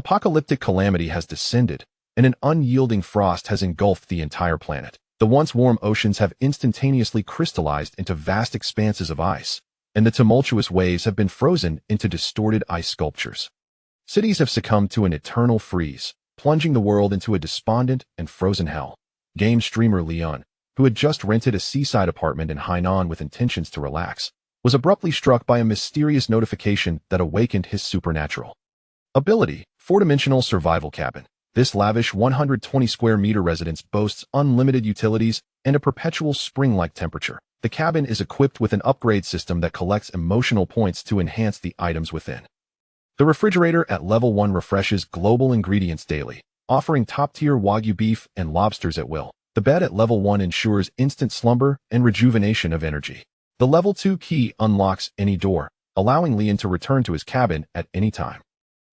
Apocalyptic calamity has descended, and an unyielding frost has engulfed the entire planet. The once warm oceans have instantaneously crystallized into vast expanses of ice, and the tumultuous waves have been frozen into distorted ice sculptures. Cities have succumbed to an eternal freeze, plunging the world into a despondent and frozen hell. Game streamer Leon, who had just rented a seaside apartment in Hainan with intentions to relax, was abruptly struck by a mysterious notification that awakened his supernatural ability. Four-dimensional survival cabin. This lavish 120 square meter residence boasts unlimited utilities and a perpetual spring-like temperature. The cabin is equipped with an upgrade system that collects emotional points to enhance the items within. The refrigerator at level 1 refreshes global ingredients daily, offering top-tier Wagyu beef and lobsters at will. The bed at level 1 ensures instant slumber and rejuvenation of energy. The level 2 key unlocks any door, allowing Leon to return to his cabin at any time.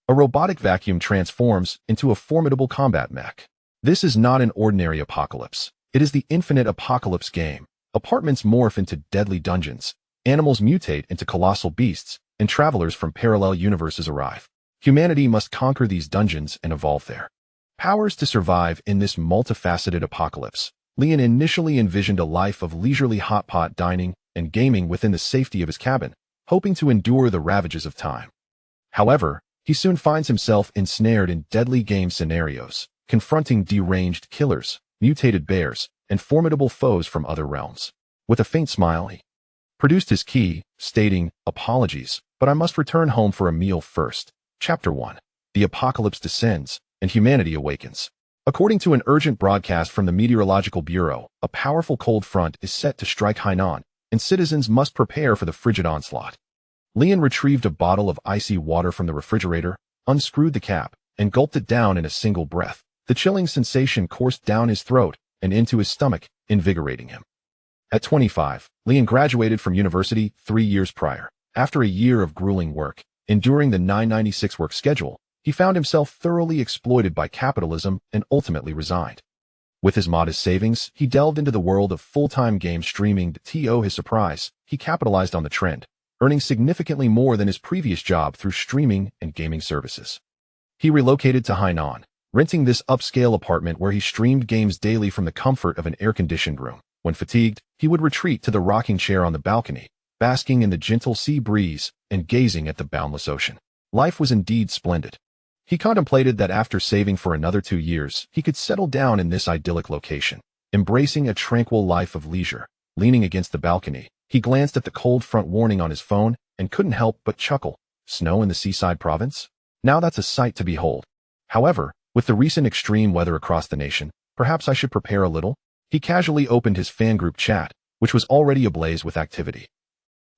A robotic vacuum transforms into a formidable combat mech. This is not an ordinary apocalypse. It is the infinite apocalypse game. Apartments morph into deadly dungeons, animals mutate into colossal beasts, and travelers from parallel universes arrive. Humanity must conquer these dungeons and evolve their powers to survive in this multifaceted apocalypse. Leon initially envisioned a life of leisurely hotpot dining and gaming within the safety of his cabin, hoping to endure the ravages of time. However, he soon finds himself ensnared in deadly game scenarios, confronting deranged killers, mutated bears, and formidable foes from other realms. With a faint smile, he produced his key, stating, "Apologies, but I must return home for a meal first." Chapter 1. The apocalypse descends, and humanity awakens. According to an urgent broadcast from the Meteorological Bureau, a powerful cold front is set to strike Hainan, and citizens must prepare for the frigid onslaught. Leon retrieved a bottle of icy water from the refrigerator, unscrewed the cap, and gulped it down in a single breath. The chilling sensation coursed down his throat and into his stomach, invigorating him. At 25, Leon graduated from university 3 years prior. After a year of grueling work, enduring the 996 work schedule, he found himself thoroughly exploited by capitalism and ultimately resigned. With his modest savings, he delved into the world of full-time game streaming. To his surprise, he capitalized on the trend, earning significantly more than his previous job through streaming and gaming services. He relocated to Hainan, renting this upscale apartment where he streamed games daily from the comfort of an air-conditioned room. When fatigued, he would retreat to the rocking chair on the balcony, basking in the gentle sea breeze and gazing at the boundless ocean. Life was indeed splendid. He contemplated that after saving for another 2 years, he could settle down in this idyllic location, embracing a tranquil life of leisure. Leaning against the balcony, he glanced at the cold front warning on his phone and couldn't help but chuckle. Snow in the seaside province? Now that's a sight to behold. However, with the recent extreme weather across the nation, perhaps I should prepare a little? He casually opened his fan group chat, which was already ablaze with activity.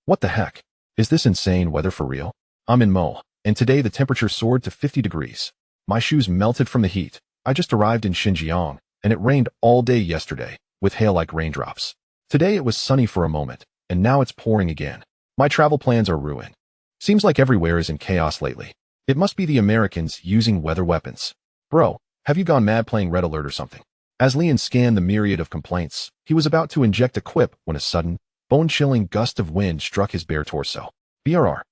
What the heck? Is this insane weather for real? I'm in Mo, and today the temperature soared to 50 degrees. My shoes melted from the heat. I just arrived in Xinjiang, and it rained all day yesterday, with hail like raindrops. Today it was sunny for a moment, and now it's pouring again. My travel plans are ruined. Seems like everywhere is in chaos lately. It must be the Americans using weather weapons. Bro, have you gone mad playing Red Alert or something? As Leon scanned the myriad of complaints, he was about to inject a quip when a sudden, bone-chilling gust of wind struck his bare torso. BRR.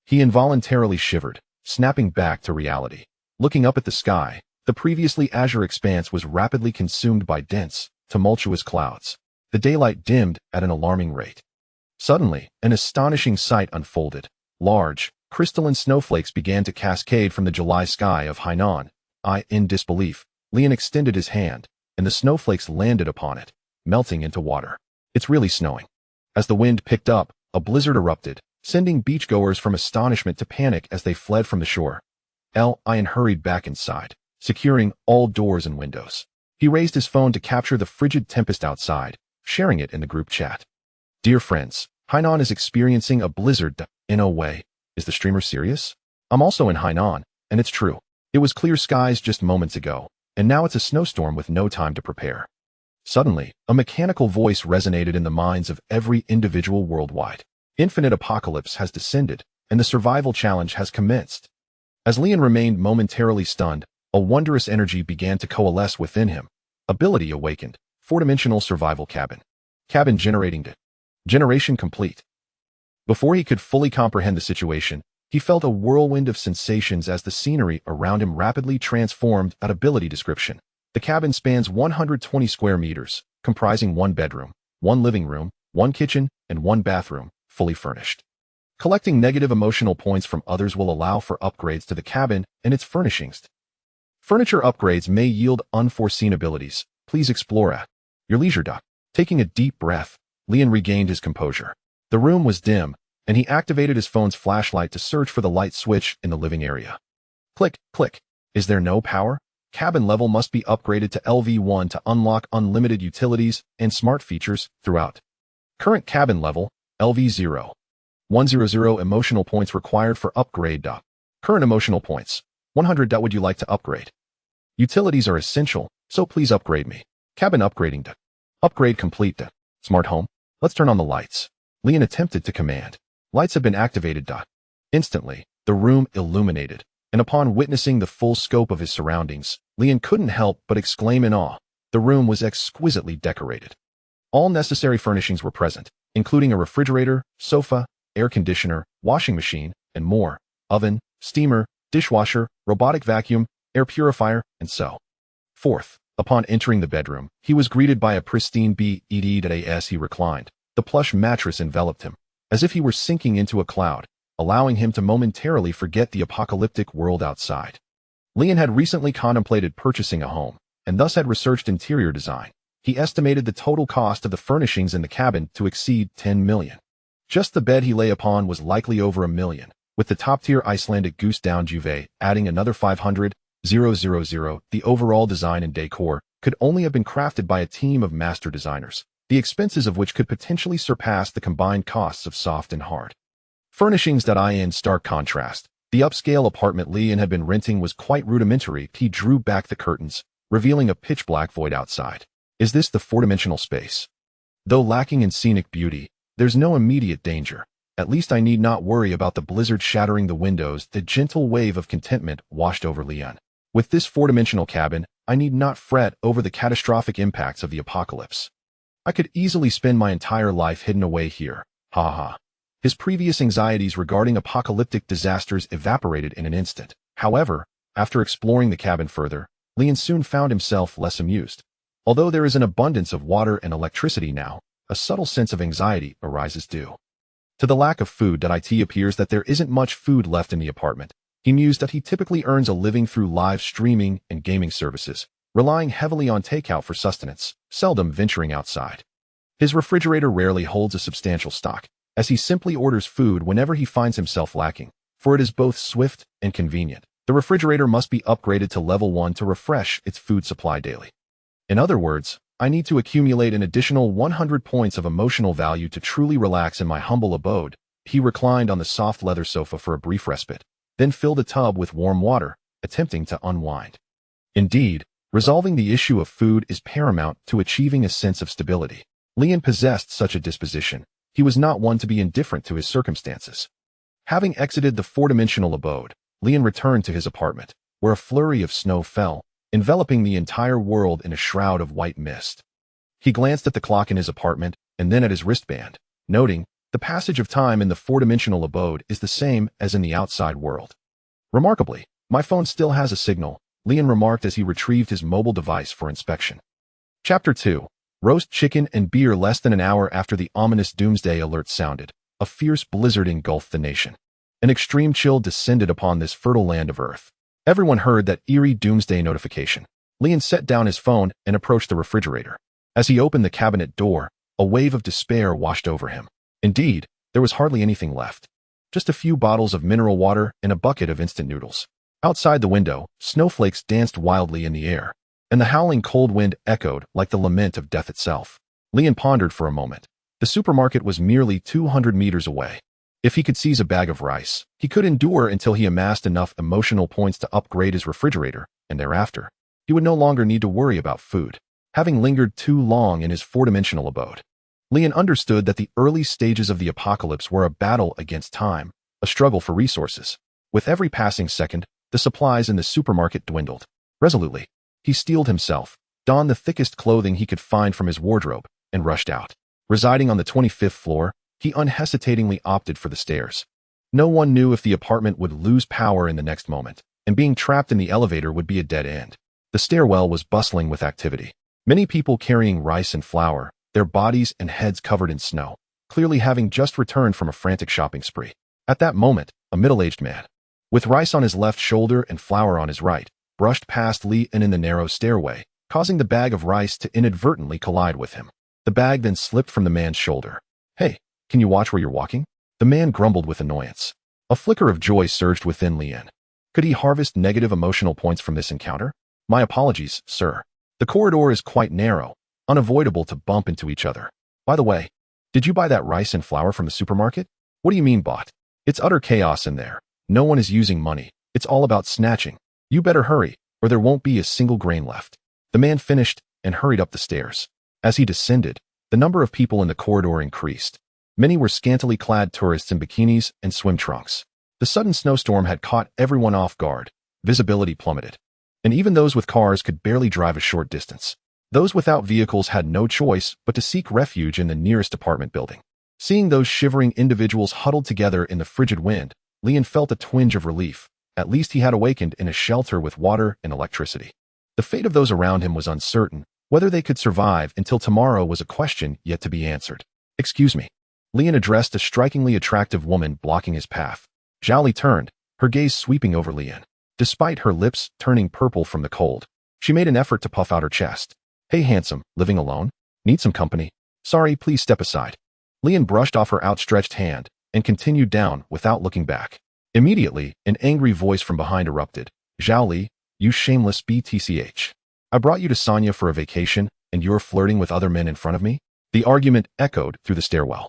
He involuntarily shivered, snapping back to reality. Looking up at the sky, the previously azure expanse was rapidly consumed by dense, tumultuous clouds. The daylight dimmed at an alarming rate. Suddenly, an astonishing sight unfolded. Large, crystalline snowflakes began to cascade from the July sky of Hainan. In disbelief, Leon extended his hand, and the snowflakes landed upon it, melting into water. It's really snowing. As the wind picked up, a blizzard erupted, sending beachgoers from astonishment to panic as they fled from the shore. Lion hurried back inside, securing all doors and windows. He raised his phone to capture the frigid tempest outside, sharing it in the group chat. Dear friends, Hainan is experiencing a blizzard. In a way, is the streamer serious? I'm also in Hainan, and it's true. It was clear skies just moments ago, and now it's a snowstorm with no time to prepare. Suddenly, a mechanical voice resonated in the minds of every individual worldwide. Infinite apocalypse has descended, and the survival challenge has commenced. As Leon remained momentarily stunned, a wondrous energy began to coalesce within him. Ability awakened. Four-dimensional survival cabin. Cabin generating. Generation complete. Before he could fully comprehend the situation, He felt a whirlwind of sensations as the scenery around him rapidly transformed. Ability description. The cabin spans 120 square meters, comprising one bedroom, one living room, one kitchen, and one bathroom, fully furnished. Collecting negative emotional points from others will allow for upgrades to the cabin and its furnishings. Furniture upgrades may yield unforeseen abilities. Please explore at your leisure. Taking a deep breath, Leon regained his composure. The room was dim, and he activated his phone's flashlight to search for the light switch in the living area. Click, click. Is there no power? Cabin level must be upgraded to LV1 to unlock unlimited utilities and smart features throughout. Current cabin level, LV0. 100 emotional points required for upgrade. Current emotional points, 100. Would you like to upgrade? Utilities are essential, so please upgrade me. Cabin upgrading. Upgrade complete. Smart home. Let's turn on the lights. Leon attempted to command. Lights have been activated. Instantly, the room illuminated, and upon witnessing the full scope of his surroundings, Leon couldn't help but exclaim in awe. The room was exquisitely decorated. All necessary furnishings were present, including a refrigerator, sofa, air conditioner, washing machine, and more, oven, steamer, dishwasher, robotic vacuum, air purifier, and so forth. Upon entering the bedroom, he was greeted by a pristine bed as he reclined. The plush mattress enveloped him, as if he were sinking into a cloud, allowing him to momentarily forget the apocalyptic world outside. Leon had recently contemplated purchasing a home, and thus had researched interior design. He estimated the total cost of the furnishings in the cabin to exceed 10 million. Just the bed he lay upon was likely over $1 million, with the top-tier Icelandic goose down duvet adding another 500,000. The overall design and decor could only have been crafted by a team of master designers, the expenses of which could potentially surpass the combined costs of soft and hard furnishings. In stark contrast, the upscale apartment Leon had been renting was quite rudimentary. He drew back the curtains, revealing a pitch-black void outside. Is this the four-dimensional space? Though lacking in scenic beauty, there's no immediate danger. At least I need not worry about the blizzard shattering the windows. The gentle wave of contentment washed over Leon. With this four-dimensional cabin, I need not fret over the catastrophic impacts of the apocalypse. I could easily spend my entire life hidden away here. Ha ha. His previous anxieties regarding apocalyptic disasters evaporated in an instant. However, after exploring the cabin further, Leon soon found himself less amused. Although there is an abundance of water and electricity now, a subtle sense of anxiety arises due to the lack of food. It appears that there isn't much food left in the apartment. He mused that he typically earns a living through live streaming and gaming services, relying heavily on takeout for sustenance, seldom venturing outside. His refrigerator rarely holds a substantial stock, as he simply orders food whenever he finds himself lacking, for it is both swift and convenient. The refrigerator must be upgraded to level 1 to refresh its food supply daily. In other words, I need to accumulate an additional 100 points of emotional value to truly relax in my humble abode. He reclined on the soft leather sofa for a brief respite, then filled a tub with warm water, attempting to unwind. Indeed, resolving the issue of food is paramount to achieving a sense of stability. Leon possessed such a disposition. He was not one to be indifferent to his circumstances. Having exited the four-dimensional abode, Leon returned to his apartment, where a flurry of snow fell, enveloping the entire world in a shroud of white mist. He glanced at the clock in his apartment and then at his wristband, noting, the passage of time in the four-dimensional abode is the same as in the outside world. Remarkably, my phone still has a signal, Leon remarked as he retrieved his mobile device for inspection. Chapter 2. Roast chicken and beer. Less than an hour after the ominous doomsday alert sounded, a fierce blizzard engulfed the nation. An extreme chill descended upon this fertile land of Earth. Everyone heard that eerie doomsday notification. Leon set down his phone and approached the refrigerator. As he opened the cabinet door, a wave of despair washed over him. Indeed, there was hardly anything left. Just a few bottles of mineral water and a bucket of instant noodles. Outside the window, snowflakes danced wildly in the air, and the howling cold wind echoed like the lament of death itself. Leon pondered for a moment. The supermarket was merely 200 meters away. If he could seize a bag of rice, he could endure until he amassed enough emotional points to upgrade his refrigerator, and thereafter, he would no longer need to worry about food. Having lingered too long in his four-dimensional abode, Leon understood that the early stages of the apocalypse were a battle against time, a struggle for resources. With every passing second, the supplies in the supermarket dwindled. Resolutely, he steeled himself, donned the thickest clothing he could find from his wardrobe, and rushed out. Residing on the 25th floor, he unhesitatingly opted for the stairs. No one knew if the apartment would lose power in the next moment, and being trapped in the elevator would be a dead end. The stairwell was bustling with activity. Many people carrying rice and flour, their bodies and heads covered in snow, clearly having just returned from a frantic shopping spree. At that moment, a middle-aged man, with rice on his left shoulder and flour on his right, brushed past Lee and in the narrow stairway, causing the bag of rice to inadvertently collide with him. The bag then slipped from the man's shoulder. "Hey, can you watch where you're walking?" The man grumbled with annoyance. A flicker of joy surged within Lian. Could he harvest negative emotional points from this encounter? "My apologies, sir. The corridor is quite narrow, unavoidable to bump into each other. By the way, did you buy that rice and flour from the supermarket?" "What do you mean bought? It's utter chaos in there. No one is using money. It's all about snatching. You better hurry, or there won't be a single grain left." The man finished and hurried up the stairs. As he descended, the number of people in the corridor increased. Many were scantily clad tourists in bikinis and swim trunks. The sudden snowstorm had caught everyone off guard. Visibility plummeted, and even those with cars could barely drive a short distance. Those without vehicles had no choice but to seek refuge in the nearest apartment building. Seeing those shivering individuals huddled together in the frigid wind, Lian felt a twinge of relief. At least he had awakened in a shelter with water and electricity. The fate of those around him was uncertain. Whether they could survive until tomorrow was a question yet to be answered. "Excuse me." Lian addressed a strikingly attractive woman blocking his path. Zhao Li turned, her gaze sweeping over Lian. Despite her lips turning purple from the cold, she made an effort to puff out her chest. "Hey handsome, living alone? Need some company? Sorry, please step aside." Lian brushed off her outstretched hand and continued down without looking back. Immediately, an angry voice from behind erupted. "Zhao Li, you shameless BTCH. I brought you to Sanya for a vacation, and you're flirting with other men in front of me?" The argument echoed through the stairwell.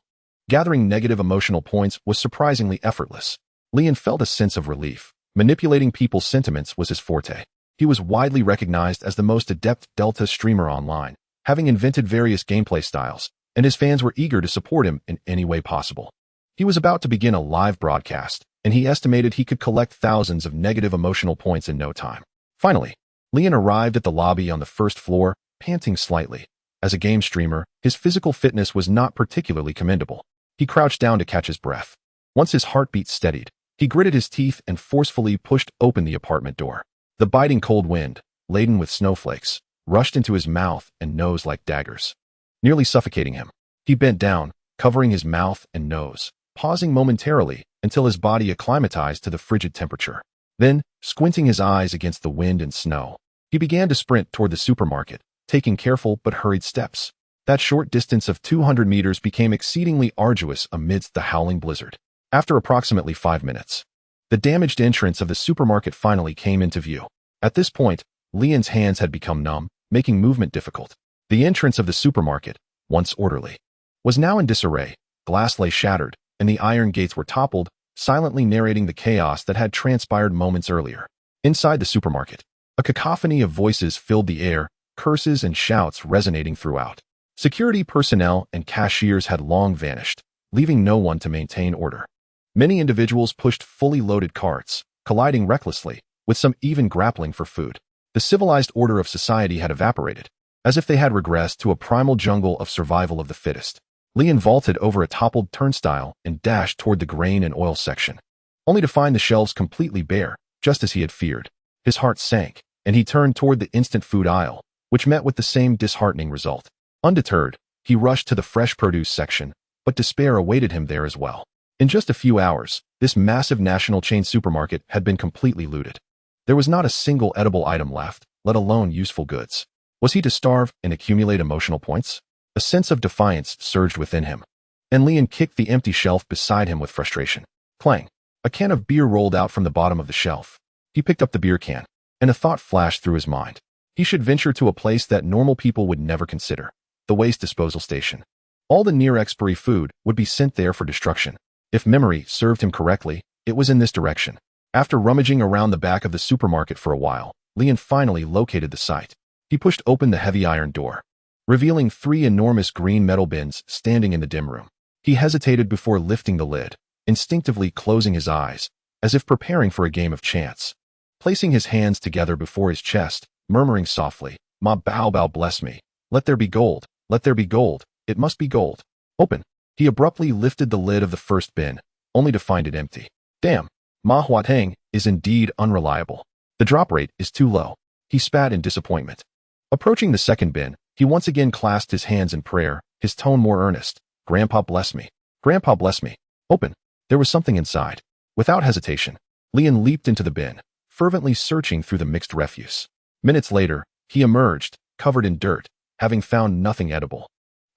Gathering negative emotional points was surprisingly effortless. Lian felt a sense of relief. Manipulating people's sentiments was his forte. He was widely recognized as the most adept Delta streamer online, having invented various gameplay styles, and his fans were eager to support him in any way possible. He was about to begin a live broadcast, and he estimated he could collect thousands of negative emotional points in no time. Finally, Lian arrived at the lobby on the first floor, panting slightly. As a game streamer, his physical fitness was not particularly commendable. He crouched down to catch his breath. Once his heartbeat steadied, he gritted his teeth and forcefully pushed open the apartment door. The biting cold wind, laden with snowflakes, rushed into his mouth and nose like daggers, nearly suffocating him. He bent down, covering his mouth and nose, pausing momentarily until his body acclimatized to the frigid temperature. Then, squinting his eyes against the wind and snow, he began to sprint toward the supermarket, taking careful but hurried steps. That short distance of 200 meters became exceedingly arduous amidst the howling blizzard. After approximately 5 minutes, the damaged entrance of the supermarket finally came into view. At this point, Lian's hands had become numb, making movement difficult. The entrance of the supermarket, once orderly, was now in disarray. Glass lay shattered, and the iron gates were toppled, silently narrating the chaos that had transpired moments earlier. Inside the supermarket, a cacophony of voices filled the air, curses and shouts resonating throughout. Security personnel and cashiers had long vanished, leaving no one to maintain order. Many individuals pushed fully loaded carts, colliding recklessly, with some even grappling for food. The civilized order of society had evaporated, as if they had regressed to a primal jungle of survival of the fittest. Lian vaulted over a toppled turnstile and dashed toward the grain and oil section, only to find the shelves completely bare, just as he had feared. His heart sank, and he turned toward the instant food aisle, which met with the same disheartening result. Undeterred, he rushed to the fresh produce section, but despair awaited him there as well. In just a few hours, this massive national chain supermarket had been completely looted. There was not a single edible item left, let alone useful goods. Was he to starve and accumulate emotional points? A sense of defiance surged within him, and Lian kicked the empty shelf beside him with frustration. Clang! A can of beer rolled out from the bottom of the shelf. He picked up the beer can, and a thought flashed through his mind. He should venture to a place that normal people would never consider: the waste disposal station. All the near-expiry food would be sent there for destruction. If memory served him correctly, it was in this direction. After rummaging around the back of the supermarket for a while, Lian finally located the site. He pushed open the heavy iron door, revealing 3 enormous green metal bins standing in the dim room. He hesitated before lifting the lid, instinctively closing his eyes, as if preparing for a game of chance. Placing his hands together before his chest, murmuring softly, "Ma Bao Bao bless me. Let there be gold. Let there be gold. It must be gold. Open." He abruptly lifted the lid of the first bin, only to find it empty. Damn, Ma Huateng is indeed unreliable. The drop rate is too low. He spat in disappointment. Approaching the second bin, he once again clasped his hands in prayer, his tone more earnest. Grandpa bless me. Grandpa bless me. Open. There was something inside. Without hesitation, Leon leaped into the bin, fervently searching through the mixed refuse. Minutes later, he emerged, covered in dirt, having found nothing edible.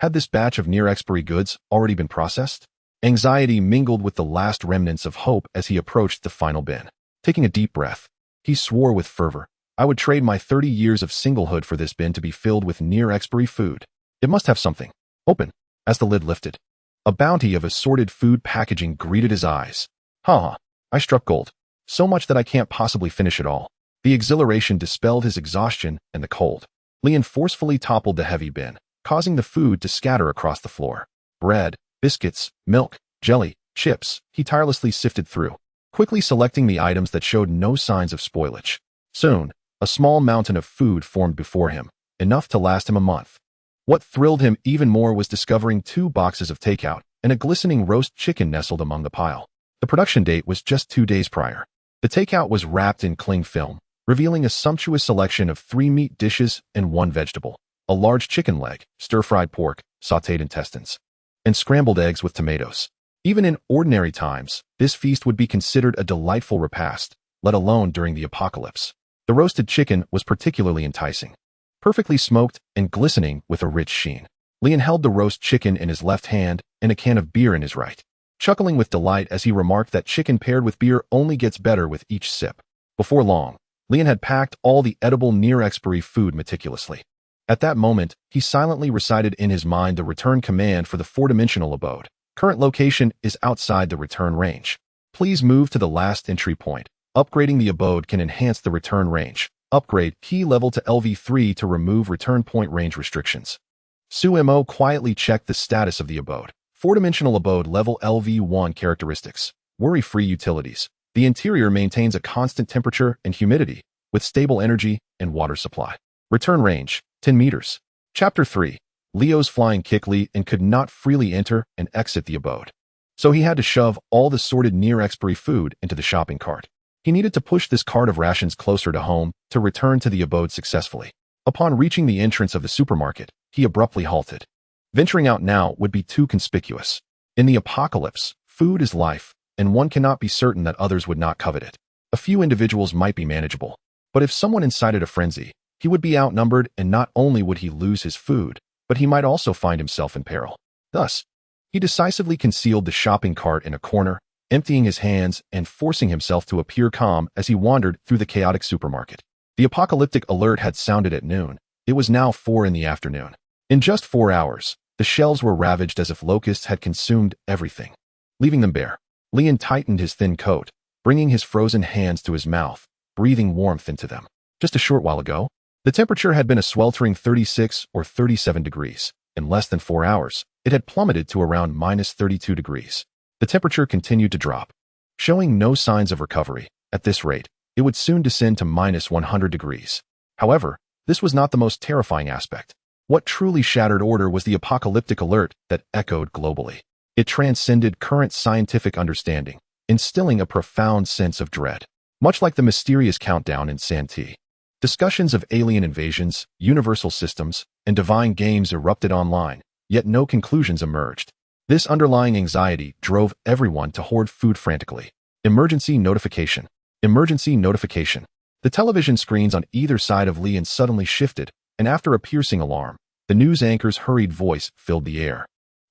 Had this batch of near-expiry goods already been processed? Anxiety mingled with the last remnants of hope as he approached the final bin. Taking a deep breath, he swore with fervor, I would trade my 30 years of singlehood for this bin to be filled with near-expiry food. It must have something. Open. As the lid lifted, a bounty of assorted food packaging greeted his eyes. Ha! I struck gold. So much that I can't possibly finish it all. The exhilaration dispelled his exhaustion and the cold. Leon forcefully toppled the heavy bin, causing the food to scatter across the floor. Bread, biscuits, milk, jelly, chips, he tirelessly sifted through, quickly selecting the items that showed no signs of spoilage. Soon, a small mountain of food formed before him, enough to last him a month. What thrilled him even more was discovering 2 boxes of takeout and a glistening roast chicken nestled among the pile. The production date was just 2 days prior. The takeout was wrapped in cling film, revealing a sumptuous selection of 3 meat dishes and 1 vegetable, a large chicken leg, stir-fried pork, sautéed intestines, and scrambled eggs with tomatoes. Even in ordinary times, this feast would be considered a delightful repast, let alone during the apocalypse. The roasted chicken was particularly enticing, perfectly smoked and glistening with a rich sheen. Leon held the roast chicken in his left hand and a can of beer in his right, chuckling with delight as he remarked that chicken paired with beer only gets better with each sip. Before long, Leon had packed all the edible near-expiry food meticulously. At that moment, he silently recited in his mind the return command for the 4-dimensional abode. Current location is outside the return range. Please move to the last entry point. Upgrading the abode can enhance the return range. Upgrade key level to LV3 to remove return point range restrictions. Su-Mo quietly checked the status of the abode. 4-dimensional abode level LV1 characteristics. Worry-free utilities. The interior maintains a constant temperature and humidity, with stable energy and water supply. Return range, 10 meters. Chapter 3. Leo's flying kickly and could not freely enter and exit the abode. So he had to shove all the sorted near-expiry food into the shopping cart. He needed to push this cart of rations closer to home to return to the abode successfully. Upon reaching the entrance of the supermarket, he abruptly halted. Venturing out now would be too conspicuous. In the apocalypse, food is life, and one cannot be certain that others would not covet it. A few individuals might be manageable, but if someone incited a frenzy, he would be outnumbered, and not only would he lose his food, but he might also find himself in peril. Thus, he decisively concealed the shopping cart in a corner, emptying his hands and forcing himself to appear calm as he wandered through the chaotic supermarket. The apocalyptic alert had sounded at noon. It was now 4 in the afternoon. In just 4 hours, the shelves were ravaged as if locusts had consumed everything, leaving them bare. Leon tightened his thin coat, bringing his frozen hands to his mouth, breathing warmth into them. Just a short while ago, the temperature had been a sweltering 36 or 37 degrees. In less than 4 hours, it had plummeted to around -32 degrees. The temperature continued to drop, showing no signs of recovery. At this rate, it would soon descend to -100 degrees. However, this was not the most terrifying aspect. What truly shattered order was the apocalyptic alert that echoed globally. It transcended current scientific understanding, instilling a profound sense of dread. Much like the mysterious countdown in Santee, discussions of alien invasions, universal systems, and divine games erupted online, yet no conclusions emerged. This underlying anxiety drove everyone to hoard food frantically. Emergency notification. Emergency notification. The television screens on either side of Leon suddenly shifted, and after a piercing alarm, the news anchor's hurried voice filled the air.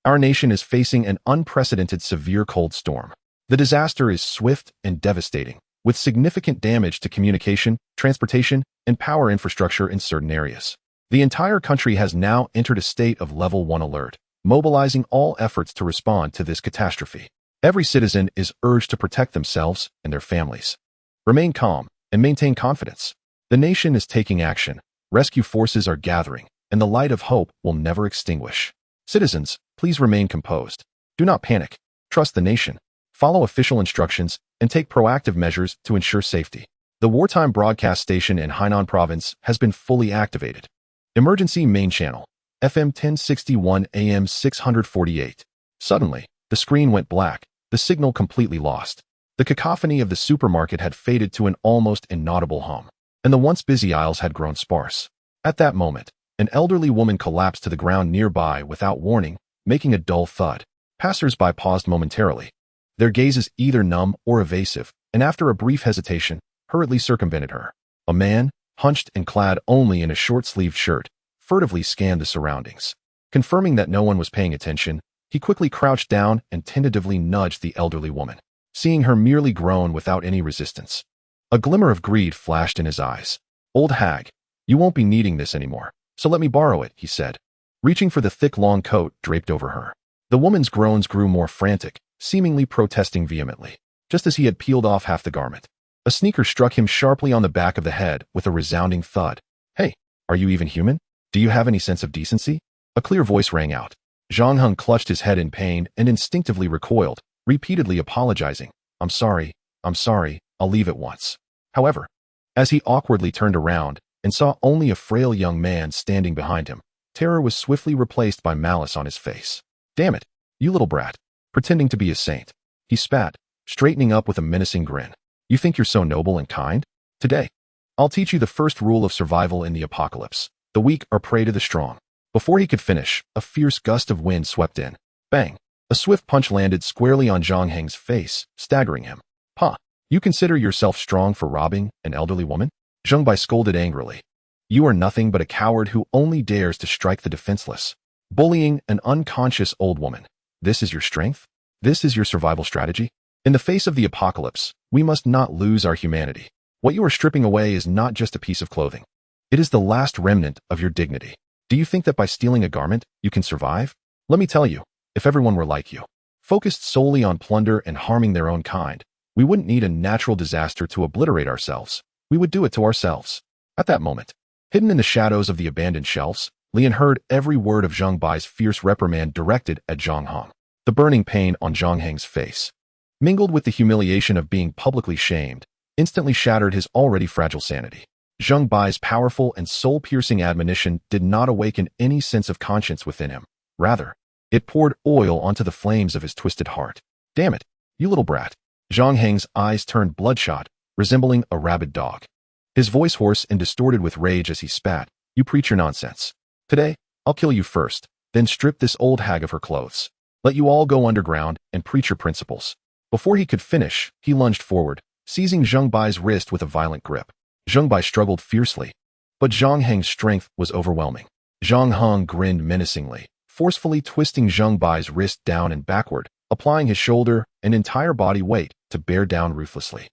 Our nation is facing an unprecedented severe cold storm. The disaster is swift and devastating, with significant damage to communication, transportation, and power infrastructure in certain areas. The entire country has now entered a state of level 1 alert, mobilizing all efforts to respond to this catastrophe. Every citizen is urged to protect themselves and their families. Remain calm and maintain confidence. The nation is taking action. Rescue forces are gathering, and the light of hope will never extinguish. Citizens, please remain composed. Do not panic. Trust the nation. Follow official instructions and take proactive measures to ensure safety. The wartime broadcast station in Hainan province has been fully activated. Emergency main channel, FM 1061 AM 648. Suddenly, the screen went black. the signal completely lost. The cacophony of the supermarket had faded to an almost inaudible hum, and the once busy aisles had grown sparse. At that moment, an elderly woman collapsed to the ground nearby without warning, making a dull thud. Passers-by paused momentarily, their gazes either numb or evasive, and after a brief hesitation, hurriedly circumvented her. A man, hunched and clad only in a short-sleeved shirt, furtively scanned the surroundings. Confirming that no one was paying attention, he quickly crouched down and tentatively nudged the elderly woman, seeing her merely groan without any resistance. A glimmer of greed flashed in his eyes. "Old hag, you won't be needing this anymore, so let me borrow it," he said, reaching for the thick long coat draped over her. The woman's groans grew more frantic, seemingly protesting vehemently, just as he had peeled off half the garment. A sneaker struck him sharply on the back of the head with a resounding thud. "Hey, are you even human? Do you have any sense of decency?" A clear voice rang out. Zhang Heng clutched his head in pain and instinctively recoiled, repeatedly apologizing. I'm sorry, I'll leave at once." However, as he awkwardly turned around and saw only a frail young man standing behind him, terror was swiftly replaced by malice on his face. "Damn it, you little brat, pretending to be a saint," he spat, straightening up with a menacing grin. "You think you're so noble and kind? Today, I'll teach you the first rule of survival in the apocalypse. The weak are prey to the strong." Before he could finish, a fierce gust of wind swept in. Bang! A swift punch landed squarely on Zhang Heng's face, staggering him. "Ha! You consider yourself strong for robbing an elderly woman?" Zhang Bai scolded angrily. "You are nothing but a coward who only dares to strike the defenseless. Bullying an unconscious old woman. This is your strength? This is your survival strategy? In the face of the apocalypse, we must not lose our humanity. What you are stripping away is not just a piece of clothing. It is the last remnant of your dignity. Do you think that by stealing a garment, you can survive? Let me tell you, if everyone were like you, focused solely on plunder and harming their own kind, we wouldn't need a natural disaster to obliterate ourselves. We would do it to ourselves." At that moment, hidden in the shadows of the abandoned shelves, Lian heard every word of Zhang Bai's fierce reprimand directed at Zhang Heng. The burning pain on Zhang Heng's face, mingled with the humiliation of being publicly shamed, instantly shattered his already fragile sanity. Zhang Bai's powerful and soul-piercing admonition did not awaken any sense of conscience within him. Rather, it poured oil onto the flames of his twisted heart. "Damn it, you little brat." Zhang Heng's eyes turned bloodshot, resembling a rabid dog. His voice hoarse and distorted with rage as he spat. "You preach your nonsense. Today, I'll kill you first, then strip this old hag of her clothes. Let you all go underground and preach your principles." Before he could finish, he lunged forward, seizing Zhang Bai's wrist with a violent grip. Zhang Bai struggled fiercely, but Zhang Heng's strength was overwhelming. Zhang Heng grinned menacingly, forcefully twisting Zhang Bai's wrist down and backward, applying his shoulder and entire body weight to bear down ruthlessly.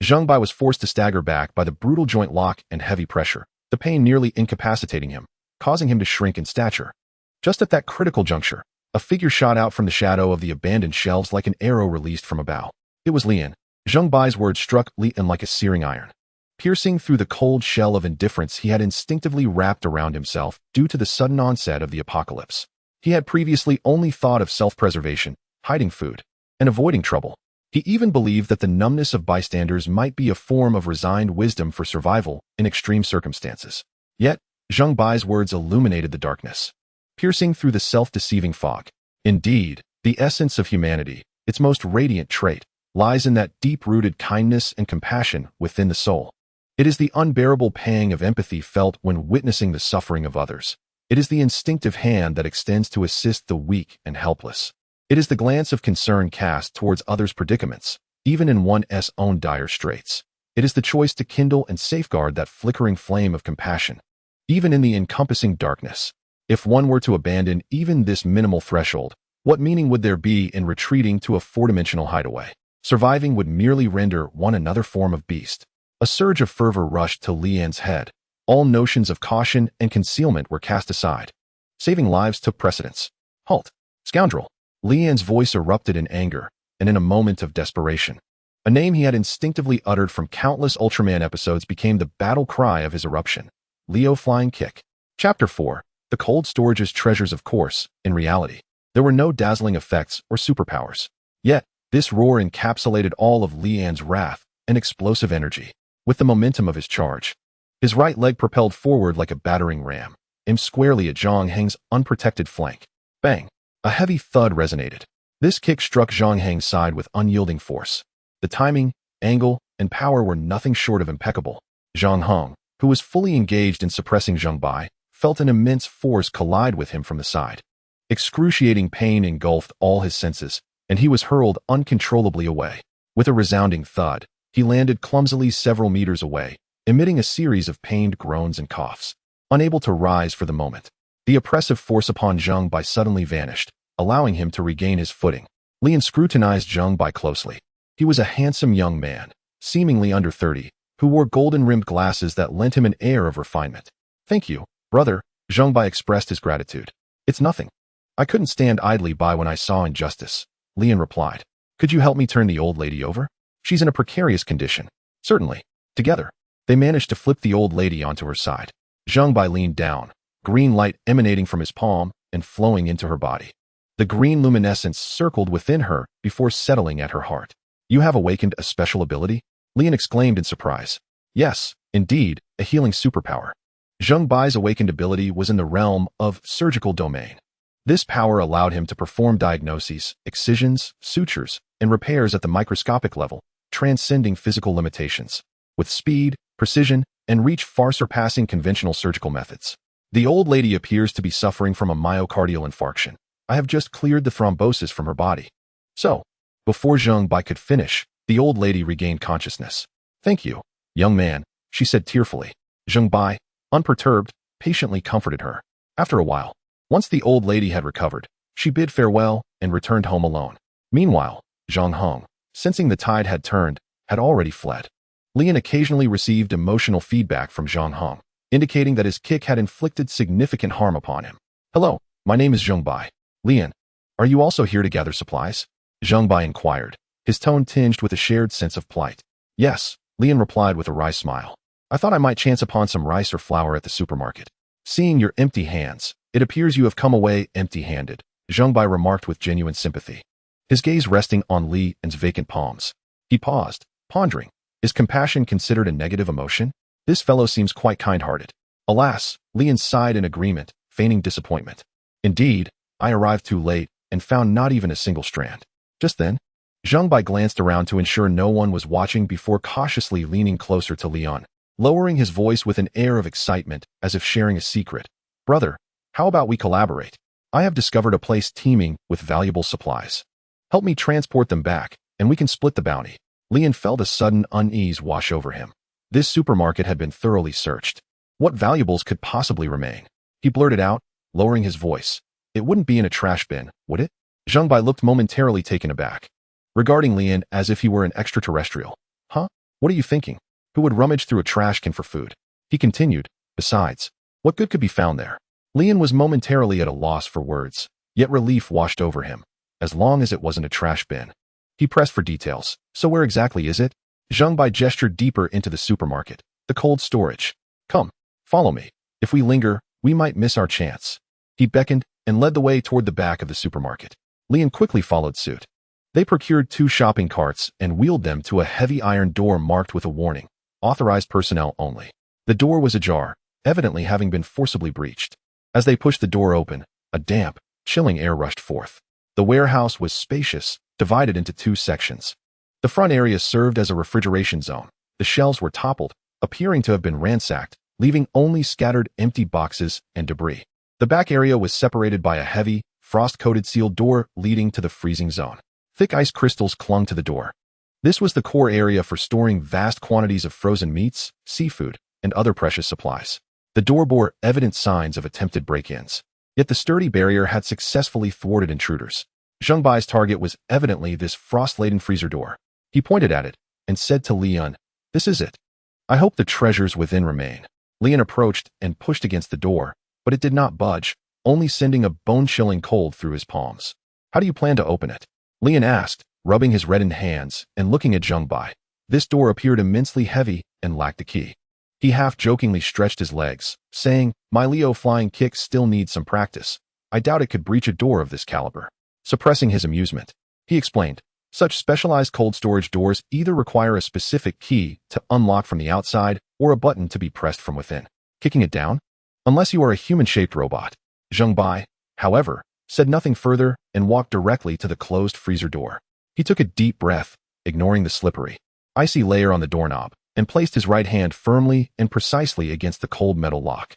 Zhang Bai was forced to stagger back by the brutal joint lock and heavy pressure, the pain nearly incapacitating him, causing him to shrink in stature. Just at that critical juncture, a figure shot out from the shadow of the abandoned shelves like an arrow released from a bow. It was Lian. Zhang Bai's words struck Lian like a searing iron, piercing through the cold shell of indifference he had instinctively wrapped around himself due to the sudden onset of the apocalypse. He had previously only thought of self-preservation, hiding food, and avoiding trouble. He even believed that the numbness of bystanders might be a form of resigned wisdom for survival in extreme circumstances. Yet, Zhang Bai's words illuminated the darkness, piercing through the self-deceiving fog. Indeed, the essence of humanity, its most radiant trait, lies in that deep-rooted kindness and compassion within the soul. It is the unbearable pang of empathy felt when witnessing the suffering of others. It is the instinctive hand that extends to assist the weak and helpless. It is the glance of concern cast towards others' predicaments, even in one's own dire straits. It is the choice to kindle and safeguard that flickering flame of compassion, even in the encompassing darkness. If one were to abandon even this minimal threshold, what meaning would there be in retreating to a four-dimensional hideaway? Surviving would merely render one another form of beast. A surge of fervor rushed to Lian's head. All notions of caution and concealment were cast aside. Saving lives took precedence. "Halt, scoundrel!" Lian's voice erupted in anger, and in a moment of desperation, a name he had instinctively uttered from countless Ultraman episodes became the battle cry of his eruption. Leo Flying Kick. Chapter 4. The cold storage's treasures. Of course, in reality, there were no dazzling effects or superpowers. Yet, this roar encapsulated all of Lian's wrath and explosive energy. With the momentum of his charge, his right leg propelled forward like a battering ram, aimed squarely at Zhang Heng's unprotected flank. Bang! A heavy thud resonated, This kick struck Zhang Heng's side with unyielding force. The timing, angle, and power were nothing short of impeccable. Zhang Heng, who was fully engaged in suppressing Zheng Bai, felt an immense force collide with him from the side. Excruciating pain engulfed all his senses, and he was hurled uncontrollably away. With a resounding thud, he landed clumsily several meters away, emitting a series of pained groans and coughs. Unable to rise for the moment, the oppressive force upon Zheng Bai suddenly vanished, allowing him to regain his footing. Lian scrutinized Zheng Bai closely. He was a handsome young man, seemingly under 30, who wore golden-rimmed glasses that lent him an air of refinement. "Thank you, brother," Zheng Bai expressed his gratitude. "It's nothing. I couldn't stand idly by when I saw injustice," Lian replied. "Could you help me turn the old lady over? She's in a precarious condition." "Certainly." Together, they managed to flip the old lady onto her side. Zheng Bai leaned down, green light emanating from his palm and flowing into her body. The green luminescence circled within her before settling at her heart. "You have awakened a special ability?" Lian exclaimed in surprise. "Yes, indeed, a healing superpower." Zheng Bai's awakened ability was in the realm of surgical domain. This power allowed him to perform diagnoses, excisions, sutures, and repairs at the microscopic level, transcending physical limitations. With speed, precision, and reach far surpassing conventional surgical methods. "The old lady appears to be suffering from a myocardial infarction. I have just cleared the thrombosis from her body." So, before Zheng Bai could finish, the old lady regained consciousness. "Thank you, young man," she said tearfully. Zheng Bai, unperturbed, patiently comforted her. After a while, once the old lady had recovered, she bid farewell and returned home alone. Meanwhile, Zhang Heng, sensing the tide had turned, had already fled. Lian occasionally received emotional feedback from Zhang Heng, indicating that his kick had inflicted significant harm upon him. "Hello, my name is Zheng Bai. Lian, are you also here to gather supplies?" Zheng Bai inquired, his tone tinged with a shared sense of plight. "Yes," Lian replied with a wry smile. "I thought I might chance upon some rice or flour at the supermarket. Seeing your empty hands, it appears you have come away empty-handed," Zheng Bai remarked with genuine sympathy, his gaze resting on Li Yan's vacant palms. He paused, pondering. Is compassion considered a negative emotion? This fellow seems quite kind-hearted. Alas, Li Yan sighed in agreement, feigning disappointment. "Indeed, I arrived too late and found not even a single strand." Just then, Zheng Bai glanced around to ensure no one was watching before cautiously leaning closer to Li Yan, lowering his voice with an air of excitement as if sharing a secret. "Brother, how about we collaborate? I have discovered a place teeming with valuable supplies. Help me transport them back, and we can split the bounty." Li Yan felt a sudden unease wash over him. This supermarket had been thoroughly searched. What valuables could possibly remain? He blurted out, lowering his voice. "It wouldn't be in a trash bin, would it?" Zheng Bai looked momentarily taken aback, regarding Li Yan as if he were an extraterrestrial. "Huh? What are you thinking? Who would rummage through a trash can for food?" He continued. "Besides, what good could be found there?" Li Yan was momentarily at a loss for words, yet relief washed over him, as long as it wasn't a trash bin. He pressed for details. "So where exactly is it?" Zheng Bai gestured deeper into the supermarket, the cold storage. "Come, follow me. If we linger, we might miss our chance." He beckoned and led the way toward the back of the supermarket. Li Yan quickly followed suit. They procured 2 shopping carts and wheeled them to a heavy iron door marked with a warning, "Authorized personnel only." The door was ajar, evidently having been forcibly breached. As they pushed the door open, a damp, chilling air rushed forth. The warehouse was spacious, divided into 2 sections. The front area served as a refrigeration zone. The shelves were toppled, appearing to have been ransacked, leaving only scattered empty boxes and debris. The back area was separated by a heavy, frost-coated sealed door leading to the freezing zone. Thick ice crystals clung to the door. This was the core area for storing vast quantities of frozen meats, seafood, and other precious supplies. The door bore evident signs of attempted break-ins, yet the sturdy barrier had successfully thwarted intruders. Zheng Bai's target was evidently this frost-laden freezer door. He pointed at it and said to Li Yan, "This is it. I hope the treasures within remain." Li Yan approached and pushed against the door, but it did not budge, only sending a bone-chilling cold through his palms. "How do you plan to open it?" Li Yan asked, rubbing his reddened hands and looking at Zheng Bai. This door appeared immensely heavy and lacked a key. He half-jokingly stretched his legs, saying, "My Leo flying kick still needs some practice. I doubt it could breach a door of this caliber." Suppressing his amusement, he explained, "Such specialized cold storage doors either require a specific key to unlock from the outside or a button to be pressed from within. Kicking it down? Unless you are a human-shaped robot." Zheng Bai, however, said nothing further, and walked directly to the closed freezer door. He took a deep breath, ignoring the slippery, icy layer on the doorknob, and placed his right hand firmly and precisely against the cold metal lock.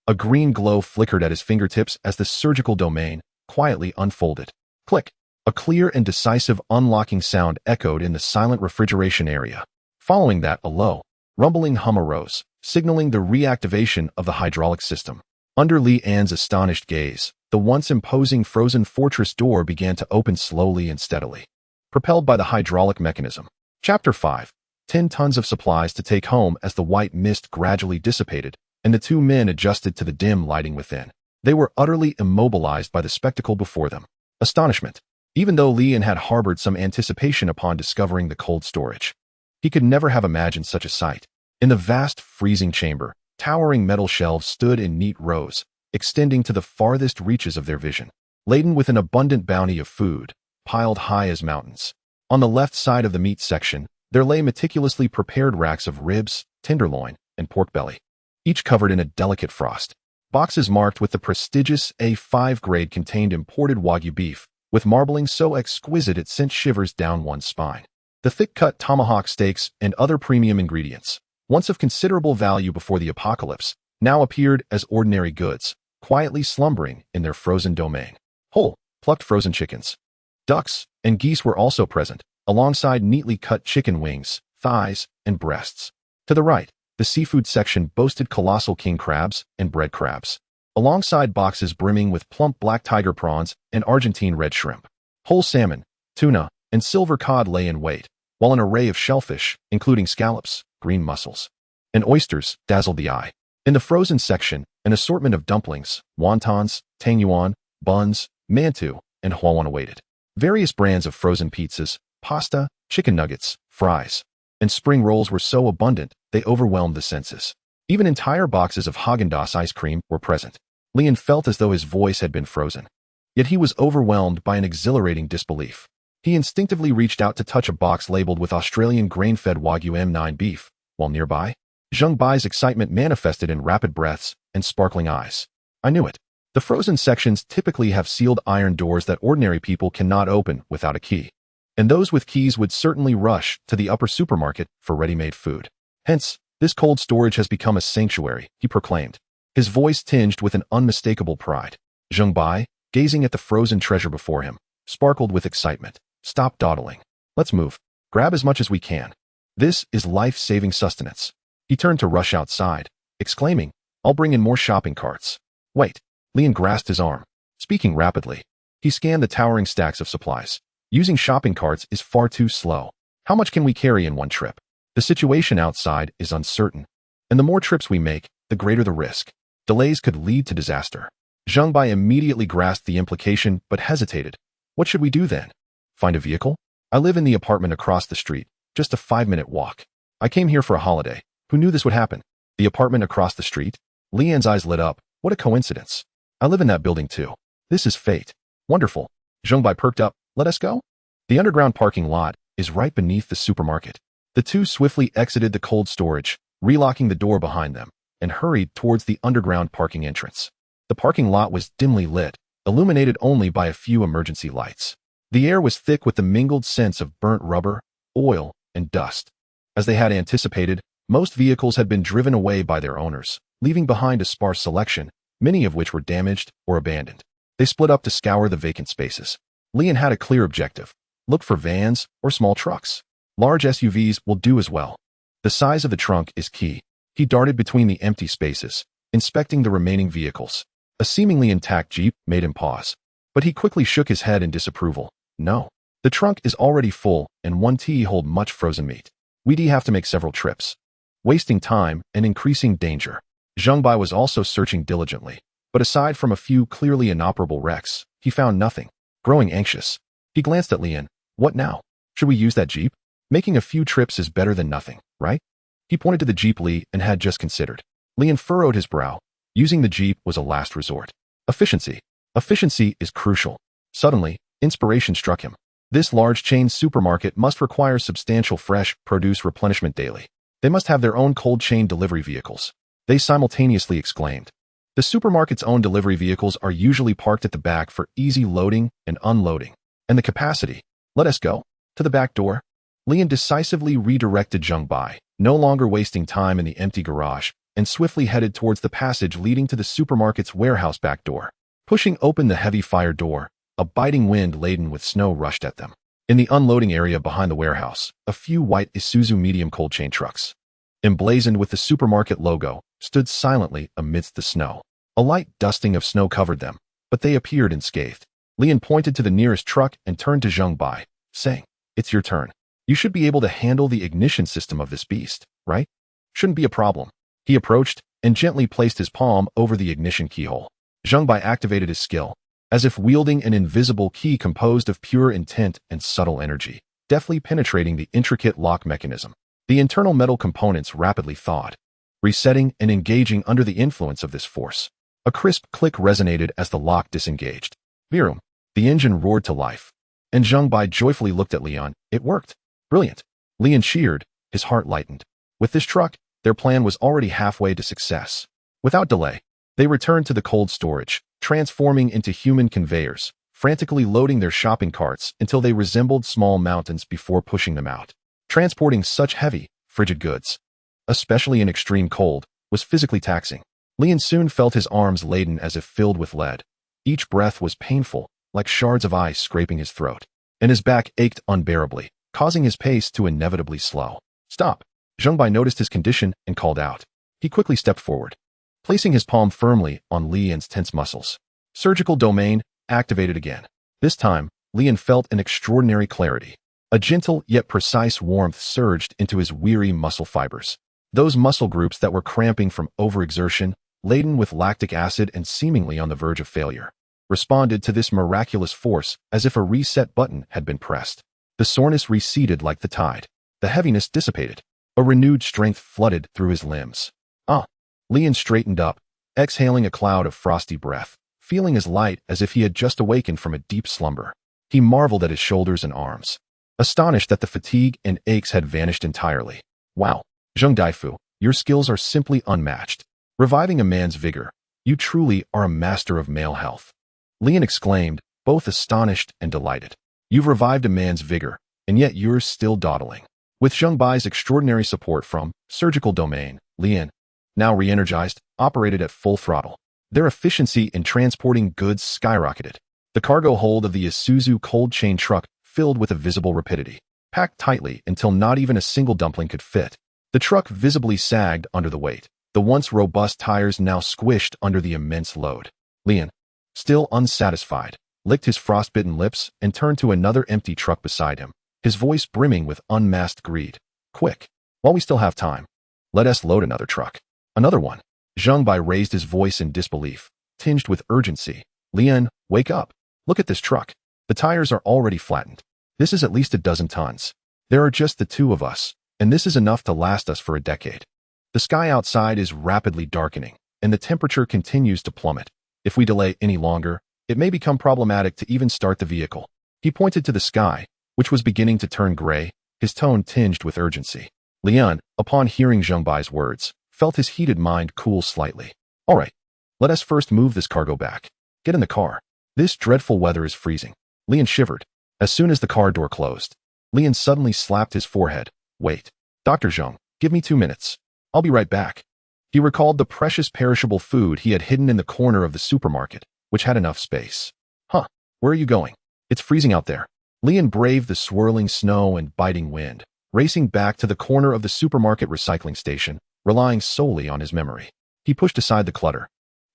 A green glow flickered at his fingertips as the surgical domain quietly unfolded. Click! A clear and decisive unlocking sound echoed in the silent refrigeration area. Following that, a low, rumbling hum arose, signaling the reactivation of the hydraulic system. Under Li An's astonished gaze, the once imposing frozen fortress door began to open slowly and steadily, propelled by the hydraulic mechanism. Chapter 5. 10 tons of supplies to take home. As the white mist gradually dissipated, and the two men adjusted to the dim lighting within, they were utterly immobilized by the spectacle before them. Astonishment. Even though Li An had harbored some anticipation upon discovering the cold storage, he could never have imagined such a sight. In the vast freezing chamber, towering metal shelves stood in neat rows, extending to the farthest reaches of their vision, laden with an abundant bounty of food, piled high as mountains. On the left side of the meat section, there lay meticulously prepared racks of ribs, tenderloin, and pork belly, each covered in a delicate frost. Boxes marked with the prestigious A5 grade contained imported Wagyu beef, with marbling so exquisite it sent shivers down one's spine. The thick-cut tomahawk steaks and other premium ingredients, once of considerable value before the apocalypse, now appeared as ordinary goods, quietly slumbering in their frozen domain. Whole, plucked frozen chickens, ducks, and geese were also present, alongside neatly cut chicken wings, thighs, and breasts. To the right, the seafood section boasted colossal king crabs and bread crabs, alongside boxes brimming with plump black tiger prawns and Argentine red shrimp. Whole salmon, tuna, and silver cod lay in wait, while an array of shellfish, including scallops, green mussels, and oysters, dazzled the eye. In the frozen section, an assortment of dumplings, wontons, tangyuan, buns, mantou, and huawan awaited. Various brands of frozen pizzas, pasta, chicken nuggets, fries, and spring rolls were so abundant they overwhelmed the senses. Even entire boxes of Häagen-Dazs ice cream were present. Li An felt as though his voice had been frozen. Yet he was overwhelmed by an exhilarating disbelief. He instinctively reached out to touch a box labeled with Australian grain-fed Wagyu M9 beef, while nearby, Zheng Bai's excitement manifested in rapid breaths and sparkling eyes. I knew it. The frozen sections typically have sealed iron doors that ordinary people cannot open without a key, and those with keys would certainly rush to the upper supermarket for ready-made food. Hence, this cold storage has become a sanctuary, he proclaimed, his voice tinged with an unmistakable pride. Zheng Bai, gazing at the frozen treasure before him, sparkled with excitement. Stop dawdling. Let's move. Grab as much as we can. This is life-saving sustenance. He turned to rush outside, exclaiming, I'll bring in more shopping carts. Wait. Li An grasped his arm. Speaking rapidly, he scanned the towering stacks of supplies. Using shopping carts is far too slow. How much can we carry in one trip? The situation outside is uncertain, and the more trips we make, the greater the risk. Delays could lead to disaster. Zheng Bai immediately grasped the implication but hesitated. What should we do then? Find a vehicle? I live in the apartment across the street, just a 5-minute walk. I came here for a holiday. Who knew this would happen? The apartment across the street? Li An's eyes lit up. What a coincidence. I live in that building too. This is fate. Wonderful. Zheng Bai perked up. Let us go? The underground parking lot is right beneath the supermarket. The two swiftly exited the cold storage, relocking the door behind them, and hurried towards the underground parking entrance. The parking lot was dimly lit, illuminated only by a few emergency lights. The air was thick with the mingled scents of burnt rubber, oil, and dust. As they had anticipated, most vehicles had been driven away by their owners, leaving behind a sparse selection, many of which were damaged or abandoned. They split up to scour the vacant spaces. Li An had a clear objective. Look for vans or small trucks. Large SUVs will do as well. The size of the trunk is key. He darted between the empty spaces, inspecting the remaining vehicles. A seemingly intact Jeep made him pause, but he quickly shook his head in disapproval. No. The trunk is already full, and one T hold much frozen meat. We'd have to make several trips, wasting time and increasing danger. Zheng Bai was also searching diligently, but aside from a few clearly inoperable wrecks, he found nothing. Growing anxious, he glanced at Li An. What now? Should we use that Jeep? Making a few trips is better than nothing, right? He pointed to the Jeep Li An had just considered. Li An furrowed his brow. Using the Jeep was a last resort. Efficiency. Efficiency is crucial. Suddenly, inspiration struck him. This large chain supermarket must require substantial fresh produce replenishment daily. They must have their own cold chain delivery vehicles. They simultaneously exclaimed. The supermarket's own delivery vehicles are usually parked at the back for easy loading and unloading. And the capacity. Let us go. To the back door. Lian decisively redirected Zheng Bai, no longer wasting time in the empty garage, and swiftly headed towards the passage leading to the supermarket's warehouse back door. Pushing open the heavy fire door, a biting wind laden with snow rushed at them. In the unloading area behind the warehouse, a few white Isuzu medium cold chain trucks, emblazoned with the supermarket logo, stood silently amidst the snow. A light dusting of snow covered them, but they appeared unscathed. Lian pointed to the nearest truck and turned to Zheng Bai, saying, "It's your turn. You should be able to handle the ignition system of this beast, right? Shouldn't be a problem." He approached and gently placed his palm over the ignition keyhole. Zheng Bai activated his skill, as if wielding an invisible key composed of pure intent and subtle energy, deftly penetrating the intricate lock mechanism. The internal metal components rapidly thawed, resetting and engaging under the influence of this force. A crisp click resonated as the lock disengaged. Virum. The engine roared to life, and Zheng Bai joyfully looked at Lian. It worked. Brilliant. Lian cheered, his heart lightened. With this truck, their plan was already halfway to success. Without delay, they returned to the cold storage, transforming into human conveyors, frantically loading their shopping carts until they resembled small mountains before pushing them out. Transporting such heavy, frigid goods, especially in extreme cold, was physically taxing. Lian soon felt his arms laden as if filled with lead. Each breath was painful, like shards of ice scraping his throat, and his back ached unbearably, causing his pace to inevitably slow. "Stop." Zheng Bai noticed his condition and called out. He quickly stepped forward, placing his palm firmly on Lian's tense muscles. Surgical domain activated again. This time, Lian felt an extraordinary clarity. A gentle yet precise warmth surged into his weary muscle fibers. Those muscle groups that were cramping from overexertion, laden with lactic acid and seemingly on the verge of failure, responded to this miraculous force as if a reset button had been pressed. The soreness receded like the tide. The heaviness dissipated. A renewed strength flooded through his limbs. Lian straightened up, exhaling a cloud of frosty breath, feeling as light as if he had just awakened from a deep slumber. He marveled at his shoulders and arms, astonished that the fatigue and aches had vanished entirely. "Wow, Zheng Daifu, your skills are simply unmatched. Reviving a man's vigor, you truly are a master of male health." Lian exclaimed, both astonished and delighted. "You've revived a man's vigor, and yet you're still dawdling." With Zheng Bai's extraordinary support from surgical domain, Lian, now re-energized, operated at full throttle. Their efficiency in transporting goods skyrocketed. The cargo hold of the Isuzu cold chain truck filled with a visible rapidity, packed tightly until not even a single dumpling could fit. The truck visibly sagged under the weight, the once robust tires now squished under the immense load. Lian, still unsatisfied, licked his frostbitten lips and turned to another empty truck beside him, his voice brimming with unmasked greed. "Quick, while we still have time, let us load another truck." "Another one?" Zheng Bai raised his voice in disbelief, tinged with urgency. "Lian, wake up. Look at this truck. The tires are already flattened. This is at least a dozen tons. There are just the two of us, and this is enough to last us for a decade. The sky outside is rapidly darkening, and the temperature continues to plummet. If we delay any longer, it may become problematic to even start the vehicle." He pointed to the sky, which was beginning to turn gray, his tone tinged with urgency. Lian, upon hearing Zheng Bai's words, felt his heated mind cool slightly. "All right, let us first move this cargo back. Get in the car. This dreadful weather is freezing." Lian shivered. As soon as the car door closed, Lian suddenly slapped his forehead. "Wait. Dr. Zheng, give me 2 minutes. I'll be right back." He recalled the precious perishable food he had hidden in the corner of the supermarket, which had enough space. Where are you going? It's freezing out there." Lian braved the swirling snow and biting wind, racing back to the corner of the supermarket recycling station, relying solely on his memory. He pushed aside the clutter,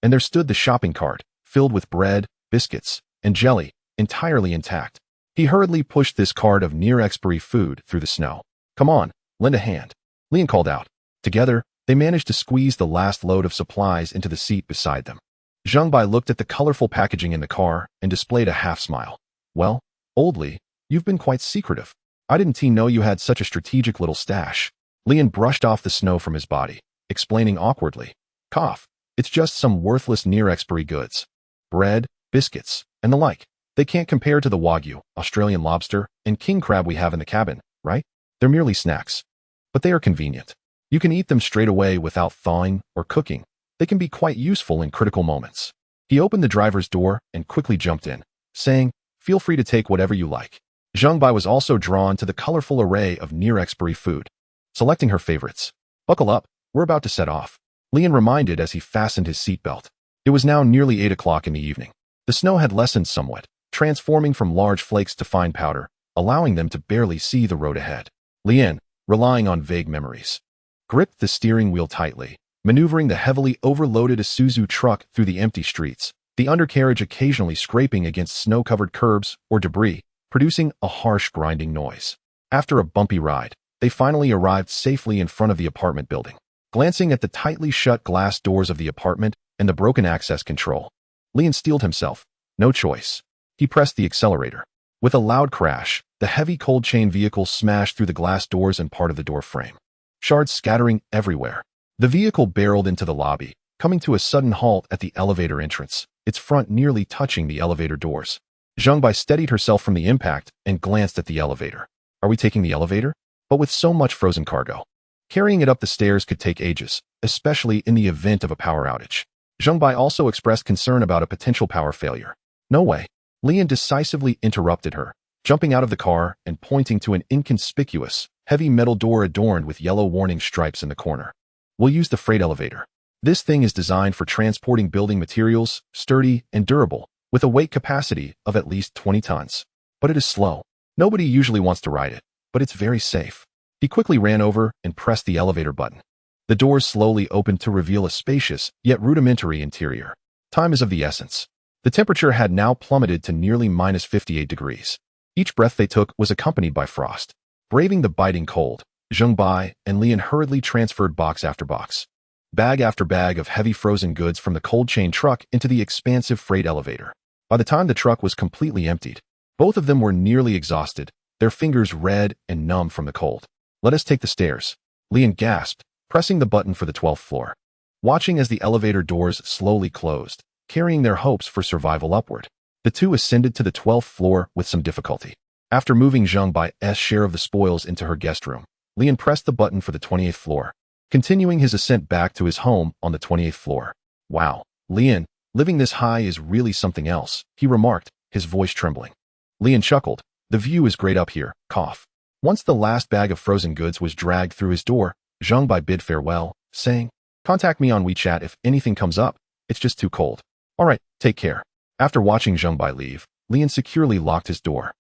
and there stood the shopping cart, filled with bread, biscuits, and jelly, entirely intact. He hurriedly pushed this cart of near-expiry food through the snow. "Come on, lend a hand," Lian called out. Together, they managed to squeeze the last load of supplies into the seat beside them. Zheng Bai looked at the colorful packaging in the car and displayed a half-smile. "Well, Old Li, you've been quite secretive. I didn't know you had such a strategic little stash." Lian brushed off the snow from his body, explaining awkwardly. "Cough. It's just some worthless near-expiry goods. Bread, biscuits, and the like. They can't compare to the wagyu, Australian lobster, and king crab we have in the cabin, right? They're merely snacks. But they are convenient. You can eat them straight away without thawing or cooking. They can be quite useful in critical moments. He opened the driver's door and quickly jumped in, saying, "Feel free to take whatever you like." Zhang Bai was also drawn to the colorful array of near-expiry food, selecting her favorites. "Buckle up, we're about to set off," Lian reminded as he fastened his seatbelt. It was now nearly 8 o'clock in the evening. The snow had lessened somewhat, transforming from large flakes to fine powder, allowing them to barely see the road ahead. Lian, relying on vague memories, gripped the steering wheel tightly, maneuvering the heavily overloaded Isuzu truck through the empty streets, the undercarriage occasionally scraping against snow-covered curbs or debris, producing a harsh grinding noise. After a bumpy ride, they finally arrived safely in front of the apartment building. Glancing at the tightly shut glass doors of the apartment and the broken access control, Lian steeled himself. No choice. He pressed the accelerator. With a loud crash, the heavy cold chain vehicle smashed through the glass doors and part of the door frame, shards scattering everywhere. The vehicle barreled into the lobby, coming to a sudden halt at the elevator entrance, its front nearly touching the elevator doors. Zhang Bai steadied herself from the impact and glanced at the elevator. Are we taking the elevator? But with so much frozen cargo, carrying it up the stairs could take ages, especially in the event of a power outage. Zhang Bai also expressed concern about a potential power failure. No way. Lian decisively interrupted her, jumping out of the car and pointing to an inconspicuous, heavy metal door adorned with yellow warning stripes in the corner. We'll use the freight elevator. This thing is designed for transporting building materials, sturdy and durable, with a weight capacity of at least 20 tons. But it is slow. Nobody usually wants to ride it, but it's very safe. He quickly ran over and pressed the elevator button. The doors slowly opened to reveal a spacious, yet rudimentary interior. Time is of the essence. The temperature had now plummeted to nearly minus 58 degrees. Each breath they took was accompanied by frost. Braving the biting cold, Zhang Bai and Lian hurriedly transferred box after box, bag after bag of heavy frozen goods from the cold chain truck into the expansive freight elevator. By the time the truck was completely emptied, both of them were nearly exhausted, their fingers red and numb from the cold. "Let us take the stairs," Lian gasped, pressing the button for the 12th floor. Watching as the elevator doors slowly closed, carrying their hopes for survival upward, the two ascended to the 12th floor with some difficulty. After moving Zhang Bai's share of the spoils into her guest room, Lian pressed the button for the 28th floor, continuing his ascent back to his home on the 28th floor. "Wow, Lian, living this high is really something else," he remarked, his voice trembling. Lian chuckled. "The view is great up here." Cough. Once the last bag of frozen goods was dragged through his door, Zhang Bai bid farewell, saying, "Contact me on WeChat if anything comes up. It's just too cold." "All right, take care." After watching Zhang Bai leave, Lian securely locked his door.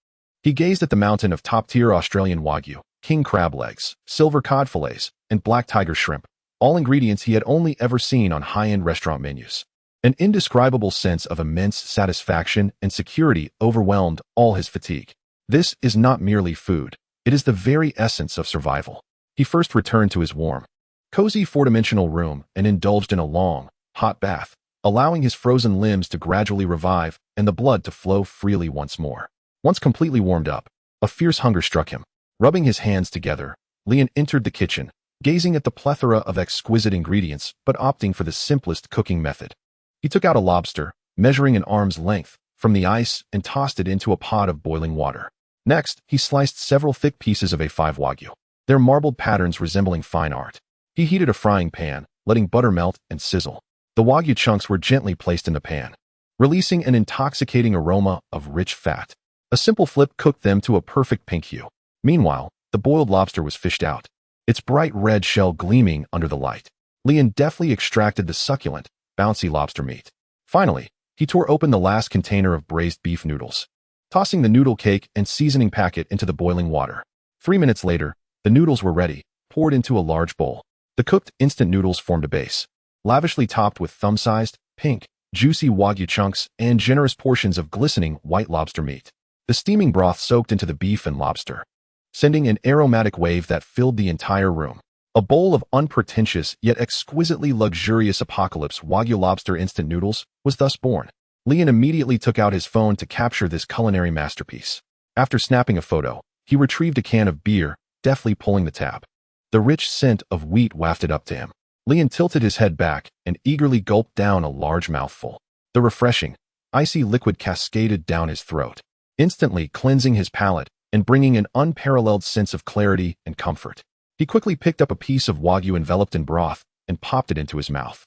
He gazed at the mountain of top-tier Australian Wagyu, king crab legs, silver cod fillets, and black tiger shrimp, all ingredients he had only ever seen on high-end restaurant menus. An indescribable sense of immense satisfaction and security overwhelmed all his fatigue. This is not merely food. It is the very essence of survival. He first returned to his warm, cozy four-dimensional room and indulged in a long, hot bath, allowing his frozen limbs to gradually revive and the blood to flow freely once more. Once completely warmed up, a fierce hunger struck him. Rubbing his hands together, Lian entered the kitchen, gazing at the plethora of exquisite ingredients but opting for the simplest cooking method. He took out a lobster, measuring an arm's length, from the ice and tossed it into a pot of boiling water. Next, he sliced several thick pieces of A5 Wagyu, their marbled patterns resembling fine art. He heated a frying pan, letting butter melt and sizzle. The Wagyu chunks were gently placed in the pan, releasing an intoxicating aroma of rich fat. A simple flip cooked them to a perfect pink hue. Meanwhile, the boiled lobster was fished out, its bright red shell gleaming under the light. Lian deftly extracted the succulent, bouncy lobster meat. Finally, he tore open the last container of braised beef noodles, tossing the noodle cake and seasoning packet into the boiling water. 3 minutes later, the noodles were ready, poured into a large bowl. The cooked instant noodles formed a base, lavishly topped with thumb-sized, pink, juicy Wagyu chunks and generous portions of glistening white lobster meat. The steaming broth soaked into the beef and lobster, sending an aromatic wave that filled the entire room. A bowl of unpretentious yet exquisitely luxurious apocalypse Wagyu lobster instant noodles was thus born. Lian immediately took out his phone to capture this culinary masterpiece. After snapping a photo, he retrieved a can of beer, deftly pulling the tab. The rich scent of wheat wafted up to him. Lian tilted his head back and eagerly gulped down a large mouthful. The refreshing, icy liquid cascaded down his throat, instantly cleansing his palate and bringing an unparalleled sense of clarity and comfort. He quickly picked up a piece of Wagyu enveloped in broth and popped it into his mouth.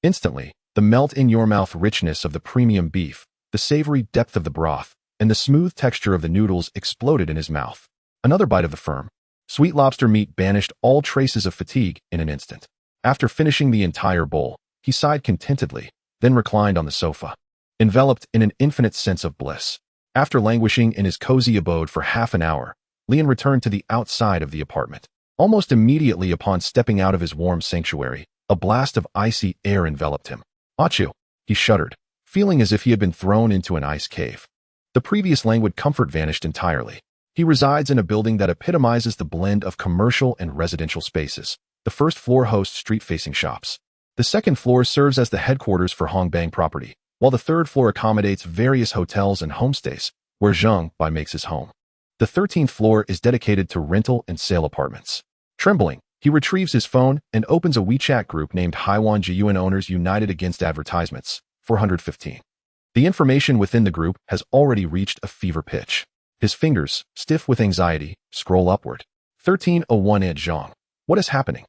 Instantly, the melt-in-your-mouth richness of the premium beef, the savory depth of the broth, and the smooth texture of the noodles exploded in his mouth. Another bite of the firm, sweet lobster meat banished all traces of fatigue in an instant. After finishing the entire bowl, he sighed contentedly, then reclined on the sofa, enveloped in an infinite sense of bliss. After languishing in his cozy abode for half an hour, Leon returned to the outside of the apartment. Almost immediately upon stepping out of his warm sanctuary, a blast of icy air enveloped him. Achoo! He shuddered, feeling as if he had been thrown into an ice cave. The previous languid comfort vanished entirely. He resides in a building that epitomizes the blend of commercial and residential spaces. The first floor hosts street-facing shops. The second floor serves as the headquarters for Hongbang property, while the third floor accommodates various hotels and homestays, where Zhang Bai makes his home. The 13th floor is dedicated to rental and sale apartments. Trembling, he retrieves his phone and opens a WeChat group named Haiwan Jiyuan Owners United Against Advertisements, 415. The information within the group has already reached a fever pitch. His fingers, stiff with anxiety, scroll upward. 1301 Ed Zhang. What is happening?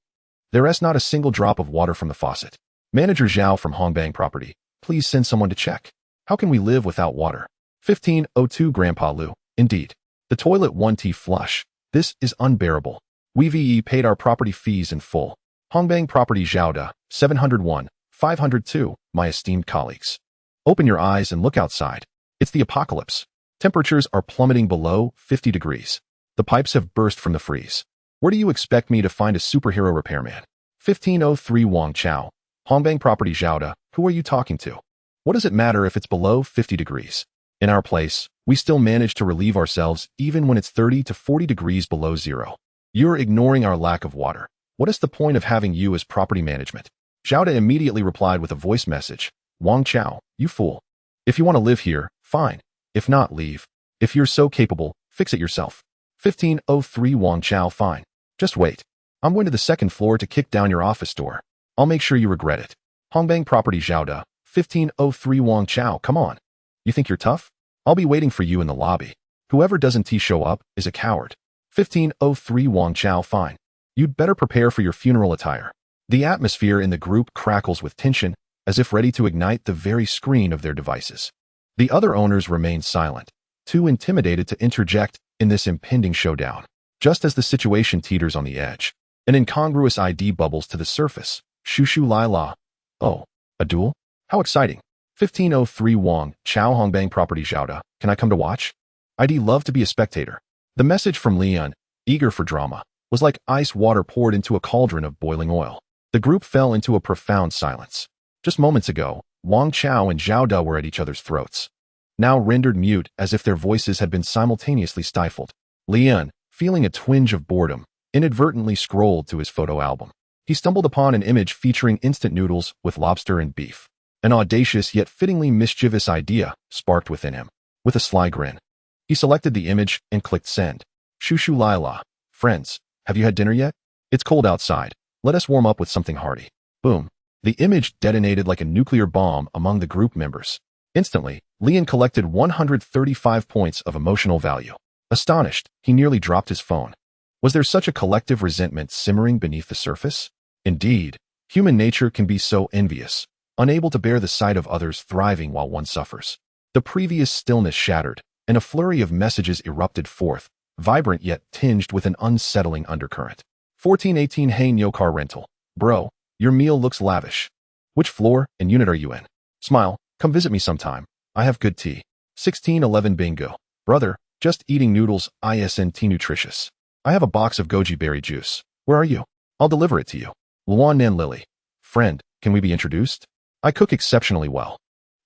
There is not a single drop of water from the faucet. Manager Zhao from Hongbang property, please send someone to check. How can we live without water? 1502 Grandpa Lu. Indeed. The toilet 1T flush. This is unbearable. We paid our property fees in full. Hongbang property Zhaoda, 701, 502, my esteemed colleagues. Open your eyes and look outside. It's the apocalypse. Temperatures are plummeting below 50 degrees. The pipes have burst from the freeze. Where do you expect me to find a superhero repairman? 1503 Wang Chao. Hongbang property Zhaoda, who are you talking to? What does it matter if it's below 50 degrees? In our place, we still manage to relieve ourselves even when it's 30 to 40 degrees below zero. You're ignoring our lack of water. What is the point of having you as property management? Zhaoda immediately replied with a voice message. Wang Chao, you fool. If you want to live here, fine. If not, leave. If you're so capable, fix it yourself. 1503 Wang Chao, fine. Just wait. I'm going to the second floor to kick down your office door. I'll make sure you regret it. Hongbang property Zhaoda, 1503 Wang Chao, come on. You think you're tough? I'll be waiting for you in the lobby. Whoever doesn't show up is a coward. 1503 Wang Chao, fine. You'd better prepare for your funeral attire. The atmosphere in the group crackles with tension, as if ready to ignite the very screen of their devices. The other owners remain silent, too intimidated to interject in this impending showdown. Just as the situation teeters on the edge, an incongruous ID bubbles to the surface. Shushu Lai La. Oh, a duel? How exciting. 1503 Wang Chao Hongbang property Zhaoda, can I come to watch? I'd love to be a spectator. The message from Leon, eager for drama, was like ice water poured into a cauldron of boiling oil. The group fell into a profound silence. Just moments ago, Wang Chao and Zhaoda were at each other's throats, now rendered mute as if their voices had been simultaneously stifled. Leon, feeling a twinge of boredom, inadvertently scrolled to his photo album. He stumbled upon an image featuring instant noodles with lobster and beef. An audacious yet fittingly mischievous idea sparked within him. With a sly grin, he selected the image and clicked send. Shushu Lila. Friends, have you had dinner yet? It's cold outside. Let us warm up with something hearty. Boom. The image detonated like a nuclear bomb among the group members. Instantly, Leon collected 135 points of emotional value. Astonished, he nearly dropped his phone. Was there such a collective resentment simmering beneath the surface? Indeed, human nature can be so envious, unable to bear the sight of others thriving while one suffers. The previous stillness shattered, and a flurry of messages erupted forth, vibrant yet tinged with an unsettling undercurrent. 1418 Hey Nyo Car Rental. Bro, your meal looks lavish. Which floor and unit are you in? Smile, come visit me sometime. I have good tea. 1611 Bingo. Brother, just eating noodles, isn't nutritious. I have a box of goji berry juice. Where are you? I'll deliver it to you. Luan Nan Lily. Friend, can we be introduced? I cook exceptionally well.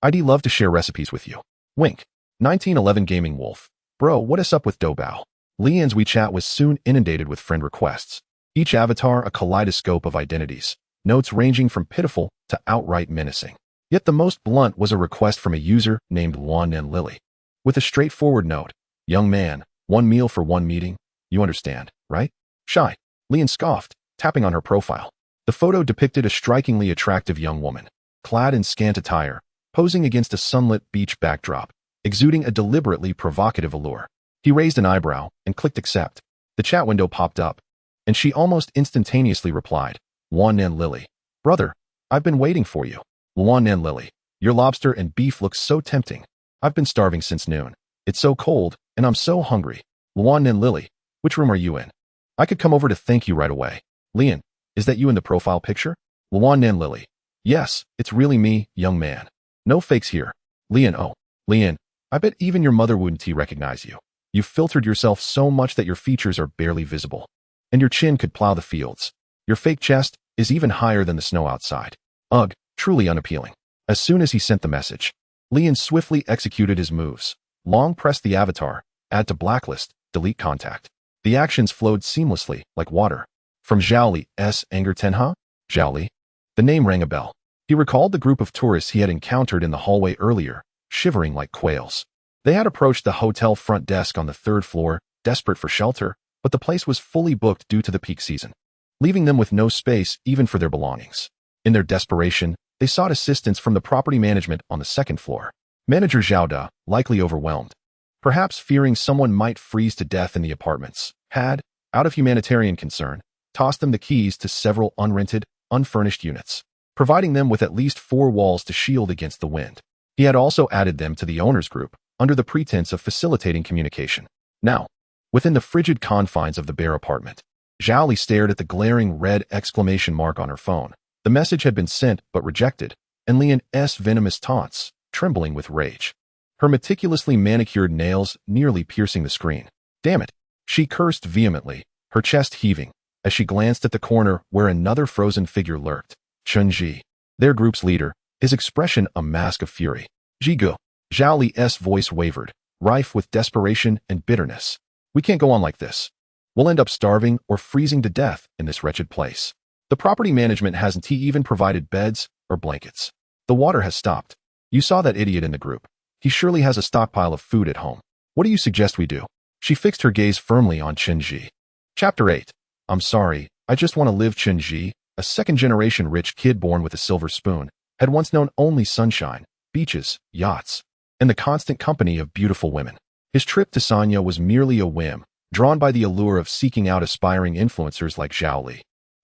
I'd love to share recipes with you. Wink. 1911 Gaming Wolf. Bro, what is up with Doubao? Leon's WeChat was soon inundated with friend requests. Each avatar a kaleidoscope of identities, notes ranging from pitiful to outright menacing. Yet the most blunt was a request from a user named Luan Nan Lily. With a straightforward note, young man, one meal for one meeting, you understand, right? Shy. Leon scoffed, tapping on her profile. The photo depicted a strikingly attractive young woman, clad in scant attire, posing against a sunlit beach backdrop, exuding a deliberately provocative allure. He raised an eyebrow and clicked accept. The chat window popped up, and she almost instantaneously replied, Wan Nan Lily. Brother, I've been waiting for you. Luan Nan Lily. Your lobster and beef looks so tempting. I've been starving since noon. It's so cold, and I'm so hungry. Luan Nan Lily. Which room are you in? I could come over to thank you right away. Lian, is that you in the profile picture? Luan Nan Lily. Yes, it's really me, young man. No fakes here. Lian, oh, Lian, I bet even your mother wouldn't recognize you. You've filtered yourself so much that your features are barely visible. And your chin could plow the fields. Your fake chest is even higher than the snow outside. Ugh, truly unappealing. As soon as he sent the message, Lian swiftly executed his moves. Long pressed the avatar, add to blacklist, delete contact. The actions flowed seamlessly, like water. From Zhao Li's anger Tenha? Zhao Li? The name rang a bell. He recalled the group of tourists he had encountered in the hallway earlier, shivering like quails. They had approached the hotel front desk on the 3rd floor, desperate for shelter, but the place was fully booked due to the peak season, leaving them with no space even for their belongings. In their desperation, they sought assistance from the property management on the 2nd floor. Manager Zhao Da, likely overwhelmed, perhaps fearing someone might freeze to death in the apartments, had, out of humanitarian concern, tossed them the keys to several unrented, unfurnished units, providing them with at least 4 walls to shield against the wind. He had also added them to the owners group, under the pretense of facilitating communication. Now, within the frigid confines of the bare apartment, Zhao Li stared at the glaring red exclamation mark on her phone. The message had been sent but rejected, and Lian's venomous taunts, trembling with rage. Her meticulously manicured nails nearly piercing the screen. Damn it, she cursed vehemently, her chest heaving, as she glanced at the corner where another frozen figure lurked. Chen Ji, their group's leader, his expression a mask of fury. Jigu. Zhao Li's voice wavered, rife with desperation and bitterness. We can't go on like this. We'll end up starving or freezing to death in this wretched place. The property management hasn't even provided beds or blankets. The water has stopped. You saw that idiot in the group. He surely has a stockpile of food at home. What do you suggest we do? She fixed her gaze firmly on Chen Ji. Chapter 8. I'm sorry, I just want to live. Chen Ji, a second-generation rich kid born with a silver spoon, had once known only sunshine, beaches, yachts, and the constant company of beautiful women. His trip to Sanya was merely a whim, drawn by the allure of seeking out aspiring influencers like Zhao Li,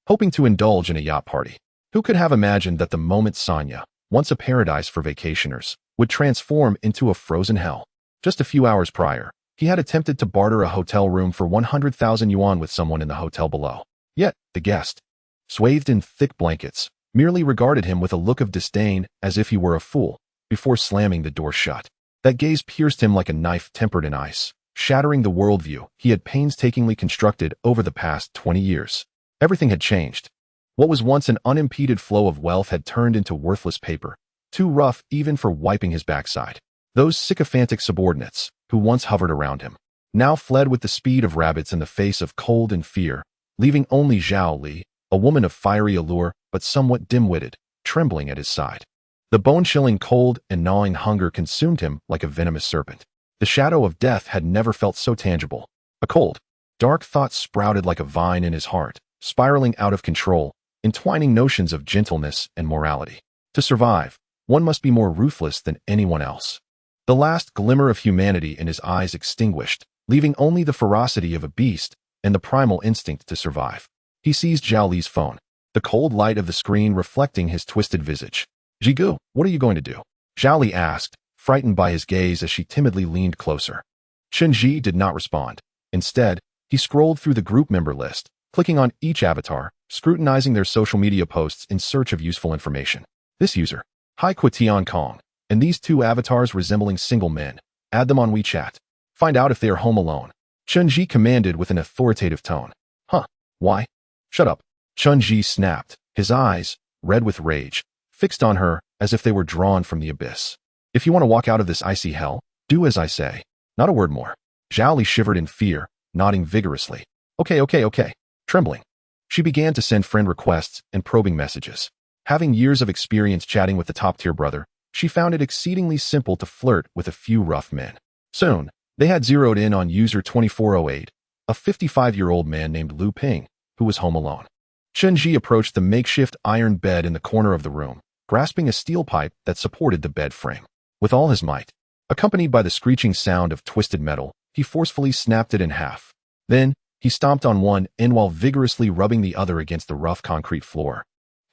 hoping to indulge in a yacht party. Who could have imagined that the moment Sanya, once a paradise for vacationers, would transform into a frozen hell? Just a few hours prior, he had attempted to barter a hotel room for 100,000 yuan with someone in the hotel below. Yet, the guest, swathed in thick blankets, merely regarded him with a look of disdain as if he were a fool, before slamming the door shut. That gaze pierced him like a knife tempered in ice, shattering the worldview he had painstakingly constructed over the past 20 years. Everything had changed. What was once an unimpeded flow of wealth had turned into worthless paper, too rough even for wiping his backside. Those sycophantic subordinates, who once hovered around him, now fled with the speed of rabbits in the face of cold and fear, leaving only Zhao Li, a woman of fiery allure but somewhat dim-witted, trembling at his side. The bone-chilling cold and gnawing hunger consumed him like a venomous serpent. The shadow of death had never felt so tangible. A cold, dark thought sprouted like a vine in his heart, spiraling out of control, entwining notions of gentleness and morality. To survive, one must be more ruthless than anyone else. The last glimmer of humanity in his eyes extinguished, leaving only the ferocity of a beast and the primal instinct to survive. He seized Zhao Li's phone, the cold light of the screen reflecting his twisted visage. Jigu, what are you going to do? Zhao Li asked, frightened by his gaze as she timidly leaned closer. Chen Ji did not respond. Instead, he scrolled through the group member list, clicking on each avatar, scrutinizing their social media posts in search of useful information. This user, Hai Tian Kong, and these 2 avatars resembling single men. Add them on WeChat. Find out if they are home alone. Chen Ji commanded with an authoritative tone. Huh? Why? Shut up. Chen Ji snapped, his eyes, red with rage, fixed on her as if they were drawn from the abyss. If you want to walk out of this icy hell, do as I say. Not a word more. Zhao Li shivered in fear, nodding vigorously. Okay. Trembling, she began to send friend requests and probing messages. Having years of experience chatting with the top-tier brother, she found it exceedingly simple to flirt with a few rough men. Soon, they had zeroed in on user 2408, a 55-year-old man named Lu Ping, who was home alone. Chen Ji approached the makeshift iron bed in the corner of the room, grasping a steel pipe that supported the bed frame. With all his might, accompanied by the screeching sound of twisted metal, he forcefully snapped it in half. Then, he stomped on one end while vigorously rubbing the other against the rough concrete floor.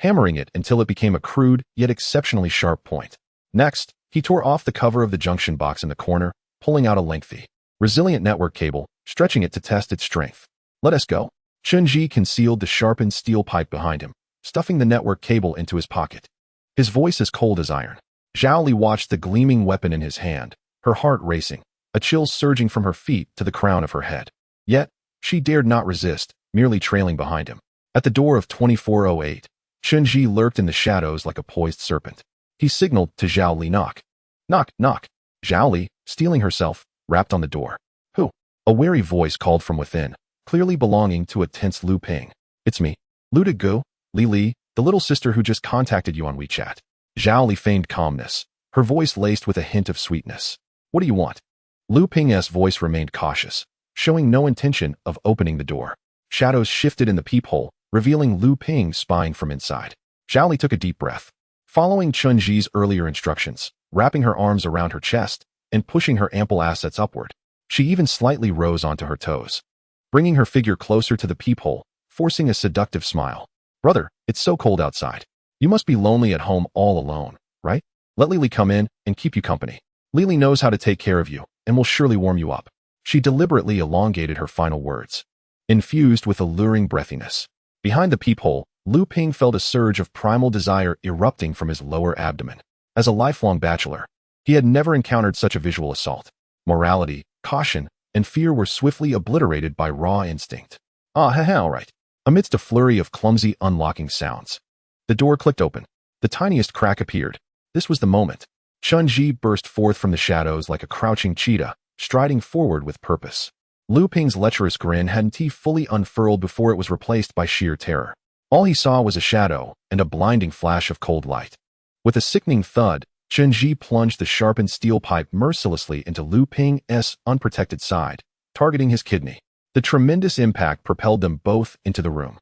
hammering it until it became a crude yet exceptionally sharp point. Next, he tore off the cover of the junction box in the corner, pulling out a lengthy, resilient network cable, stretching it to test its strength. Let us go. Chunji concealed the sharpened steel pipe behind him, stuffing the network cable into his pocket. His voice as cold as iron. Zhao Li watched the gleaming weapon in his hand, her heart racing, a chill surging from her feet to the crown of her head. Yet, she dared not resist, merely trailing behind him. At the door of 2408, Chunji lurked in the shadows like a poised serpent. He signaled to Zhao Li knock. Knock, knock. Zhao Li, steeling herself, rapped on the door. Who? A wary voice called from within, clearly belonging to a tense Lu Ping. It's me. Lu De Gu, Li Li, the little sister who just contacted you on WeChat. Zhao Li feigned calmness, her voice laced with a hint of sweetness. What do you want? Lu Ping's voice remained cautious, showing no intention of opening the door. Shadows shifted in the peephole, revealing Lu Ping spying from inside. Zhao Li took a deep breath, following Chunji's earlier instructions, wrapping her arms around her chest and pushing her ample assets upward. She even slightly rose onto her toes, bringing her figure closer to the peephole, forcing a seductive smile. Brother, it's so cold outside. You must be lonely at home all alone, right? Let Lily come in and keep you company. Lily knows how to take care of you and will surely warm you up. She deliberately elongated her final words, infused with alluring breathiness. Behind the peephole, Lu Ping felt a surge of primal desire erupting from his lower abdomen. As a lifelong bachelor, he had never encountered such a visual assault. Morality, caution, and fear were swiftly obliterated by raw instinct. All right. Amidst a flurry of clumsy unlocking sounds, the door clicked open. The tiniest crack appeared. This was the moment. Chunji burst forth from the shadows like a crouching cheetah, striding forward with purpose. Lu Ping's lecherous grin hadn't fully unfurled before it was replaced by sheer terror. All he saw was a shadow and a blinding flash of cold light. With a sickening thud, Chunji plunged the sharpened steel pipe mercilessly into Lu Ping's unprotected side, targeting his kidney. The tremendous impact propelled them both into the room.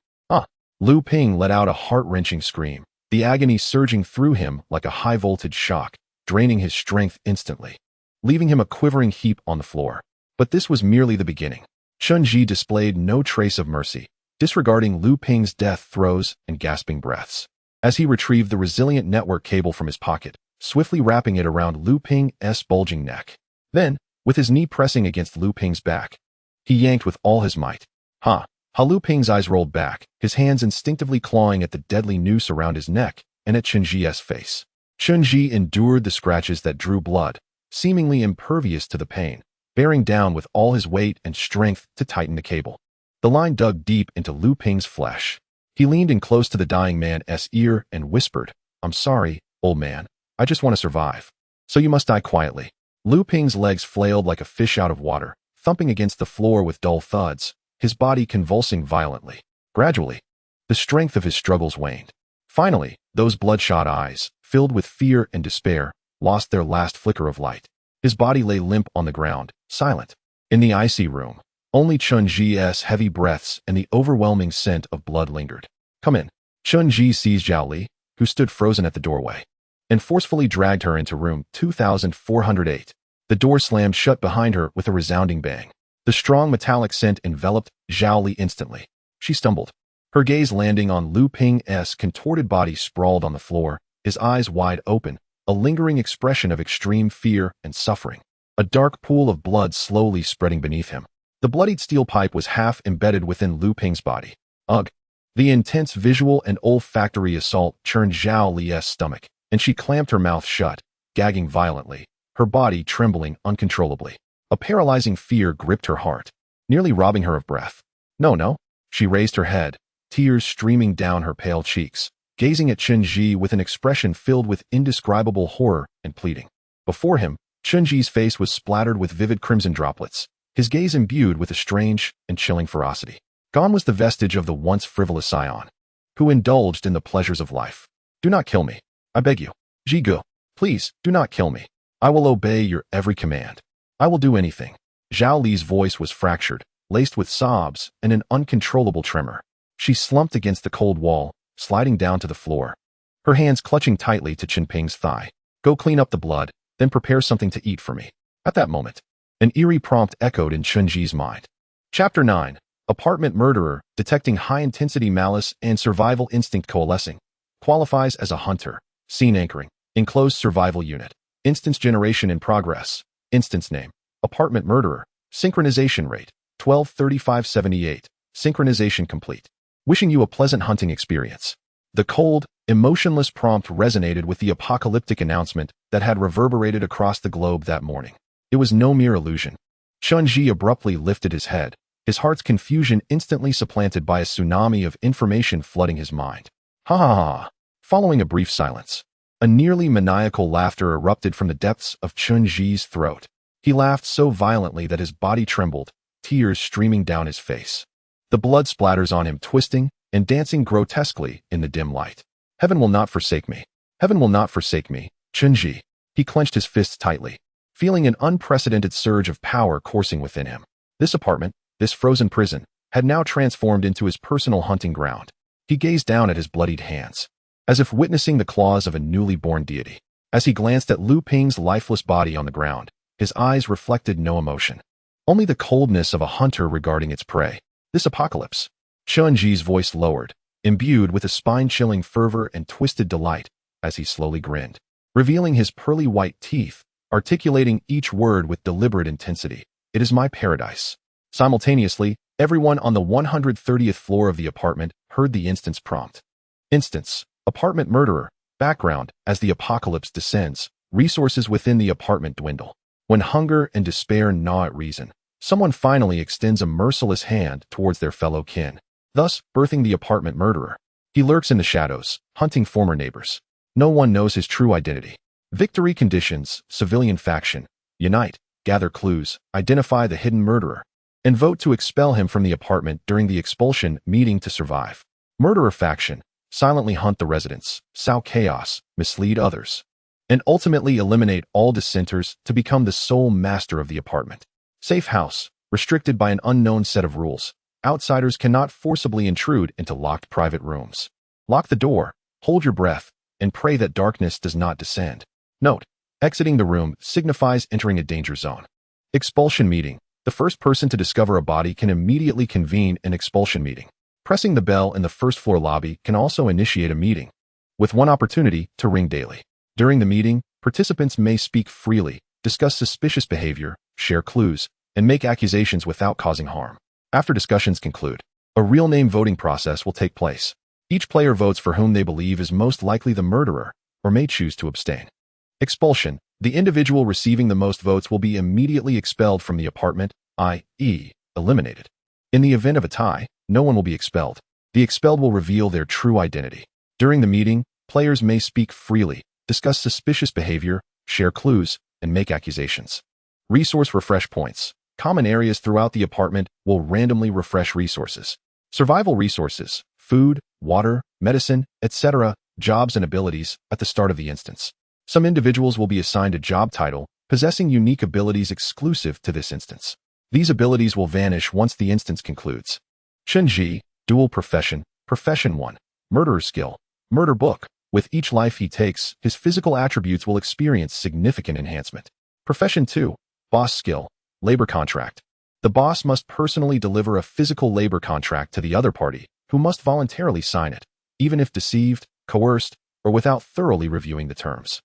Lu Ping let out a heart-wrenching scream, the agony surging through him like a high-voltage shock, draining his strength instantly, leaving him a quivering heap on the floor. But this was merely the beginning. Chunji displayed no trace of mercy, disregarding Lu Ping's death throes and gasping breaths. As he retrieved the resilient network cable from his pocket, swiftly wrapping it around Lu Ping's bulging neck. Then, with his knee pressing against Lu Ping's back, he yanked with all his might. Lu Ping's eyes rolled back, his hands instinctively clawing at the deadly noose around his neck and at Chunji's face. Chunji endured the scratches that drew blood, seemingly impervious to the pain, bearing down with all his weight and strength to tighten the cable. The line dug deep into Lu Ping's flesh. He leaned in close to the dying man's ear and whispered, "I'm sorry, old man. I just want to survive. So you must die quietly." Lu Ping's legs flailed like a fish out of water, thumping against the floor with dull thuds, his body convulsing violently. Gradually, the strength of his struggles waned. Finally, those bloodshot eyes, filled with fear and despair, lost their last flicker of light. His body lay limp on the ground, silent. In the icy room, only Chunji's heavy breaths and the overwhelming scent of blood lingered. "Come in." Chunji seized Zhao Li, who stood frozen at the doorway, and forcefully dragged her into room 2408. The door slammed shut behind her with a resounding bang. The strong metallic scent enveloped Zhao Li instantly. She stumbled, her gaze landing on Lu Ping's contorted body sprawled on the floor, his eyes wide open, a lingering expression of extreme fear and suffering. A dark pool of blood slowly spreading beneath him. The bloodied steel pipe was half embedded within Lu Ping's body. Ugh! The intense visual and olfactory assault churned Zhao Li's stomach, and she clamped her mouth shut, gagging violently, her body trembling uncontrollably. A paralyzing fear gripped her heart, nearly robbing her of breath. No. She raised her head, tears streaming down her pale cheeks, gazing at Chunji with an expression filled with indescribable horror and pleading. Before him, Chunji's face was splattered with vivid crimson droplets, his gaze imbued with a strange and chilling ferocity. Gone was the vestige of the once frivolous scion, who indulged in the pleasures of life. "Do not kill me, I beg you. Jigu, please, do not kill me. I will obey your every command. I will do anything." Zhao Li's voice was fractured, laced with sobs and an uncontrollable tremor. She slumped against the cold wall, sliding down to the floor, her hands clutching tightly to Qinping's thigh. "Go clean up the blood, then prepare something to eat for me." At that moment, an eerie prompt echoed in Chunji's mind. Chapter 9. Apartment Murderer, detecting high-intensity malice and survival instinct coalescing. Qualifies as a hunter. Scene anchoring. Enclosed survival unit. Instance generation in progress. Instance name. Apartment murderer. Synchronization rate. 123578. Synchronization complete. Wishing you a pleasant hunting experience. The cold, emotionless prompt resonated with the apocalyptic announcement that had reverberated across the globe that morning. It was no mere illusion. Chun-Ji abruptly lifted his head, his heart's confusion instantly supplanted by a tsunami of information flooding his mind. Ha ha ha. Following a brief silence, a nearly maniacal laughter erupted from the depths of Chun-Ji's throat. He laughed so violently that his body trembled, tears streaming down his face. The blood splatters on him, twisting and dancing grotesquely in the dim light. Heaven will not forsake me. Heaven will not forsake me, Chun-Ji. He clenched his fists tightly, feeling an unprecedented surge of power coursing within him. This apartment, this frozen prison, had now transformed into his personal hunting ground. He gazed down at his bloodied hands, as if witnessing the claws of a newly born deity. As he glanced at Lu Ping's lifeless body on the ground, his eyes reflected no emotion, only the coldness of a hunter regarding its prey. This apocalypse. Chun-Ji's voice lowered, imbued with a spine-chilling fervor and twisted delight, as he slowly grinned, revealing his pearly white teeth, articulating each word with deliberate intensity. It is my paradise. Simultaneously, everyone on the 130th floor of the apartment heard the instance prompt. Instance. Apartment murderer. Background. As the apocalypse descends, resources within the apartment dwindle. When hunger and despair gnaw at reason, someone finally extends a merciless hand towards their fellow kin, thus birthing the apartment murderer. He lurks in the shadows, hunting former neighbors. No one knows his true identity. Victory conditions. Civilian faction. Unite, gather clues, identify the hidden murderer, and vote to expel him from the apartment during the expulsion meeting to survive. Murderer faction. Silently hunt the residents, sow chaos, mislead others, and ultimately eliminate all dissenters to become the sole master of the apartment. Safehouse. Restricted by an unknown set of rules. Outsiders cannot forcibly intrude into locked private rooms. Lock the door, hold your breath, and pray that darkness does not descend. Note: exiting the room signifies entering a danger zone. Expulsion meeting. The first person to discover a body can immediately convene an expulsion meeting. Pressing the bell in the first floor lobby can also initiate a meeting, with one opportunity to ring daily. During the meeting, participants may speak freely, discuss suspicious behavior, share clues, and make accusations without causing harm. After discussions conclude, a real name voting process will take place. Each player votes for whom they believe is most likely the murderer, or may choose to abstain. Expulsion. The individual receiving the most votes will be immediately expelled from the apartment, i.e., eliminated. In the event of a tie, no one will be expelled. The expelled will reveal their true identity. During the meeting, players may speak freely, discuss suspicious behavior, share clues, and make accusations. Resource refresh points. Common areas throughout the apartment will randomly refresh resources. Survival resources, food, water, medicine, etc., jobs and abilities at the start of the instance. Some individuals will be assigned a job title, possessing unique abilities exclusive to this instance. These abilities will vanish once the instance concludes. Chun-Ji, dual profession, profession 1, murderer skill, murder book. With each life he takes, his physical attributes will experience significant enhancement. Profession 2, boss skill, labor contract. The boss must personally deliver a physical labor contract to the other party, who must voluntarily sign it, even if deceived, coerced, or without thoroughly reviewing the terms.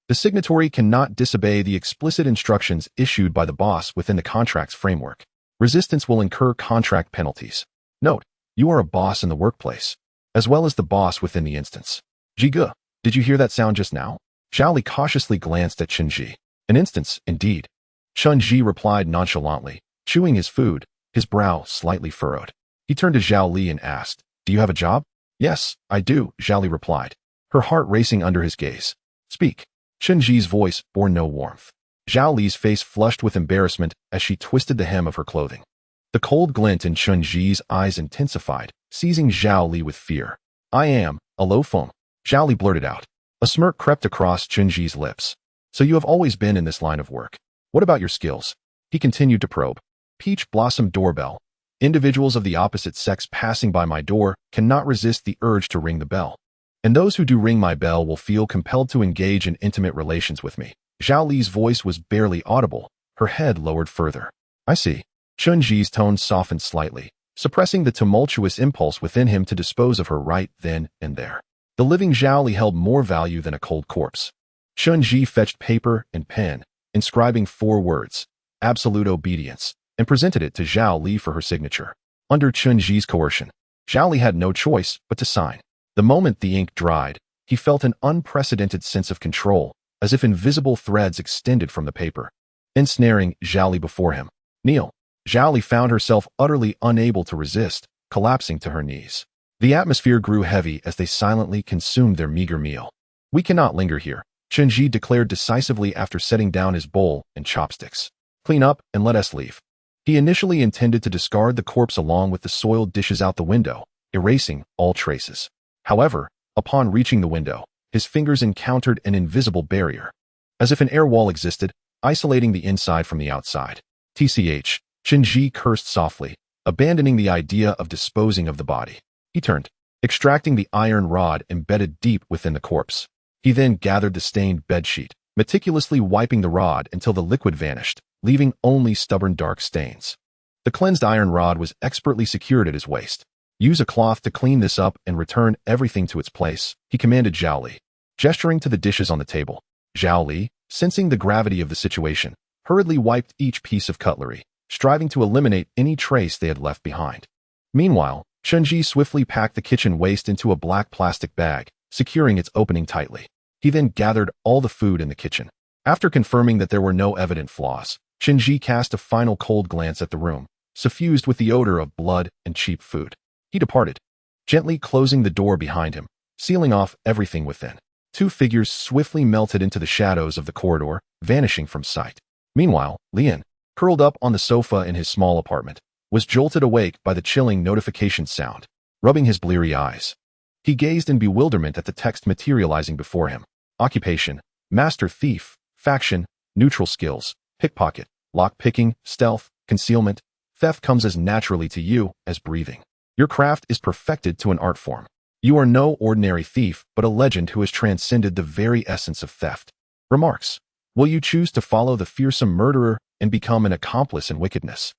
The signatory cannot disobey the explicit instructions issued by the boss within the contract's framework. Resistance will incur contract penalties. Note: you are a boss in the workplace, as well as the boss within the instance. Jigu, did you hear that sound just now? Zhao Li cautiously glanced at Chun-Ji. An instance, indeed. Chun-Ji replied nonchalantly, chewing his food, his brow slightly furrowed. He turned to Zhao Li and asked, "Do you have a job?" "Yes, I do," Zhao Li replied, her heart racing under his gaze. "Speak." Chun-Ji's voice bore no warmth. Zhao Li's face flushed with embarrassment as she twisted the hem of her clothing. The cold glint in Chun-Ji's eyes intensified, seizing Zhao Li with fear. "I am a low feng," Zhao Li blurted out. A smirk crept across Chun-Ji's lips. "So you have always been in this line of work. What about your skills?" He continued to probe. Peach blossom doorbell. Individuals of the opposite sex passing by my door cannot resist the urge to ring the bell. And those who do ring my bell will feel compelled to engage in intimate relations with me. Zhao Li's voice was barely audible, her head lowered further. "I see." Chun-Ji's tone softened slightly, suppressing the tumultuous impulse within him to dispose of her right then and there. The living Zhao Li held more value than a cold corpse. Chun Ji fetched paper and pen, inscribing 4 words, absolute obedience, and presented it to Zhao Li for her signature. Under Chun Ji's coercion, Zhao Li had no choice but to sign. The moment the ink dried, he felt an unprecedented sense of control, as if invisible threads extended from the paper, ensnaring Zhao Li before him. Kneel. Zhao Li found herself utterly unable to resist, collapsing to her knees. The atmosphere grew heavy as they silently consumed their meager meal. We cannot linger here, Chun Ji declared decisively after setting down his bowl and chopsticks. Clean up and let us leave. He initially intended to discard the corpse along with the soiled dishes out the window, erasing all traces. However, upon reaching the window, his fingers encountered an invisible barrier, as if an air wall existed, isolating the inside from the outside. TCH, Chun Ji cursed softly, abandoning the idea of disposing of the body. He turned, extracting the iron rod embedded deep within the corpse. He then gathered the stained bedsheet, meticulously wiping the rod until the liquid vanished, leaving only stubborn dark stains. The cleansed iron rod was expertly secured at his waist. Use a cloth to clean this up and return everything to its place, he commanded Zhao Li. Gesturing to the dishes on the table, Zhao Li, sensing the gravity of the situation, hurriedly wiped each piece of cutlery, striving to eliminate any trace they had left behind. Meanwhile, Chun Ji swiftly packed the kitchen waste into a black plastic bag, securing its opening tightly. He then gathered all the food in the kitchen. After confirming that there were no evident flaws, Chun Ji cast a final cold glance at the room, suffused with the odor of blood and cheap food. He departed, gently closing the door behind him, sealing off everything within. 2 figures swiftly melted into the shadows of the corridor, vanishing from sight. Meanwhile, Lian, curled up on the sofa in his small apartment, was jolted awake by the chilling notification sound, rubbing his bleary eyes. He gazed in bewilderment at the text materializing before him. Occupation, master thief, faction, neutral skills, pickpocket, lock-picking, stealth, concealment. Theft comes as naturally to you as breathing. Your craft is perfected to an art form. You are no ordinary thief, but a legend who has transcended the very essence of theft. Remarks. Will you choose to follow the fearsome murderer and become an accomplice in wickedness?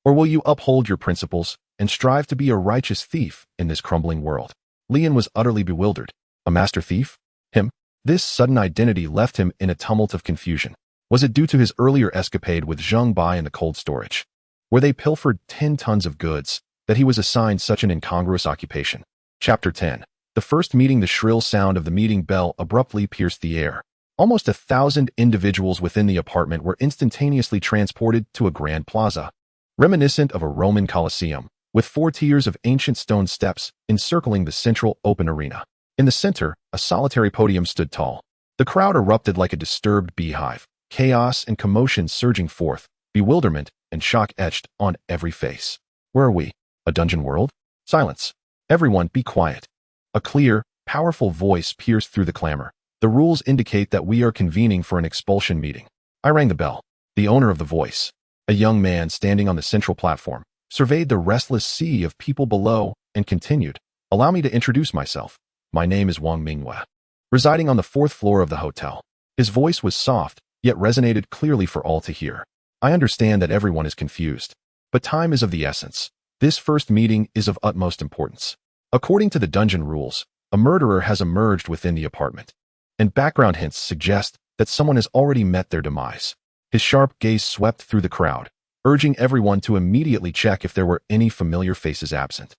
Or will you uphold your principles and strive to be a righteous thief in this crumbling world? Lian was utterly bewildered. A master thief? Him? This sudden identity left him in a tumult of confusion. Was it due to his earlier escapade with Zheng Bai in the cold storage, where they pilfered 10 tons of goods, that he was assigned such an incongruous occupation? Chapter 10. The first meeting. The shrill sound of the meeting bell abruptly pierced the air. Almost 1,000 individuals within the apartment were instantaneously transported to a grand plaza, reminiscent of a Roman Colosseum, with 4 tiers of ancient stone steps encircling the central open arena. In the center, a solitary podium stood tall. The crowd erupted like a disturbed beehive, chaos and commotion surging forth, bewilderment and shock etched on every face. Where are we? A dungeon world? Silence. Everyone be quiet. A clear, powerful voice pierced through the clamor. The rules indicate that we are convening for an expulsion meeting. I rang the bell. The owner of the voice, a young man standing on the central platform, surveyed the restless sea of people below and continued. Allow me to introduce myself. My name is Wang Mingyue, residing on the 4th floor of the hotel. His voice was soft, yet resonated clearly for all to hear. I understand that everyone is confused, but time is of the essence. This first meeting is of utmost importance. According to the dungeon rules, a murderer has emerged within the apartment, and background hints suggest that someone has already met their demise. His sharp gaze swept through the crowd, urging everyone to immediately check if there were any familiar faces absent.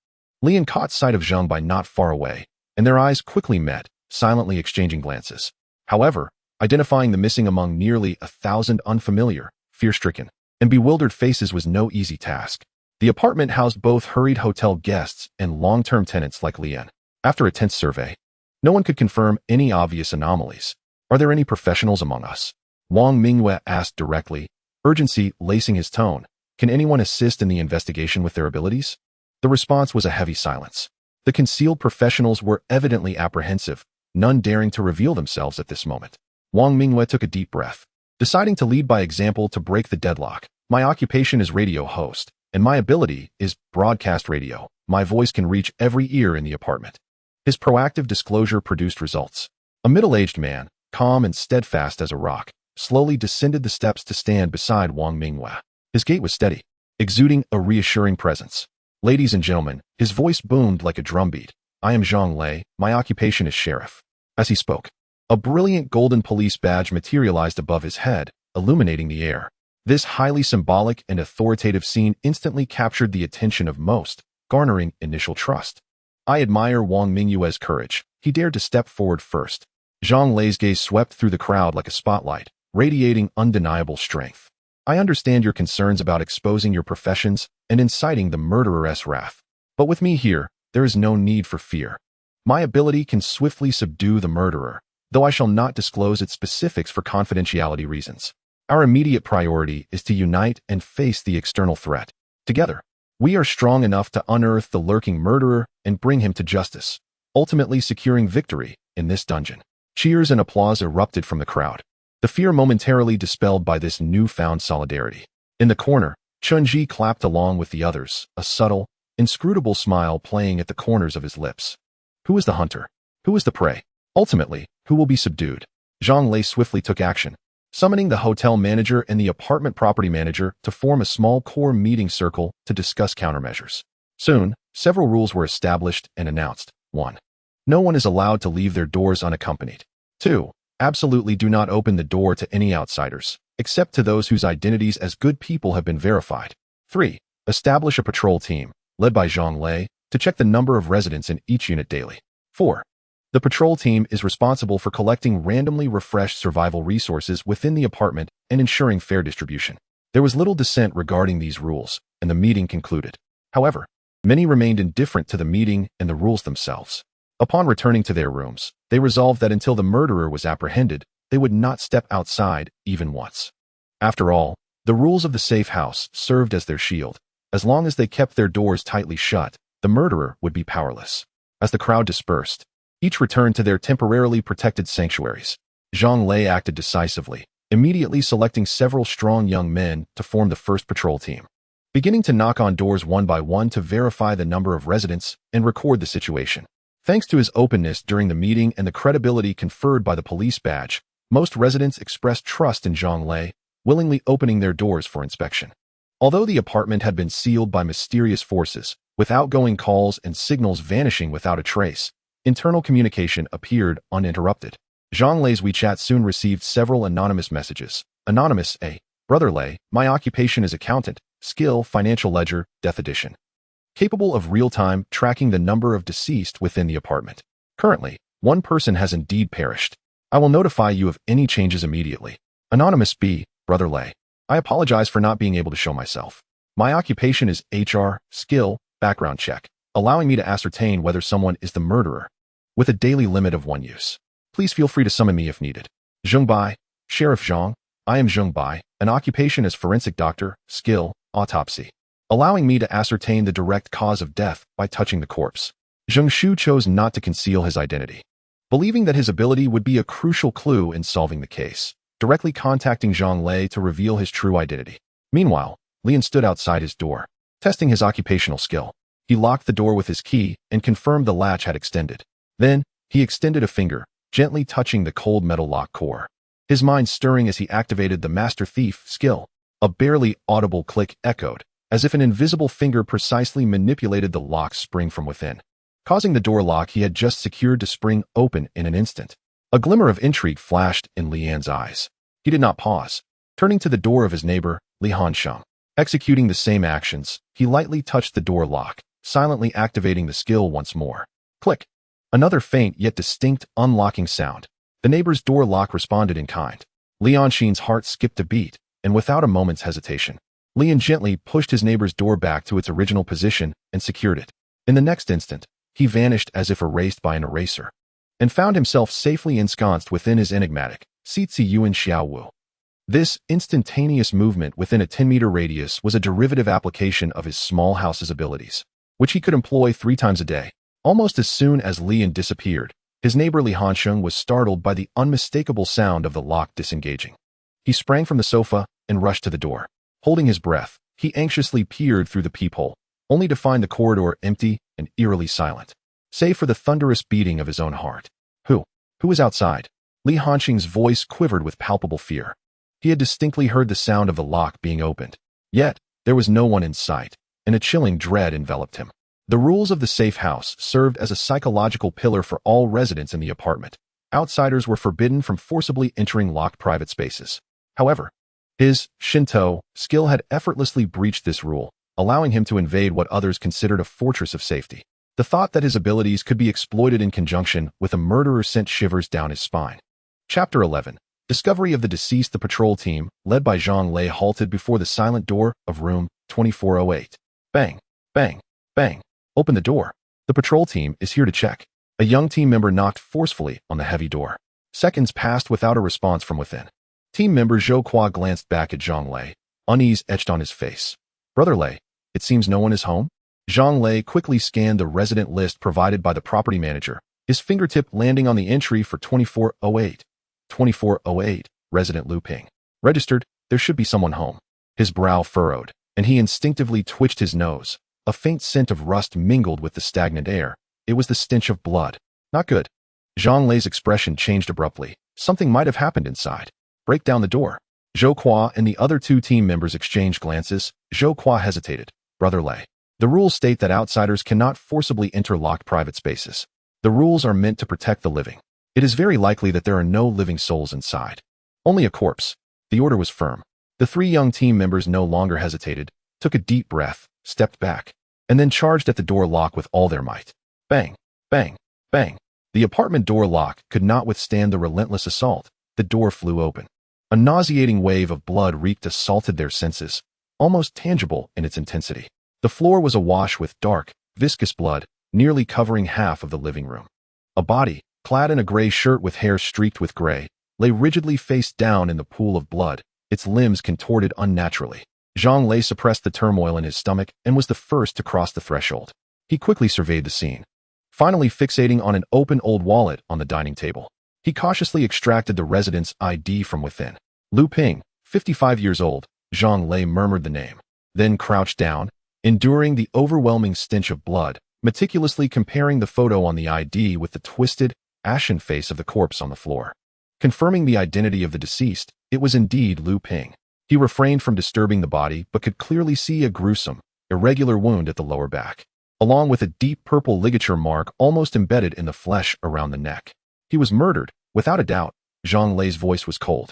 Lian caught sight of Zheng Bai not far away, and their eyes quickly met, silently exchanging glances. However, identifying the missing among nearly 1,000 unfamiliar, fear-stricken, and bewildered faces was no easy task. The apartment housed both hurried hotel guests and long-term tenants like Lian. After a tense survey, no one could confirm any obvious anomalies. Are there any professionals among us? Wang Mingyue asked directly, urgency lacing his tone. Can anyone assist in the investigation with their abilities? The response was a heavy silence. The concealed professionals were evidently apprehensive, none daring to reveal themselves at this moment. Wang Mingyue took a deep breath, deciding to lead by example to break the deadlock. My occupation is radio host, and my ability is broadcast radio. My voice can reach every ear in the apartment. His proactive disclosure produced results. A middle-aged man, calm and steadfast as a rock, slowly descended the steps to stand beside Wang Mingyue. His gait was steady, exuding a reassuring presence. Ladies and gentlemen, his voice boomed like a drumbeat. I am Zhang Lei. My occupation is sheriff. As he spoke, a brilliant golden police badge materialized above his head, illuminating the air. This highly symbolic and authoritative scene instantly captured the attention of most, garnering initial trust. I admire Wang Mingyue's courage. He dared to step forward first. Zhang Lei's gaze swept through the crowd like a spotlight, radiating undeniable strength. I understand your concerns about exposing your professions and inciting the murderer's wrath. But with me here, there is no need for fear. My ability can swiftly subdue the murderer, though I shall not disclose its specifics for confidentiality reasons. Our immediate priority is to unite and face the external threat. Together, we are strong enough to unearth the lurking murderer and bring him to justice, ultimately securing victory in this dungeon. Cheers and applause erupted from the crowd, the fear momentarily dispelled by this newfound solidarity. In the corner, Chunji clapped along with the others, a subtle, inscrutable smile playing at the corners of his lips. Who is the hunter? Who is the prey? Ultimately, who will be subdued? Zhang Lei swiftly took action, summoning the hotel manager and the apartment property manager to form a small core meeting circle to discuss countermeasures. Soon, several rules were established and announced. 1. No one is allowed to leave their doors unaccompanied. 2. Absolutely do not open the door to any outsiders, except to those whose identities as good people have been verified. 3. Establish a patrol team, led by Zhang Lei, to check the number of residents in each unit daily. 4. The patrol team is responsible for collecting randomly refreshed survival resources within the apartment and ensuring fair distribution. There was little dissent regarding these rules, and the meeting concluded. However, many remained indifferent to the meeting and the rules themselves. Upon returning to their rooms, they resolved that until the murderer was apprehended, they would not step outside even once. After all, the rules of the safe house served as their shield. As long as they kept their doors tightly shut, the murderer would be powerless. As the crowd dispersed, each returned to their temporarily protected sanctuaries. Zhang Lei acted decisively, immediately selecting several strong young men to form the first patrol team. Beginning to knock on doors one by one to verify the number of residents and record the situation. Thanks to his openness during the meeting and the credibility conferred by the police badge, most residents expressed trust in Zhang Lei, willingly opening their doors for inspection. Although the apartment had been sealed by mysterious forces, with outgoing calls and signals vanishing without a trace, internal communication appeared uninterrupted. Zhang Lei's WeChat soon received several anonymous messages. Anonymous A. Brother Lei, my occupation is accountant, skill, financial ledger, death edition. Capable of real-time tracking the number of deceased within the apartment. Currently, one person has indeed perished. I will notify you of any changes immediately. Anonymous B. Brother Lei, I apologize for not being able to show myself. My occupation is HR, skill, background check, allowing me to ascertain whether someone is the murderer, with a daily limit of 1 use. Please feel free to summon me if needed. Zheng Bai, Sheriff Zhang, I am Zheng Bai, an occupation as forensic doctor, skill, autopsy, allowing me to ascertain the direct cause of death by touching the corpse. Zheng Shu chose not to conceal his identity, believing that his ability would be a crucial clue in solving the case, directly contacting Zhang Lei to reveal his true identity. Meanwhile, Lian stood outside his door, testing his occupational skill. He locked the door with his key and confirmed the latch had extended. Then, he extended a finger, gently touching the cold metal lock core. His mind stirring as he activated the Master Thief skill. A barely audible click echoed, as if an invisible finger precisely manipulated the lock spring from within, causing the door lock he had just secured to spring open in an instant. A glimmer of intrigue flashed in Lian's eyes. He did not pause. Turning to the door of his neighbor, Li Hansheng. Executing the same actions, he lightly touched the door lock, silently activating the skill once more. Click. Another faint yet distinct unlocking sound. The neighbor's door lock responded in kind. Li Hansheng's heart skipped a beat, and without a moment's hesitation, Lian gently pushed his neighbor's door back to its original position and secured it. In the next instant, he vanished as if erased by an eraser, and found himself safely ensconced within his enigmatic Sitzi Yuan Xiaowu. This instantaneous movement within a 10-meter radius was a derivative application of his small house's abilities, which he could employ 3 times a day. Almost as soon as Lian disappeared, his neighbor Li Hansheng was startled by the unmistakable sound of the lock disengaging. He sprang from the sofa and rushed to the door. Holding his breath, he anxiously peered through the peephole, only to find the corridor empty and eerily silent, save for the thunderous beating of his own heart. Who is outside? Li Hansheng's voice quivered with palpable fear. He had distinctly heard the sound of the lock being opened. Yet, there was no one in sight, and a chilling dread enveloped him. The rules of the safe house served as a psychological pillar for all residents in the apartment. Outsiders were forbidden from forcibly entering locked private spaces. However, his Shinto skill had effortlessly breached this rule, allowing him to invade what others considered a fortress of safety. The thought that his abilities could be exploited in conjunction with a murderer sent shivers down his spine. Chapter 11. Discovery of the deceased. The patrol team, led by Zhang Lei, halted before the silent door of room 2408. Bang, bang, bang. Open the door. The patrol team is here to check. A young team member knocked forcefully on the heavy door. Seconds passed without a response from within. Team member Zhou Qua glanced back at Zhang Lei, unease etched on his face. Brother Lei, it seems no one is home? Zhang Lei quickly scanned the resident list provided by the property manager, his fingertip landing on the entry for 2408. 2408, resident Lu Ping. Registered, there should be someone home. His brow furrowed, and he instinctively twitched his nose. A faint scent of rust mingled with the stagnant air. It was the stench of blood. Not good. Zhang Lei's expression changed abruptly. Something might have happened inside. Break down the door. Zhou Qua and the other two team members exchanged glances. Zhou Qua hesitated. Brother Lei. The rules state that outsiders cannot forcibly enter locked private spaces. The rules are meant to protect the living. It is very likely that there are no living souls inside. Only a corpse. The order was firm. The three young team members no longer hesitated, took a deep breath, stepped back, and then charged at the door lock with all their might. Bang, bang, bang. The apartment door lock could not withstand the relentless assault. The door flew open. A nauseating wave of blood reeked assaulted their senses, almost tangible in its intensity. The floor was awash with dark, viscous blood, nearly covering half of the living room. A body, clad in a gray shirt with hair streaked with gray, lay rigidly face down in the pool of blood, its limbs contorted unnaturally. Zhang Lei suppressed the turmoil in his stomach and was the first to cross the threshold. He quickly surveyed the scene, finally fixating on an open old wallet on the dining table. He cautiously extracted the resident's ID from within. Lu Ping, 55 years old. Zhang Lei murmured the name, then crouched down, enduring the overwhelming stench of blood, meticulously comparing the photo on the ID with the twisted, ashen face of the corpse on the floor. Confirming the identity of the deceased, it was indeed Lu Ping. He refrained from disturbing the body but could clearly see a gruesome, irregular wound at the lower back, along with a deep purple ligature mark almost embedded in the flesh around the neck. He was murdered, without a doubt. Zhang Lei's voice was cold.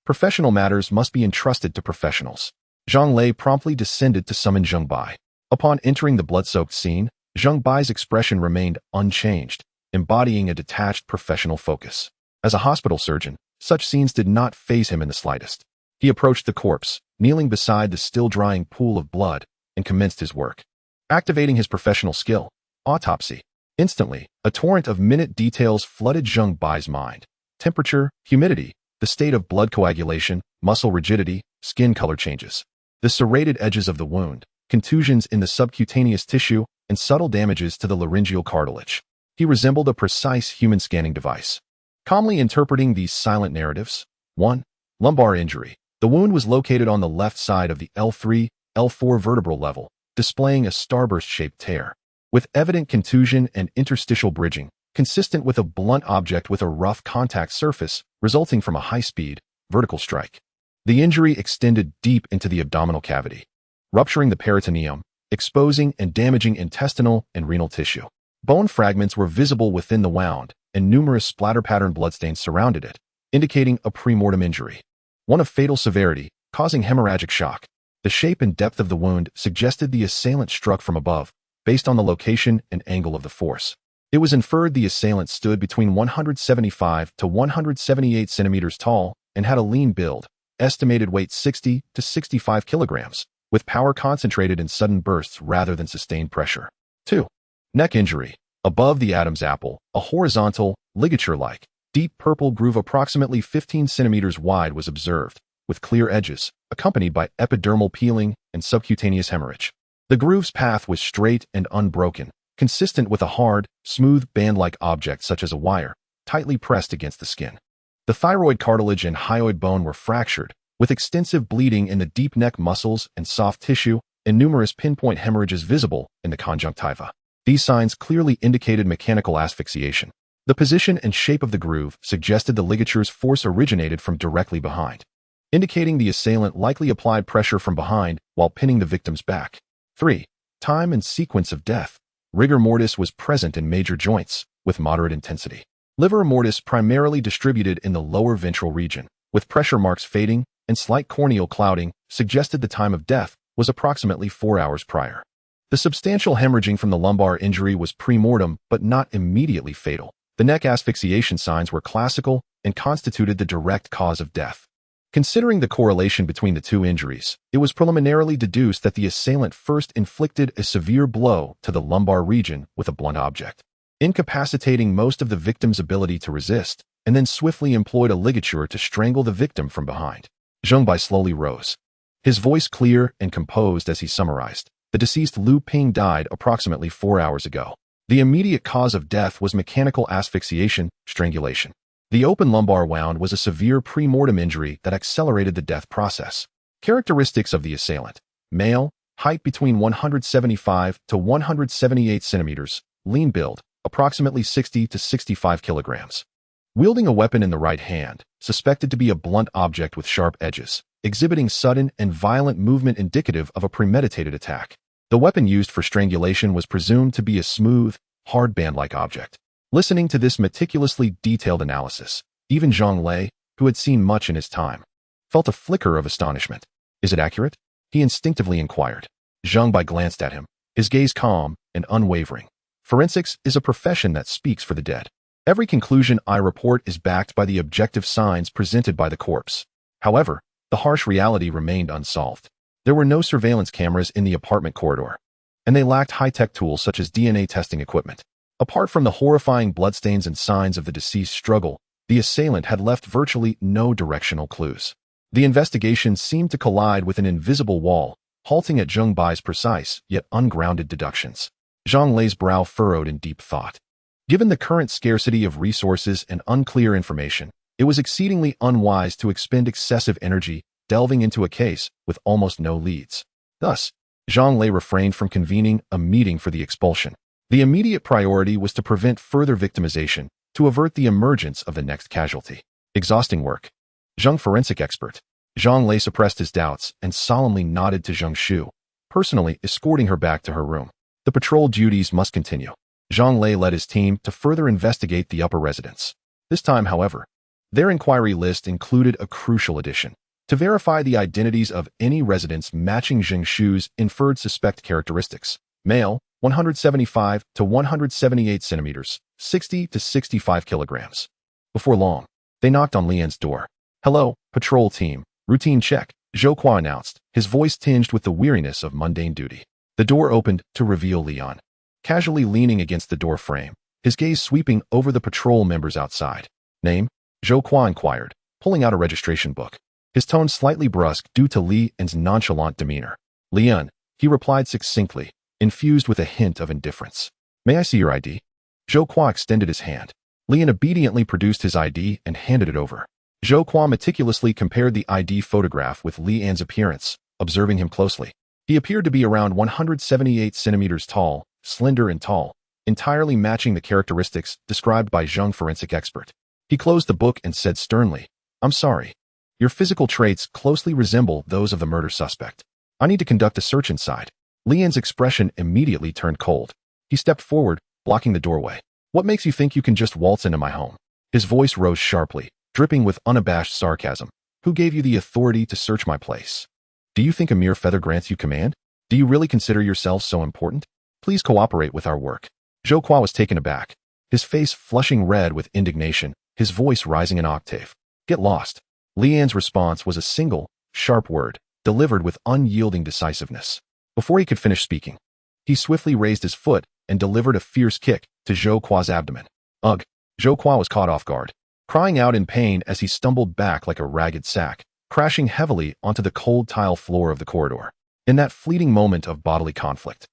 Professional matters must be entrusted to professionals. Zhang Lei promptly descended to summon Zheng Bai. Upon entering the blood-soaked scene, Zheng Bai's expression remained unchanged, embodying a detached professional focus. As a hospital surgeon, such scenes did not faze him in the slightest. He approached the corpse, kneeling beside the still-drying pool of blood, and commenced his work. Activating his professional skill, autopsy. Instantly, a torrent of minute details flooded Zheng Bai's mind. Temperature, humidity, the state of blood coagulation, muscle rigidity, skin color changes, the serrated edges of the wound, contusions in the subcutaneous tissue, and subtle damages to the laryngeal cartilage. He resembled a precise human scanning device. Calmly interpreting these silent narratives. 1. Lumbar injury. The wound was located on the left side of the L3, L4 vertebral level, displaying a starburst-shaped tear, with evident contusion and interstitial bridging, consistent with a blunt object with a rough contact surface resulting from a high-speed, vertical strike. The injury extended deep into the abdominal cavity, rupturing the peritoneum, exposing and damaging intestinal and renal tissue. Bone fragments were visible within the wound, and numerous splatter-pattern bloodstains surrounded it, indicating a premortem injury. One of fatal severity, causing hemorrhagic shock. The shape and depth of the wound suggested the assailant struck from above, based on the location and angle of the force. It was inferred the assailant stood between 175 to 178 centimeters tall and had a lean build, estimated weight 60 to 65 kilograms, with power concentrated in sudden bursts rather than sustained pressure. 2. Neck injury. Above the Adam's apple, a horizontal, ligature-like, deep purple groove approximately 15 centimeters wide was observed, with clear edges, accompanied by epidermal peeling and subcutaneous hemorrhage. The groove's path was straight and unbroken, consistent with a hard, smooth band-like object such as a wire, tightly pressed against the skin. The thyroid cartilage and hyoid bone were fractured, with extensive bleeding in the deep neck muscles and soft tissue, and numerous pinpoint hemorrhages visible in the conjunctiva. These signs clearly indicated mechanical asphyxiation. The position and shape of the groove suggested the ligature's force originated from directly behind, indicating the assailant likely applied pressure from behind while pinning the victim's back. 3. Time and sequence of death. Rigor mortis was present in major joints, with moderate intensity. Livor mortis primarily distributed in the lower ventral region, with pressure marks fading and slight corneal clouding, suggested the time of death was approximately 4 hours prior. The substantial hemorrhaging from the lumbar injury was pre-mortem but not immediately fatal. The neck asphyxiation signs were classical and constituted the direct cause of death. Considering the correlation between the two injuries, it was preliminarily deduced that the assailant first inflicted a severe blow to the lumbar region with a blunt object, incapacitating most of the victim's ability to resist, and then swiftly employed a ligature to strangle the victim from behind. Zheng Bai slowly rose, his voice clear and composed as he summarized. The deceased Lu Ping died approximately 4 hours ago. The immediate cause of death was mechanical asphyxiation, strangulation. The open lumbar wound was a severe pre-mortem injury that accelerated the death process. Characteristics of the assailant: male, height between 175 to 178 centimeters, lean build, approximately 60 to 65 kilograms. Wielding a weapon in the right hand, suspected to be a blunt object with sharp edges, exhibiting sudden and violent movement indicative of a premeditated attack. The weapon used for strangulation was presumed to be a smooth, hard band-like object. Listening to this meticulously detailed analysis, even Zhang Lei, who had seen much in his time, felt a flicker of astonishment. Is it accurate? He instinctively inquired. Zhang Bai glanced at him, his gaze calm and unwavering. Forensics is a profession that speaks for the dead. Every conclusion I report is backed by the objective signs presented by the corpse. However, the harsh reality remained unsolved. There were no surveillance cameras in the apartment corridor, and they lacked high-tech tools such as DNA testing equipment. Apart from the horrifying bloodstains and signs of the deceased's struggle, the assailant had left virtually no directional clues. The investigation seemed to collide with an invisible wall, halting at Zheng Bai's precise yet ungrounded deductions. Zhang Lei's brow furrowed in deep thought. Given the current scarcity of resources and unclear information, it was exceedingly unwise to expend excessive energy delving into a case with almost no leads. Thus, Zhang Lei refrained from convening a meeting for the expulsion. The immediate priority was to prevent further victimization, to avert the emergence of the next casualty. Exhausting work. Zheng forensic expert. Zhang Lei suppressed his doubts and solemnly nodded to Zheng Shu, personally escorting her back to her room. The patrol duties must continue. Zhang Lei led his team to further investigate the upper residence. This time, however, their inquiry list included a crucial addition: to verify the identities of any residents matching Zheng Shu's inferred suspect characteristics. Male, 175 to 178 centimeters, 60 to 65 kilograms. Before long, they knocked on Lian's door. "Hello, patrol team. Routine check," Zhou Qua announced, his voice tinged with the weariness of mundane duty. The door opened to reveal Lian, casually leaning against the door frame, his gaze sweeping over the patrol members outside. "Name?" Zhou Qua inquired, pulling out a registration book, his tone slightly brusque due to Lian's nonchalant demeanor. "Lian," he replied succinctly, infused with a hint of indifference. "May I see your ID?" Zhou Qua extended his hand. Lian obediently produced his ID and handed it over. Zhou Qua meticulously compared the ID photograph with Lian's appearance, observing him closely. He appeared to be around 178 centimeters tall, slender and tall, entirely matching the characteristics described by Zheng forensic expert. He closed the book and said sternly, "I'm sorry. Your physical traits closely resemble those of the murder suspect. I need to conduct a search inside." Lian's expression immediately turned cold. He stepped forward, blocking the doorway. "What makes you think you can just waltz into my home?" His voice rose sharply, dripping with unabashed sarcasm. "Who gave you the authority to search my place? Do you think a mere feather grants you command? Do you really consider yourself so important? Please cooperate with our work." Zhou Qua was taken aback, his face flushing red with indignation, his voice rising an octave. "Get lost." Lian's response was a single, sharp word, delivered with unyielding decisiveness. Before he could finish speaking, he swiftly raised his foot and delivered a fierce kick to Zhou Qua's abdomen. Ugh! Zhou Qua was caught off guard, crying out in pain as he stumbled back like a ragged sack, crashing heavily onto the cold tile floor of the corridor. In that fleeting moment of bodily conflict,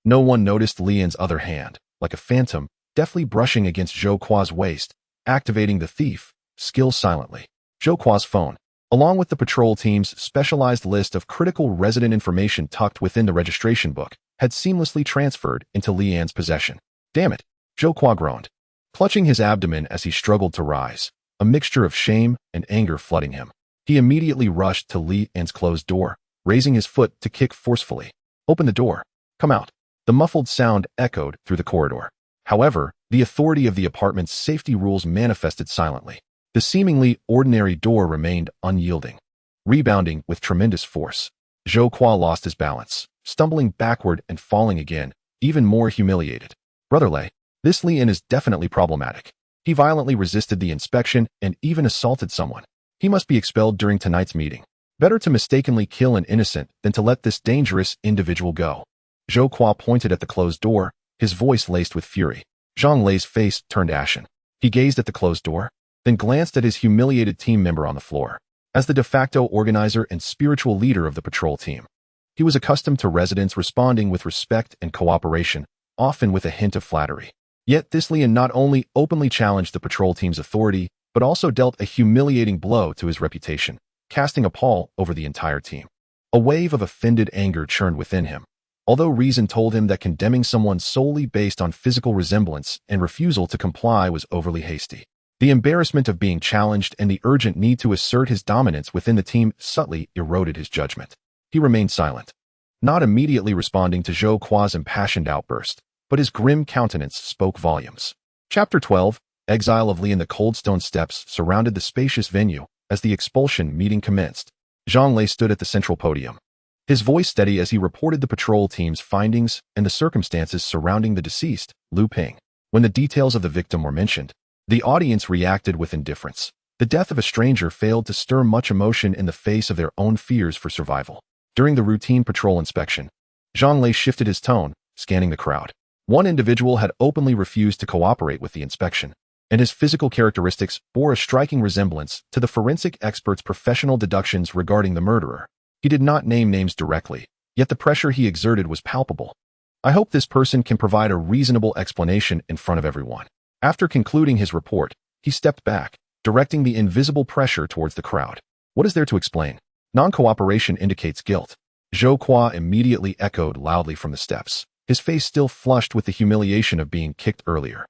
no one noticed Lian's other hand, like a phantom, deftly brushing against Zhou Qua's waist, activating the thief, skill silently. Zhou Qua's phone, along with the patrol team's specialized list of critical resident information tucked within the registration book, had seamlessly transferred into Lian's possession. "Damn it," Zhou Qua groaned, clutching his abdomen as he struggled to rise, a mixture of shame and anger flooding him. He immediately rushed to Lian's closed door, raising his foot to kick forcefully. "Open the door. Come out." The muffled sound echoed through the corridor. However, the authority of the apartment's safety rules manifested silently. The seemingly ordinary door remained unyielding. Rebounding with tremendous force, Zhou Qua lost his balance, stumbling backward and falling again, even more humiliated. Brother Lei, this Lian is definitely problematic. He violently resisted the inspection and even assaulted someone. He must be expelled during tonight's meeting. Better to mistakenly kill an innocent than to let this dangerous individual go. Zhou Qua pointed at the closed door, his voice laced with fury. Zhang Lei's face turned ashen. He gazed at the closed door, then glanced at his humiliated team member on the floor. As the de facto organizer and spiritual leader of the patrol team, he was accustomed to residents responding with respect and cooperation, often with a hint of flattery. Yet this Lian not only openly challenged the patrol team's authority, but also dealt a humiliating blow to his reputation, casting a pall over the entire team. A wave of offended anger churned within him. Although reason told him that condemning someone solely based on physical resemblance and refusal to comply was overly hasty, the embarrassment of being challenged and the urgent need to assert his dominance within the team subtly eroded his judgment. He remained silent, not immediately responding to Zhou Qua's impassioned outburst, but his grim countenance spoke volumes. Chapter 12, Exile of Lian. The cold stone steps surrounded the spacious venue as the expulsion meeting commenced. Zhang Lei stood at the central podium, his voice steady as he reported the patrol team's findings and the circumstances surrounding the deceased, Lu Ping. When the details of the victim were mentioned, the audience reacted with indifference. The death of a stranger failed to stir much emotion in the face of their own fears for survival. During the routine patrol inspection, Zhang Lei shifted his tone, scanning the crowd. One individual had openly refused to cooperate with the inspection, and his physical characteristics bore a striking resemblance to the forensic expert's professional deductions regarding the murderer. He did not name names directly, yet the pressure he exerted was palpable. I hope this person can provide a reasonable explanation in front of everyone. After concluding his report, he stepped back, directing the invisible pressure towards the crowd. What is there to explain? Non-cooperation indicates guilt. Zhou Qua immediately echoed loudly from the steps, his face still flushed with the humiliation of being kicked earlier.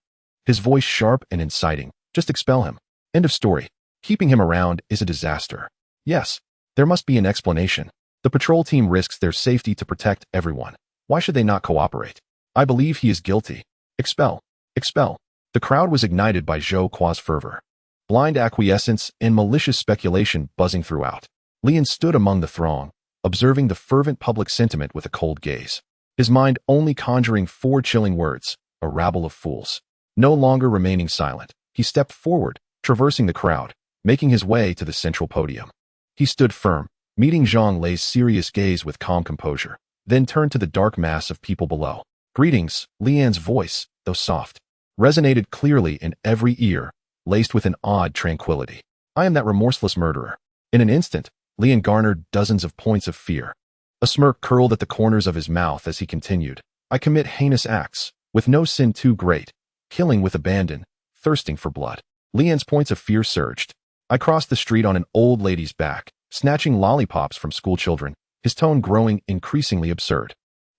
His voice sharp and inciting. Just expel him. End of story. Keeping him around is a disaster. Yes, there must be an explanation. The patrol team risks their safety to protect everyone. Why should they not cooperate? I believe he is guilty. Expel. Expel. The crowd was ignited by Zhou Qua's fervor. Blind acquiescence and malicious speculation buzzing throughout. Lian stood among the throng, observing the fervent public sentiment with a cold gaze, his mind only conjuring four chilling words: a rabble of fools. No longer remaining silent, he stepped forward, traversing the crowd, making his way to the central podium. He stood firm, meeting Zhang Lei's serious gaze with calm composure, then turned to the dark mass of people below. Greetings. Lian's voice, though soft, resonated clearly in every ear, laced with an odd tranquility. I am that remorseless murderer. In an instant, Lian garnered dozens of points of fear. A smirk curled at the corners of his mouth as he continued. I commit heinous acts, with no sin too great, killing with abandon, thirsting for blood. Lian's points of fear surged. I crossed the street on an old lady's back, snatching lollipops from school children, his tone growing increasingly absurd.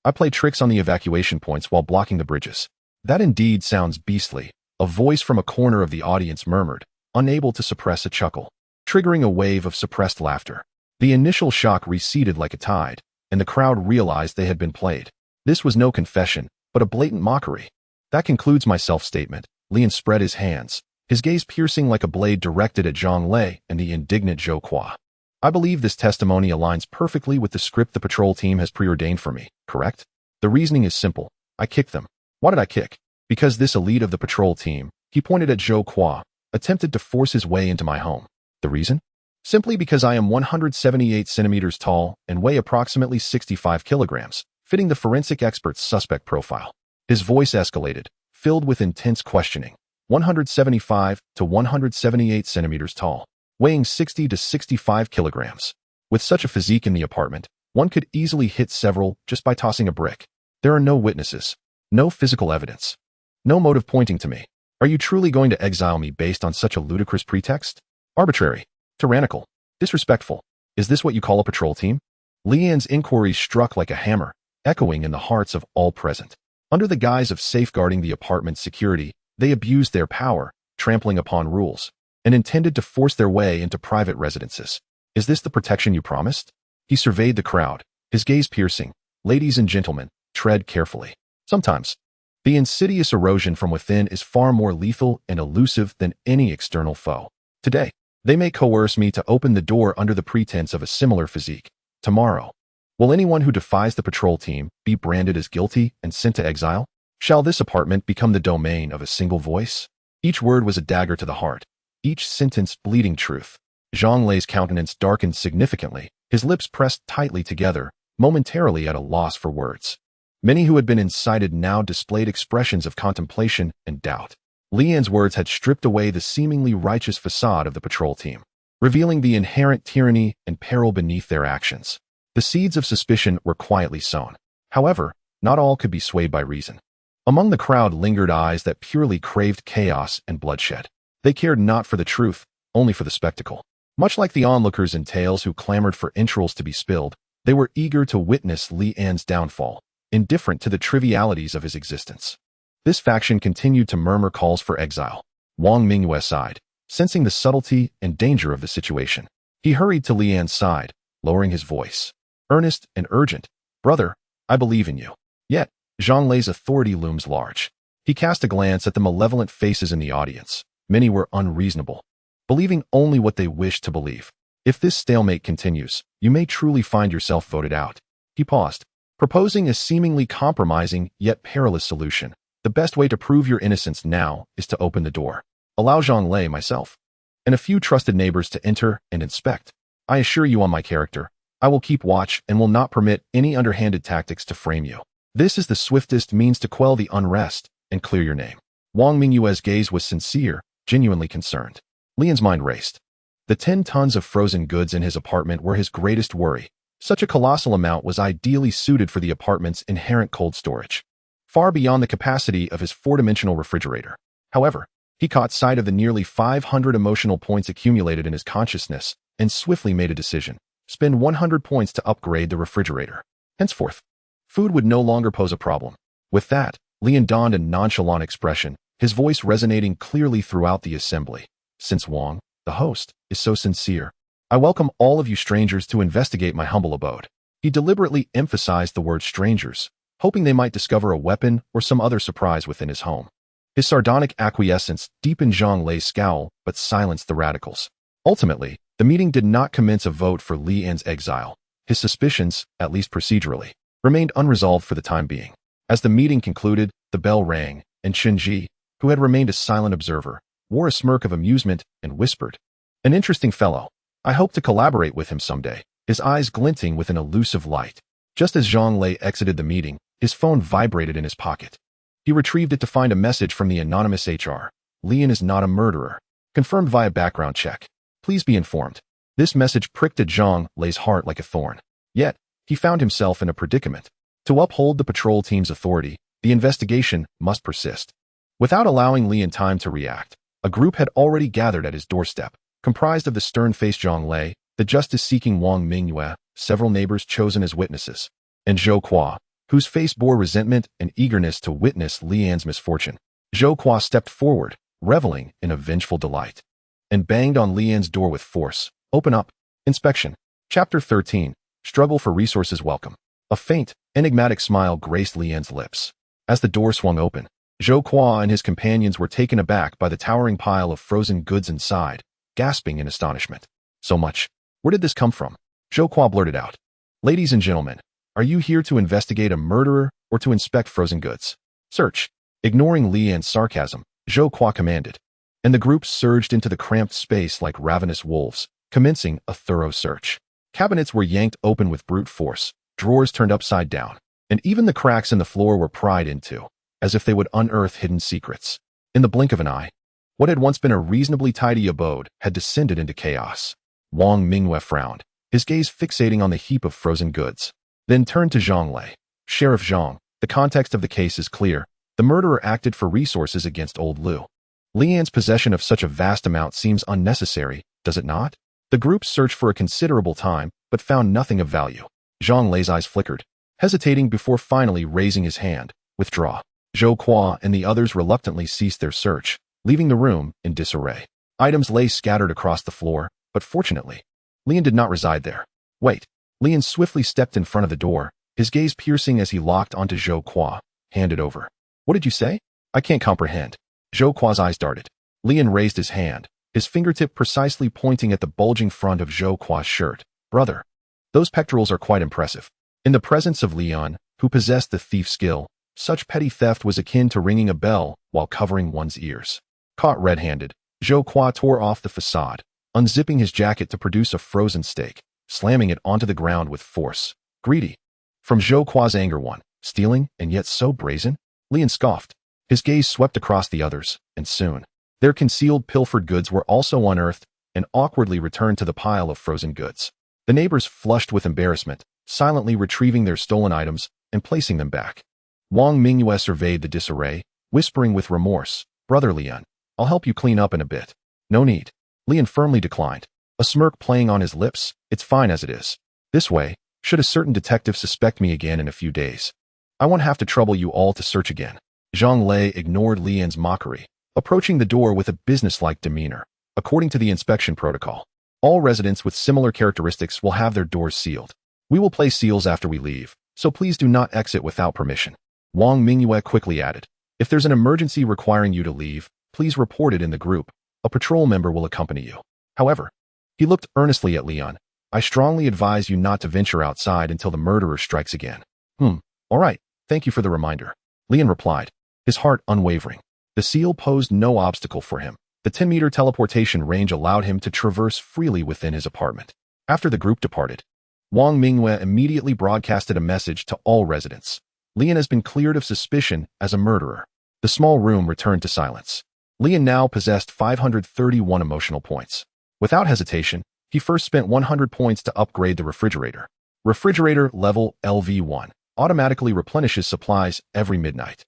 I played tricks on the evacuation points while blocking the bridges. That indeed sounds beastly, a voice from a corner of the audience murmured, unable to suppress a chuckle, triggering a wave of suppressed laughter. The initial shock receded like a tide, and the crowd realized they had been played. This was no confession, but a blatant mockery. That concludes my self-statement. Lian spread his hands, his gaze piercing like a blade directed at Zhang Lei and the indignant Zhou Qua. I believe this testimony aligns perfectly with the script the patrol team has preordained for me, correct? The reasoning is simple. I kicked them. Why did I kick? Because this elite of the patrol team, he pointed at Zhou Qua, attempted to force his way into my home. The reason? Simply because I am 178 centimeters tall and weigh approximately 65 kilograms, fitting the forensic expert's suspect profile. His voice escalated, filled with intense questioning. 175 to 178 centimeters tall, weighing 60 to 65 kilograms. With such a physique in the apartment, one could easily hit several just by tossing a brick. There are no witnesses, no physical evidence, no motive pointing to me. Are you truly going to exile me based on such a ludicrous pretext? Arbitrary, tyrannical, disrespectful. Is this what you call a patrol team? Lian's inquiry struck like a hammer, echoing in the hearts of all present. Under the guise of safeguarding the apartment's security, they abused their power, trampling upon rules, and intended to force their way into private residences. Is this the protection you promised? He surveyed the crowd, his gaze piercing. Ladies and gentlemen, tread carefully. Sometimes, the insidious erosion from within is far more lethal and elusive than any external foe. Today, they may coerce me to open the door under the pretense of a similar physique. Tomorrow, will anyone who defies the patrol team be branded as guilty and sent to exile? Shall this apartment become the domain of a single voice? Each word was a dagger to the heart, each sentence bleeding truth. Zhang Lei's countenance darkened significantly, his lips pressed tightly together, momentarily at a loss for words. Many who had been incited now displayed expressions of contemplation and doubt. Lian's words had stripped away the seemingly righteous facade of the patrol team, revealing the inherent tyranny and peril beneath their actions. The seeds of suspicion were quietly sown. However, not all could be swayed by reason. Among the crowd lingered eyes that purely craved chaos and bloodshed. They cared not for the truth, only for the spectacle. Much like the onlookers in tales who clamored for entrails to be spilled, they were eager to witness Li An's downfall, indifferent to the trivialities of his existence. This faction continued to murmur calls for exile. Wang Mingyue sighed, sensing the subtlety and danger of the situation. He hurried to Li An's side, lowering his voice. Earnest and urgent. "Brother, I believe in you." Yet, Zhang Lei's authority looms large. He cast a glance at the malevolent faces in the audience. Many were unreasonable, believing only what they wished to believe. If this stalemate continues, you may truly find yourself voted out. He paused, proposing a seemingly compromising yet perilous solution. The best way to prove your innocence now is to open the door. Allow Zhang Lei, myself, and a few trusted neighbors to enter and inspect. I assure you on my character, I will keep watch and will not permit any underhanded tactics to frame you. This is the swiftest means to quell the unrest and clear your name. Wang Mingyue's gaze was sincere, genuinely concerned. Lian's mind raced. The 10 tons of frozen goods in his apartment were his greatest worry. Such a colossal amount was ideally suited for the apartment's inherent cold storage, far beyond the capacity of his 4-dimensional refrigerator. However, he caught sight of the nearly 500 emotional points accumulated in his consciousness and swiftly made a decision. Spend 100 points to upgrade the refrigerator. Henceforth, food would no longer pose a problem. With that, Lian donned a nonchalant expression, his voice resonating clearly throughout the assembly. Since Wang, the host, is so sincere, I welcome all of you strangers to investigate my humble abode. He deliberately emphasized the word strangers, hoping they might discover a weapon or some other surprise within his home. His sardonic acquiescence deepened Zhang Lei's scowl but silenced the radicals. Ultimately, the meeting did not commence a vote for Li An's exile. His suspicions, at least procedurally, remained unresolved for the time being. As the meeting concluded, the bell rang, and Shenji, who had remained a silent observer, wore a smirk of amusement and whispered, "An interesting fellow. I hope to collaborate with him someday," his eyes glinting with an elusive light. Just as Zhang Lei exited the meeting, his phone vibrated in his pocket. He retrieved it to find a message from the anonymous HR. "Lian is not a murderer. Confirmed via background check. Please be informed." This message pricked at Zhang Lei's heart like a thorn. Yet, he found himself in a predicament. To uphold the patrol team's authority, the investigation must persist. Without allowing Lian time to react, a group had already gathered at his doorstep, comprised of the stern-faced Zhang Lei, the justice-seeking Wang Mingyue, several neighbors chosen as witnesses, and Zhou Qua, whose face bore resentment and eagerness to witness Lian's misfortune. Zhou Qua stepped forward, reveling in a vengeful delight, and banged on Lian's door with force. "Open up." Inspection. Chapter 13. Struggle for Resources Welcome. A faint, enigmatic smile graced Lian's lips. As the door swung open, Zhou Qua and his companions were taken aback by the towering pile of frozen goods inside, gasping in astonishment. "So much. Where did this come from?" Zhou Qua blurted out. "Ladies and gentlemen, are you here to investigate a murderer or to inspect frozen goods?" "Search." Ignoring Lian's sarcasm, Zhou Qua commanded, and the group surged into the cramped space like ravenous wolves, commencing a thorough search. Cabinets were yanked open with brute force, drawers turned upside down, and even the cracks in the floor were pried into, as if they would unearth hidden secrets. In the blink of an eye, what had once been a reasonably tidy abode had descended into chaos. Wang Mingyue frowned, his gaze fixating on the heap of frozen goods, then turned to Zhang Lei. "Sheriff Zhang, the context of the case is clear. The murderer acted for resources against old Liu. Lian's possession of such a vast amount seems unnecessary, does it not?" The group searched for a considerable time, but found nothing of value. Zhang Lei's eyes flickered, hesitating before finally raising his hand. "Withdraw." Zhou Qua and the others reluctantly ceased their search, leaving the room in disarray. Items lay scattered across the floor, but fortunately, Lian did not reside there. "Wait." Lian swiftly stepped in front of the door, his gaze piercing as he locked onto Zhou Qua. hand it over. What did you say? I can't comprehend. Zhou Kua's eyes darted. Lian raised his hand, his fingertip precisely pointing at the bulging front of Zhou Kua's shirt. Brother, those pectorals are quite impressive. In the presence of Lian, who possessed the thief skill, such petty theft was akin to ringing a bell while covering one's ears. Caught red-handed, Zhou Kua tore off the facade, unzipping his jacket to produce a frozen steak, slamming it onto the ground with force. Greedy. From Zhou Kua's anger won, stealing and yet so brazen? Lian scoffed. His gaze swept across the others, and soon, their concealed pilfered goods were also unearthed and awkwardly returned to the pile of frozen goods. The neighbors flushed with embarrassment, silently retrieving their stolen items and placing them back. Wang Mingyue surveyed the disarray, whispering with remorse, Brother Lian, I'll help you clean up in a bit. No need. Lian firmly declined, a smirk playing on his lips. It's fine as it is. This way, should a certain detective suspect me again in a few days, I won't have to trouble you all to search again. Zhang Lei ignored Lian's mockery, approaching the door with a businesslike demeanor. According to the inspection protocol, all residents with similar characteristics will have their doors sealed. We will place seals after we leave, so please do not exit without permission. Wang Mingyue quickly added, if there's an emergency requiring you to leave, please report it in the group. A patrol member will accompany you. However, he looked earnestly at Lian. I strongly advise you not to venture outside until the murderer strikes again. All right, thank you for the reminder. Lian replied, his heart unwavering. The seal posed no obstacle for him. The 10-meter teleportation range allowed him to traverse freely within his apartment. After the group departed, Wang Mingyue immediately broadcasted a message to all residents. Lian has been cleared of suspicion as a murderer. The small room returned to silence. Lian now possessed 531 emotional points. Without hesitation, he first spent 100 points to upgrade the refrigerator. Refrigerator level LV1 automatically replenishes supplies every midnight.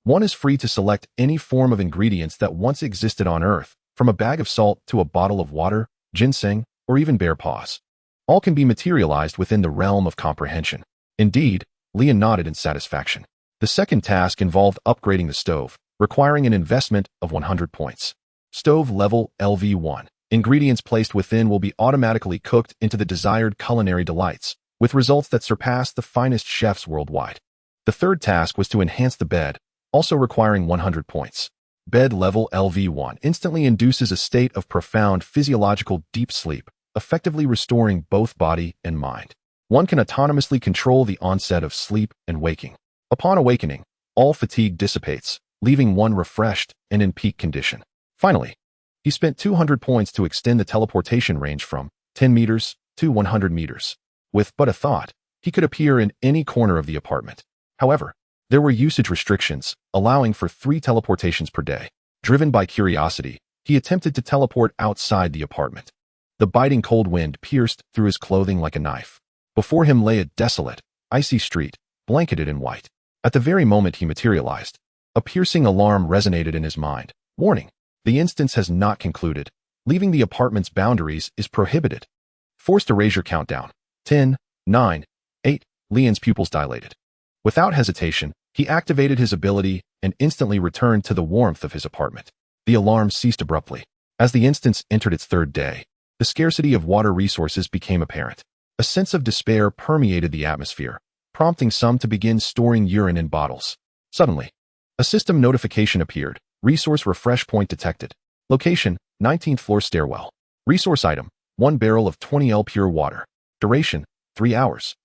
One is free to select any form of ingredients that once existed on Earth, from a bag of salt to a bottle of water, ginseng, or even bear paws. All can be materialized within the realm of comprehension. Indeed, Lian nodded in satisfaction. The second task involved upgrading the stove, requiring an investment of 100 points. Stove level LV1. Ingredients placed within will be automatically cooked into the desired culinary delights, with results that surpass the finest chefs worldwide. The third task was to enhance the bed, also requiring 100 points. Bed level LV1 instantly induces a state of profound physiological deep sleep, effectively restoring both body and mind. One can autonomously control the onset of sleep and waking. Upon awakening, all fatigue dissipates, leaving one refreshed and in peak condition. Finally, he spent 200 points to extend the teleportation range from 10 meters to 100 meters. With but a thought, he could appear in any corner of the apartment. However, there were usage restrictions, allowing for 3 teleportations per day. Driven by curiosity, he attempted to teleport outside the apartment. The biting cold wind pierced through his clothing like a knife. Before him lay a desolate, icy street, blanketed in white. At the very moment he materialized, a piercing alarm resonated in his mind. Warning, the instance has not concluded. Leaving the apartment's boundaries is prohibited. Forced erasure countdown. 10, 9, 8. Lian's pupils dilated. Without hesitation, he activated his ability and instantly returned to the warmth of his apartment. The alarm ceased abruptly. As the instance entered its third day, the scarcity of water resources became apparent. A sense of despair permeated the atmosphere, prompting some to begin storing urine in bottles. Suddenly, a system notification appeared. Resource refresh point detected. Location, 19th floor stairwell. Resource item, 1 barrel of 20L pure water. Duration, 3 hours.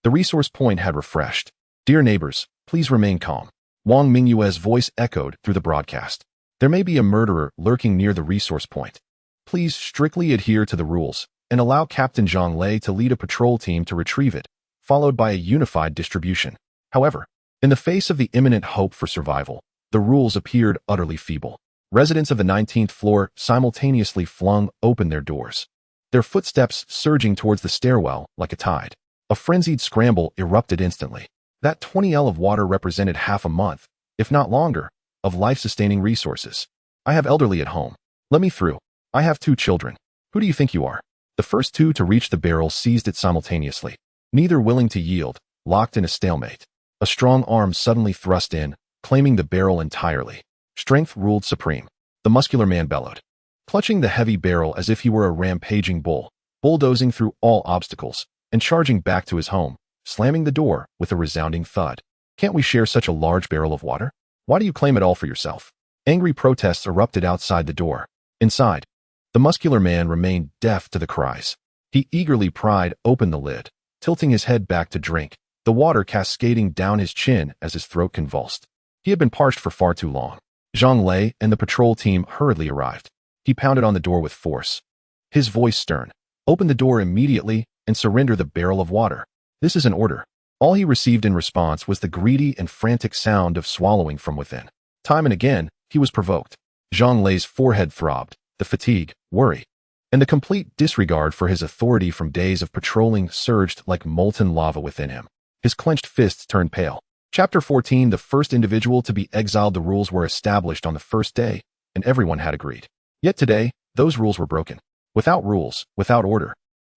The resource point had refreshed. Dear neighbors, please remain calm. Wang Mingyue's voice echoed through the broadcast. There may be a murderer lurking near the resource point. Please strictly adhere to the rules and allow Captain Zhang Lei to lead a patrol team to retrieve it, followed by a unified distribution. However, in the face of the imminent hope for survival, the rules appeared utterly feeble. Residents of the 19th floor simultaneously flung open their doors, their footsteps surging towards the stairwell like a tide. A frenzied scramble erupted instantly. That 20L of water represented half a month, if not longer, of life-sustaining resources. I have elderly at home. Let me through. I have 2 children. Who do you think you are? The first 2 to reach the barrel seized it simultaneously, neither willing to yield, locked in a stalemate. A strong arm suddenly thrust in, claiming the barrel entirely. Strength ruled supreme. The muscular man bellowed, clutching the heavy barrel as if he were a rampaging bull, bulldozing through all obstacles, and charging back to his home, slamming the door with a resounding thud. Can't we share such a large barrel of water? Why do you claim it all for yourself? Angry protests erupted outside the door. Inside, the muscular man remained deaf to the cries. He eagerly pried open the lid, tilting his head back to drink, the water cascading down his chin as his throat convulsed. He had been parched for far too long. Zhang Lei and the patrol team hurriedly arrived. He pounded on the door with force. His voice stern. Open the door immediately and surrender the barrel of water. This is an order. All he received in response was the greedy and frantic sound of swallowing from within. Time and again, he was provoked. Zhang Lei's forehead throbbed, the fatigue, worry, and the complete disregard for his authority from days of patrolling surged like molten lava within him. His clenched fists turned pale. Chapter 14. The first individual to be exiled. The rules were established on the first day, and everyone had agreed. Yet today, those rules were broken. Without rules, without order,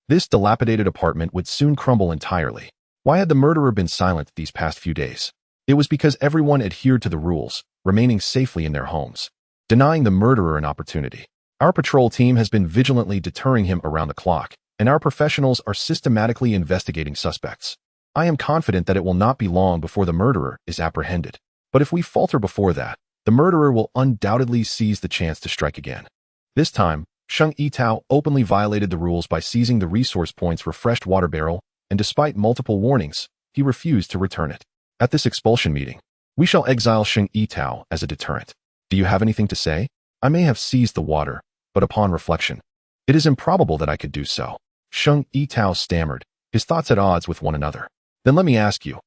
this dilapidated apartment would soon crumble entirely. Why had the murderer been silent these past few days? It was because everyone adhered to the rules, remaining safely in their homes, denying the murderer an opportunity. Our patrol team has been vigilantly deterring him around the clock, and our professionals are systematically investigating suspects. I am confident that it will not be long before the murderer is apprehended. But if we falter before that, the murderer will undoubtedly seize the chance to strike again. This time, Sheng Yitao openly violated the rules by seizing the resource point's refreshed water barrel, and despite multiple warnings, he refused to return it. At this expulsion meeting, we shall exile Sheng Yitao as a deterrent. Do you have anything to say? I may have seized the water, but upon reflection, it is improbable that I could do so. Sheng Yitao stammered, his thoughts at odds with one another. Then let me ask you,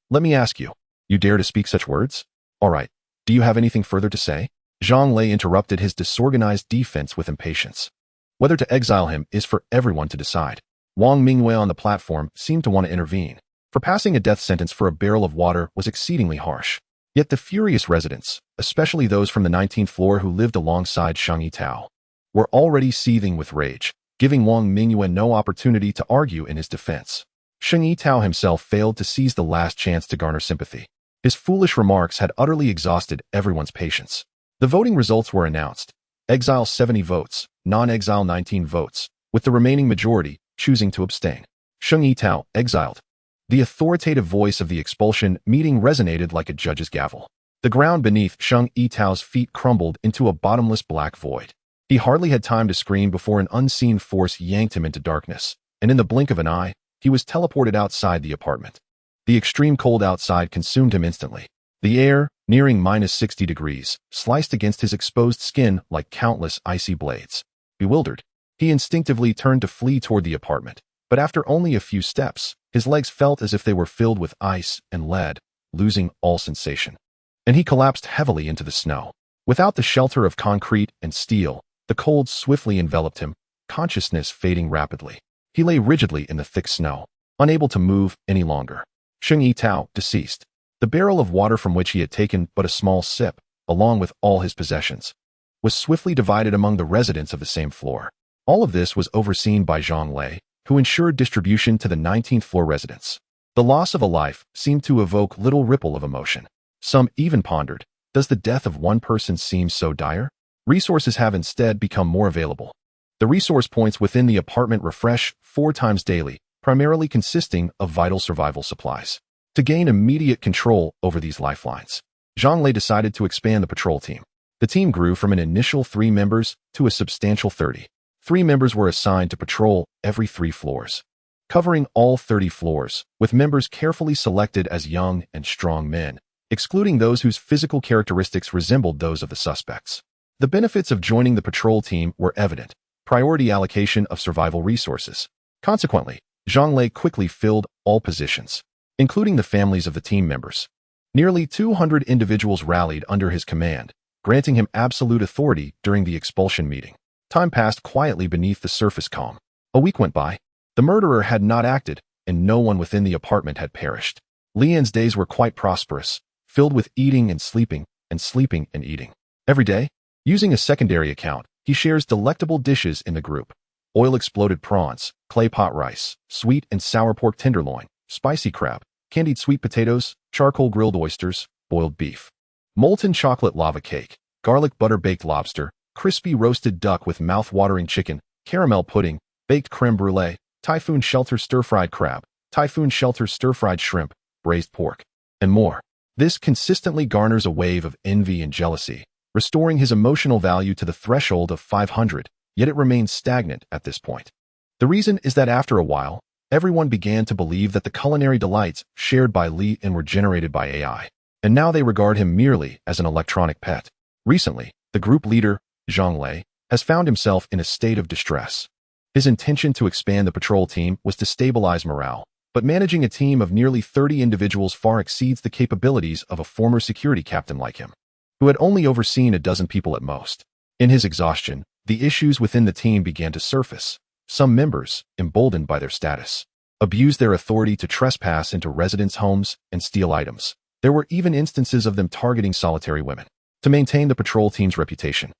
you dare to speak such words? All right, do you have anything further to say? Zhang Lei interrupted his disorganized defense with impatience. Whether to exile him is for everyone to decide. Wang Mingyue on the platform seemed to want to intervene, for passing a death sentence for a barrel of water was exceedingly harsh. Yet the furious residents, especially those from the 19th floor who lived alongside Sheng Yitao, were already seething with rage, giving Wang Mingyue no opportunity to argue in his defense. Sheng Yitao himself failed to seize the last chance to garner sympathy. His foolish remarks had utterly exhausted everyone's patience. The voting results were announced. Exile 70 votes, non-exile 19 votes, with the remaining majority choosing to abstain. Sheng Yitao, exiled. The authoritative voice of the expulsion meeting resonated like a judge's gavel. The ground beneath Sheng Yitao's feet crumbled into a bottomless black void. He hardly had time to scream before an unseen force yanked him into darkness, and in the blink of an eye, he was teleported outside the apartment. The extreme cold outside consumed him instantly. The air, nearing -60 degrees, sliced against his exposed skin like countless icy blades. Bewildered, he instinctively turned to flee toward the apartment, but after only a few steps, his legs felt as if they were filled with ice and lead, losing all sensation. And he collapsed heavily into the snow. Without the shelter of concrete and steel, the cold swiftly enveloped him, consciousness fading rapidly. He lay rigidly in the thick snow, unable to move any longer. Sheng Yitao, deceased. The barrel of water from which he had taken but a small sip, along with all his possessions, was swiftly divided among the residents of the same floor. All of this was overseen by Zhang Lei, who ensured distribution to the 19th floor residents. The loss of a life seemed to evoke little ripple of emotion. Some even pondered, does the death of one person seem so dire? Resources have instead become more available. The resource points within the apartment refresh 4 times daily, primarily consisting of vital survival supplies. To gain immediate control over these lifelines, Zhang Lei decided to expand the patrol team. The team grew from an initial 3 members to a substantial 30. 3 members were assigned to patrol every 3 floors, covering all 30 floors, with members carefully selected as young and strong men, excluding those whose physical characteristics resembled those of the suspects. The benefits of joining the patrol team were evident. Priority allocation of survival resources. Consequently, Zhang Lei quickly filled all positions, including the families of the team members. Nearly 200 individuals rallied under his command, granting him absolute authority during the expulsion meeting. Time passed quietly beneath the surface calm. A week went by. The murderer had not acted, and no one within the apartment had perished. Lian's days were quite prosperous, filled with eating and sleeping and eating. Every day, using a secondary account, he shares delectable dishes in the group. Oil-exploded prawns, clay pot rice, sweet and sour pork tenderloin, spicy crab, candied sweet potatoes, charcoal grilled oysters, boiled beef, molten chocolate lava cake, garlic butter baked lobster, crispy roasted duck with mouth-watering chicken, caramel pudding, baked creme brulee, typhoon shelter stir-fried crab, typhoon shelter stir-fried shrimp, braised pork, and more. This consistently garners a wave of envy and jealousy, restoring his emotional value to the threshold of 500, yet it remains stagnant at this point. The reason is that after a while, everyone began to believe that the culinary delights shared by Li and were generated by AI, and now they regard him merely as an electronic pet. Recently, the group leader, Zhang Lei, has found himself in a state of distress. His intention to expand the patrol team was to stabilize morale, but managing a team of nearly 30 individuals far exceeds the capabilities of a former security captain like him, who had only overseen a dozen people at most. In his exhaustion, the issues within the team began to surface. Some members, emboldened by their status, abused their authority to trespass into residents' homes and steal items. There were even instances of them targeting solitary women. To maintain the patrol team's reputation,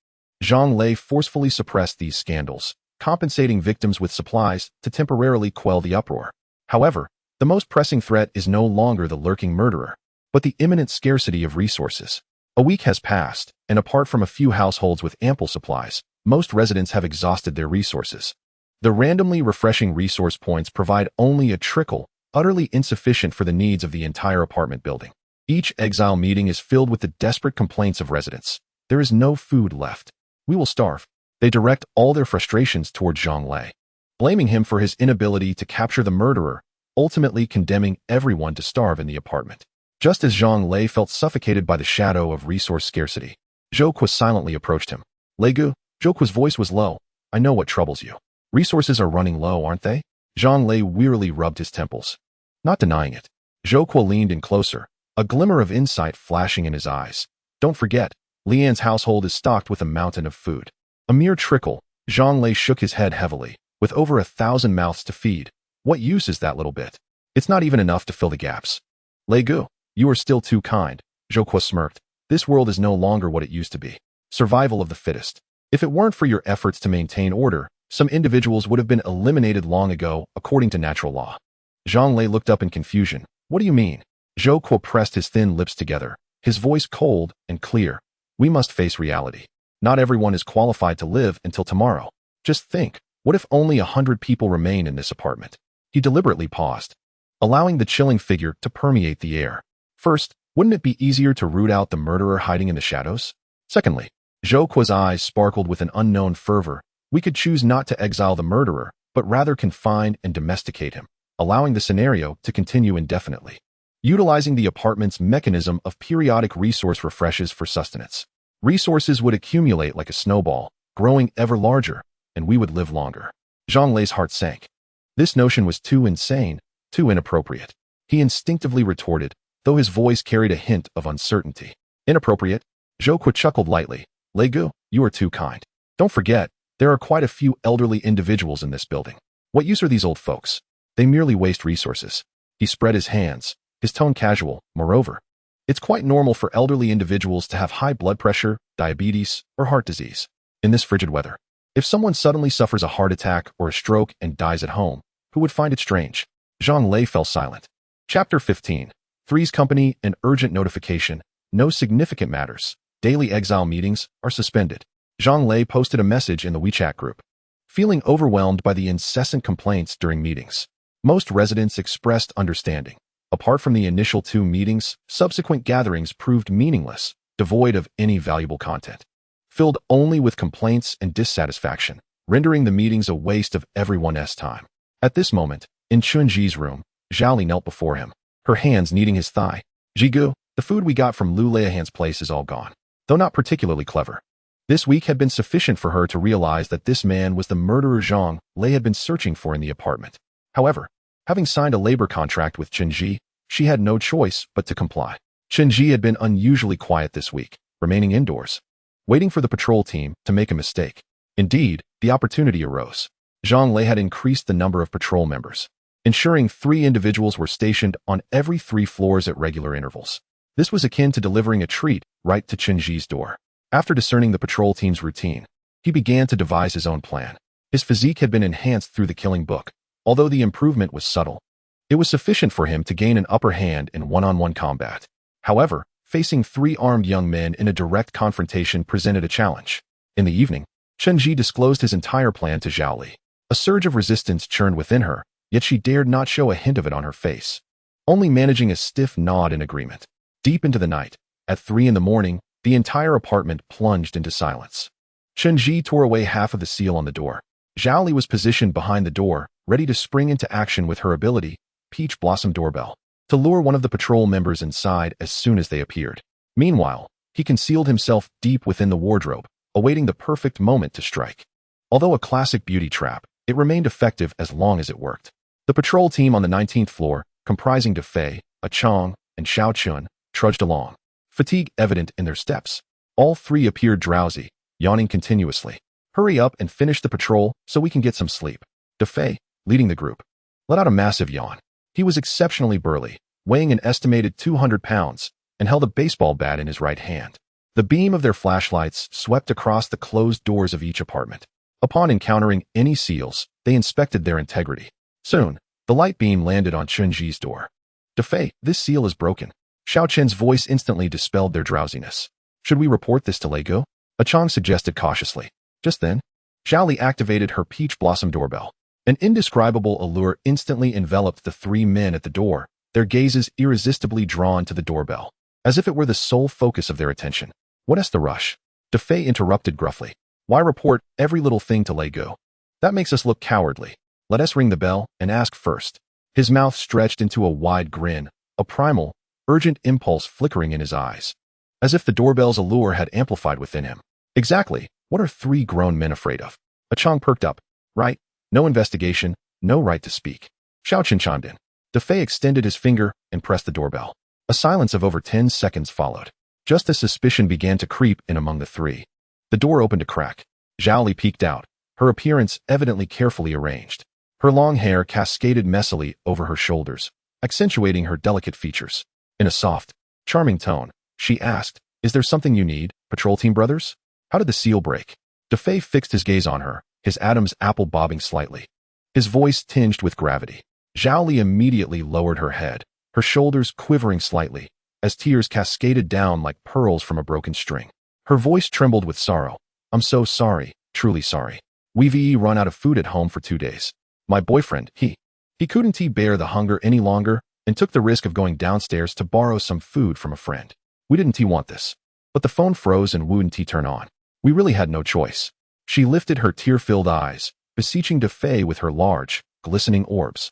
Zhang Lei forcefully suppressed these scandals, compensating victims with supplies to temporarily quell the uproar. However, the most pressing threat is no longer the lurking murderer, but the imminent scarcity of resources. A week has passed, and apart from a few households with ample supplies, most residents have exhausted their resources. The randomly refreshing resource points provide only a trickle, utterly insufficient for the needs of the entire apartment building. Each exile meeting is filled with the desperate complaints of residents. There is no food left. We will starve. They direct all their frustrations toward Zhang Lei, blaming him for his inability to capture the murderer, ultimately condemning everyone to starve in the apartment. Just as Zhang Lei felt suffocated by the shadow of resource scarcity, Zhou Kuo silently approached him. Lei Gu, Zhou Kuo's voice was low. I know what troubles you. Resources are running low, aren't they? Zhang Lei wearily rubbed his temples, not denying it. Zhou Kuo leaned in closer, a glimmer of insight flashing in his eyes. Don't forget, Lian's household is stocked with a mountain of food. A mere trickle. Zhang Lei shook his head heavily. With over 1,000 mouths to feed, what use is that little bit? It's not even enough to fill the gaps. Lei Gu, you are still too kind. Zhou Kuo smirked. This world is no longer what it used to be. Survival of the fittest. If it weren't for your efforts to maintain order, some individuals would have been eliminated long ago, according to natural law. Zhang Lei looked up in confusion. What do you mean? Zhou Kuo pressed his thin lips together, his voice cold and clear. We must face reality. Not everyone is qualified to live until tomorrow. Just think, what if only 100 people remain in this apartment? He deliberately paused, allowing the chilling figure to permeate the air. First, wouldn't it be easier to root out the murderer hiding in the shadows? Secondly, Zhou Kuo's eyes sparkled with an unknown fervor. We could choose not to exile the murderer, but rather confine and domesticate him, allowing the scenario to continue indefinitely. Utilizing the apartment's mechanism of periodic resource refreshes for sustenance. Resources would accumulate like a snowball, growing ever larger, and we would live longer. Zhang Lei's heart sank. This notion was too insane, too inappropriate. He instinctively retorted, though his voice carried a hint of uncertainty. Inappropriate? Zhou Kuo chuckled lightly. Lei Gu, you are too kind. Don't forget, there are quite a few elderly individuals in this building. What use are these old folks? They merely waste resources. He spread his hands, his tone casual. Moreover, it's quite normal for elderly individuals to have high blood pressure, diabetes, or heart disease. In this frigid weather, if someone suddenly suffers a heart attack or a stroke and dies at home, who would find it strange? Zhang Lei fell silent. Chapter 15. Three's Company, an urgent notification. No significant matters. Daily exile meetings are suspended. Zhang Lei posted a message in the WeChat group, feeling overwhelmed by the incessant complaints during meetings. Most residents expressed understanding. Apart from the initial 2 meetings, subsequent gatherings proved meaningless, devoid of any valuable content, filled only with complaints and dissatisfaction, rendering the meetings a waste of everyone's time. At this moment, in Chunji's room, Zhaoli knelt before him, her hands kneading his thigh. Jigu, the food we got from Lu Leihan's place is all gone, though not particularly clever. This week had been sufficient for her to realize that this man was the murderer Zhang Lei had been searching for in the apartment. However, having signed a labor contract with Chunji, she had no choice but to comply. Chunji had been unusually quiet this week, remaining indoors, waiting for the patrol team to make a mistake. Indeed, the opportunity arose. Zhang Lei had increased the number of patrol members, ensuring 3 individuals were stationed on every 3 floors at regular intervals. This was akin to delivering a treat right to Chunji's door. After discerning the patrol team's routine, he began to devise his own plan. His physique had been enhanced through the killing book. Although the improvement was subtle, it was sufficient for him to gain an upper hand in one-on-one combat. However, facing 3 armed young men in a direct confrontation presented a challenge. In the evening, Chunji disclosed his entire plan to Zhaoli. A surge of resistance churned within her, yet she dared not show a hint of it on her face, only managing a stiff nod in agreement. Deep into the night, at 3 a.m, the entire apartment plunged into silence. Chunji tore away half of the seal on the door. Zhao Li was positioned behind the door, ready to spring into action with her ability, Peach Blossom Doorbell, to lure one of the patrol members inside as soon as they appeared. Meanwhile, he concealed himself deep within the wardrobe, awaiting the perfect moment to strike. Although a classic beauty trap, it remained effective as long as it worked. The patrol team on the 19th floor, comprising De Fei, Chong, and Xiao Chun, trudged along, fatigue evident in their steps. All three appeared drowsy, yawning continuously. Hurry up and finish the patrol so we can get some sleep. De Fei, leading the group, let out a massive yawn. He was exceptionally burly, weighing an estimated 200 pounds, and held a baseball bat in his right hand. The beam of their flashlights swept across the closed doors of each apartment. Upon encountering any seals, they inspected their integrity. Soon, the light beam landed on Chunji's door. De Fei, this seal is broken. Xiao Chen's voice instantly dispelled their drowsiness. Should we report this to Lego? Chong suggested cautiously. Just then, Zhao Li activated her Peach Blossom Doorbell. An indescribable allure instantly enveloped the three men at the door, their gazes irresistibly drawn to the doorbell, as if it were the sole focus of their attention. What's the rush? De Fei interrupted gruffly. Why report every little thing to Lego? That makes us look cowardly. Let us ring the bell and ask first. His mouth stretched into a wide grin, a primal, urgent impulse flickering in his eyes, as if the doorbell's allure had amplified within him. Exactly, what are three grown men afraid of? Chong perked up. Right, no investigation, no right to speak. Xiao Chen chimed in. De Fei extended his finger and pressed the doorbell. A silence of over 10 seconds followed, just as suspicion began to creep in among the three. The door opened a crack. Zhao Li peeked out, her appearance evidently carefully arranged. Her long hair cascaded messily over her shoulders, accentuating her delicate features. In a soft, charming tone, she asked, Is there something you need, patrol team brothers? How did the seal break? De Fei fixed his gaze on her, his Adam's apple bobbing slightly, his voice tinged with gravity. Zhao Li immediately lowered her head, her shoulders quivering slightly, as tears cascaded down like pearls from a broken string. Her voice trembled with sorrow. I'm so sorry, truly sorry. We've run out of food at home for 2 days. My boyfriend, he couldn't bear the hunger any longer and took the risk of going downstairs to borrow some food from a friend. We didn't want this. But the phone froze and wouldn't turn on. We really had no choice. She lifted her tear-filled eyes, beseeching De Fei with her large, glistening orbs,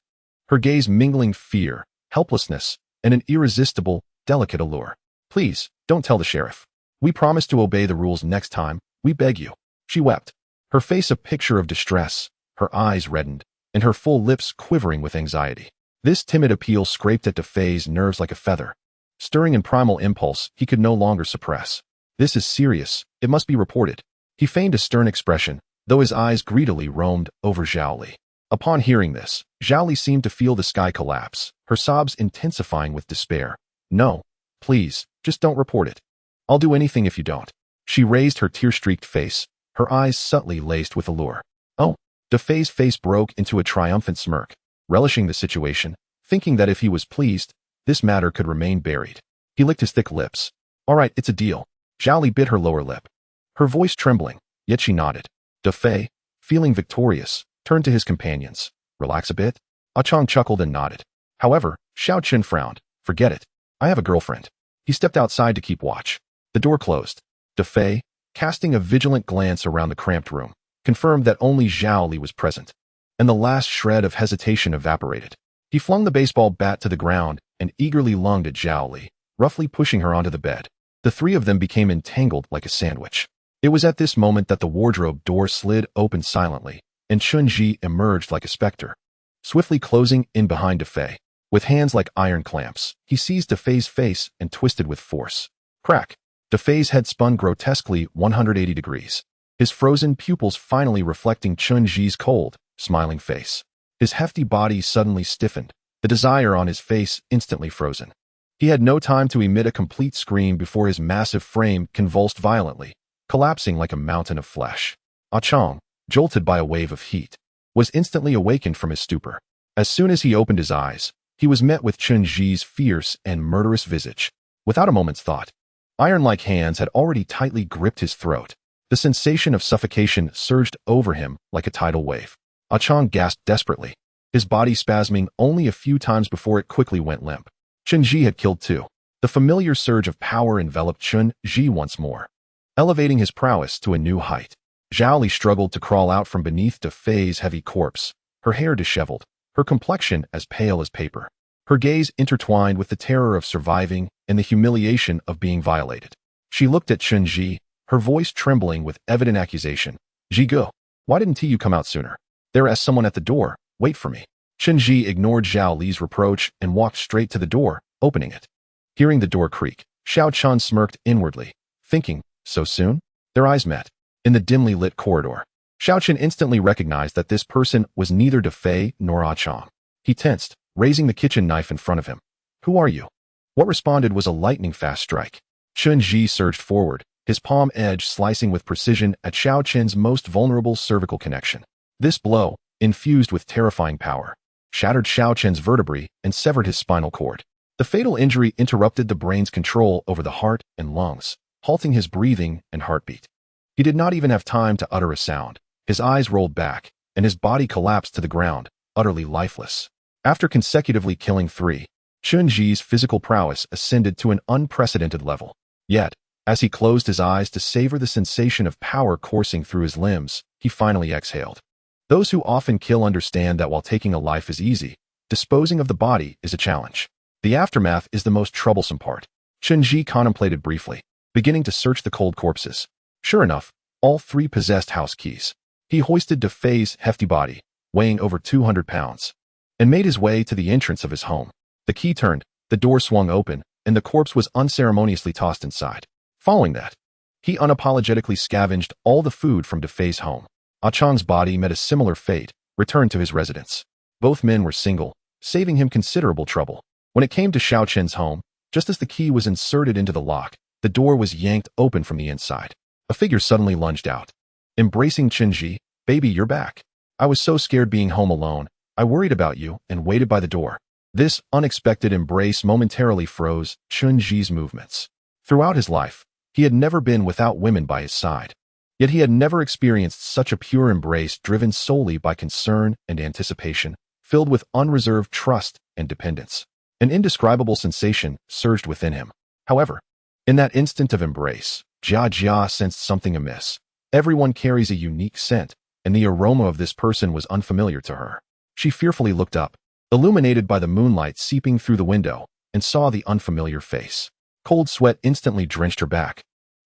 her gaze mingling fear, helplessness, and an irresistible, delicate allure. Please, don't tell the sheriff. We promise to obey the rules next time, we beg you. She wept, her face a picture of distress, her eyes reddened, and her full lips quivering with anxiety. This timid appeal scraped at De Fei's nerves like a feather, stirring in primal impulse he could no longer suppress. This is serious, it must be reported. He feigned a stern expression, though his eyes greedily roamed over Zhao Li. Upon hearing this, Zhao Li seemed to feel the sky collapse, her sobs intensifying with despair. No, please, just don't report it. I'll do anything if you don't. She raised her tear-streaked face, her eyes subtly laced with allure. Oh, De Fei's face broke into a triumphant smirk, relishing the situation, thinking that if he was pleased, this matter could remain buried. He licked his thick lips. All right, it's a deal. Zhao Li bit her lower lip, her voice trembling, yet she nodded. De Fei, feeling victorious, turned to his companions. Relax a bit? Chong chuckled and nodded. However, Xiao Chen frowned. Forget it. I have a girlfriend. He stepped outside to keep watch. The door closed. De Fei, casting a vigilant glance around the cramped room, confirmed that only Zhao Li was present, and the last shred of hesitation evaporated. He flung the baseball bat to the ground and eagerly lunged at Zhao Li, roughly pushing her onto the bed. The three of them became entangled like a sandwich. It was at this moment that the wardrobe door slid open silently, and Chunji emerged like a specter, swiftly closing in behind De Fei. With hands like iron clamps, he seized De Fei's face and twisted with force. Crack! De Fei's head spun grotesquely 180 degrees, his frozen pupils finally reflecting Chunji's cold, smiling face. His hefty body suddenly stiffened, the desire on his face instantly frozen. He had no time to emit a complete scream before his massive frame convulsed violently, collapsing like a mountain of flesh. Chong, jolted by a wave of heat, was instantly awakened from his stupor. As soon as he opened his eyes, he was met with Chunji's fierce and murderous visage. Without a moment's thought, iron-like hands had already tightly gripped his throat. The sensation of suffocation surged over him like a tidal wave. Chong gasped desperately, his body spasming only a few times before it quickly went limp. Chunji had killed two. The familiar surge of power enveloped Chun Ji once more, elevating his prowess to a new height. Zhao Li struggled to crawl out from beneath De Fei's heavy corpse, her hair disheveled, her complexion as pale as paper. Her gaze intertwined with the terror of surviving and the humiliation of being violated. She looked at Chun Ji, her voice trembling with evident accusation. "Ji Ge, why didn't you come out sooner? There is someone at the door. Wait for me." Chun Ji ignored Zhao Li's reproach and walked straight to the door, opening it. Hearing the door creak, Xiao Chun smirked inwardly, thinking, so soon? Their eyes met. In the dimly lit corridor, Xiao Chun instantly recognized that this person was neither De Fei nor Ah Chong. He tensed, raising the kitchen knife in front of him. "Who are you?" What responded was a lightning-fast strike. Chun Ji surged forward, his palm edge slicing with precision at Xiao Chun's most vulnerable cervical connection. This blow, infused with terrifying power, shattered Xiao Chun's vertebrae and severed his spinal cord. The fatal injury interrupted the brain's control over the heart and lungs, halting his breathing and heartbeat. He did not even have time to utter a sound. His eyes rolled back, and his body collapsed to the ground, utterly lifeless. After consecutively killing 3, Chun Ji's physical prowess ascended to an unprecedented level. Yet, as he closed his eyes to savor the sensation of power coursing through his limbs, he finally exhaled. Those who often kill understand that while taking a life is easy, disposing of the body is a challenge. The aftermath is the most troublesome part. Chun Ji contemplated briefly, beginning to search the cold corpses. Sure enough, all 3 possessed house keys. He hoisted De Fei's hefty body, weighing over 200 pounds, and made his way to the entrance of his home. The key turned, the door swung open, and the corpse was unceremoniously tossed inside. Following that, he unapologetically scavenged all the food from De Fei's home. Ah Chong's body met a similar fate, returned to his residence. Both men were single, saving him considerable trouble. When it came to Xiao Chen's home, just as the key was inserted into the lock, the door was yanked open from the inside. A figure suddenly lunged out. Embracing Chun Ji, "Baby, you're back. I was so scared being home alone. I worried about you and waited by the door." This unexpected embrace momentarily froze Chun Ji's movements. Throughout his life, he had never been without women by his side. Yet he had never experienced such a pure embrace driven solely by concern and anticipation, filled with unreserved trust and dependence. An indescribable sensation surged within him. However, in that instant of embrace, Jia sensed something amiss. Everyone carries a unique scent, and the aroma of this person was unfamiliar to her. She fearfully looked up, illuminated by the moonlight seeping through the window, and saw the unfamiliar face. Cold sweat instantly drenched her back,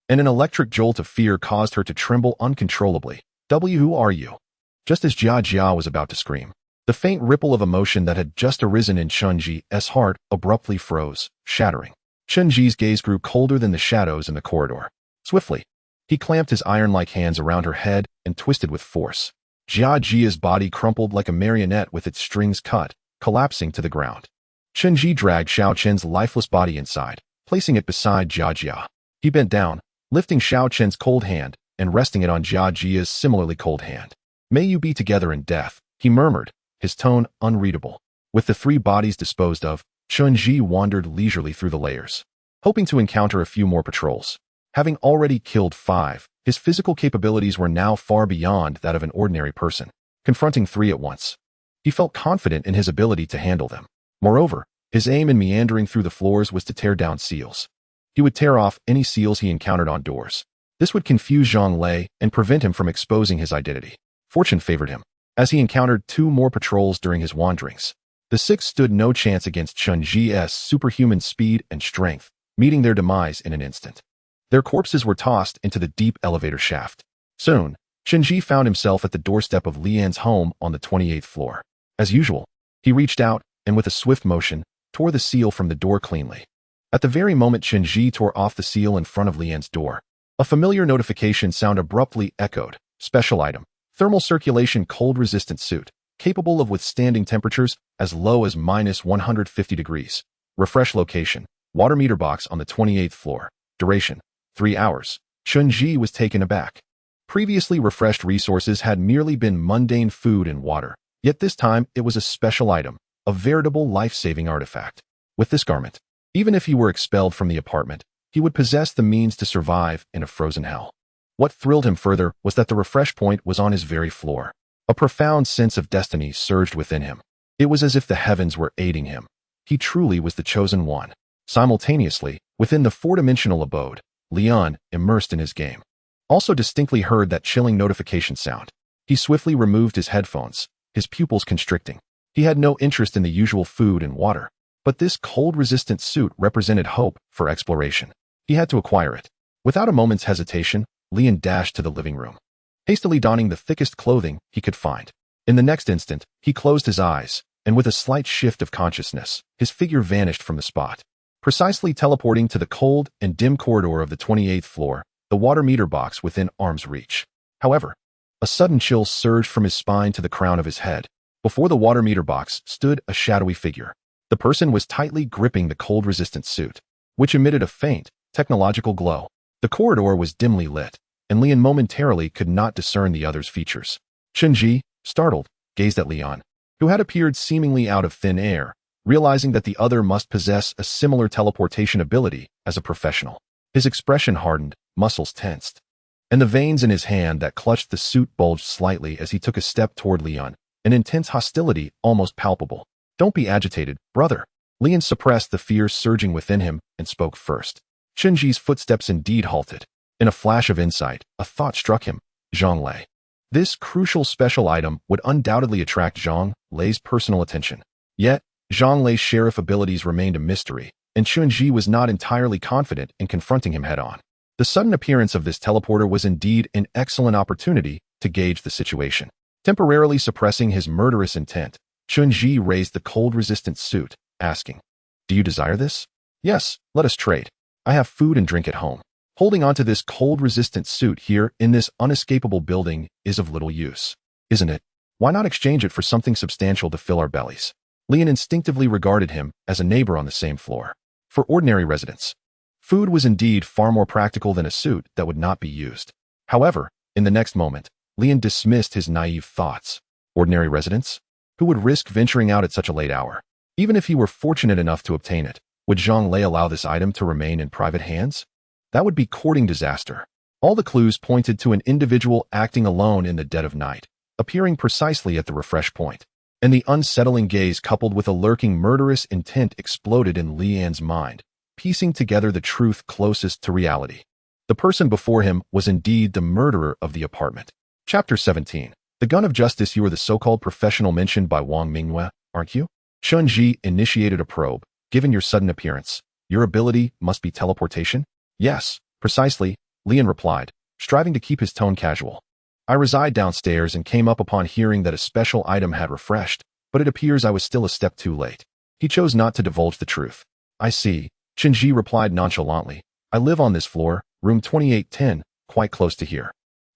and an electric jolt of fear caused her to tremble uncontrollably. Who are you?" Just as Jia was about to scream, the faint ripple of emotion that had just arisen in Chun Ji's heart abruptly froze, shattering. Chun Ji's gaze grew colder than the shadows in the corridor. Swiftly, he clamped his iron-like hands around her head and twisted with force. Jia's body crumpled like a marionette with its strings cut, collapsing to the ground. Chun Ji dragged Xiao Chen's lifeless body inside, placing it beside Jia. He bent down, lifting Xiao Chen's cold hand and resting it on Jia's similarly cold hand. "May you be together in death," he murmured, his tone unreadable. With the 3 bodies disposed of, Chun Ji wandered leisurely through the layers, hoping to encounter a few more patrols. Having already killed 5, his physical capabilities were now far beyond that of an ordinary person. Confronting 3 at once, he felt confident in his ability to handle them. Moreover, his aim in meandering through the floors was to tear down seals. He would tear off any seals he encountered on doors. This would confuse Zhang Lei and prevent him from exposing his identity. Fortune favored him, as he encountered 2 more patrols during his wanderings. The 6 stood no chance against Chun Ji's superhuman speed and strength, meeting their demise in an instant. Their corpses were tossed into the deep elevator shaft. Soon, Chun Ji found himself at the doorstep of Lian's home on the 28th floor. As usual, he reached out and with a swift motion, tore the seal from the door cleanly. At the very moment Chun Ji tore off the seal in front of Lian's door, a familiar notification sound abruptly echoed. "Special item. Thermal circulation cold-resistant suit, capable of withstanding temperatures as low as -150 degrees. Refresh location. Water meter box on the 28th floor. Duration. 3 hours. Chun Ji was taken aback. Previously refreshed resources had merely been mundane food and water, yet this time it was a special item, a veritable life-saving artifact. With this garment, even if he were expelled from the apartment, he would possess the means to survive in a frozen hell. What thrilled him further was that the refresh point was on his very floor. A profound sense of destiny surged within him. It was as if the heavens were aiding him. He truly was the chosen one. Simultaneously, within the four-dimensional abode, Leon, immersed in his game, also distinctly heard that chilling notification sound. He swiftly removed his headphones, his pupils constricting. He had no interest in the usual food and water, but this cold-resistant suit represented hope for exploration. He had to acquire it. Without a moment's hesitation, Leon dashed to the living room, hastily donning the thickest clothing he could find. In the next instant, he closed his eyes, and with a slight shift of consciousness, his figure vanished from the spot, precisely teleporting to the cold and dim corridor of the 28th floor, the water meter box within arm's reach. However, a sudden chill surged from his spine to the crown of his head. Before the water meter box stood a shadowy figure. The person was tightly gripping the cold-resistant suit, which emitted a faint, technological glow. The corridor was dimly lit, and Leon momentarily could not discern the other's features. Chunji, startled, gazed at Leon, who had appeared seemingly out of thin air, realizing that the other must possess a similar teleportation ability as a professional. His expression hardened, muscles tensed, and the veins in his hand that clutched the suit bulged slightly as he took a step toward Leon, an intense hostility almost palpable. "Don't be agitated, brother." Leon suppressed the fear surging within him and spoke first. Chunji's footsteps indeed halted. In a flash of insight, a thought struck him. Zhang Lei. This crucial special item would undoubtedly attract Zhang Lei's personal attention. Yet, Zhang Lei's sheriff abilities remained a mystery, and Chunji was not entirely confident in confronting him head-on. The sudden appearance of this teleporter was indeed an excellent opportunity to gauge the situation. Temporarily suppressing his murderous intent, Chunji raised the cold-resistant suit, asking, "Do you desire this?" "Yes, let us trade. I have food and drink at home. Holding onto this cold-resistant suit here in this unescapable building is of little use, isn't it? Why not exchange it for something substantial to fill our bellies?" Leon instinctively regarded him as a neighbor on the same floor. For ordinary residents, food was indeed far more practical than a suit that would not be used. However, in the next moment, Leon dismissed his naive thoughts. Ordinary residents? Who would risk venturing out at such a late hour? Even if he were fortunate enough to obtain it, would Zhang Lei allow this item to remain in private hands? That would be courting disaster. All the clues pointed to an individual acting alone in the dead of night, appearing precisely at the refresh point. And the unsettling gaze coupled with a lurking murderous intent exploded in Leon's mind, piecing together the truth closest to reality. The person before him was indeed the murderer of the apartment. Chapter 17. The gun of justice. You are the so-called professional mentioned by Wang Mingyue, aren't you? Chunji initiated a probe. Given your sudden appearance, your ability must be teleportation? Yes, precisely, Leon replied, striving to keep his tone casual. I reside downstairs and came up upon hearing that a special item had refreshed, but it appears I was still a step too late. He chose not to divulge the truth. I see, Chunji replied nonchalantly. I live on this floor, room 2810, quite close to here.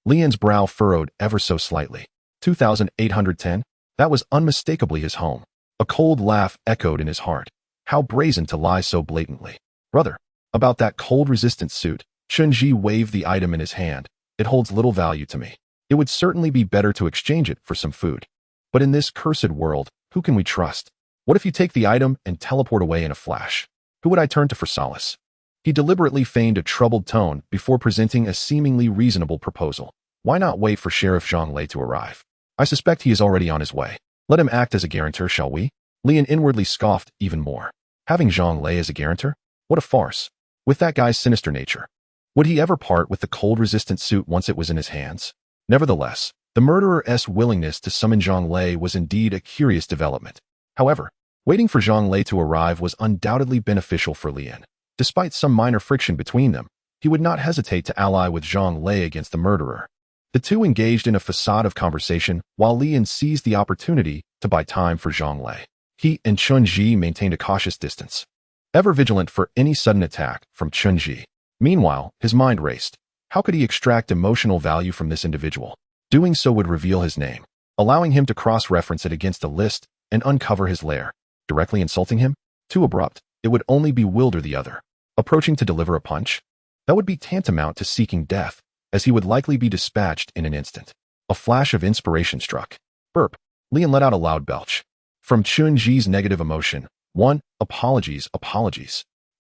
Leon's brow furrowed ever so slightly. 2810? That was unmistakably his home. A cold laugh echoed in his heart. How brazen to lie so blatantly. Brother, about that cold-resistant suit, Chunji waved the item in his hand. It holds little value to me. It would certainly be better to exchange it for some food. But in this cursed world, who can we trust? What if you take the item and teleport away in a flash? Who would I turn to for solace? He deliberately feigned a troubled tone before presenting a seemingly reasonable proposal. Why not wait for Sheriff Zhang Lei to arrive? I suspect he is already on his way. Let him act as a guarantor, shall we? Leon inwardly scoffed even more. Having Zhang Lei as a guarantor? What a farce. With that guy's sinister nature, would he ever part with the cold-resistant suit once it was in his hands? Nevertheless, the murderer's willingness to summon Zhang Lei was indeed a curious development. However, waiting for Zhang Lei to arrive was undoubtedly beneficial for Leon. Despite some minor friction between them, he would not hesitate to ally with Zhang Lei against the murderer. The two engaged in a facade of conversation while Leon seized the opportunity to buy time for Zhang Lei. He and Chunji maintained a cautious distance, ever vigilant for any sudden attack from Chunji. Meanwhile, his mind raced. How could he extract emotional value from this individual? Doing so would reveal his name, allowing him to cross-reference it against a list and uncover his lair. Directly insulting him? Too abrupt. It would only bewilder the other. Approaching to deliver a punch? That would be tantamount to seeking death, as he would likely be dispatched in an instant. A flash of inspiration struck. Burp. Leon let out a loud belch. From Chunji's negative emotion. 1. Apologies.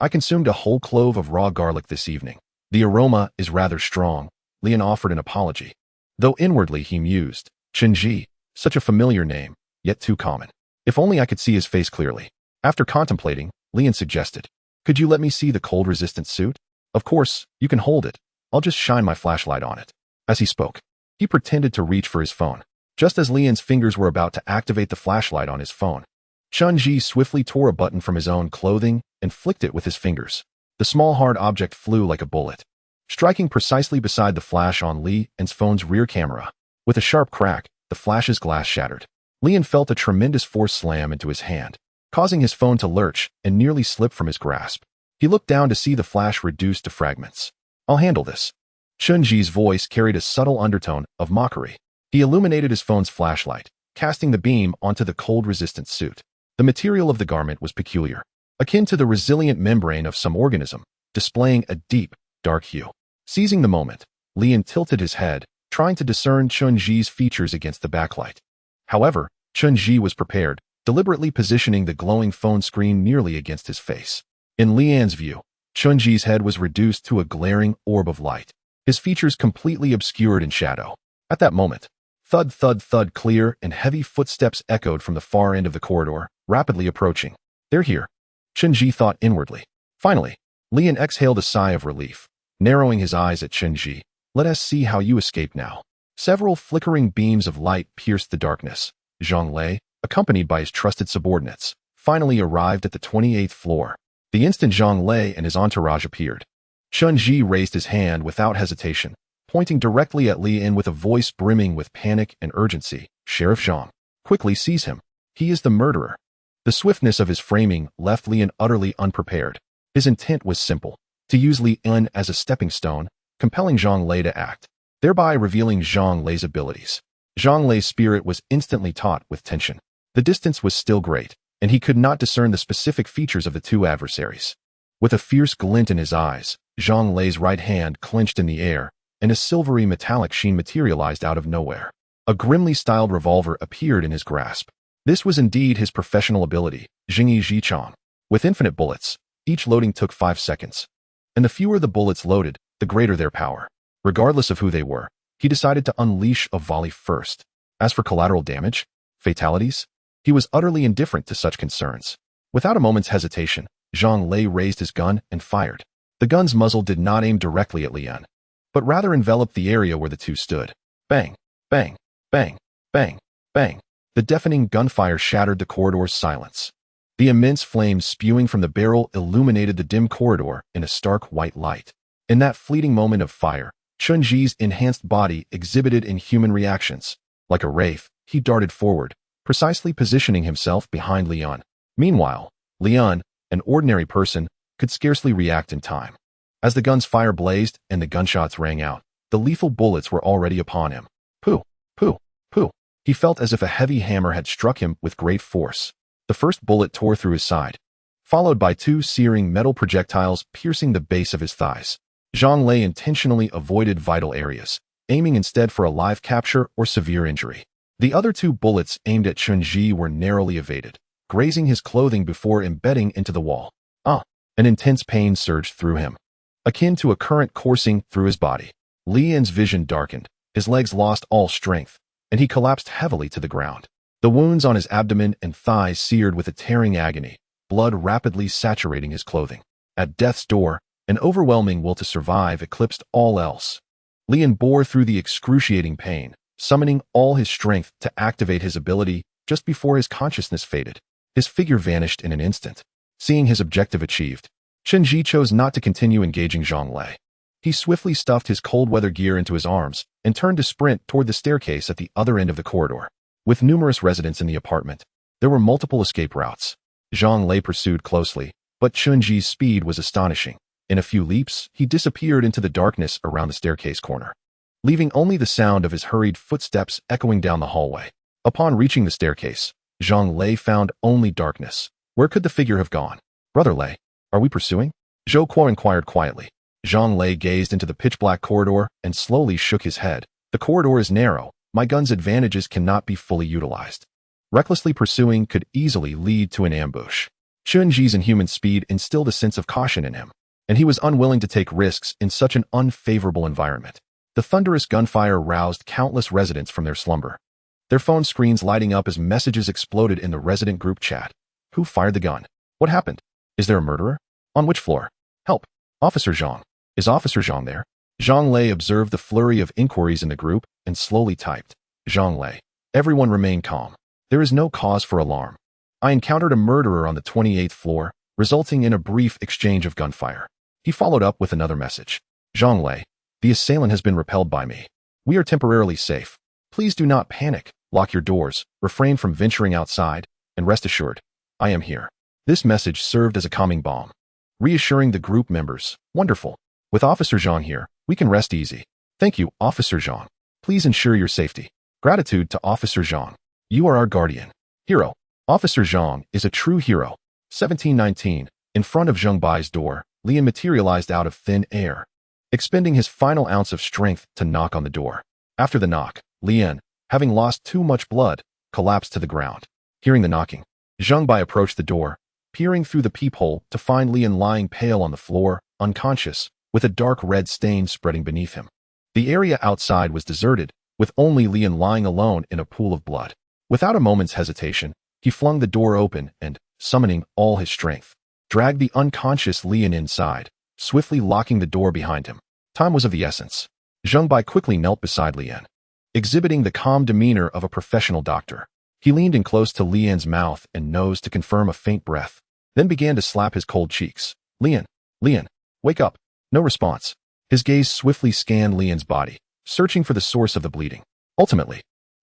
I consumed a whole clove of raw garlic this evening. The aroma is rather strong. Leon offered an apology. Though inwardly he mused, Chunji, such a familiar name, yet too common. If only I could see his face clearly. After contemplating, Leon suggested, Could you let me see the cold-resistant suit? Of course, you can hold it. I'll just shine my flashlight on it. As he spoke, he pretended to reach for his phone. Just as Lian's fingers were about to activate the flashlight on his phone, Chun-Ji swiftly tore a button from his own clothing and flicked it with his fingers. The small hard object flew like a bullet, striking precisely beside the flash on Lian's phone's rear camera. With a sharp crack, the flash's glass shattered. Lian felt a tremendous force slam into his hand, causing his phone to lurch and nearly slip from his grasp. He looked down to see the flash reduced to fragments. I'll handle this. Chun-Ji's voice carried a subtle undertone of mockery. He illuminated his phone's flashlight, casting the beam onto the cold-resistant suit. The material of the garment was peculiar, akin to the resilient membrane of some organism, displaying a deep, dark hue. Seizing the moment, Lian tilted his head, trying to discern Chun-Ji's features against the backlight. However, Chun-Ji was prepared, deliberately positioning the glowing phone screen nearly against his face. In Lian's view, Chun-Ji's head was reduced to a glaring orb of light, his features completely obscured in shadow. At that moment, thud, thud, thud, clear and heavy footsteps echoed from the far end of the corridor, rapidly approaching. They're here, Chun-Ji thought inwardly. Finally, Lian exhaled a sigh of relief, narrowing his eyes at Chun-Ji. Let us see how you escape now. Several flickering beams of light pierced the darkness. Zhang Lei, accompanied by his trusted subordinates, finally arrived at the 28th floor. The instant Zhang Lei and his entourage appeared, Chun-Ji raised his hand without hesitation, pointing directly at Lian with a voice brimming with panic and urgency. Sheriff Zhang, quickly seize him. He is the murderer. The swiftness of his framing left Lian utterly unprepared. His intent was simple, to use Lian as a stepping stone, compelling Zhang Lei to act, thereby revealing Zhang Lei's abilities. Zhang Lei's spirit was instantly taut with tension. The distance was still great, and he could not discern the specific features of the two adversaries. With a fierce glint in his eyes, Zhang Lei's right hand clenched in the air, and a silvery metallic sheen materialized out of nowhere. A grimly styled revolver appeared in his grasp. This was indeed his professional ability, Jingyi Jichang. With infinite bullets, each loading took 5 seconds. And the fewer the bullets loaded, the greater their power. Regardless of who they were, he decided to unleash a volley first. As for collateral damage, fatalities, he was utterly indifferent to such concerns. Without a moment's hesitation, Zhang Lei raised his gun and fired. The gun's muzzle did not aim directly at Lian, but rather enveloped the area where the two stood. Bang, bang, bang, bang, bang. The deafening gunfire shattered the corridor's silence. The immense flames spewing from the barrel illuminated the dim corridor in a stark white light. In that fleeting moment of fire, Chun-Ji's enhanced body exhibited inhuman reactions. Like a wraith, he darted forward, precisely positioning himself behind Lian. Meanwhile, Lian, an ordinary person, could scarcely react in time. As the gun's fire blazed and the gunshots rang out, the lethal bullets were already upon him. Pooh, pooh, pooh. He felt as if a heavy hammer had struck him with great force. The first bullet tore through his side, followed by 2 searing metal projectiles piercing the base of his thighs. Zhang Lei intentionally avoided vital areas, aiming instead for a live capture or severe injury. The other 2 bullets aimed at Chun-Ji were narrowly evaded, grazing his clothing before embedding into the wall. An intense pain surged through him, akin to a current coursing through his body. Lian's vision darkened, his legs lost all strength, and he collapsed heavily to the ground. The wounds on his abdomen and thighs seared with a tearing agony, blood rapidly saturating his clothing. At death's door, an overwhelming will to survive eclipsed all else. Lian bore through the excruciating pain, summoning all his strength to activate his ability just before his consciousness faded. His figure vanished in an instant. Seeing his objective achieved, Chun-Ji chose not to continue engaging Zhang Lei. He swiftly stuffed his cold weather gear into his arms and turned to sprint toward the staircase at the other end of the corridor. With numerous residents in the apartment, there were multiple escape routes. Zhang Lei pursued closely, but Chun-Ji's speed was astonishing. In a few leaps, he disappeared into the darkness around the staircase corner, leaving only the sound of his hurried footsteps echoing down the hallway. Upon reaching the staircase, Zhang Lei found only darkness. Where could the figure have gone? Brother Lei, are we pursuing? Zhou Kuo inquired quietly. Zhang Lei gazed into the pitch-black corridor and slowly shook his head. The corridor is narrow. My gun's advantages cannot be fully utilized. Recklessly pursuing could easily lead to an ambush. Chun-Ji's inhuman speed instilled a sense of caution in him, and he was unwilling to take risks in such an unfavorable environment. The thunderous gunfire roused countless residents from their slumber, their phone screens lighting up as messages exploded in the resident group chat. Who fired the gun? What happened? Is there a murderer? On which floor? Help. Officer Zhang. Is Officer Zhang there? Zhang Lei observed the flurry of inquiries in the group and slowly typed. Zhang Lei. Everyone remain calm. There is no cause for alarm. I encountered a murderer on the 28th floor, resulting in a brief exchange of gunfire. He followed up with another message. Zhang Lei. The assailant has been repelled by me. We are temporarily safe. Please do not panic, lock your doors, refrain from venturing outside, and rest assured, I am here. This message served as a calming balm, reassuring the group members. Wonderful. With Officer Zhang here, we can rest easy. Thank you, Officer Zhang. Please ensure your safety. Gratitude to Officer Zhang. You are our guardian. Hero. Officer Zhang is a true hero. 1719. In front of Zhang Bai's door, Lian materialized out of thin air, expending his final ounce of strength to knock on the door. After the knock, Lian, having lost too much blood, collapsed to the ground. Hearing the knocking, Zhang Bai approached the door, peering through the peephole to find Lian lying pale on the floor, unconscious, with a dark red stain spreading beneath him. The area outside was deserted, with only Lian lying alone in a pool of blood. Without a moment's hesitation, he flung the door open and, summoning all his strength, dragged the unconscious Lian inside, swiftly locking the door behind him. Time was of the essence. Zhang Bai quickly knelt beside Lian, exhibiting the calm demeanor of a professional doctor. He leaned in close to Lian's mouth and nose to confirm a faint breath, then began to slap his cold cheeks. Lian, wake up. No response. His gaze swiftly scanned Lian's body, searching for the source of the bleeding. Ultimately,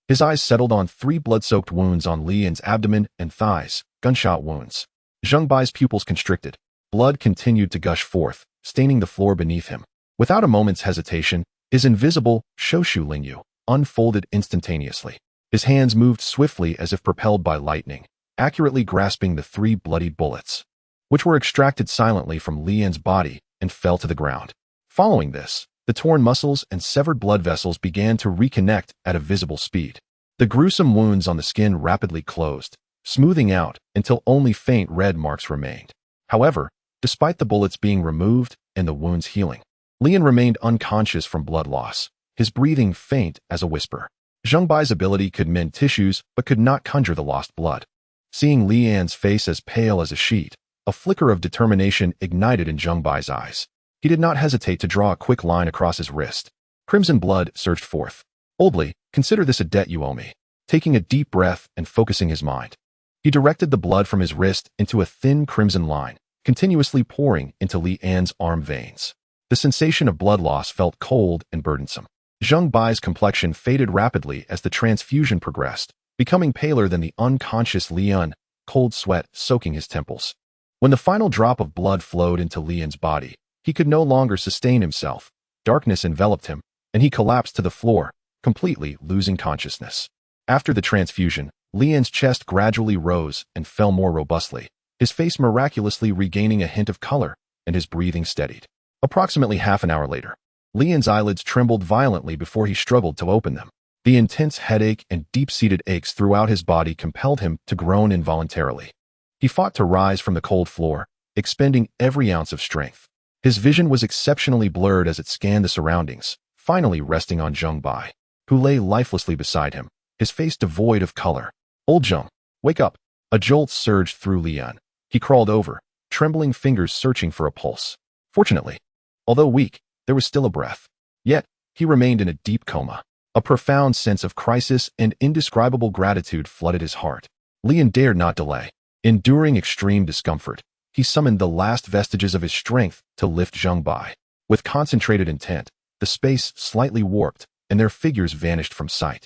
his eyes settled on 3 blood-soaked wounds on Lian's abdomen and thighs, gunshot wounds. Zhang Bai's pupils constricted. Blood continued to gush forth, staining the floor beneath him. Without a moment's hesitation, his invisible Shoshu Lingyu unfolded instantaneously. His hands moved swiftly as if propelled by lightning, accurately grasping the 3 bloodied bullets, which were extracted silently from Lian's body and fell to the ground. Following this, the torn muscles and severed blood vessels began to reconnect at a visible speed. The gruesome wounds on the skin rapidly closed, smoothing out until only faint red marks remained. However, despite the bullets being removed and the wounds healing, Lian remained unconscious from blood loss, his breathing faint as a whisper. Zhang Bai's ability could mend tissues but could not conjure the lost blood. Seeing Lian's face as pale as a sheet, a flicker of determination ignited in Zhang Bai's eyes. He did not hesitate to draw a quick line across his wrist. Crimson blood surged forth. Boldly, consider this a debt you owe me. Taking a deep breath and focusing his mind, he directed the blood from his wrist into a thin crimson line, continuously pouring into Lian's arm veins. The sensation of blood loss felt cold and burdensome. Zhang Bai's complexion faded rapidly as the transfusion progressed, becoming paler than the unconscious Lian, cold sweat soaking his temples. When the final drop of blood flowed into Lian's body, he could no longer sustain himself. Darkness enveloped him, and he collapsed to the floor, completely losing consciousness. After the transfusion, Lian's chest gradually rose and fell more robustly, his face miraculously regaining a hint of color, and his breathing steadied. Approximately half an hour later, Lian's eyelids trembled violently before he struggled to open them. The intense headache and deep-seated aches throughout his body compelled him to groan involuntarily. He fought to rise from the cold floor, expending every ounce of strength. His vision was exceptionally blurred as it scanned the surroundings, finally resting on Zhang Bai, who lay lifelessly beside him, his face devoid of color. Old Zhang, wake up. A jolt surged through Lian. He crawled over, trembling fingers searching for a pulse. Fortunately, although weak, there was still a breath. Yet, he remained in a deep coma. A profound sense of crisis and indescribable gratitude flooded his heart. Lian dared not delay. Enduring extreme discomfort, he summoned the last vestiges of his strength to lift Zhang Bai. With concentrated intent, the space slightly warped, and their figures vanished from sight.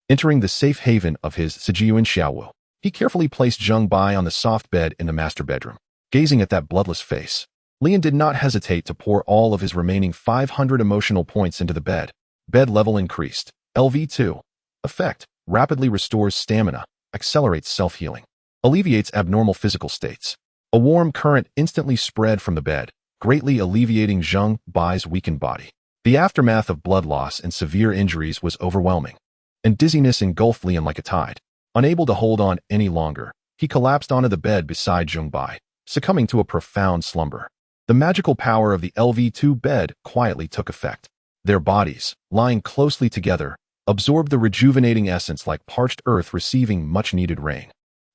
Entering the safe haven of his Sijiuan Xiaowu, he carefully placed Zhang Bai on the soft bed in the master bedroom. Gazing at that bloodless face, Lian did not hesitate to pour all of his remaining 500 emotional points into the bed. Bed level increased. LV2. Effect. Rapidly restores stamina, accelerates self-healing, alleviates abnormal physical states. A warm current instantly spread from the bed, greatly alleviating Zhang Bai's weakened body. The aftermath of blood loss and severe injuries was overwhelming, and dizziness engulfed Lian like a tide. Unable to hold on any longer, he collapsed onto the bed beside Zhang Bai, succumbing to a profound slumber. The magical power of the LV2 bed quietly took effect. Their bodies, lying closely together, absorbed the rejuvenating essence like parched earth receiving much-needed rain.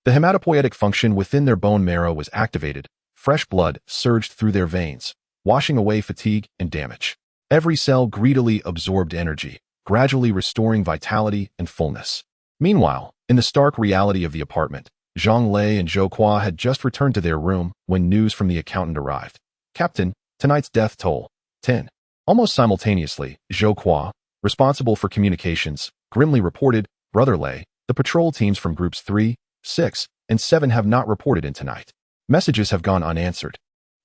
The hematopoietic function within their bone marrow was activated, fresh blood surged through their veins, washing away fatigue and damage. Every cell greedily absorbed energy, gradually restoring vitality and fullness. Meanwhile, in the stark reality of the apartment, Zhang Lei and Zhou Qua had just returned to their room when news from the accountant arrived. Captain, tonight's death toll, 10. Almost simultaneously, Zhou Qua, responsible for communications, grimly reported, Brother Lei, the patrol teams from groups 3, 6, and 7 have not reported in tonight. Messages have gone unanswered,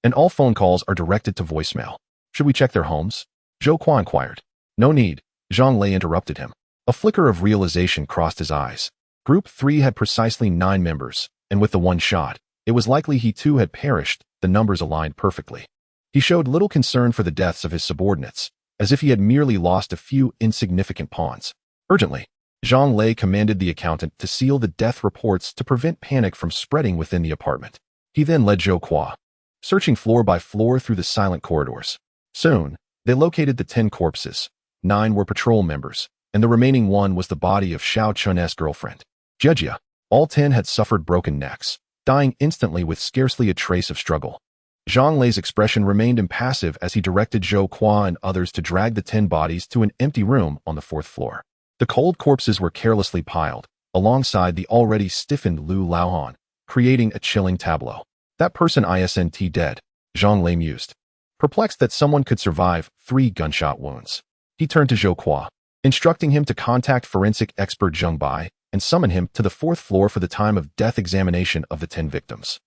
and all phone calls are directed to voicemail. Should we check their homes? Zhou Qua inquired. No need, Zhang Lei interrupted him. A flicker of realization crossed his eyes. Group 3 had precisely 9 members, and with the one shot, it was likely he too had perished. The numbers aligned perfectly. He showed little concern for the deaths of his subordinates, as if he had merely lost a few insignificant pawns. Urgently, Zhang Lei commanded the accountant to seal the death reports to prevent panic from spreading within the apartment. He then led Zhou Qua, searching floor by floor through the silent corridors. Soon, they located the 10 corpses. 9 were patrol members, and the remaining 1 was the body of Xiao Chun's girlfriend, Jejia. All 10 had suffered broken necks, dying instantly with scarcely a trace of struggle. Zhang Lei's expression remained impassive as he directed Zhou Qua and others to drag the 10 bodies to an empty room on the 4th floor. The cold corpses were carelessly piled, alongside the already stiffened Lu Laohan, creating a chilling tableau. That person isn't dead, Zhang Lei mused. Perplexed that someone could survive 3 gunshot wounds, he turned to Zhou Qua, instructing him to contact forensic expert Zheng Bai and summon him to the 4th floor for the time of death examination of the 10 victims.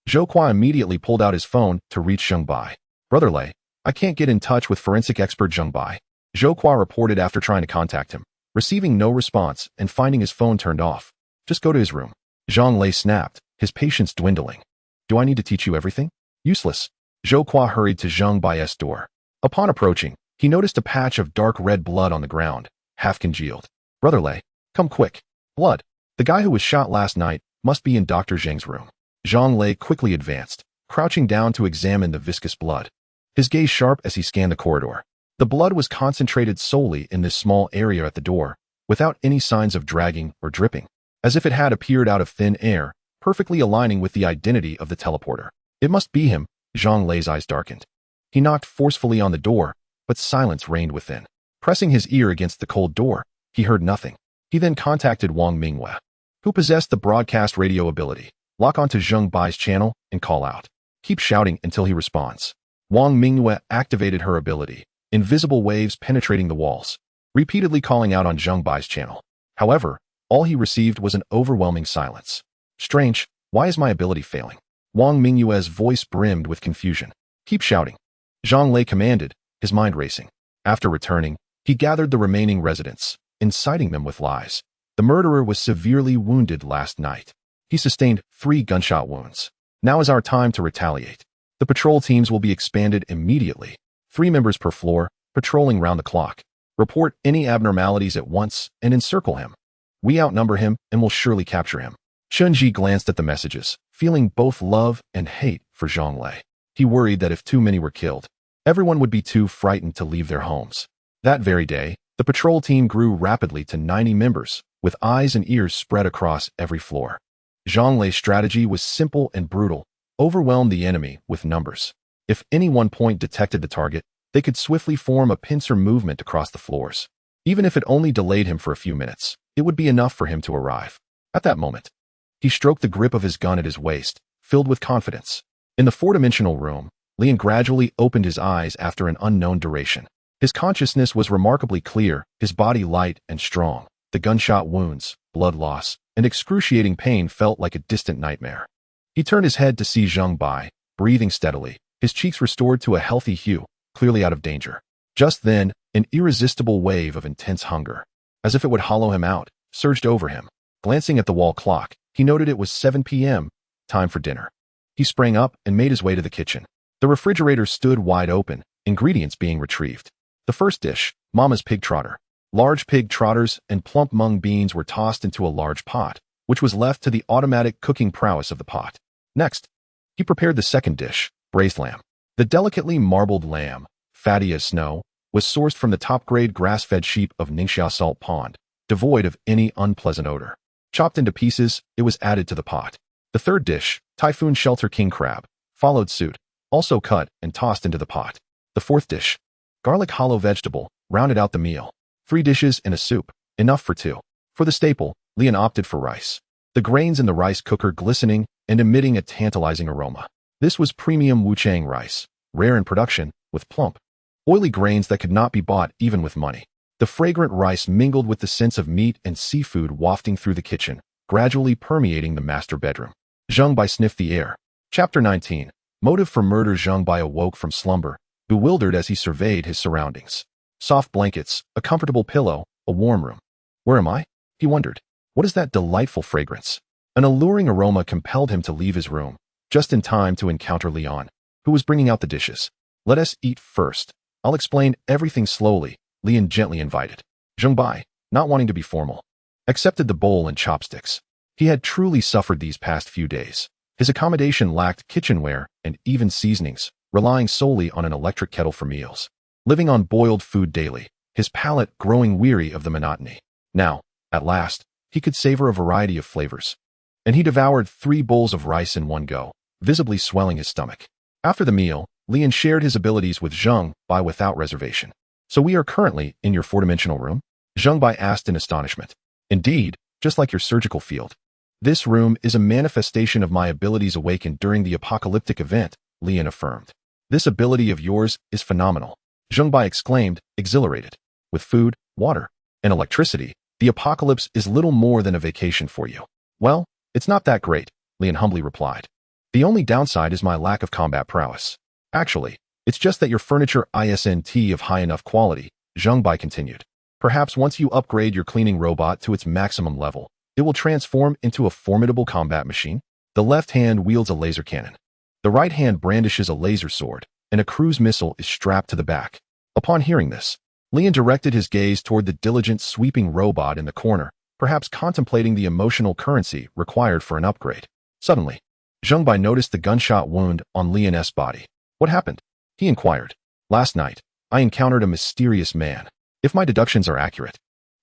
Zhou Qua immediately pulled out his phone to reach Zheng Bai. Brother Lei, I can't get in touch with forensic expert Zheng Bai, Zhou Qua reported after trying to contact him, receiving no response and finding his phone turned off. Just go to his room. Zhang Lei snapped, his patience dwindling. Do I need to teach you everything? Useless. Zhou Qua hurried to Zheng Bai's door. Upon approaching, he noticed a patch of dark red blood on the ground, half congealed. Brother Lei, come quick. Blood. The guy who was shot last night must be in Dr. Zheng's room. Zhang Lei quickly advanced, crouching down to examine the viscous blood. His gaze sharp as he scanned the corridor. The blood was concentrated solely in this small area at the door, without any signs of dragging or dripping, as if it had appeared out of thin air, perfectly aligning with the identity of the teleporter. It must be him. Zhang Lei's eyes darkened. He knocked forcefully on the door, but silence reigned within. Pressing his ear against the cold door, he heard nothing. He then contacted Wang Mingyue, who possessed the broadcast radio ability. Lock onto Zheng Bai's channel and call out. Keep shouting until he responds. Wang Mingyue activated her ability, invisible waves penetrating the walls, repeatedly calling out on Zheng Bai's channel. However, all he received was an overwhelming silence. Strange, why is my ability failing? Wang Mingyue's voice brimmed with confusion. Keep shouting. Zhang Lei commanded, his mind racing. After returning, he gathered the remaining residents, inciting them with lies. The murderer was severely wounded last night. He sustained 3 gunshot wounds. Now is our time to retaliate. The patrol teams will be expanded immediately. 3 members per floor, patrolling round the clock. Report any abnormalities at once and encircle him. We outnumber him and will surely capture him. Chunji glanced at the messages, feeling both love and hate for Zhang Lei. He worried that if too many were killed, everyone would be too frightened to leave their homes. That very day, the patrol team grew rapidly to 90 members, with eyes and ears spread across every floor. Zhang Lei's strategy was simple and brutal: overwhelm the enemy with numbers. If any one point detected the target, they could swiftly form a pincer movement across the floors. Even if it only delayed him for a few minutes, it would be enough for him to arrive. At that moment, he stroked the grip of his gun at his waist, filled with confidence. In the 4-dimensional room, Lian gradually opened his eyes after an unknown duration. His consciousness was remarkably clear, his body light and strong. The gunshot wounds, blood loss, and excruciating pain felt like a distant nightmare. He turned his head to see Zheng Bai, breathing steadily, his cheeks restored to a healthy hue, clearly out of danger. Just then, an irresistible wave of intense hunger, as if it would hollow him out, surged over him. Glancing at the wall clock, he noted it was 7 p.m., time for dinner. He sprang up and made his way to the kitchen. The refrigerator stood wide open, ingredients being retrieved. The first dish, Mama's pig trotter. Large pig trotters and plump mung beans were tossed into a large pot, which was left to the automatic cooking prowess of the pot. Next, he prepared the second dish, braised lamb. The delicately marbled lamb, fatty as snow, was sourced from the top-grade grass-fed sheep of Ningxia Salt Pond, devoid of any unpleasant odor. Chopped into pieces, it was added to the pot. The third dish, Typhoon Shelter King Crab, followed suit, also cut and tossed into the pot. The fourth dish, garlic hollow vegetable, rounded out the meal. 3 dishes and a soup, enough for 2. For the staple, Lian opted for rice. The grains in the rice cooker glistening and emitting a tantalizing aroma. This was premium Wuchang rice, rare in production, with plump, oily grains that could not be bought even with money. The fragrant rice mingled with the scents of meat and seafood wafting through the kitchen, gradually permeating the master bedroom. Zheng Bai sniffed the air. Chapter 19. Motive for murder. Zheng Bai awoke from slumber, bewildered as he surveyed his surroundings. Soft blankets, a comfortable pillow, a warm room. Where am I? He wondered. What is that delightful fragrance? An alluring aroma compelled him to leave his room, just in time to encounter Lian, who was bringing out the dishes. Let us eat first. I'll explain everything slowly, Lian gently invited. Zheng Bai, not wanting to be formal, accepted the bowl and chopsticks. He had truly suffered these past few days. His accommodation lacked kitchenware and even seasonings, relying solely on an electric kettle for meals. Living on boiled food daily, his palate growing weary of the monotony. Now, at last, he could savor a variety of flavors. And he devoured 3 bowls of rice in one go, visibly swelling his stomach. After the meal, Lian shared his abilities with Zheng Bai without reservation. So we are currently in your 4-dimensional room? Zheng Bai asked in astonishment. Indeed, just like your surgical field. This room is a manifestation of my abilities awakened during the apocalyptic event, Lian affirmed. This ability of yours is phenomenal, Zheng Bai exclaimed, exhilarated. With food, water, and electricity, the apocalypse is little more than a vacation for you. Well, it's not that great, Lian humbly replied. The only downside is my lack of combat prowess. Actually, it's just that your furniture isn't of high enough quality, Zheng Bai continued. Perhaps once you upgrade your cleaning robot to its maximum level, it will transform into a formidable combat machine. The left hand wields a laser cannon. The right hand brandishes a laser sword, and a cruise missile is strapped to the back. Upon hearing this, Lian directed his gaze toward the diligent sweeping robot in the corner, perhaps contemplating the emotional currency required for an upgrade. Suddenly, Zheng Bai noticed the gunshot wound on Lian's body. What happened? He inquired. Last night, I encountered a mysterious man. If my deductions are accurate,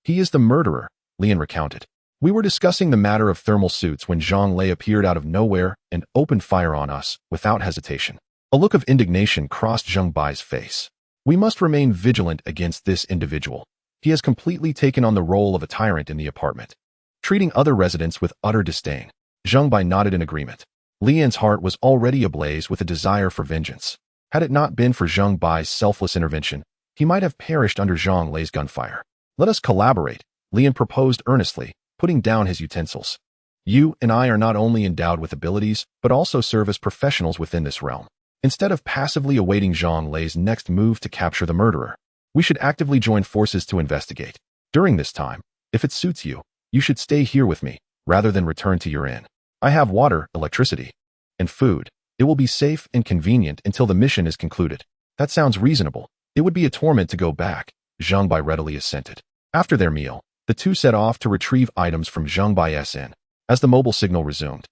he is the murderer, Lian recounted. We were discussing the matter of thermal suits when Zhang Lei appeared out of nowhere and opened fire on us without hesitation. A look of indignation crossed Zheng Bai's face. We must remain vigilant against this individual. He has completely taken on the role of a tyrant in the apartment, treating other residents with utter disdain. Zheng Bai nodded in agreement. Lian's heart was already ablaze with a desire for vengeance. Had it not been for Zheng Bai's selfless intervention, he might have perished under Zhang Lei's gunfire. Let us collaborate, Lian proposed earnestly, putting down his utensils. You and I are not only endowed with abilities, but also serve as professionals within this realm. Instead of passively awaiting Zhang Lei's next move to capture the murderer, we should actively join forces to investigate. During this time, if it suits you, you should stay here with me, rather than return to your inn. I have water, electricity, and food. It will be safe and convenient until the mission is concluded. That sounds reasonable. It would be a torment to go back, Zheng Bai readily assented. After their meal, the two set off to retrieve items from Zheng Bai's inn. As the mobile signal resumed,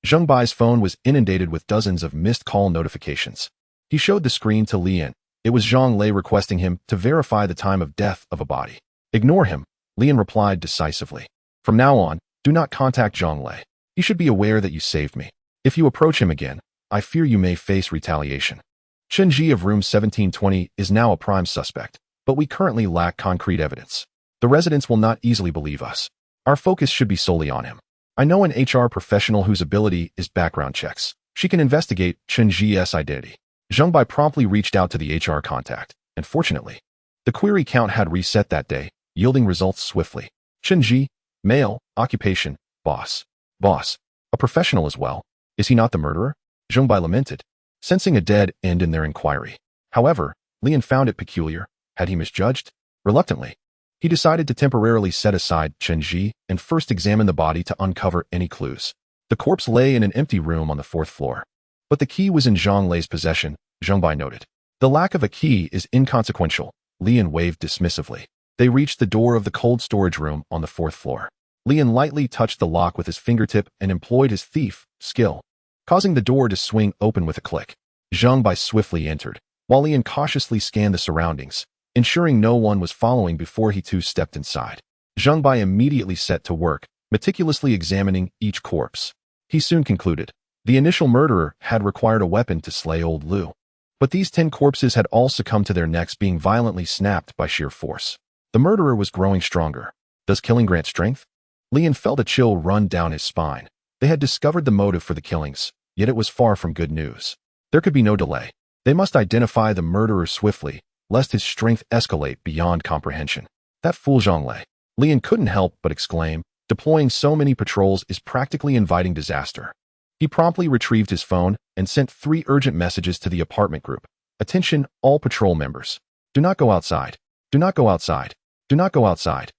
Zheng Bai's phone was inundated with dozens of missed call notifications. He showed the screen to Lian. It was Zhang Lei requesting him to verify the time of death of a body. Ignore him, Lian replied decisively. From now on, do not contact Zhang Lei. He should be aware that you saved me. If you approach him again, I fear you may face retaliation. Chen Ji of room 1720 is now a prime suspect, but we currently lack concrete evidence. The residents will not easily believe us. Our focus should be solely on him. I know an HR professional whose ability is background checks. She can investigate Chen Ji's identity. Zheng Bai promptly reached out to the HR contact, and fortunately, the query count had reset that day, yielding results swiftly. Chen Ji, male, occupation, boss. Boss, a professional as well. Is he not the murderer? Zheng Bai lamented, sensing a dead end in their inquiry. However, Lian found it peculiar. Had he misjudged? Reluctantly, he decided to temporarily set aside Chen Ji and first examine the body to uncover any clues. The corpse lay in an empty room on the 4th floor. But the key was in Zhang Lei's possession, Zheng Bai noted. The lack of a key is inconsequential, Lian waved dismissively. They reached the door of the cold storage room on the 4th floor. Lian lightly touched the lock with his fingertip and employed his thief skill, causing the door to swing open with a click. Zheng Bai swiftly entered, while Lian cautiously scanned the surroundings, ensuring no one was following before he too stepped inside. Zheng Bai immediately set to work, meticulously examining each corpse. He soon concluded, The initial murderer had required a weapon to slay old Liu. But these 10 corpses had all succumbed to their necks being violently snapped by sheer force. The murderer was growing stronger. Does killing grant strength? Lian felt a chill run down his spine. They had discovered the motive for the killings, yet it was far from good news. There could be no delay. They must identify the murderer swiftly, lest his strength escalate beyond comprehension. That fool Zhonglei. Lian couldn't help but exclaim, deploying so many patrols is practically inviting disaster. He promptly retrieved his phone and sent 3 urgent messages to the apartment group. Attention, all patrol members. Do not go outside. Do not go outside. Do not go outside.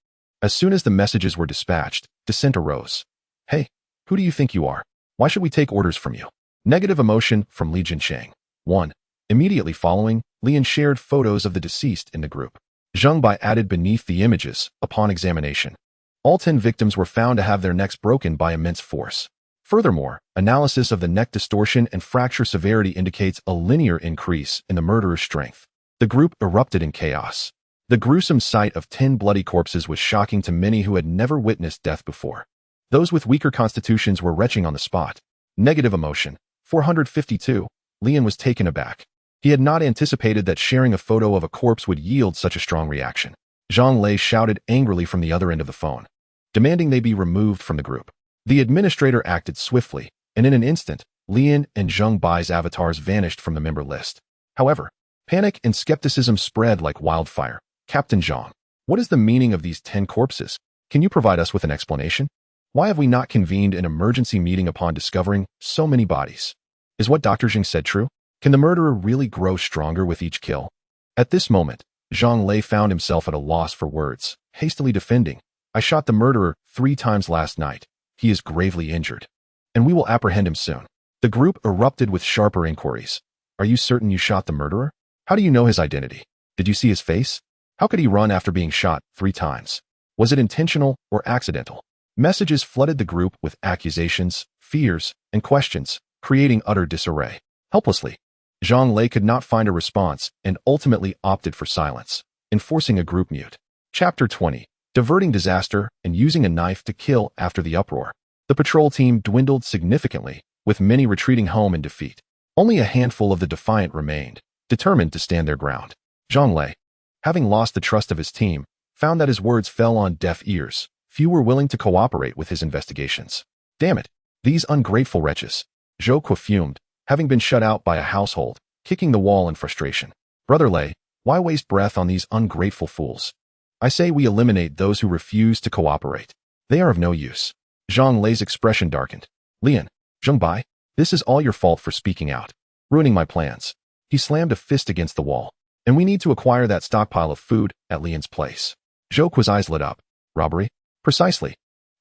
As soon as the messages were dispatched, dissent arose. Hey, who do you think you are? Why should we take orders from you? Negative emotion from Li Jinsheng. 1. Immediately following, Lian shared photos of the deceased in the group. Zheng Bai added beneath the images, upon examination. All 10 victims were found to have their necks broken by immense force. Furthermore, analysis of the neck distortion and fracture severity indicates a linear increase in the murderer's strength. The group erupted in chaos. The gruesome sight of 10 bloody corpses was shocking to many who had never witnessed death before. Those with weaker constitutions were retching on the spot. Negative emotion. 452. Lian was taken aback. He had not anticipated that sharing a photo of a corpse would yield such a strong reaction. Zhang Lei shouted angrily from the other end of the phone, demanding they be removed from the group. The administrator acted swiftly, and in an instant, Lian and Zheng Bai's avatars vanished from the member list. However, panic and skepticism spread like wildfire. Captain Zhang, what is the meaning of these 10 corpses? Can you provide us with an explanation? Why have we not convened an emergency meeting upon discovering so many bodies? Is what Dr. Jing said true? Can the murderer really grow stronger with each kill? At this moment, Zhang Lei found himself at a loss for words, hastily defending. I shot the murderer 3 times last night. He is gravely injured. And we will apprehend him soon. The group erupted with sharper inquiries. Are you certain you shot the murderer? How do you know his identity? Did you see his face? How could he run after being shot 3 times? Was it intentional or accidental? Messages flooded the group with accusations, fears, and questions, creating utter disarray. Helplessly, Zhang Lei could not find a response and ultimately opted for silence, enforcing a group mute. Chapter 20. Diverting disaster and using a knife to kill after the uproar. The patrol team dwindled significantly, with many retreating home in defeat. Only a handful of the defiant remained, determined to stand their ground. Zhang Lei, having lost the trust of his team, found that his words fell on deaf ears. Few were willing to cooperate with his investigations. Damn it, these ungrateful wretches. Zhou Kuo fumed, having been shut out by a household, kicking the wall in frustration. Brother Lei, why waste breath on these ungrateful fools? I say we eliminate those who refuse to cooperate. They are of no use. Zhang Lei's expression darkened. Lian, Zheng Bai, this is all your fault for speaking out, ruining my plans. He slammed a fist against the wall. And we need to acquire that stockpile of food at Lian's place. Zhou Kuo's eyes lit up. Robbery? Precisely.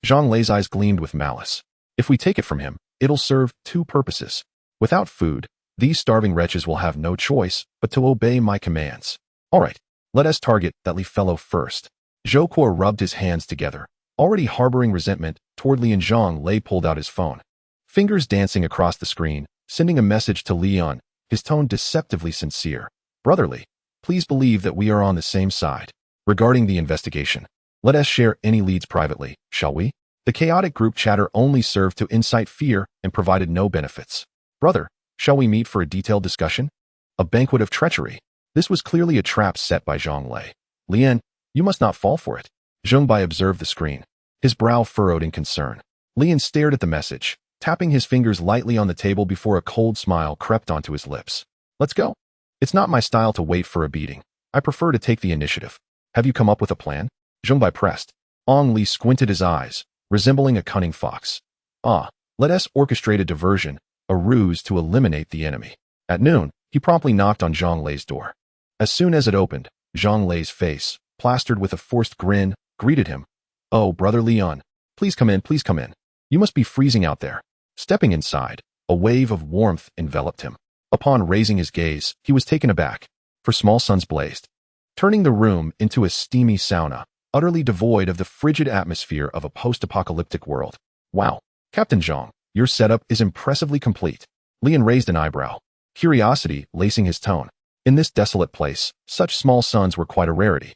Zhang Lei's eyes gleamed with malice. If we take it from him, it'll serve 2 purposes. Without food, these starving wretches will have no choice but to obey my commands. All right, let us target that Li fellow first. Zhou Kuo rubbed his hands together. Already harboring resentment toward Li, and Zhang Lei pulled out his phone. Fingers dancing across the screen, sending a message to Leon, his tone deceptively sincere. Brotherly, please believe that we are on the same side. Regarding the investigation, let us share any leads privately, shall we? The chaotic group chatter only served to incite fear and provided no benefits. Brother, shall we meet for a detailed discussion? A banquet of treachery. This was clearly a trap set by Zhang Lei. Lian, you must not fall for it. Zheng Bai observed the screen. His brow furrowed in concern. Lian stared at the message, tapping his fingers lightly on the table before a cold smile crept onto his lips. Let's go. It's not my style to wait for a beating. I prefer to take the initiative. Have you come up with a plan? Zheng Bai pressed. Ong Li squinted his eyes, resembling a cunning fox. Let us orchestrate a diversion, a ruse to eliminate the enemy. At noon, he promptly knocked on Zhang Lei's door. As soon as it opened, Zhang Lei's face, plastered with a forced grin, greeted him. Oh, Brother Leon, please come in, please come in. You must be freezing out there. Stepping inside, a wave of warmth enveloped him. Upon raising his gaze, he was taken aback, for small suns blazed, turning the room into a steamy sauna, utterly devoid of the frigid atmosphere of a post-apocalyptic world. Wow, Captain Zhang, your setup is impressively complete. Lian raised an eyebrow, curiosity lacing his tone. In this desolate place, such small suns were quite a rarity.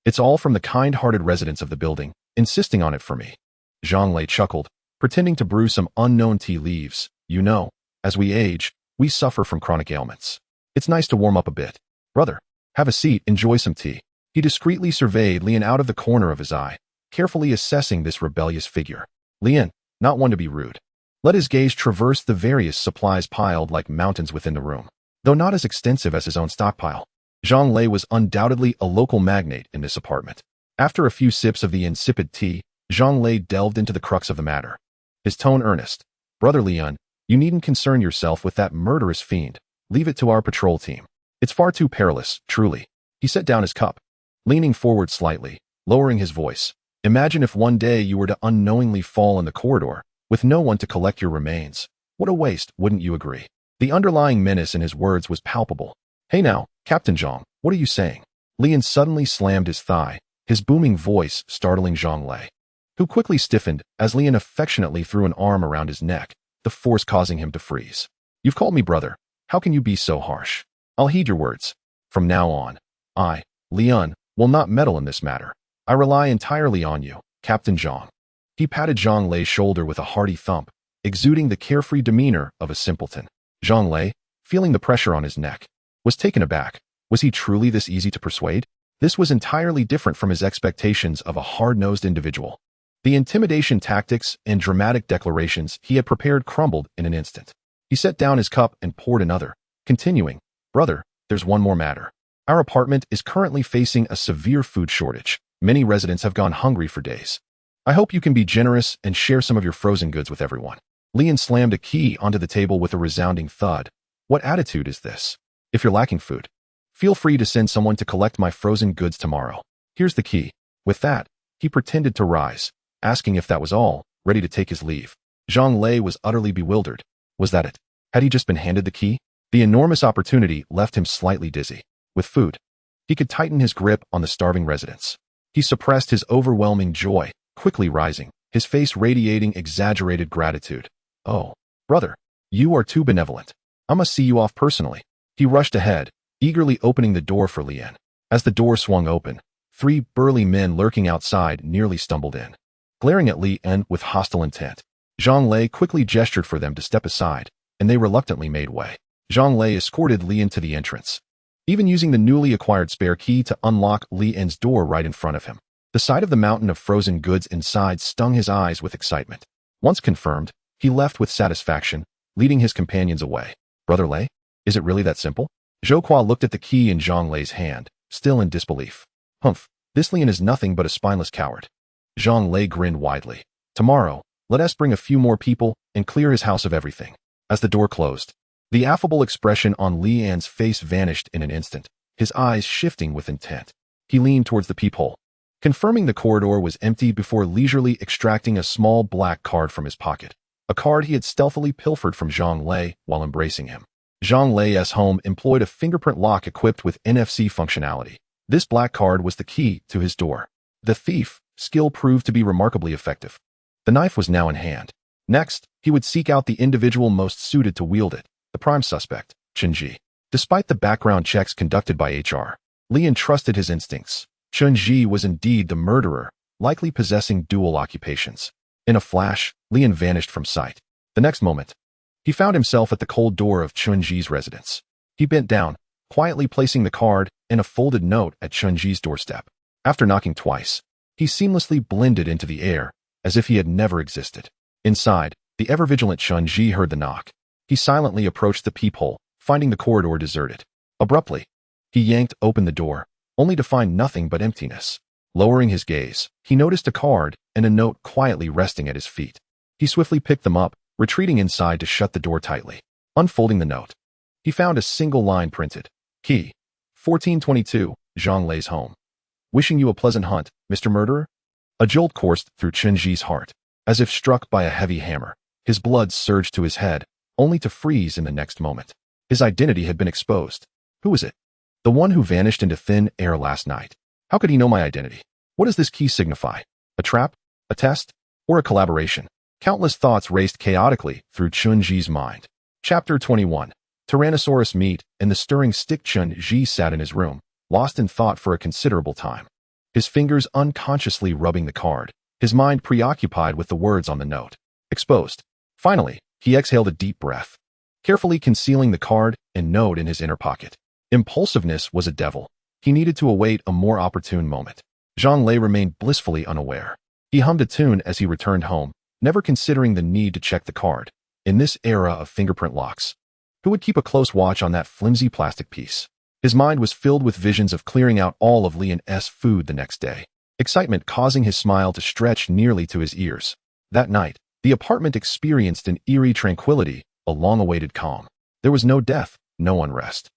It's all from the kind-hearted residents of the building, insisting on it for me. Zhang Lei chuckled, pretending to brew some unknown tea leaves, You know, as we age, we suffer from chronic ailments. It's nice to warm up a bit. Brother, have a seat, enjoy some tea. He discreetly surveyed Lian out of the corner of his eye, carefully assessing this rebellious figure. Lian, not one to be rude, let his gaze traverse the various supplies piled like mountains within the room. Though not as extensive as his own stockpile, Zhang Lei was undoubtedly a local magnate in this apartment. After a few sips of the insipid tea, Zhang Lei delved into the crux of the matter. His tone earnest. Brother Lian, you needn't concern yourself with that murderous fiend. Leave it to our patrol team. It's far too perilous, truly. He set down his cup, leaning forward slightly, lowering his voice. Imagine if one day you were to unknowingly fall in the corridor, with no one to collect your remains. What a waste, wouldn't you agree? The underlying menace in his words was palpable. Hey now, Captain Zhang, what are you saying? Lian suddenly slammed his thigh, his booming voice startling Zhang Lei, who quickly stiffened as Lian affectionately threw an arm around his neck, the force causing him to freeze. You've called me brother. How can you be so harsh? I'll heed your words. From now on, I, Lian, will not meddle in this matter. I rely entirely on you, Captain Zhang. He patted Zhang Lei's shoulder with a hearty thump, exuding the carefree demeanor of a simpleton. Zhang Lei, feeling the pressure on his neck, was taken aback. Was he truly this easy to persuade? This was entirely different from his expectations of a hard-nosed individual. The intimidation tactics and dramatic declarations he had prepared crumbled in an instant. He set down his cup and poured another, continuing, Brother, there's one more matter. Our apartment is currently facing a severe food shortage. Many residents have gone hungry for days. I hope you can be generous and share some of your frozen goods with everyone. Lian slammed a key onto the table with a resounding thud. What attitude is this? If you're lacking food, feel free to send someone to collect my frozen goods tomorrow. Here's the key. With that, he pretended to rise, asking if that was all, ready to take his leave. Zhang Lei was utterly bewildered. Was that it? Had he just been handed the key? The enormous opportunity left him slightly dizzy. With food, he could tighten his grip on the starving residents. He suppressed his overwhelming joy, quickly rising, his face radiating exaggerated gratitude. Oh, brother, you are too benevolent. I must see you off personally. He rushed ahead, eagerly opening the door for Lian. As the door swung open, 3 burly men lurking outside nearly stumbled in, glaring at Lian with hostile intent. Zhang Lei quickly gestured for them to step aside, and they reluctantly made way. Zhang Lei escorted Lian to the entrance, even using the newly acquired spare key to unlock Lian's door right in front of him. The sight of the mountain of frozen goods inside stung his eyes with excitement. Once confirmed, he left with satisfaction, leading his companions away. Brother Lei, is it really that simple? Zhou Kuo looked at the key in Zhang Lei's hand, still in disbelief. Humph, this Lian is nothing but a spineless coward. Zhang Lei grinned widely. Tomorrow, let us bring a few more people and clear his house of everything. As the door closed, the affable expression on Lian's face vanished in an instant, his eyes shifting with intent. He leaned towards the peephole, confirming the corridor was empty before leisurely extracting a small black card from his pocket, a card he had stealthily pilfered from Zhang Lei while embracing him. Zhang Lei's home employed a fingerprint lock equipped with NFC functionality. This black card was the key to his door. The thief skill proved to be remarkably effective. The knife was now in hand. Next, he would seek out the individual most suited to wield it, the prime suspect, Chunji. Despite the background checks conducted by HR, Lian trusted his instincts. Chunji was indeed the murderer, likely possessing dual occupations. In a flash, Lian vanished from sight. The next moment, he found himself at the cold door of Chunji's residence. He bent down, quietly placing the card and a folded note at Chunji's doorstep. After knocking twice, he seamlessly blended into the air, as if he had never existed. Inside, the ever-vigilant Chunji heard the knock. He silently approached the peephole, finding the corridor deserted. Abruptly, he yanked open the door, only to find nothing but emptiness. Lowering his gaze, he noticed a card and a note quietly resting at his feet. He swiftly picked them up, retreating inside to shut the door tightly. Unfolding the note, he found a single line printed. Key 1422, Zhang Lei's home. Wishing you a pleasant hunt, Mr. Murderer? A jolt coursed through Chunji's heart. As if struck by a heavy hammer, his blood surged to his head, only to freeze in the next moment. His identity had been exposed. Who was it? The one who vanished into thin air last night. How could he know my identity? What does this key signify? A trap? A test? Or a collaboration? Countless thoughts raced chaotically through Chunji's mind. Chapter 21. Tyrannosaurus meat and the stirring stick. Chunji sat in his room, lost in thought for a considerable time. His fingers unconsciously rubbing the card, his mind preoccupied with the words on the note. Exposed. Finally, He exhaled a deep breath, carefully concealing the card and note in his inner pocket. Impulsiveness was a devil. He needed to await a more opportune moment. Zhang Lei remained blissfully unaware. He hummed a tune as he returned home, never considering the need to check the card. In this era of fingerprint locks, who would keep a close watch on that flimsy plastic piece? His mind was filled with visions of clearing out all of Lian's food the next day, excitement causing his smile to stretch nearly to his ears. That night, the apartment experienced an eerie tranquility, a long-awaited calm. There was no death, no unrest.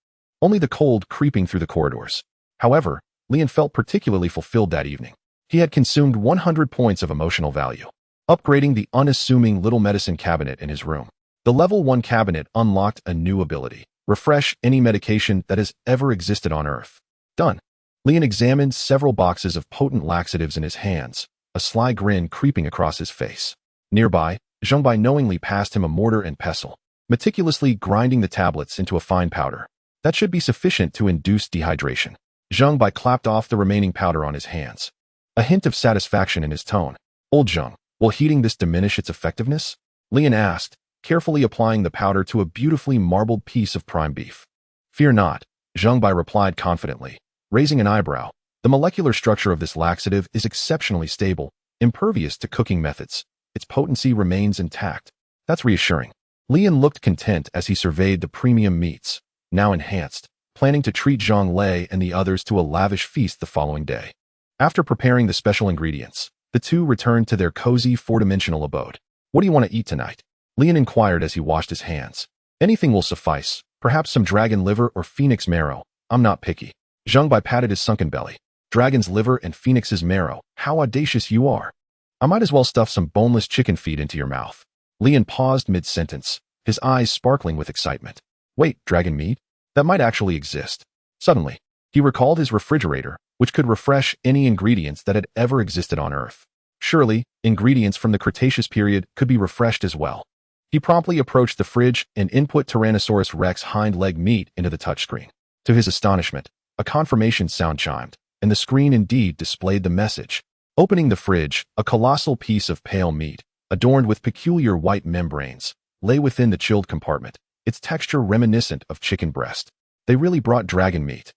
Only the cold creeping through the corridors. However, Lian felt particularly fulfilled that evening. He had consumed 100 points of emotional value, upgrading the unassuming little medicine cabinet in his room. The level 1 cabinet unlocked a new ability: refresh any medication that has ever existed on Earth. Done. Lian examined several boxes of potent laxatives in his hands, a sly grin creeping across his face. Nearby, Zhongbai knowingly passed him a mortar and pestle, meticulously grinding the tablets into a fine powder. That should be sufficient to induce dehydration. Zhongbai clapped off the remaining powder on his hands, a hint of satisfaction in his tone. Old Zheng, will heating this diminish its effectiveness? Lian asked, carefully applying the powder to a beautifully marbled piece of prime beef. Fear not, Zhongbai replied confidently, raising an eyebrow. The molecular structure of this laxative is exceptionally stable, impervious to cooking methods. Its potency remains intact. That's reassuring. Lian looked content as he surveyed the premium meats, now enhanced, planning to treat Zhang Lei and the others to a lavish feast the following day. After preparing the special ingredients, the two returned to their cozy four-dimensional abode. What do you want to eat tonight? Lian inquired as he washed his hands. Anything will suffice, perhaps some dragon liver or phoenix marrow. I'm not picky. Zhongbai patted his sunken belly. Dragon's liver and phoenix's marrow. How audacious you are. I might as well stuff some boneless chicken feet into your mouth. Lian paused mid-sentence, his eyes sparkling with excitement. Wait, dragon meat? That might actually exist. Suddenly, he recalled his refrigerator, which could refresh any ingredients that had ever existed on Earth. Surely, ingredients from the Cretaceous period could be refreshed as well. He promptly approached the fridge and input Tyrannosaurus Rex hind leg meat into the touchscreen. To his astonishment, a confirmation sound chimed, and the screen indeed displayed the message. Opening the fridge, a colossal piece of pale meat, adorned with peculiar white membranes, lay within the chilled compartment, its texture reminiscent of chicken breast. They really brought dragon meat.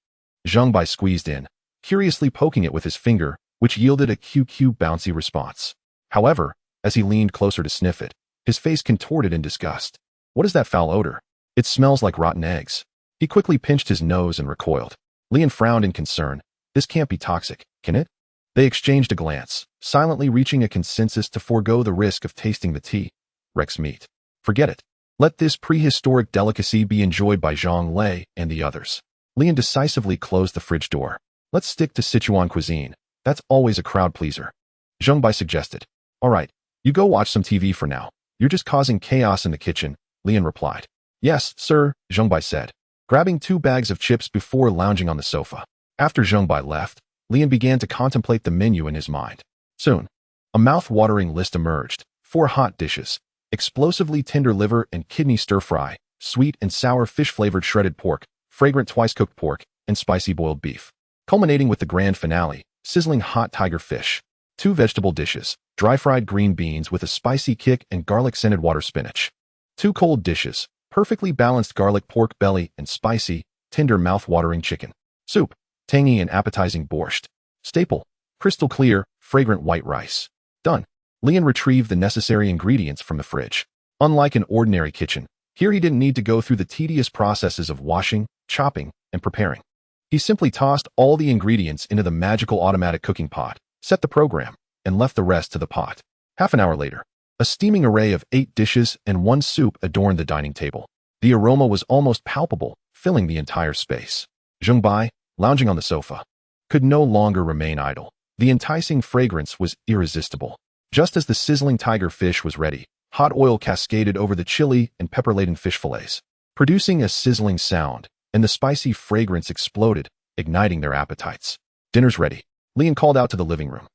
Zhongbai squeezed in, curiously poking it with his finger, which yielded a QQ bouncy response. However, as he leaned closer to sniff it, his face contorted in disgust. What is that foul odor? It smells like rotten eggs. He quickly pinched his nose and recoiled. Lian frowned in concern. This can't be toxic, can it? They exchanged a glance, silently reaching a consensus to forego the risk of tasting the T-Rex meat. Forget it. Let this prehistoric delicacy be enjoyed by Zhang Lei and the others. Lian decisively closed the fridge door. Let's stick to Sichuan cuisine. That's always a crowd pleaser. Zhongbai suggested. All right, you go watch some TV for now. You're just causing chaos in the kitchen, Lian replied. Yes, sir, Zhongbai said, grabbing 2 bags of chips before lounging on the sofa. After Zhongbai left, Lian began to contemplate the menu in his mind. Soon, a mouth-watering list emerged. 4 hot dishes: explosively tender liver and kidney stir-fry, sweet and sour fish-flavored shredded pork, fragrant twice-cooked pork, and spicy boiled beef. Culminating with the grand finale, sizzling hot tiger fish. 2 vegetable dishes: dry-fried green beans with a spicy kick and garlic-scented water spinach. 2 cold dishes: perfectly balanced garlic pork belly and spicy, tender mouth-watering chicken. Soup: tangy and appetizing borscht. Staple: crystal clear, fragrant white rice. Done. Lian retrieved the necessary ingredients from the fridge. Unlike an ordinary kitchen, here he didn't need to go through the tedious processes of washing, chopping, and preparing. He simply tossed all the ingredients into the magical automatic cooking pot, set the program, and left the rest to the pot. Half an hour later, a steaming array of 8 dishes and 1 soup adorned the dining table. The aroma was almost palpable, filling the entire space. Zhongbai, lounging on the sofa, could no longer remain idle. The enticing fragrance was irresistible. Just as the sizzling tiger fish was ready, hot oil cascaded over the chili and pepper-laden fish fillets, producing a sizzling sound, and the spicy fragrance exploded, igniting their appetites. Dinner's ready, Lian called out to the living room.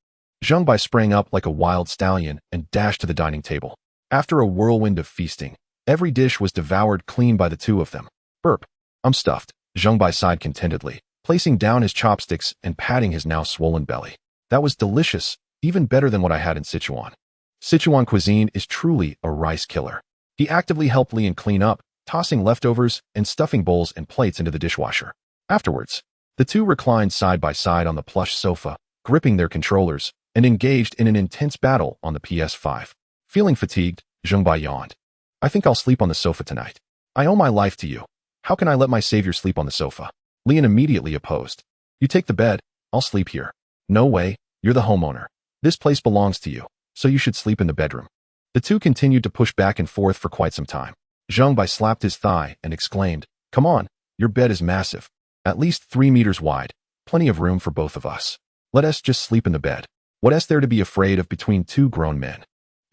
Zhongbai sprang up like a wild stallion and dashed to the dining table. After a whirlwind of feasting, every dish was devoured clean by the 2 of them. Burp. I'm stuffed, Zhongbai sighed contentedly, placing down his chopsticks and patting his now swollen belly. That was delicious, even better than what I had in Sichuan. Sichuan cuisine is truly a rice killer. He actively helped Lian clean up, tossing leftovers and stuffing bowls and plates into the dishwasher. Afterwards, the two reclined side by side on the plush sofa, gripping their controllers, and engaged in an intense battle on the PS5. Feeling fatigued, Zhengbai yawned. I think I'll sleep on the sofa tonight. I owe my life to you. How can I let my savior sleep on the sofa? Lian immediately opposed. You take the bed, I'll sleep here. No way, you're the homeowner. This place belongs to you, so you should sleep in the bedroom. The two continued to push back and forth for quite some time. Zhengbai slapped his thigh and exclaimed, Come on, your bed is massive. At least 3 meters wide, plenty of room for both of us. Let us just sleep in the bed. What is there to be afraid of between two grown men?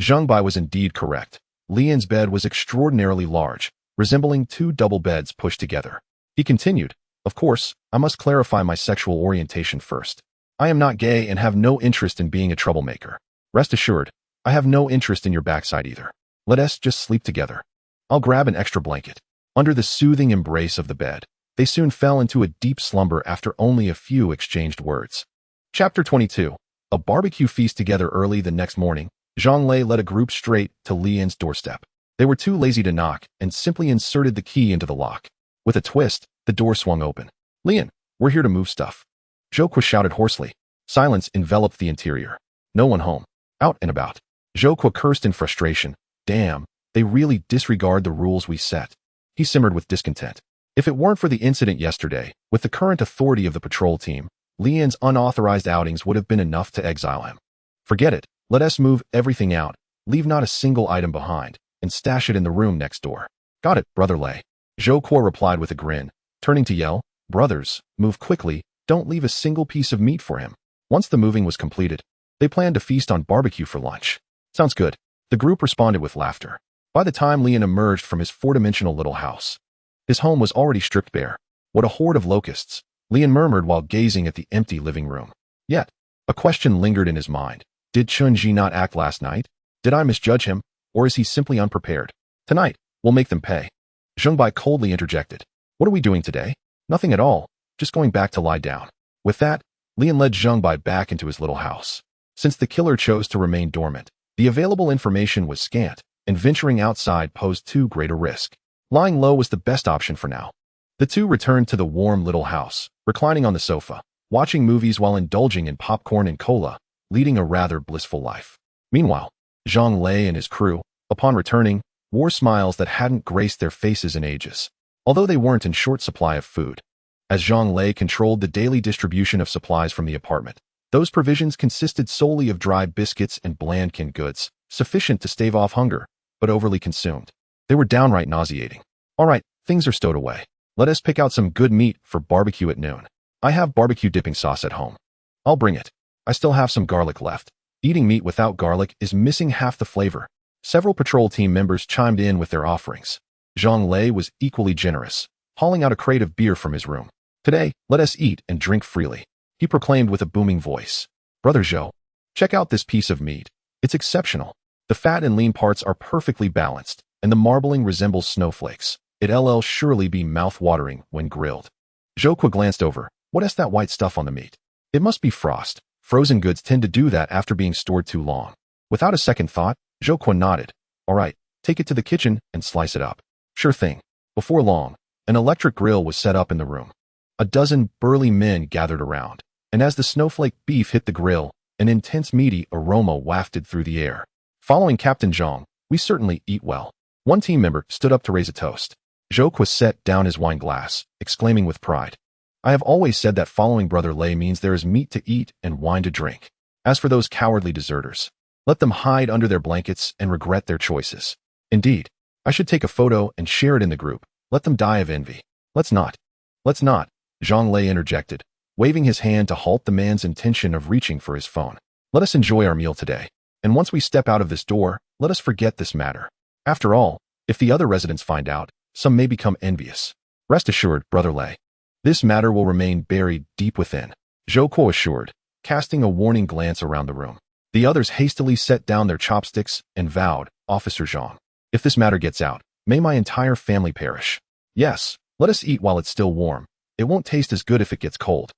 Zhengbai was indeed correct. Lian's bed was extraordinarily large, resembling 2 double beds pushed together. He continued, Of course, I must clarify my sexual orientation first. I am not gay and have no interest in being a troublemaker. Rest assured, I have no interest in your backside either. Let us just sleep together. I'll grab an extra blanket. Under the soothing embrace of the bed, they soon fell into a deep slumber after only a few exchanged words. Chapter 22. A barbecue feast. Together early the next morning, Zhang Lei led a group straight to Lian's doorstep. They were too lazy to knock and simply inserted the key into the lock. With a twist, the door swung open. Lian, we're here to move stuff. Zhou shouted hoarsely. Silence enveloped the interior. No one home. Out and about. Zhou cursed in frustration. Damn, they really disregard the rules we set. He simmered with discontent. If it weren't for the incident yesterday, with the current authority of the patrol team, Lian's unauthorized outings would have been enough to exile him. Forget it. Let us move everything out, leave not a single item behind, and stash it in the room next door. Got it, Brother Lei. Zhou replied with a grin, turning to yell, Brothers, move quickly, don't leave a single piece of meat for him. Once the moving was completed, they planned to feast on barbecue for lunch. Sounds good. The group responded with laughter. By the time Lian emerged from his 4-dimensional little house, his home was already stripped bare. What a horde of locusts, Lian murmured while gazing at the empty living room. Yet, a question lingered in his mind. Did Chunji not act last night? Did I misjudge him, or is he simply unprepared? Tonight, we'll make them pay. Zhengbai coldly interjected. What are we doing today? Nothing at all, just going back to lie down. With that, Lian led Zhengbai back into his little house. Since the killer chose to remain dormant, the available information was scant, and venturing outside posed too great a risk. Lying low was the best option for now. The two returned to the warm little house, reclining on the sofa, watching movies while indulging in popcorn and cola, leading a rather blissful life. Meanwhile, Zhang Lei and his crew, upon returning, wore smiles that hadn't graced their faces in ages, although they weren't in short supply of food. As Zhang Lei controlled the daily distribution of supplies from the apartment, those provisions consisted solely of dry biscuits and bland canned goods, sufficient to stave off hunger, but overly consumed. They were downright nauseating. All right, things are stowed away. Let us pick out some good meat for barbecue at noon. I have barbecue dipping sauce at home. I'll bring it. I still have some garlic left. Eating meat without garlic is missing half the flavor. Several patrol team members chimed in with their offerings. Zhang Lei was equally generous, hauling out a crate of beer from his room. Today, let us eat and drink freely, he proclaimed with a booming voice. Brother Zhou, check out this piece of meat. It's exceptional. The fat and lean parts are perfectly balanced, and the marbling resembles snowflakes. It'll surely be mouth-watering when grilled. Zhou glanced over. What is that white stuff on the meat? It must be frost. Frozen goods tend to do that after being stored too long. Without a second thought, Zhou nodded. All right, take it to the kitchen and slice it up. Sure thing. Before long, an electric grill was set up in the room. A dozen burly men gathered around, and as the snowflake beef hit the grill, an intense meaty aroma wafted through the air. Following Captain Zhang, we certainly eat well. One team member stood up to raise a toast. Zhou set down his wine glass, exclaiming with pride. I have always said that following Brother Lei means there is meat to eat and wine to drink. As for those cowardly deserters, let them hide under their blankets and regret their choices. Indeed, I should take a photo and share it in the group. Let them die of envy. Let's not, Zhang Lei interjected, waving his hand to halt the man's intention of reaching for his phone. Let us enjoy our meal today, and once we step out of this door, let us forget this matter. After all, if the other residents find out, some may become envious. Rest assured, Brother Lei, this matter will remain buried deep within, Zhou assured, casting a warning glance around the room. The others hastily set down their chopsticks and vowed, Officer Zhang, if this matter gets out, may my entire family perish. Yes, let us eat while it's still warm. It won't taste as good if it gets cold.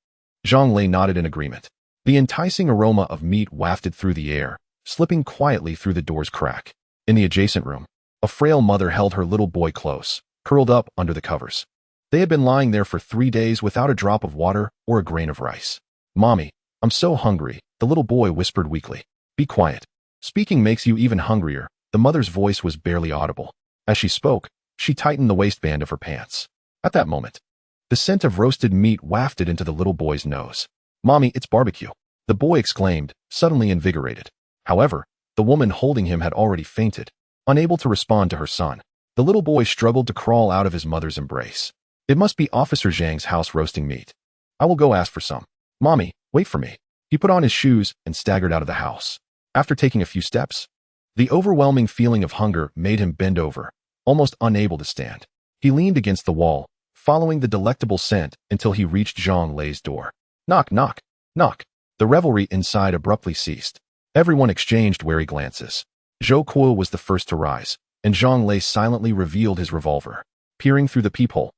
Zhang Lei nodded in agreement. The enticing aroma of meat wafted through the air, slipping quietly through the door's crack. In the adjacent room, A frail mother held her little boy close, curled up under the covers. They had been lying there for 3 days without a drop of water or a grain of rice. "Mommy, I'm so hungry," the little boy whispered weakly. "Be quiet. Speaking makes you even hungrier." The mother's voice was barely audible. As she spoke, she tightened the waistband of her pants. At that moment, the scent of roasted meat wafted into the little boy's nose. "Mommy, it's barbecue," the boy exclaimed, suddenly invigorated. However, the woman holding him had already fainted, unable to respond to her son. The little boy struggled to crawl out of his mother's embrace. "It must be Officer Zhang's house roasting meat. I will go ask for some." "Mommy, wait for me." He put on his shoes and staggered out of the house. After taking a few steps, the overwhelming feeling of hunger made him bend over, almost unable to stand. He leaned against the wall, following the delectable scent until he reached Zhang Lei's door. Knock, knock, knock. The revelry inside abruptly ceased. Everyone exchanged wary glances. Zhou Kuo was the first to rise, and Zhang Lei silently revealed his revolver. Peering through the peephole,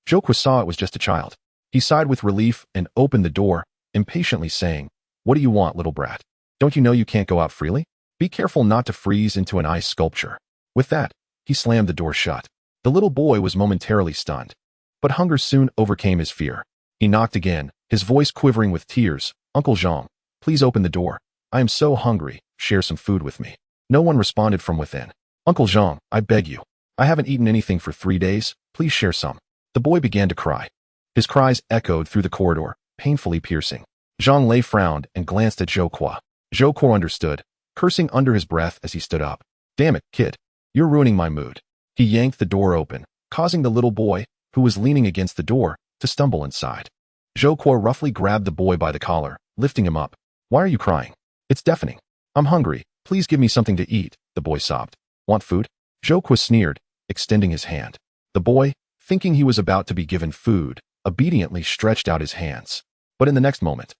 Zhou Kuo saw it was just a child. He sighed with relief and opened the door, impatiently saying, "What do you want, little brat? Don't you know you can't go out freely? Be careful not to freeze into an ice sculpture." With that, he slammed the door shut. The little boy was momentarily stunned, but hunger soon overcame his fear. He knocked again, his voice quivering with tears. "Uncle Zhang, please open the door. I am so hungry, share some food with me." No one responded from within. "Uncle Zhang, I beg you. I haven't eaten anything for 3 days, please share some." The boy began to cry. His cries echoed through the corridor, painfully piercing. Zhang Lei frowned and glanced at Zhou Kuo. Zhou Kuo understood, cursing under his breath as he stood up. "Damn it, kid. You're ruining my mood." He yanked the door open, causing the little boy, who was leaning against the door, to stumble inside. Zhou Kuo roughly grabbed the boy by the collar, lifting him up. "Why are you crying? It's deafening." "I'm hungry. Please give me something to eat," the boy sobbed. "Want food?" Zhou Kuo sneered, extending his hand. The boy, thinking he was about to be given food, obediently stretched out his hands. But in the next moment,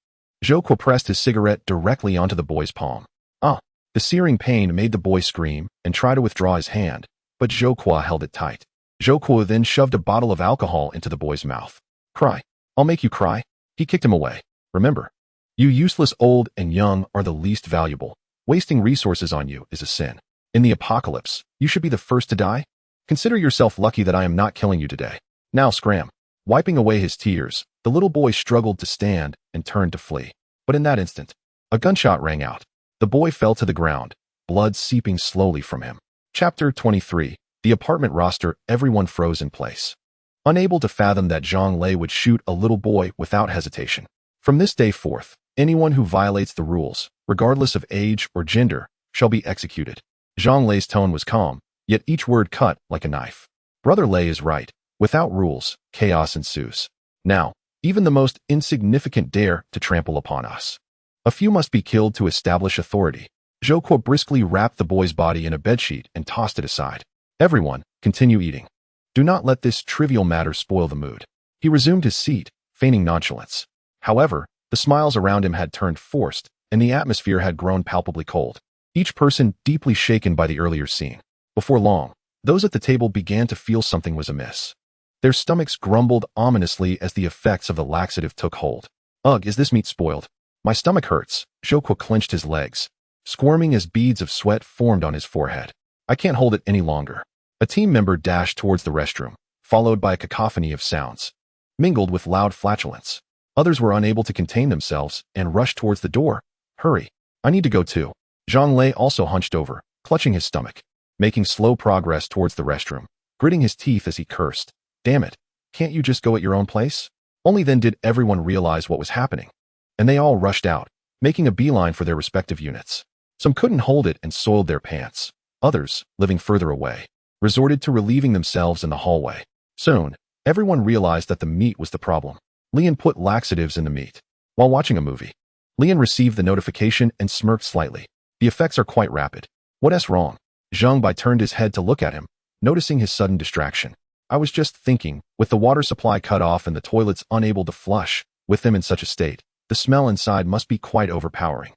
Zhou Kuo pressed his cigarette directly onto the boy's palm. Ah! The searing pain made the boy scream and try to withdraw his hand, but Zhou Kuo held it tight. Zhou Kuo then shoved a bottle of alcohol into the boy's mouth. "Cry. I'll make you cry." He kicked him away. "Remember, you useless old and young are the least valuable. Wasting resources on you is a sin. In the apocalypse, you should be the first to die. Consider yourself lucky that I am not killing you today. Now scram." Wiping away his tears, the little boy struggled to stand and turned to flee. But in that instant, a gunshot rang out. The boy fell to the ground, blood seeping slowly from him. Chapter 23. The apartment roster. Everyone froze in place, unable to fathom that Zhang Lei would shoot a little boy without hesitation. From this day forth, anyone who violates the rules, regardless of age or gender, shall be executed. Zhang Lei's tone was calm, yet each word cut like a knife. Brother Lei is right. Without rules, chaos ensues. Now, even the most insignificant dare to trample upon us. A few must be killed to establish authority. Zhou Kuo briskly wrapped the boy's body in a bedsheet and tossed it aside. "Everyone, continue eating. Do not let this trivial matter spoil the mood." He resumed his seat, feigning nonchalance. However, the smiles around him had turned forced, and the atmosphere had grown palpably cold. Each person deeply shaken by the earlier scene. Before long, those at the table began to feel something was amiss. Their stomachs grumbled ominously as the effects of the laxative took hold. "Ugh, is this meat spoiled? My stomach hurts." Zhou Kuo clenched his legs, squirming as beads of sweat formed on his forehead. "I can't hold it any longer." A team member dashed towards the restroom, followed by a cacophony of sounds, mingled with loud flatulence. Others were unable to contain themselves and rushed towards the door. "Hurry. I need to go too." Zhang Lei also hunched over, clutching his stomach, making slow progress towards the restroom, gritting his teeth as he cursed. "Damn it, can't you just go at your own pace?" Only then did everyone realize what was happening, and they all rushed out, making a beeline for their respective units. Some couldn't hold it and soiled their pants. Others, living further away, resorted to relieving themselves in the hallway. Soon, everyone realized that the meat was the problem. Lian put laxatives in the meat. While watching a movie, Lian received the notification and smirked slightly. "The effects are quite rapid. What's wrong?" Zhang Bai turned his head to look at him, noticing his sudden distraction. "I was just thinking, with the water supply cut off and the toilets unable to flush, with them in such a state, the smell inside must be quite overpowering."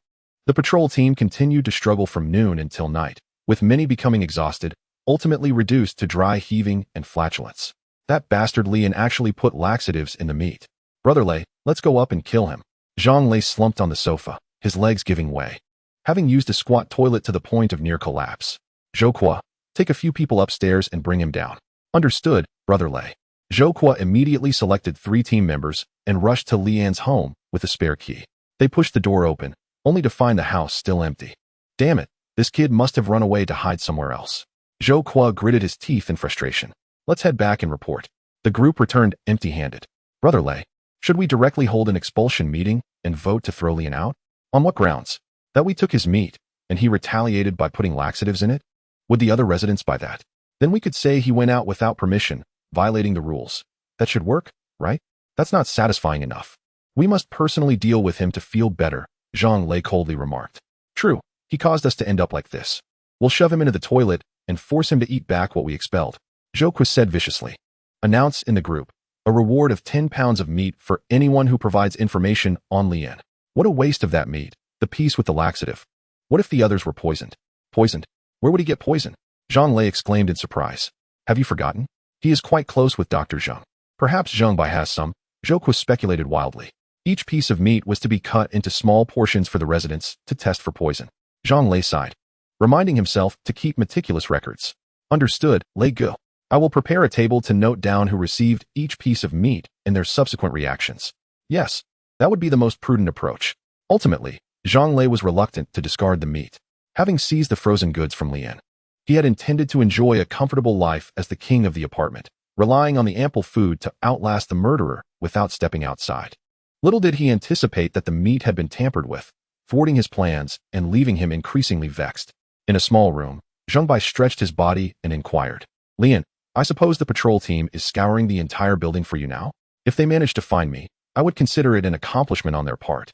The patrol team continued to struggle from noon until night, with many becoming exhausted, ultimately reduced to dry heaving and flatulence. That bastard Lian actually put laxatives in the meat. "Brother Lei, let's go up and kill him." Zhang Lei slumped on the sofa, his legs giving way, having used a squat toilet to the point of near collapse. "Zhou Kuo, Take a few people upstairs and bring him down. Understood, Brother Lei. Zhou immediately selected 3 team members and rushed to Lian's home with a spare key. They pushed the door open, only to find the house still empty. Damn it, this kid must have run away to hide somewhere else. Zhou gritted his teeth in frustration. Let's head back and report. The group returned empty-handed. Brother Lei, should we directly hold an expulsion meeting and vote to throw Lian out? On what grounds? That we took his meat, and he retaliated by putting laxatives in it? Would the other residents buy that? Then we could say he went out without permission, violating the rules. That should work, right? That's not satisfying enough. We must personally deal with him to feel better, Zhang Lei coldly remarked. True, he caused us to end up like this. We'll shove him into the toilet and force him to eat back what we expelled, Zhou said viciously. Announce in the group, a reward of 10 pounds of meat for anyone who provides information on Lian. What a waste of that meat, the piece with the laxative. What if the others were poisoned? Poisoned? Where would he get poison? Zhang Lei exclaimed in surprise. Have you forgotten? He is quite close with Dr. Zheng. Perhaps Zheng Bai has some, Zhou speculated wildly. Each piece of meat was to be cut into small portions for the residents to test for poison. Zhang Lei sighed, reminding himself to keep meticulous records. Understood, Lei Gu. I will prepare a table to note down who received each piece of meat and their subsequent reactions. Yes, that would be the most prudent approach. Ultimately, Zhang Lei was reluctant to discard the meat. Having seized the frozen goods from Lian, he had intended to enjoy a comfortable life as the king of the apartment, relying on the ample food to outlast the murderer without stepping outside. Little did he anticipate that the meat had been tampered with, thwarting his plans and leaving him increasingly vexed. In a small room, Zheng Bai stretched his body and inquired, Lian, I suppose the patrol team is scouring the entire building for you now? If they manage to find me, I would consider it an accomplishment on their part.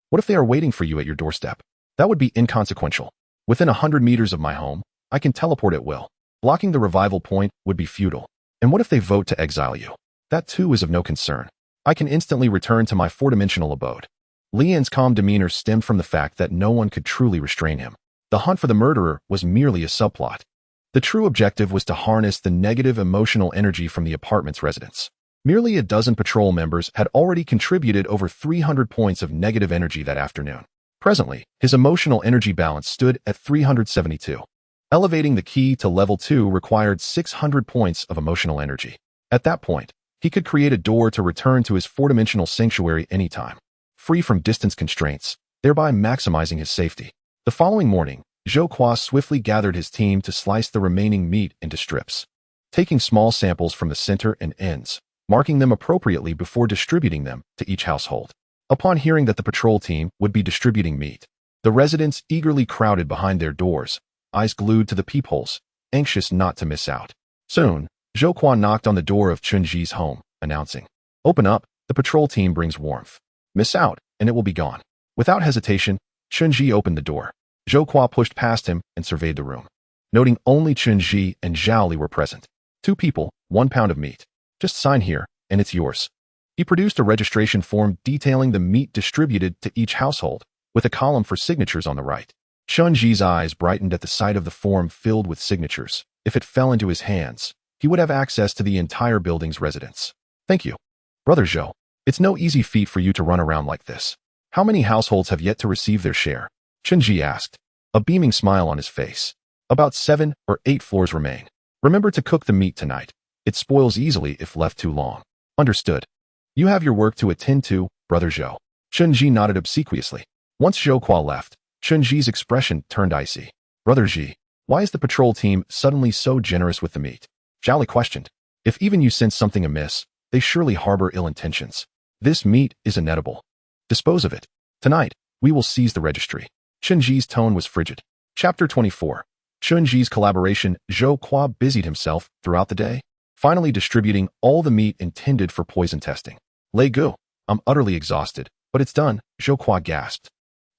What if they are waiting for you at your doorstep? That would be inconsequential. Within 100 meters of my home, I can teleport at will. Blocking the revival point would be futile. And what if they vote to exile you? That too is of no concern. I can instantly return to my 4-dimensional abode. Lian's calm demeanor stemmed from the fact that no one could truly restrain him. The hunt for the murderer was merely a subplot. The true objective was to harness the negative emotional energy from the apartment's residents. Merely a dozen patrol members had already contributed over 300 points of negative energy that afternoon. Presently, his emotional energy balance stood at 372. Elevating the key to level 2 required 600 points of emotional energy. At that point, he could create a door to return to his 4-dimensional sanctuary anytime, free from distance constraints, thereby maximizing his safety. The following morning, Zhou swiftly gathered his team to slice the remaining meat into strips, taking small samples from the center and ends, marking them appropriately before distributing them to each household. Upon hearing that the patrol team would be distributing meat, the residents eagerly crowded behind their doors, eyes glued to the peepholes, anxious not to miss out. Soon, Zhou knocked on the door of Chunji's home, announcing, Open up, the patrol team brings warmth. Miss out, and it will be gone. Without hesitation, Chunji opened the door. Zhou pushed past him and surveyed the room, noting only Chunji and Zhaoli were present. 2 people, 1 pound of meat. Just sign here, and it's yours. He produced a registration form detailing the meat distributed to each household, with a column for signatures on the right. Chunji's eyes brightened at the sight of the form filled with signatures. If it fell into his hands, he would have access to the entire building's residents. Thank you. Brother Zhou, it's no easy feat for you to run around like this. How many households have yet to receive their share? Chunji asked, a beaming smile on his face. About 7 or 8 floors remain. Remember to cook the meat tonight. It spoils easily if left too long. Understood. You have your work to attend to, Brother Zhou. Chunji nodded obsequiously. Once Zhou left, Chunji's expression turned icy. Brother Ji, why is the patrol team suddenly so generous with the meat? Zhaoli questioned. If even you sense something amiss, they surely harbor ill intentions. This meat is inedible. Dispose of it. Tonight, we will seize the registry. Chunji's tone was frigid. Chapter 24. Chunji's collaboration. Zhou busied himself throughout the day, finally distributing all the meat intended for poison testing. Lei Gu, I'm utterly exhausted, but it's done, Zhou gasped,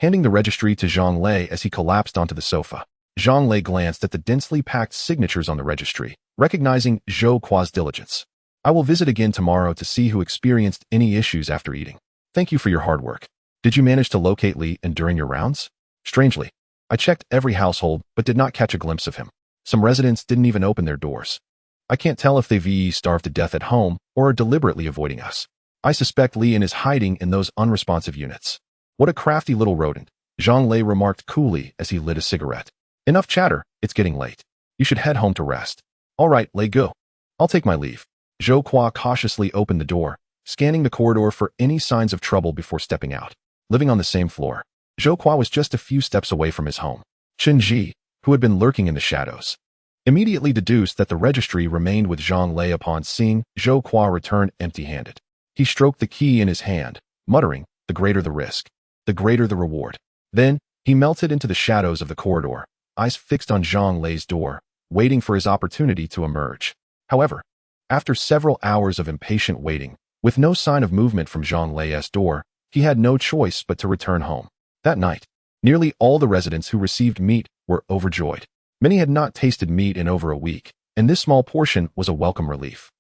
handing the registry to Zhang Lei as he collapsed onto the sofa. Zhang Lei glanced at the densely packed signatures on the registry, recognizing Zhou's diligence. I will visit again tomorrow to see who experienced any issues after eating. Thank you for your hard work. Did you manage to locate Li and during your rounds? Strangely, I checked every household but did not catch a glimpse of him. Some residents didn't even open their doors. I can't tell if they've starved to death at home or are deliberately avoiding us. I suspect Lian is hiding in those unresponsive units. What a crafty little rodent, Zhang Lei remarked coolly as he lit a cigarette. Enough chatter, it's getting late. You should head home to rest. All right, let go. I'll take my leave. Zhou Qua cautiously opened the door, scanning the corridor for any signs of trouble before stepping out. Living on the same floor, Zhou Qua was just a few steps away from his home. Chen Ji, who had been lurking in the shadows, immediately deduced that the registry remained with Zhang Lei upon seeing Zhou Qua return empty-handed. He stroked the key in his hand, muttering, "The greater the risk, the greater the reward." Then, he melted into the shadows of the corridor, eyes fixed on Zhang Lei's door, waiting for his opportunity to emerge. However, after several hours of impatient waiting, with no sign of movement from Zhang Lei's door, he had no choice but to return home. That night, nearly all the residents who received meat were overjoyed. Many had not tasted meat in over a week, and this small portion was a welcome relief.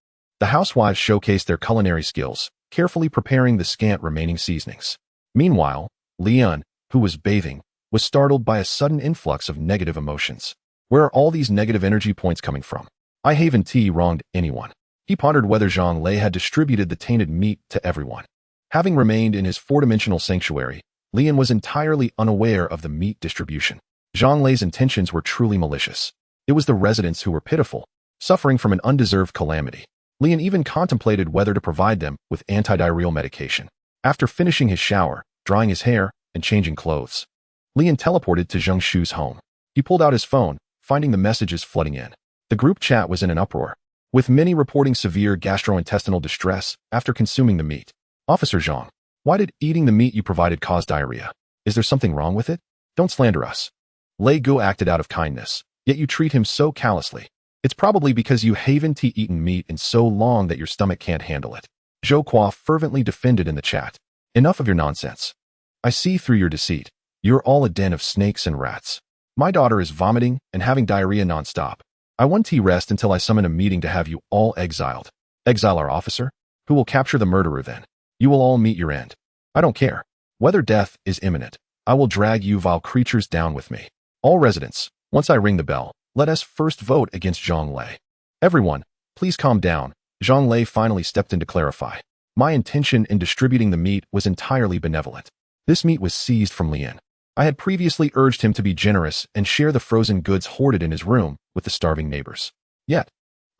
The housewives showcased their culinary skills, carefully preparing the scant remaining seasonings. Meanwhile, Lian, who was bathing, was startled by a sudden influx of negative emotions. Where are all these negative energy points coming from? I haven't wronged anyone. He pondered whether Zhang Lei had distributed the tainted meat to everyone. Having remained in his four-dimensional sanctuary, Lian was entirely unaware of the meat distribution. Zhang Lei's intentions were truly malicious. It was the residents who were pitiful, suffering from an undeserved calamity. Lian even contemplated whether to provide them with antidiarrheal medication. After finishing his shower, drying his hair, and changing clothes, Lian teleported to Zheng Shu's home. He pulled out his phone, finding the messages flooding in. The group chat was in an uproar, with many reporting severe gastrointestinal distress after consuming the meat. "Officer Zhang, why did eating the meat you provided cause diarrhea? Is there something wrong with it? Don't slander us." Lei Gu acted out of kindness, yet you treat him so callously. "It's probably because you haven't eaten meat in so long that your stomach can't handle it." Zhou Qua fervently defended in the chat. "Enough of your nonsense. I see through your deceit. You're all a den of snakes and rats. My daughter is vomiting and having diarrhea nonstop. I want to rest until I summon a meeting to have you all exiled. Exile our officer? Who will capture the murderer then? You will all meet your end. I don't care. Whether death is imminent, I will drag you vile creatures down with me. All residents, once I ring the bell, let us first vote against Zhang Lei." "Everyone, please calm down." Zhang Lei finally stepped in to clarify. "My intention in distributing the meat was entirely benevolent. This meat was seized from Lian. I had previously urged him to be generous and share the frozen goods hoarded in his room with the starving neighbors. Yet,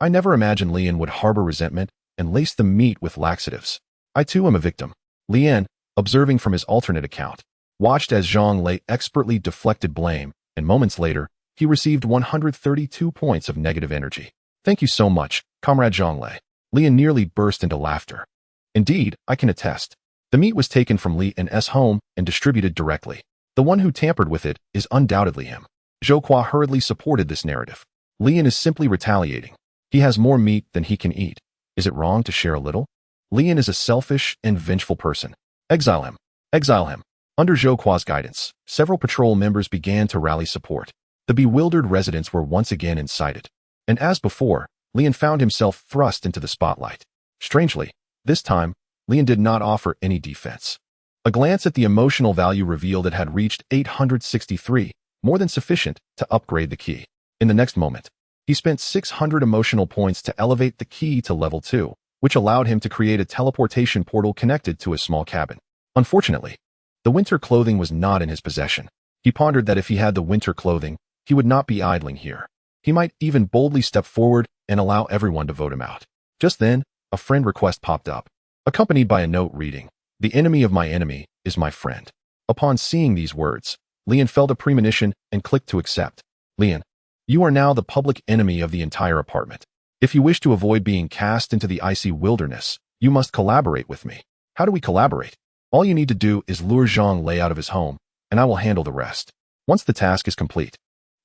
I never imagined Lian would harbor resentment and lace the meat with laxatives. I too am a victim." Lian, observing from his alternate account, watched as Zhang Lei expertly deflected blame, and moments later, he received 132 points of negative energy. "Thank you so much, Comrade Zhang Lei." Lian nearly burst into laughter. "Indeed, I can attest. The meat was taken from Lian's home and distributed directly. The one who tampered with it is undoubtedly him." Zhou Qua hurriedly supported this narrative. "Lian is simply retaliating. He has more meat than he can eat. Is it wrong to share a little? Lian is a selfish and vengeful person. Exile him. Exile him." Under Zhou Qua's guidance, several patrol members began to rally support. The bewildered residents were once again incited. And as before, Lian found himself thrust into the spotlight. Strangely, this time, Lian did not offer any defense. A glance at the emotional value revealed it had reached 863, more than sufficient to upgrade the key. In the next moment, he spent 600 emotional points to elevate the key to level 2, which allowed him to create a teleportation portal connected to a small cabin. Unfortunately, the winter clothing was not in his possession. He pondered that if he had the winter clothing, he would not be idling here. He might even boldly step forward and allow everyone to vote him out. Just then, a friend request popped up, accompanied by a note reading, "The enemy of my enemy is my friend." Upon seeing these words, Lian felt a premonition and clicked to accept. "Lian, you are now the public enemy of the entire apartment. If you wish to avoid being cast into the icy wilderness, you must collaborate with me." "How do we collaborate?" "All you need to do is lure Zhang Lei out of his home, and I will handle the rest. Once the task is complete,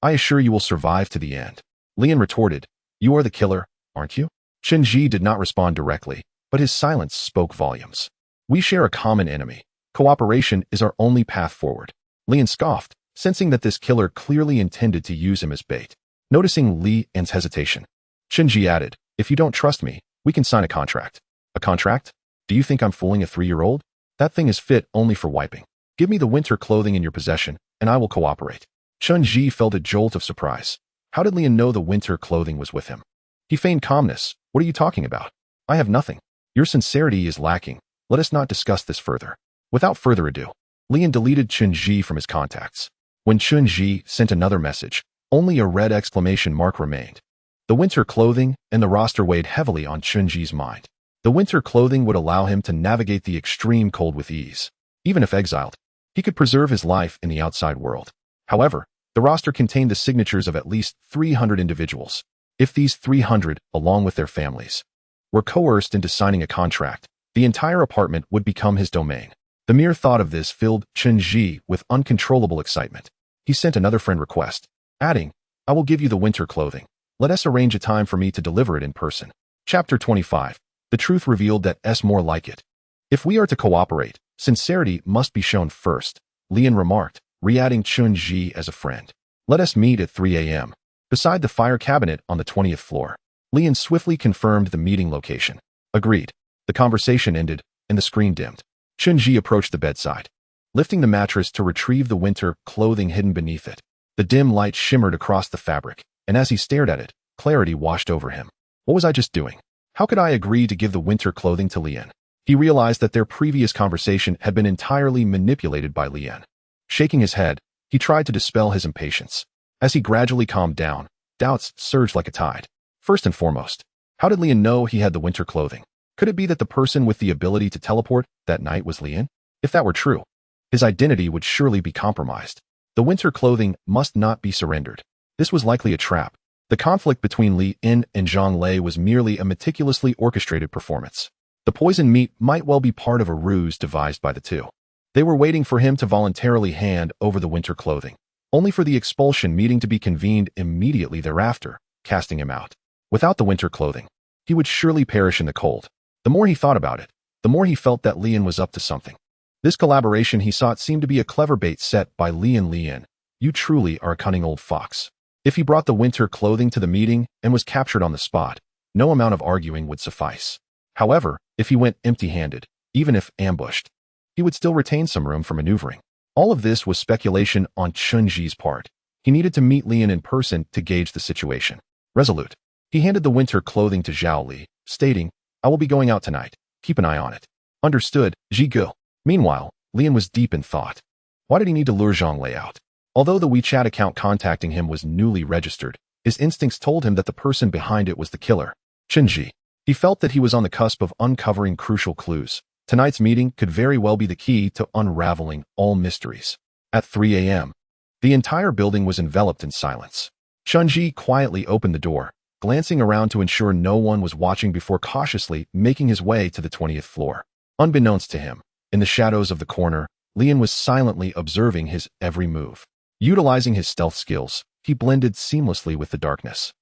I assure you will survive to the end." Lian retorted, "You are the killer, aren't you?" Chen Ji did not respond directly, but his silence spoke volumes. "We share a common enemy. Cooperation is our only path forward." Lian scoffed, sensing that this killer clearly intended to use him as bait. Noticing Lian's hesitation, Chen Ji added, "If you don't trust me, we can sign a contract." "A contract? Do you think I'm fooling a 3-year-old? That thing is fit only for wiping. Give me the winter clothing in your possession, and I will cooperate." Chen Ji felt a jolt of surprise. How did Lian know the winter clothing was with him? He feigned calmness. "What are you talking about? I have nothing. Your sincerity is lacking. Let us not discuss this further." Without further ado, Lian deleted Chen Ji from his contacts. When Chen Ji sent another message, Only a red exclamation mark remained. The winter clothing and the roster weighed heavily on Chunji's mind. The winter clothing would allow him to navigate the extreme cold with ease. Even if exiled, he could preserve his life in the outside world. However, the roster contained the signatures of at least 300 individuals. If these 300, along with their families, were coerced into signing a contract, the entire apartment would become his domain. The mere thought of this filled Chunji with uncontrollable excitement. He sent another friend request, adding, "I will give you the winter clothing. Let us arrange a time for me to deliver it in person." Chapter 25. The truth revealed that S more like it. If we are to cooperate, sincerity must be shown first, Lian remarked, re-adding Chunji as a friend. Let us meet at 3 a.m. beside the fire cabinet on the 20th floor. Lian swiftly confirmed the meeting location. Agreed. The conversation ended, and the screen dimmed. Chunji approached the bedside, lifting the mattress to retrieve the winter clothing hidden beneath it. The dim light shimmered across the fabric, and as he stared at it, clarity washed over him. What was I just doing? How could I agree to give the winter clothing to Lian? He realized that their previous conversation had been entirely manipulated by Lian. Shaking his head, he tried to dispel his impatience. As he gradually calmed down, doubts surged like a tide. First and foremost, how did Lian know he had the winter clothing? Could it be that the person with the ability to teleport that night was Lian? If that were true, his identity would surely be compromised. The winter clothing must not be surrendered. This was likely a trap. The conflict between Lian and Zhang Lei was merely a meticulously orchestrated performance. The poisoned meat might well be part of a ruse devised by the two. They were waiting for him to voluntarily hand over the winter clothing, only for the expulsion meeting to be convened immediately thereafter, casting him out. Without the winter clothing, he would surely perish in the cold. The more he thought about it, the more he felt that Lian was up to something. This collaboration he sought seemed to be a clever bait set by Lian. Lian, you truly are a cunning old fox. If he brought the winter clothing to the meeting and was captured on the spot, no amount of arguing would suffice. However, if he went empty-handed, even if ambushed, he would still retain some room for maneuvering. All of this was speculation on Chunji's part. He needed to meet Lian in person to gauge the situation. Resolute, he handed the winter clothing to Zhao Li, stating, "I will be going out tonight. Keep an eye on it." Understood, Zhigu. Meanwhile, Lian was deep in thought. Why did he need to lure Zhang Lei out? Although the WeChat account contacting him was newly registered, his instincts told him that the person behind it was the killer, Chunji. He felt that he was on the cusp of uncovering crucial clues. Tonight's meeting could very well be the key to unraveling all mysteries. At 3 a.m., the entire building was enveloped in silence. Chunji quietly opened the door, glancing around to ensure no one was watching before cautiously making his way to the 20th floor. Unbeknownst to him, in the shadows of the corner, Lian was silently observing his every move. Utilizing his stealth skills, he blended seamlessly with the darkness,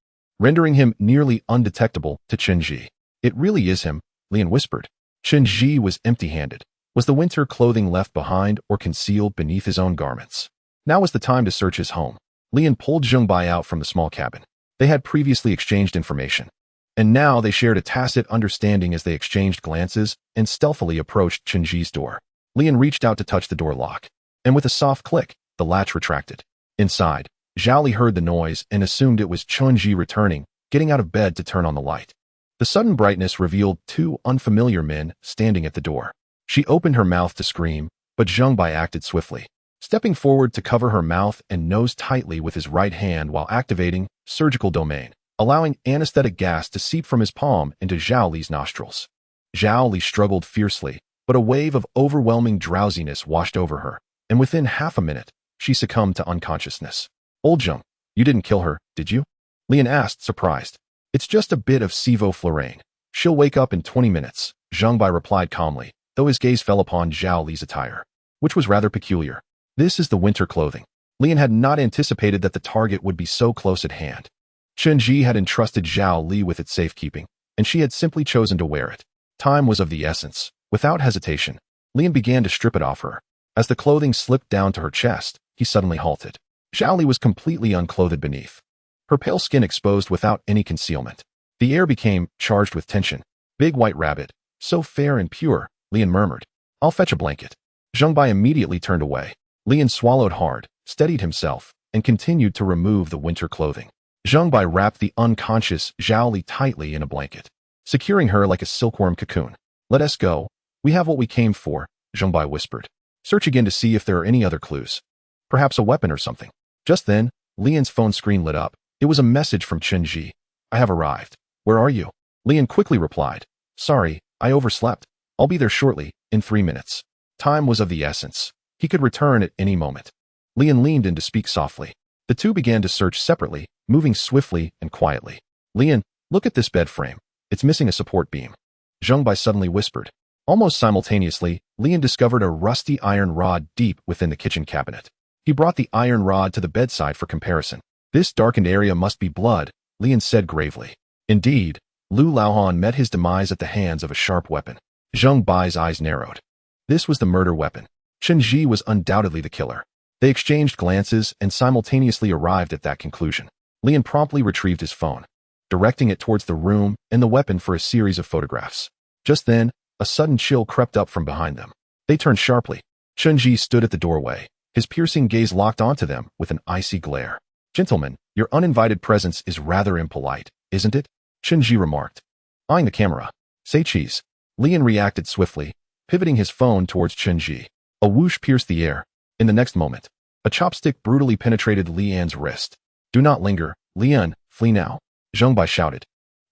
rendering him nearly undetectable to Chunji. "It really is him," Lian whispered. Chunji was empty-handed. Was the winter clothing left behind or concealed beneath his own garments? Now was the time to search his home. Lian pulled Zhongbai out from the small cabin. They had previously exchanged information, and now they shared a tacit understanding as they exchanged glances and stealthily approached Chunji's door. Lian reached out to touch the door lock, and with a soft click, the latch retracted. Inside, Zhao Li heard the noise and assumed it was Chunji returning, getting out of bed to turn on the light. The sudden brightness revealed two unfamiliar men standing at the door. She opened her mouth to scream, but Zhongbai acted swiftly, stepping forward to cover her mouth and nose tightly with his right hand while activating surgical domain, allowing anesthetic gas to seep from his palm into Zhao Li's nostrils. Zhao Li struggled fiercely, but a wave of overwhelming drowsiness washed over her, and within half a minute, she succumbed to unconsciousness. "Old Zheng, you didn't kill her, did you?" Lian asked, surprised. "It's just a bit of sevoflurane. She'll wake up in 20 minutes, Zhongbai replied calmly, though his gaze fell upon Zhao Li's attire, which was rather peculiar. This is the winter clothing. Lian had not anticipated that the target would be so close at hand. Chunji had entrusted Zhao Li with its safekeeping, and she had simply chosen to wear it. Time was of the essence. Without hesitation, Lian began to strip it off her. As the clothing slipped down to her chest, he suddenly halted. Zhao Li was completely unclothed beneath, her pale skin exposed without any concealment. The air became charged with tension. "Big white rabbit, so fair and pure," Lian murmured. "I'll fetch a blanket." Zhongbai immediately turned away. Lian swallowed hard, steadied himself, and continued to remove the winter clothing. Zhongbai wrapped the unconscious Zhao Li tightly in a blanket, securing her like a silkworm cocoon. "Let us go. We have what we came for," Zhongbai whispered. "Search again to see if there are any other clues. Perhaps a weapon or something." Just then, Lian's phone screen lit up. It was a message from Chunji. I have arrived. Where are you? Lian quickly replied. Sorry, I overslept. I'll be there shortly, in 3 minutes. Time was of the essence. He could return at any moment. Lian leaned in to speak softly. The two began to search separately, moving swiftly and quietly. Lian, look at this bed frame. It's missing a support beam. Zheng Bai suddenly whispered. Almost simultaneously, Lian discovered a rusty iron rod deep within the kitchen cabinet. He brought the iron rod to the bedside for comparison. This darkened area must be blood, Lian said gravely. Indeed, Lu Laohan met his demise at the hands of a sharp weapon. Zheng Bai's eyes narrowed. This was the murder weapon. Chen Ji was undoubtedly the killer. They exchanged glances and simultaneously arrived at that conclusion. Lian promptly retrieved his phone, directing it towards the room and the weapon for a series of photographs. Just then, a sudden chill crept up from behind them. They turned sharply. Chen Ji stood at the doorway, his piercing gaze locked onto them with an icy glare. Gentlemen, your uninvited presence is rather impolite, isn't it? Chen Ji remarked, eyeing the camera. Say cheese. Lian reacted swiftly, pivoting his phone towards Chen Ji. A whoosh pierced the air. In the next moment, a chopstick brutally penetrated Lian's wrist. Do not linger, Lian, flee now, Zheng Bai shouted,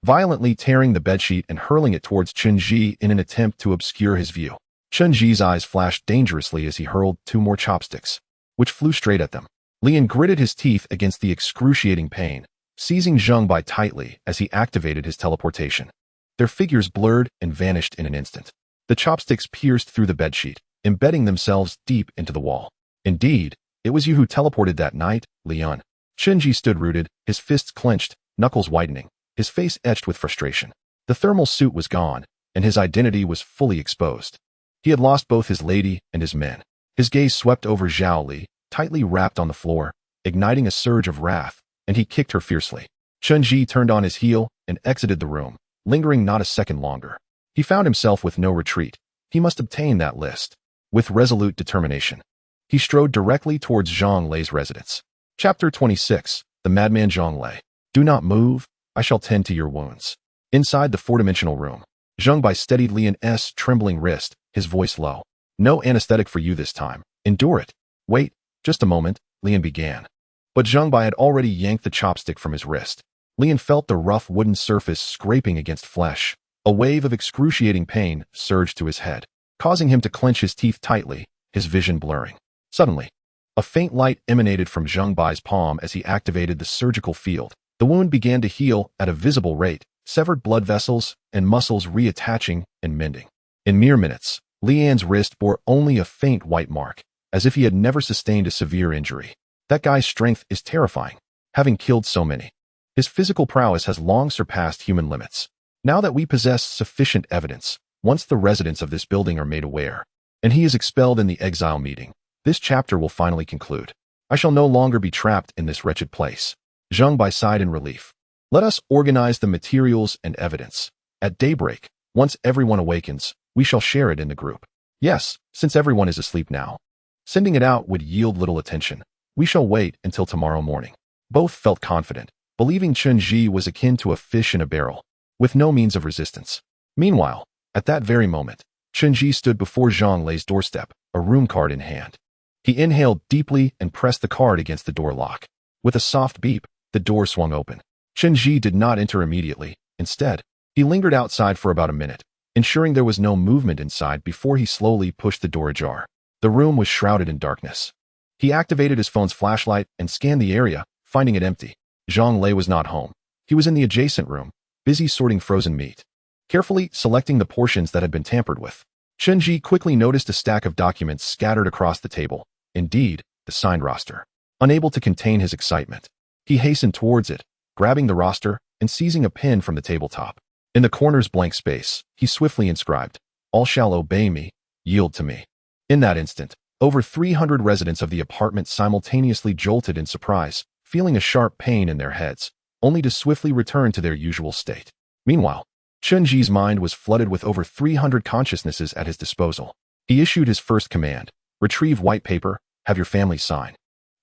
violently tearing the bedsheet and hurling it towards Chen Ji in an attempt to obscure his view. Chen Ji's eyes flashed dangerously as he hurled 2 more chopsticks, which flew straight at them. Lian gritted his teeth against the excruciating pain, seizing Zheng Bai tightly as he activated his teleportation. Their figures blurred and vanished in an instant. The chopsticks pierced through the bedsheet, embedding themselves deep into the wall. Indeed, it was you who teleported that night, Lian. Chen Ji stood rooted, his fists clenched, knuckles widening, his face etched with frustration. The thermal suit was gone, and his identity was fully exposed. He had lost both his lady and his men. His gaze swept over Zhao Li, tightly wrapped on the floor, igniting a surge of wrath, and he kicked her fiercely. Chen Ji turned on his heel and exited the room, lingering not a second longer. He found himself with no retreat. He must obtain that list. With resolute determination, he strode directly towards Zhang Lei's residence. Chapter 26. The Madman Zhang Lei. Do not move, I shall tend to your wounds. Inside the 4-dimensional room, Zheng Bai steadied Lian's trembling wrist, his voice low. No anesthetic for you this time. Endure it. Wait, just a moment, Lian began. But Zheng Bai had already yanked the chopstick from his wrist. Lian felt the rough wooden surface scraping against flesh. A wave of excruciating pain surged to his head, causing him to clench his teeth tightly, his vision blurring. Suddenly, a faint light emanated from Zheng Bai's palm as he activated the surgical field. The wound began to heal at a visible rate, severed blood vessels and muscles reattaching and mending. In mere minutes, Lian's wrist bore only a faint white mark, as if he had never sustained a severe injury. That guy's strength is terrifying, having killed so many. His physical prowess has long surpassed human limits. Now that we possess sufficient evidence, once the residents of this building are made aware, and he is expelled in the exile meeting, this chapter will finally conclude. I shall no longer be trapped in this wretched place. Zheng Bai sighed in relief. Let us organize the materials and evidence. At daybreak, once everyone awakens, we shall share it in the group. Yes, since everyone is asleep now. Sending it out would yield little attention. We shall wait until tomorrow morning. Both felt confident, believing Chen Ji was akin to a fish in a barrel, with no means of resistance. Meanwhile, at that very moment, Chen Ji stood before Zhang Lei's doorstep, a room card in hand. He inhaled deeply and pressed the card against the door lock. With a soft beep, the door swung open. Chen Ji did not enter immediately. Instead, he lingered outside for about a minute, ensuring there was no movement inside before he slowly pushed the door ajar. The room was shrouded in darkness. He activated his phone's flashlight and scanned the area, finding it empty. Zhang Lei was not home. He was in the adjacent room, busy sorting frozen meat, carefully selecting the portions that had been tampered with. Chen Ji quickly noticed a stack of documents scattered across the table. Indeed, the signed roster. Unable to contain his excitement, he hastened towards it, grabbing the roster and seizing a pen from the tabletop. In the corner's blank space, he swiftly inscribed, "All shall obey me, yield to me." In that instant, over 300 residents of the apartment simultaneously jolted in surprise, feeling a sharp pain in their heads, only to swiftly return to their usual state. Meanwhile, Chen Ji's mind was flooded with over 300 consciousnesses at his disposal. He issued his first command: retrieve white paper, have your family sign,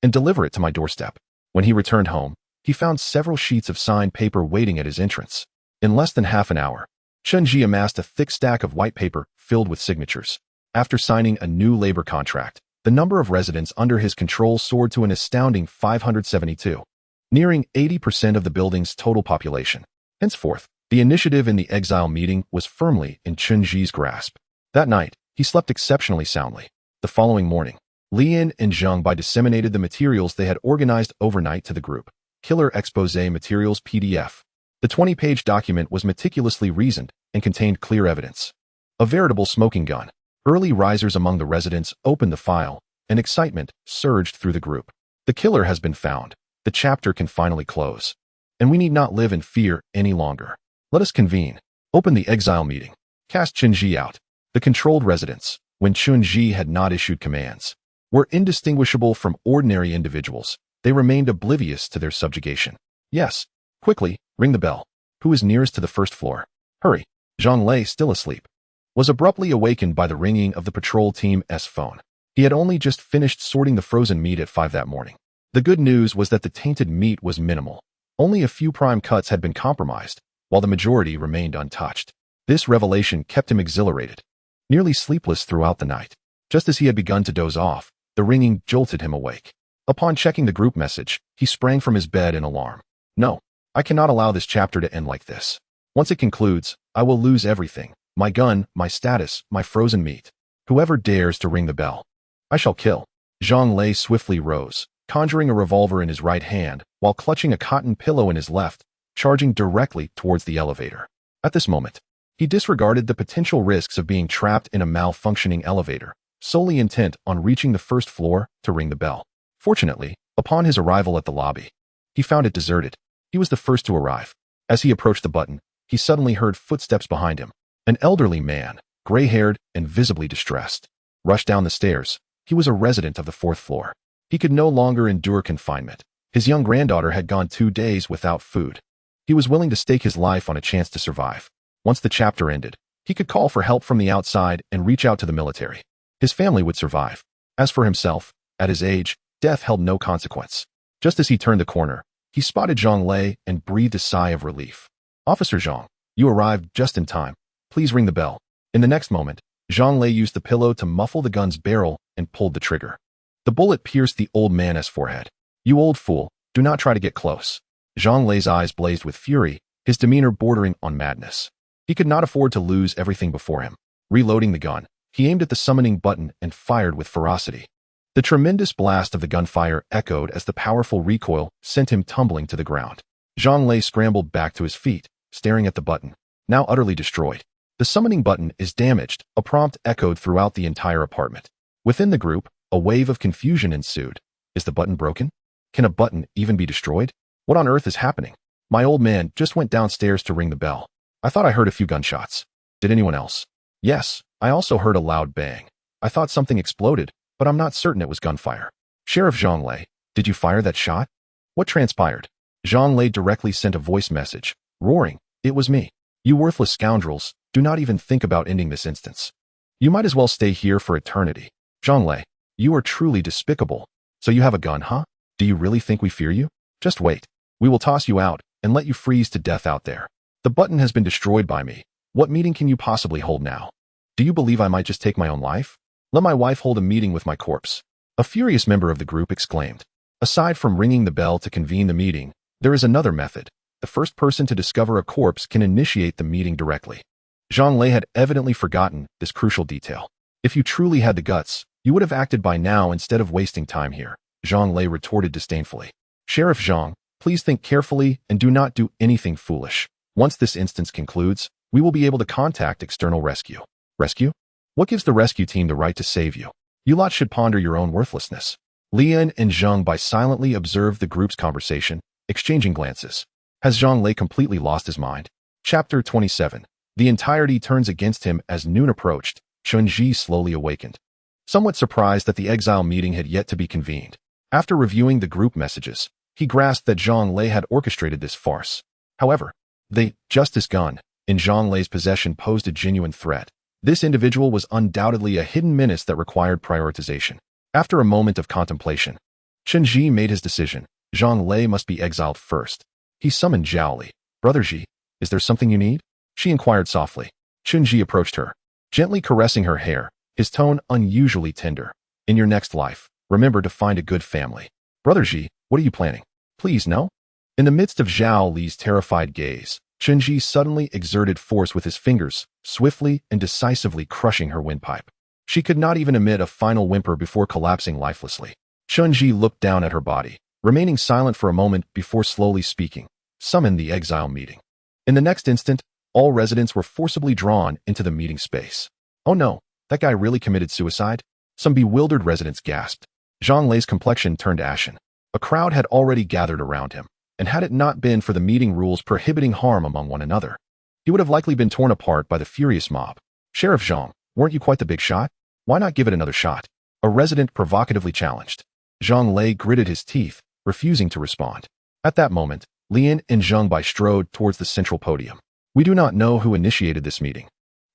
and deliver it to my doorstep. When he returned home, he found several sheets of signed paper waiting at his entrance. In less than half an hour, Chen Ji amassed a thick stack of white paper filled with signatures. After signing a new labor contract, The number of residents under his control soared to an astounding 572, nearing 80% of the building's total population. Henceforth, the initiative in the exile meeting was firmly in Chunji's grasp. That night, he slept exceptionally soundly. The following morning, Lian and Zhang Bai disseminated the materials they had organized overnight to the group. Killer Expose Materials PDF. The 20-page document was meticulously reasoned and contained clear evidence. A veritable smoking gun. Early risers among the residents opened the file, and excitement surged through the group. The killer has been found. The chapter can finally close. And we need not live in fear any longer. Let us convene. Open the exile meeting. Cast Chunji out. The controlled residents, when Chunji had not issued commands, were indistinguishable from ordinary individuals. They remained oblivious to their subjugation. Yes. Quickly, ring the bell. Who is nearest to the first floor? Hurry. Zhang lay still asleep, was abruptly awakened by the ringing of the patrol team's phone. He had only just finished sorting the frozen meat at 5 that morning. The good news was that the tainted meat was minimal. Only a few prime cuts had been compromised, while the majority remained untouched. This revelation kept him exhilarated, nearly sleepless throughout the night. Just as he had begun to doze off, the ringing jolted him awake. Upon checking the group message, he sprang from his bed in alarm. No, I cannot allow this chapter to end like this. Once it concludes, I will lose everything. My gun, my status, my frozen meat. Whoever dares to ring the bell, I shall kill. Zhang Lei swiftly rose, conjuring a revolver in his right hand, while clutching a cotton pillow in his left, charging directly towards the elevator. At this moment, he disregarded the potential risks of being trapped in a malfunctioning elevator, solely intent on reaching the first floor to ring the bell. Fortunately, upon his arrival at the lobby, he found it deserted. He was the first to arrive. As he approached the button, he suddenly heard footsteps behind him. An elderly man, gray-haired and visibly distressed, rushed down the stairs. He was a resident of the 4th floor. He could no longer endure confinement. His young granddaughter had gone 2 days without food. He was willing to stake his life on a chance to survive. Once the chapter ended, he could call for help from the outside and reach out to the military. His family would survive. As for himself, at his age, death held no consequence. Just as he turned the corner, he spotted Zhang Lei and breathed a sigh of relief. Officer Zhang, you arrived just in time. Please ring the bell. In the next moment, Zhang Lei used the pillow to muffle the gun's barrel and pulled the trigger. The bullet pierced the old man's forehead. You old fool, do not try to get close. Zhang Lei's eyes blazed with fury, his demeanor bordering on madness. He could not afford to lose everything before him. Reloading the gun, he aimed at the summoning button and fired with ferocity. The tremendous blast of the gunfire echoed as the powerful recoil sent him tumbling to the ground. Zhang Lei scrambled back to his feet, staring at the button, now utterly destroyed. The summoning button is damaged, a prompt echoed throughout the entire apartment. Within the group, a wave of confusion ensued. Is the button broken? Can a button even be destroyed? What on earth is happening? My old man just went downstairs to ring the bell. I thought I heard a few gunshots. Did anyone else? Yes, I also heard a loud bang. I thought something exploded, but I'm not certain it was gunfire. Sheriff Zhang Lei, did you fire that shot? What transpired? Zhang Lei directly sent a voice message, roaring, it was me. You worthless scoundrels, do not even think about ending this instance. You might as well stay here for eternity. Zhang Lei, you are truly despicable. So you have a gun, huh? Do you really think we fear you? Just wait. We will toss you out and let you freeze to death out there. The button has been destroyed by me. What meeting can you possibly hold now? Do you believe I might just take my own life? Let my wife hold a meeting with my corpse. A furious member of the group exclaimed. Aside from ringing the bell to convene the meeting, there is another method. The first person to discover a corpse can initiate the meeting directly. Zhang Lei had evidently forgotten this crucial detail. If you truly had the guts, you would have acted by now instead of wasting time here, Zhang Lei retorted disdainfully. Sheriff Zhang, please think carefully and do not do anything foolish. Once this instance concludes, we will be able to contact external rescue. Rescue? What gives the rescue team the right to save you? You lot should ponder your own worthlessness. Lian and Zhang Bai silently observed the group's conversation, exchanging glances. Has Zhang Lei completely lost his mind? Chapter 27. The entirety turns against him as noon approached. Chunji slowly awakened, somewhat surprised that the exile meeting had yet to be convened. After reviewing the group messages, he grasped that Zhang Lei had orchestrated this farce. However, the justice gun in Zhang Lei's possession posed a genuine threat. This individual was undoubtedly a hidden menace that required prioritization. After a moment of contemplation, Chunji made his decision. Zhang Lei must be exiled first. He summoned Zhao Li. Brother Ji, is there something you need? She inquired softly. Chunji approached her, gently caressing her hair, his tone unusually tender. In your next life, remember to find a good family. Brother Ji, what are you planning? Please, no? In the midst of Zhao Li's terrified gaze, Chunji suddenly exerted force with his fingers, swiftly and decisively crushing her windpipe. She could not even emit a final whimper before collapsing lifelessly. Chunji looked down at her body, remaining silent for a moment before slowly speaking. Summon the exile meeting. In the next instant, all residents were forcibly drawn into the meeting space. Oh no, that guy really committed suicide? Some bewildered residents gasped. Zhang Lei's complexion turned ashen. A crowd had already gathered around him, and had it not been for the meeting rules prohibiting harm among one another, he would have likely been torn apart by the furious mob. Sheriff Zhang, weren't you quite the big shot? Why not give it another shot? A resident provocatively challenged. Zhang Lei gritted his teeth, refusing to respond. At that moment, Lian and Zheng Bai strode towards the central podium. We do not know who initiated this meeting.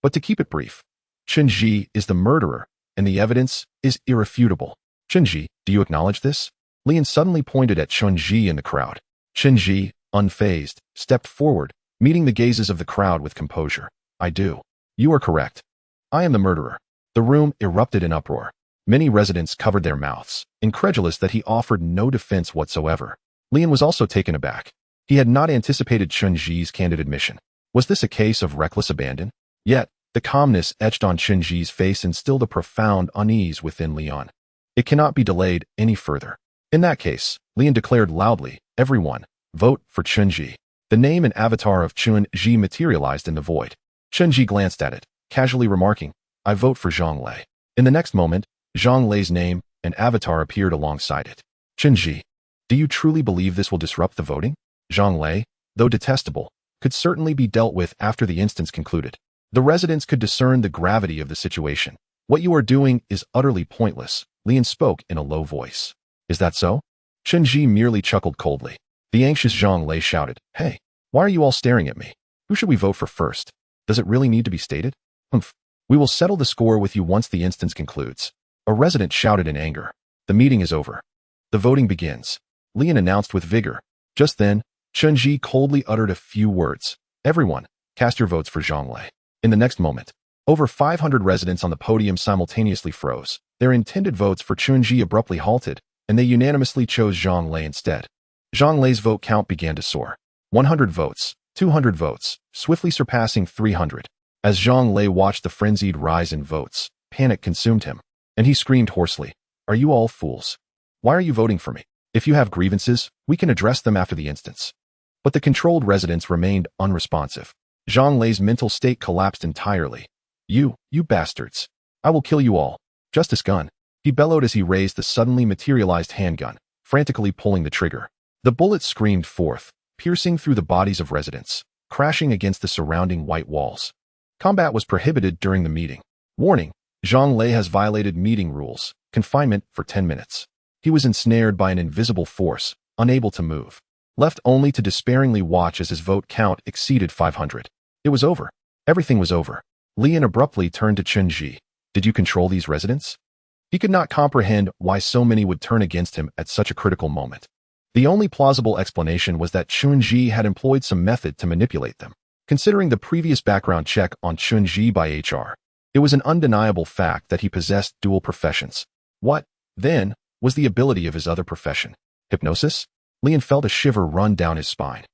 But to keep it brief, Chen Ji is the murderer, and the evidence is irrefutable. Chen Ji, do you acknowledge this? Lian suddenly pointed at Chen Ji in the crowd. Chen Ji, unfazed, stepped forward, meeting the gazes of the crowd with composure. I do. You are correct. I am the murderer. The room erupted in uproar. Many residents covered their mouths, incredulous that he offered no defense whatsoever. Lian was also taken aback. He had not anticipated Chen Ji's candid admission. Was this a case of reckless abandon? Yet, the calmness etched on Chen Ji's face instilled a profound unease within Lian. It cannot be delayed any further. In that case, Lian declared loudly, everyone, vote for Chen Ji. The name and avatar of Chen Ji materialized in the void. Chen Ji glanced at it, casually remarking, I vote for Zhang Lei. In the next moment, Zhang Lei's name and avatar appeared alongside it. Chen Ji, do you truly believe this will disrupt the voting? Zhang Lei, though detestable, could certainly be dealt with after the instance concluded. The residents could discern the gravity of the situation. What you are doing is utterly pointless, Lian spoke in a low voice. Is that so? Chen Ji merely chuckled coldly. The anxious Zhang Lei shouted, Hey, why are you all staring at me? Who should we vote for first? Does it really need to be stated? Humph. We will settle the score with you once the instance concludes. A resident shouted in anger. The meeting is over. The voting begins. Lian announced with vigor. Just then, Chen Ji coldly uttered a few words. Everyone, cast your votes for Zhang Lei. In the next moment, over 500 residents on the podium simultaneously froze. Their intended votes for Chen Ji abruptly halted, and they unanimously chose Zhang Lei instead. Zhang Lei's vote count began to soar. 100 votes, 200 votes, swiftly surpassing 300. As Zhang Lei watched the frenzied rise in votes, panic consumed him, and he screamed hoarsely, Are you all fools? Why are you voting for me? If you have grievances, we can address them after the instance. But the controlled residents remained unresponsive. Zhang Lei's mental state collapsed entirely. You bastards. I will kill you all. Justice gun. He bellowed as he raised the suddenly materialized handgun, frantically pulling the trigger. The bullet screamed forth, piercing through the bodies of residents, crashing against the surrounding white walls. Combat was prohibited during the meeting. Warning, Zhang Lei has violated meeting rules. Confinement for 10 minutes. He was ensnared by an invisible force, unable to move. Left only to despairingly watch as his vote count exceeded 500. It was over. Everything was over. Lian abruptly turned to Chen Ji. Did you control these residents? He could not comprehend why so many would turn against him at such a critical moment. The only plausible explanation was that Chen Ji had employed some method to manipulate them. Considering the previous background check on Chen Ji by HR, it was an undeniable fact that he possessed dual professions. What, then, was the ability of his other profession? Hypnosis? Lian felt a shiver run down his spine.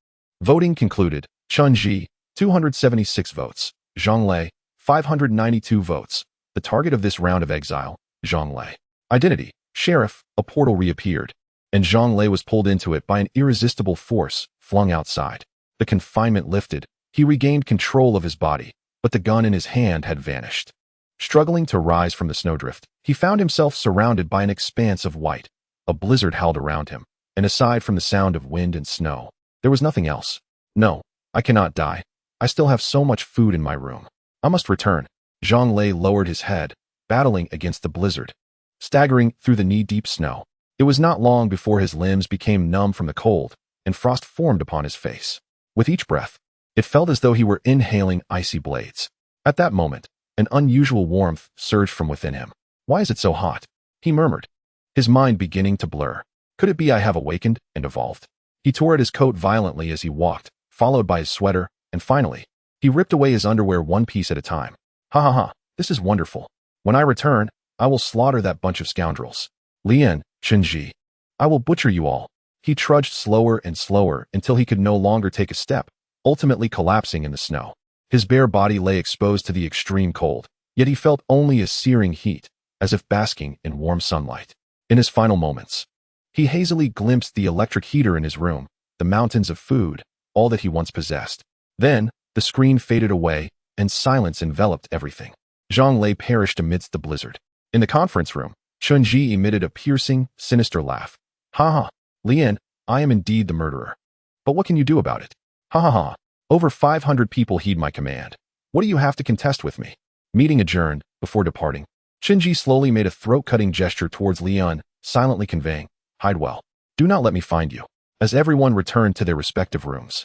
Voting concluded. Chen Ji, 276 votes. Zhang Lei, 592 votes. The target of this round of exile, Zhang Lei. Identity, sheriff, a portal reappeared, and Zhang Lei was pulled into it by an irresistible force, flung outside. The confinement lifted. He regained control of his body, but the gun in his hand had vanished. Struggling to rise from the snowdrift, he found himself surrounded by an expanse of white. A blizzard howled around him, and aside from the sound of wind and snow, there was nothing else. No, I cannot die. I still have so much food in my room. I must return. Zhang Lei lowered his head, battling against the blizzard. Staggering through the knee-deep snow, it was not long before his limbs became numb from the cold, and frost formed upon his face. With each breath, it felt as though he were inhaling icy blades. At that moment, an unusual warmth surged from within him. Why is it so hot? He murmured, his mind beginning to blur. Could it be I have awakened and evolved? He tore at his coat violently as he walked, followed by his sweater, and finally, he ripped away his underwear one piece at a time. Ha ha ha, this is wonderful. When I return, I will slaughter that bunch of scoundrels. Lian, Chenji. I will butcher you all. He trudged slower and slower until he could no longer take a step, ultimately collapsing in the snow. His bare body lay exposed to the extreme cold, yet he felt only a searing heat, as if basking in warm sunlight. In his final moments, he hazily glimpsed the electric heater in his room, the mountains of food, all that he once possessed. Then, the screen faded away, and silence enveloped everything. Zhang Lei perished amidst the blizzard. In the conference room, Chunji emitted a piercing, sinister laugh. Ha ha, Lian, I am indeed the murderer. But what can you do about it? Ha ha ha. Over 500 people heed my command. What do you have to contest with me? Meeting adjourned. Before departing, Chinji slowly made a throat-cutting gesture towards Lian, silently conveying, hide well. Do not let me find you. As everyone returned to their respective rooms,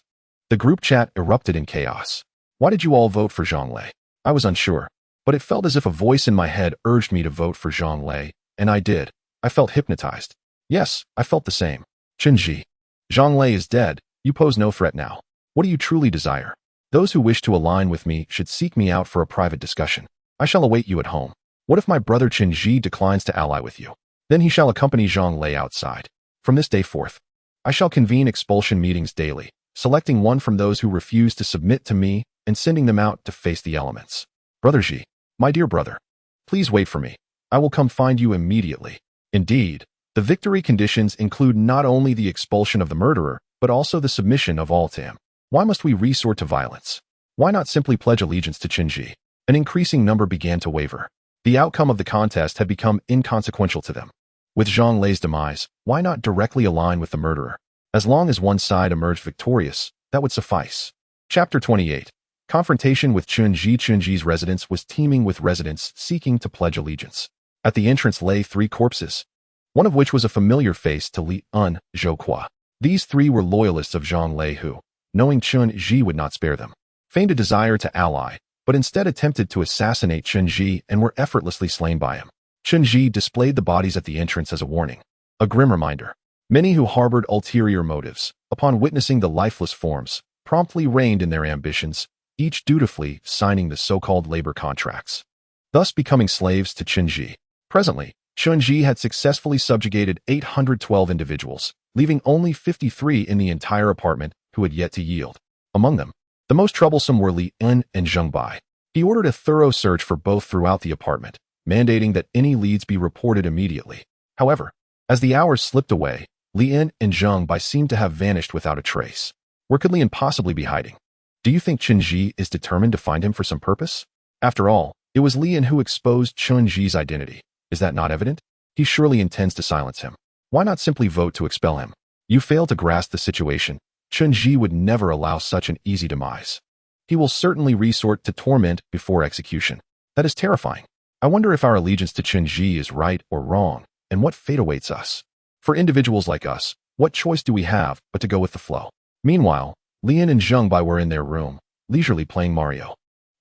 the group chat erupted in chaos. Why did you all vote for Zhang Lei? I was unsure, but it felt as if a voice in my head urged me to vote for Zhang Lei, and I did. I felt hypnotized. Yes, I felt the same. Chinji. Zhang Lei is dead. You pose no threat now. What do you truly desire? Those who wish to align with me should seek me out for a private discussion. I shall await you at home. What if my brother Chinji declines to ally with you? Then he shall accompany Zhang Lei outside. From this day forth, I shall convene expulsion meetings daily, selecting one from those who refuse to submit to me and sending them out to face the elements. Brother Ji, my dear brother, please wait for me. I will come find you immediately. Indeed, the victory conditions include not only the expulsion of the murderer, but also the submission of all to him. Why must we resort to violence? Why not simply pledge allegiance to Chinji? An increasing number began to waver. The outcome of the contest had become inconsequential to them. With Zhang Lei's demise, why not directly align with the murderer? As long as one side emerged victorious, that would suffice. Chapter 28. Confrontation with Chunji. Chunji's residence was teeming with residents seeking to pledge allegiance. At the entrance lay 3 corpses, one of which was a familiar face to Li Un, Zhou. These 3 were loyalists of Zhang Lei who, knowing Chunji would not spare them, feigned a desire to ally, but instead attempted to assassinate Chunji and were effortlessly slain by him. Chunji displayed the bodies at the entrance as a warning, a grim reminder. Many who harbored ulterior motives, upon witnessing the lifeless forms, promptly reined in their ambitions, each dutifully signing the so-called labor contracts, thus becoming slaves to Chunji. Presently, Chunji had successfully subjugated 812 individuals, leaving only 53 in the entire apartment who had yet to yield. Among them, the most troublesome were Li Un and Zheng Bai. He ordered a thorough search for both throughout the apartment, mandating that any leads be reported immediately. However, as the hours slipped away, Li Un and Zheng Bai seemed to have vanished without a trace. Where could Li Un possibly be hiding? Do you think Chunji is determined to find him for some purpose? After all, it was Li Un who exposed Chunji's identity. Is that not evident? He surely intends to silence him. Why not simply vote to expel him? You fail to grasp the situation. Chunji would never allow such an easy demise. He will certainly resort to torment before execution. That is terrifying. I wonder if our allegiance to Chunji is right or wrong, and what fate awaits us. For individuals like us, what choice do we have but to go with the flow? Meanwhile, Lian and Zheng Bai were in their room, leisurely playing Mario.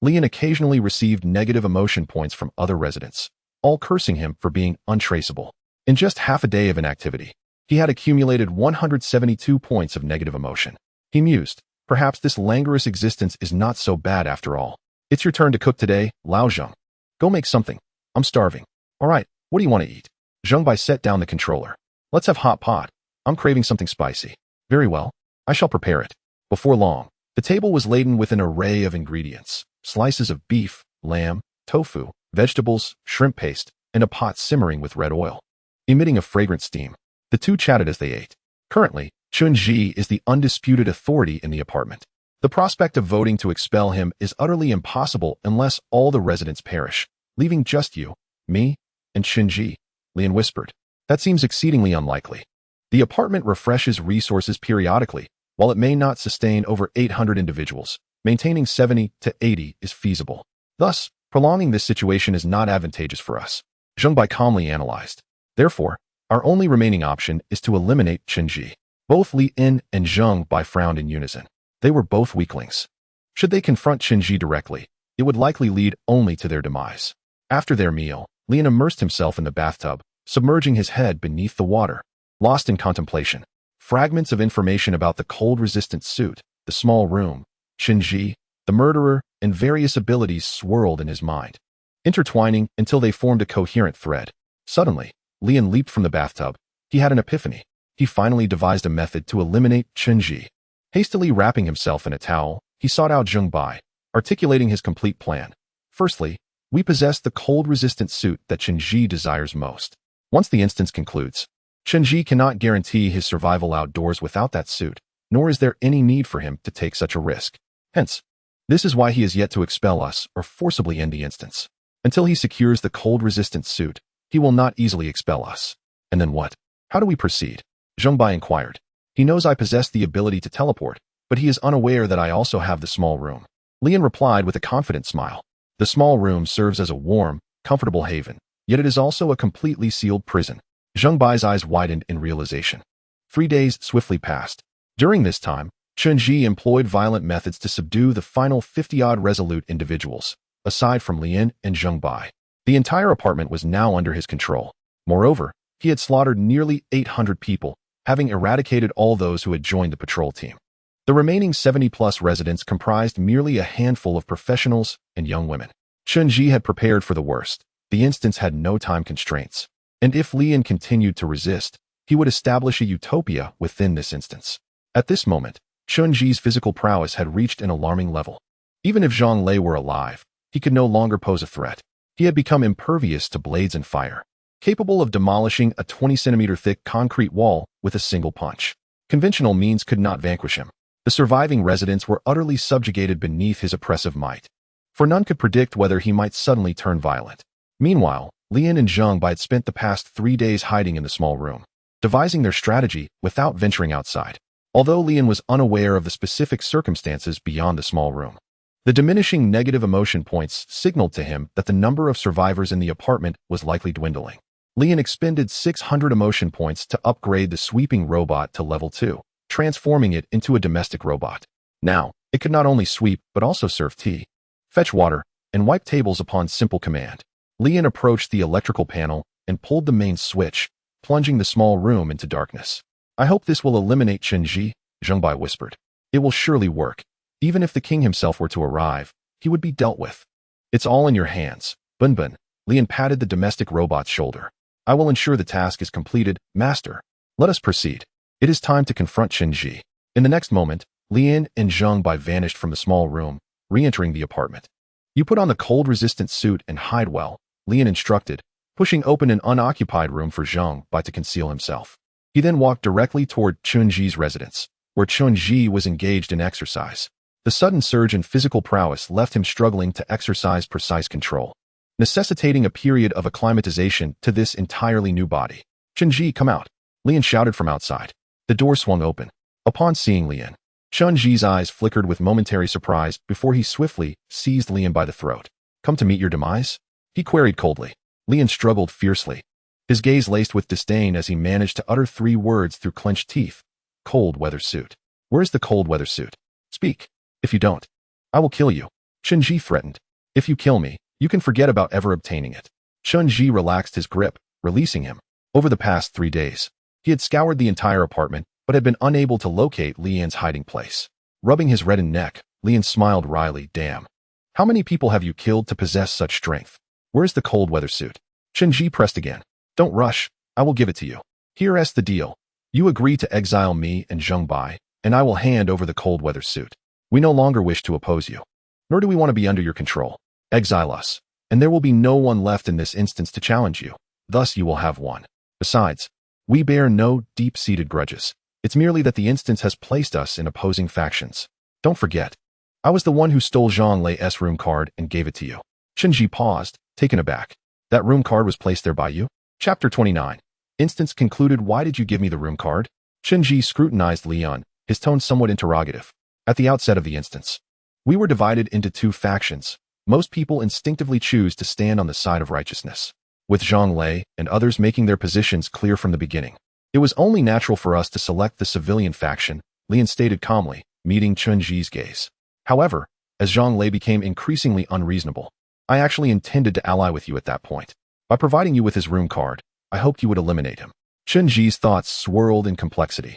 Lian occasionally received negative emotion points from other residents, all cursing him for being untraceable. In just half a day of inactivity, he had accumulated 172 points of negative emotion. He mused, perhaps this languorous existence is not so bad after all. It's your turn to cook today, Lao Zheng. Go make something. I'm starving. All right, what do you want to eat? Zheng Bai set down the controller. Let's have hot pot. I'm craving something spicy. Very well. I shall prepare it. Before long, the table was laden with an array of ingredients, slices of beef, lamb, tofu, vegetables, shrimp paste, and a pot simmering with red oil, emitting a fragrant steam. The two chatted as they ate. Currently, Chunji is the undisputed authority in the apartment. The prospect of voting to expel him is utterly impossible unless all the residents perish, leaving just you, me, and Chunji, Lian whispered. That seems exceedingly unlikely. The apartment refreshes resources periodically. While it may not sustain over 800 individuals, maintaining 70 to 80 is feasible. Thus, prolonging this situation is not advantageous for us. Zheng Bai calmly analyzed. Therefore, our only remaining option is to eliminate Chunji. Both Li In and Zheng Bai frowned in unison. They were both weaklings. Should they confront Chunji directly, it would likely lead only to their demise. After their meal, Lian immersed himself in the bathtub, submerging his head beneath the water, lost in contemplation. Fragments of information about the cold-resistant suit, the small room, Chunji, the murderer, and various abilities swirled in his mind. intertwining until they formed a coherent thread. Suddenly, Lian leaped from the bathtub. He had an epiphany. He finally devised a method to eliminate Chunji. Hastily wrapping himself in a towel, he sought out Zheng Bai, articulating his complete plan. Firstly, we possess the cold-resistant suit that Chunji desires most. Once the instance concludes, Chunji cannot guarantee his survival outdoors without that suit, nor is there any need for him to take such a risk. Hence, this is why he is yet to expel us or forcibly end the instance. Until he secures the cold-resistant suit, he will not easily expel us. And then what? How do we proceed? Zheng Bai inquired. He knows I possess the ability to teleport, but he is unaware that I also have the small room. Lian replied with a confident smile. The small room serves as a warm, comfortable haven, yet it is also a completely sealed prison. Zheng Bai's eyes widened in realization. 3 days swiftly passed. During this time, Chunji employed violent methods to subdue the final 50-odd resolute individuals, aside from Lian and Zheng Bai. The entire apartment was now under his control. Moreover, he had slaughtered nearly 800 people, having eradicated all those who had joined the patrol team. The remaining 70-plus residents comprised merely a handful of professionals and young women. Chunji had prepared for the worst. The instance had no time constraints. And if Lian continued to resist, he would establish a utopia within this instance. At this moment, Chunji's physical prowess had reached an alarming level. Even if Zhang Lei were alive, he could no longer pose a threat. He had become impervious to blades and fire, capable of demolishing a 20-centimeter-thick concrete wall with a single punch. Conventional means could not vanquish him. The surviving residents were utterly subjugated beneath his oppressive might, for none could predict whether he might suddenly turn violent. Meanwhile, Lian and Zheng Bai had spent the past 3 days hiding in the small room, devising their strategy without venturing outside. Although Lian was unaware of the specific circumstances beyond the small room, the diminishing negative emotion points signaled to him that the number of survivors in the apartment was likely dwindling. Lian expended 600 emotion points to upgrade the sweeping robot to level 2, transforming it into a domestic robot. Now, it could not only sweep but also serve tea, fetch water, and wipe tables upon simple command. Lian approached the electrical panel and pulled the main switch, plunging the small room into darkness. I hope this will eliminate Chunji, Zheng Bai whispered. It will surely work. Even if the king himself were to arrive, he would be dealt with. It's all in your hands, Bunbun. Lian patted the domestic robot's shoulder. I will ensure the task is completed, master. Let us proceed. It is time to confront Chunji. In the next moment, Lian and Zheng Bai vanished from the small room, re-entering the apartment. You put on the cold-resistant suit and hide well, Lian instructed, pushing open an unoccupied room for Zheng Bai to conceal himself. He then walked directly toward Chunji's residence, where Chunji was engaged in exercise. The sudden surge in physical prowess left him struggling to exercise precise control, necessitating a period of acclimatization to this entirely new body. Chunji, come out, Lian shouted from outside. The door swung open. Upon seeing Lian, Chunji's eyes flickered with momentary surprise before he swiftly seized Lian by the throat. Come to meet your demise? He queried coldly. Lian struggled fiercely, his gaze laced with disdain as he managed to utter 3 words through clenched teeth. Cold weather suit. Where's the cold weather suit? Speak. If you don't, I will kill you. Chunji threatened. If you kill me, you can forget about ever obtaining it. Chunji relaxed his grip, releasing him. Over the past 3 days, he had scoured the entire apartment, but had been unable to locate Lian's hiding place. Rubbing his reddened neck, Lian smiled wryly. Damn. How many people have you killed to possess such strength? Where's the cold weather suit? Chunji pressed again. Don't rush. I will give it to you. Here's the deal. You agree to exile me and Zheng Bai, and I will hand over the cold weather suit. We no longer wish to oppose you, nor do we want to be under your control. Exile us, and there will be no one left in this instance to challenge you. Thus you will have one. Besides, we bear no deep-seated grudges. It's merely that the instance has placed us in opposing factions. Don't forget, I was the one who stole Zhang Lei's room card and gave it to you. Chunji paused, taken aback. That room card was placed there by you? Chapter 29. Instance concluded. Why did you give me the room card? Chunji scrutinized Lian, his tone somewhat interrogative. At the outset of the instance, we were divided into 2 factions. Most people instinctively choose to stand on the side of righteousness, with Zhang Lei and others making their positions clear from the beginning. It was only natural for us to select the civilian faction, Lian stated calmly, meeting Chunji's gaze. However, as Zhang Lei became increasingly unreasonable, I actually intended to ally with you at that point. By providing you with his room card, I hoped you would eliminate him. Chunji's thoughts swirled in complexity.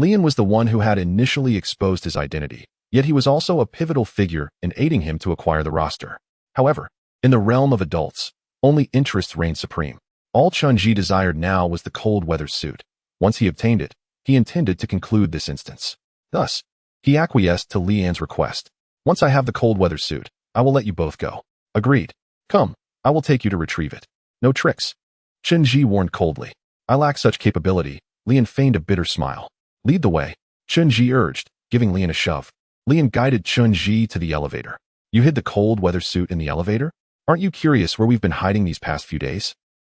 Lian was the one who had initially exposed his identity, yet he was also a pivotal figure in aiding him to acquire the roster. However, In the realm of adults, only interest reigned supreme. All Chun-Ji desired now was the cold weather suit. Once he obtained it, he intended to conclude this instance. Thus, he acquiesced to Lian's request. Once I have the cold weather suit, I will let you both go. Agreed. Come, I will take you to retrieve it. No tricks. Chun-Ji warned coldly. I lack such capability. Lian feigned a bitter smile. Lead the way. Chun-Ji urged, giving Lian a shove. Lian guided Chun-Ji to the elevator. You hid the cold weather suit in the elevator? Aren't you curious where we've been hiding these past few days?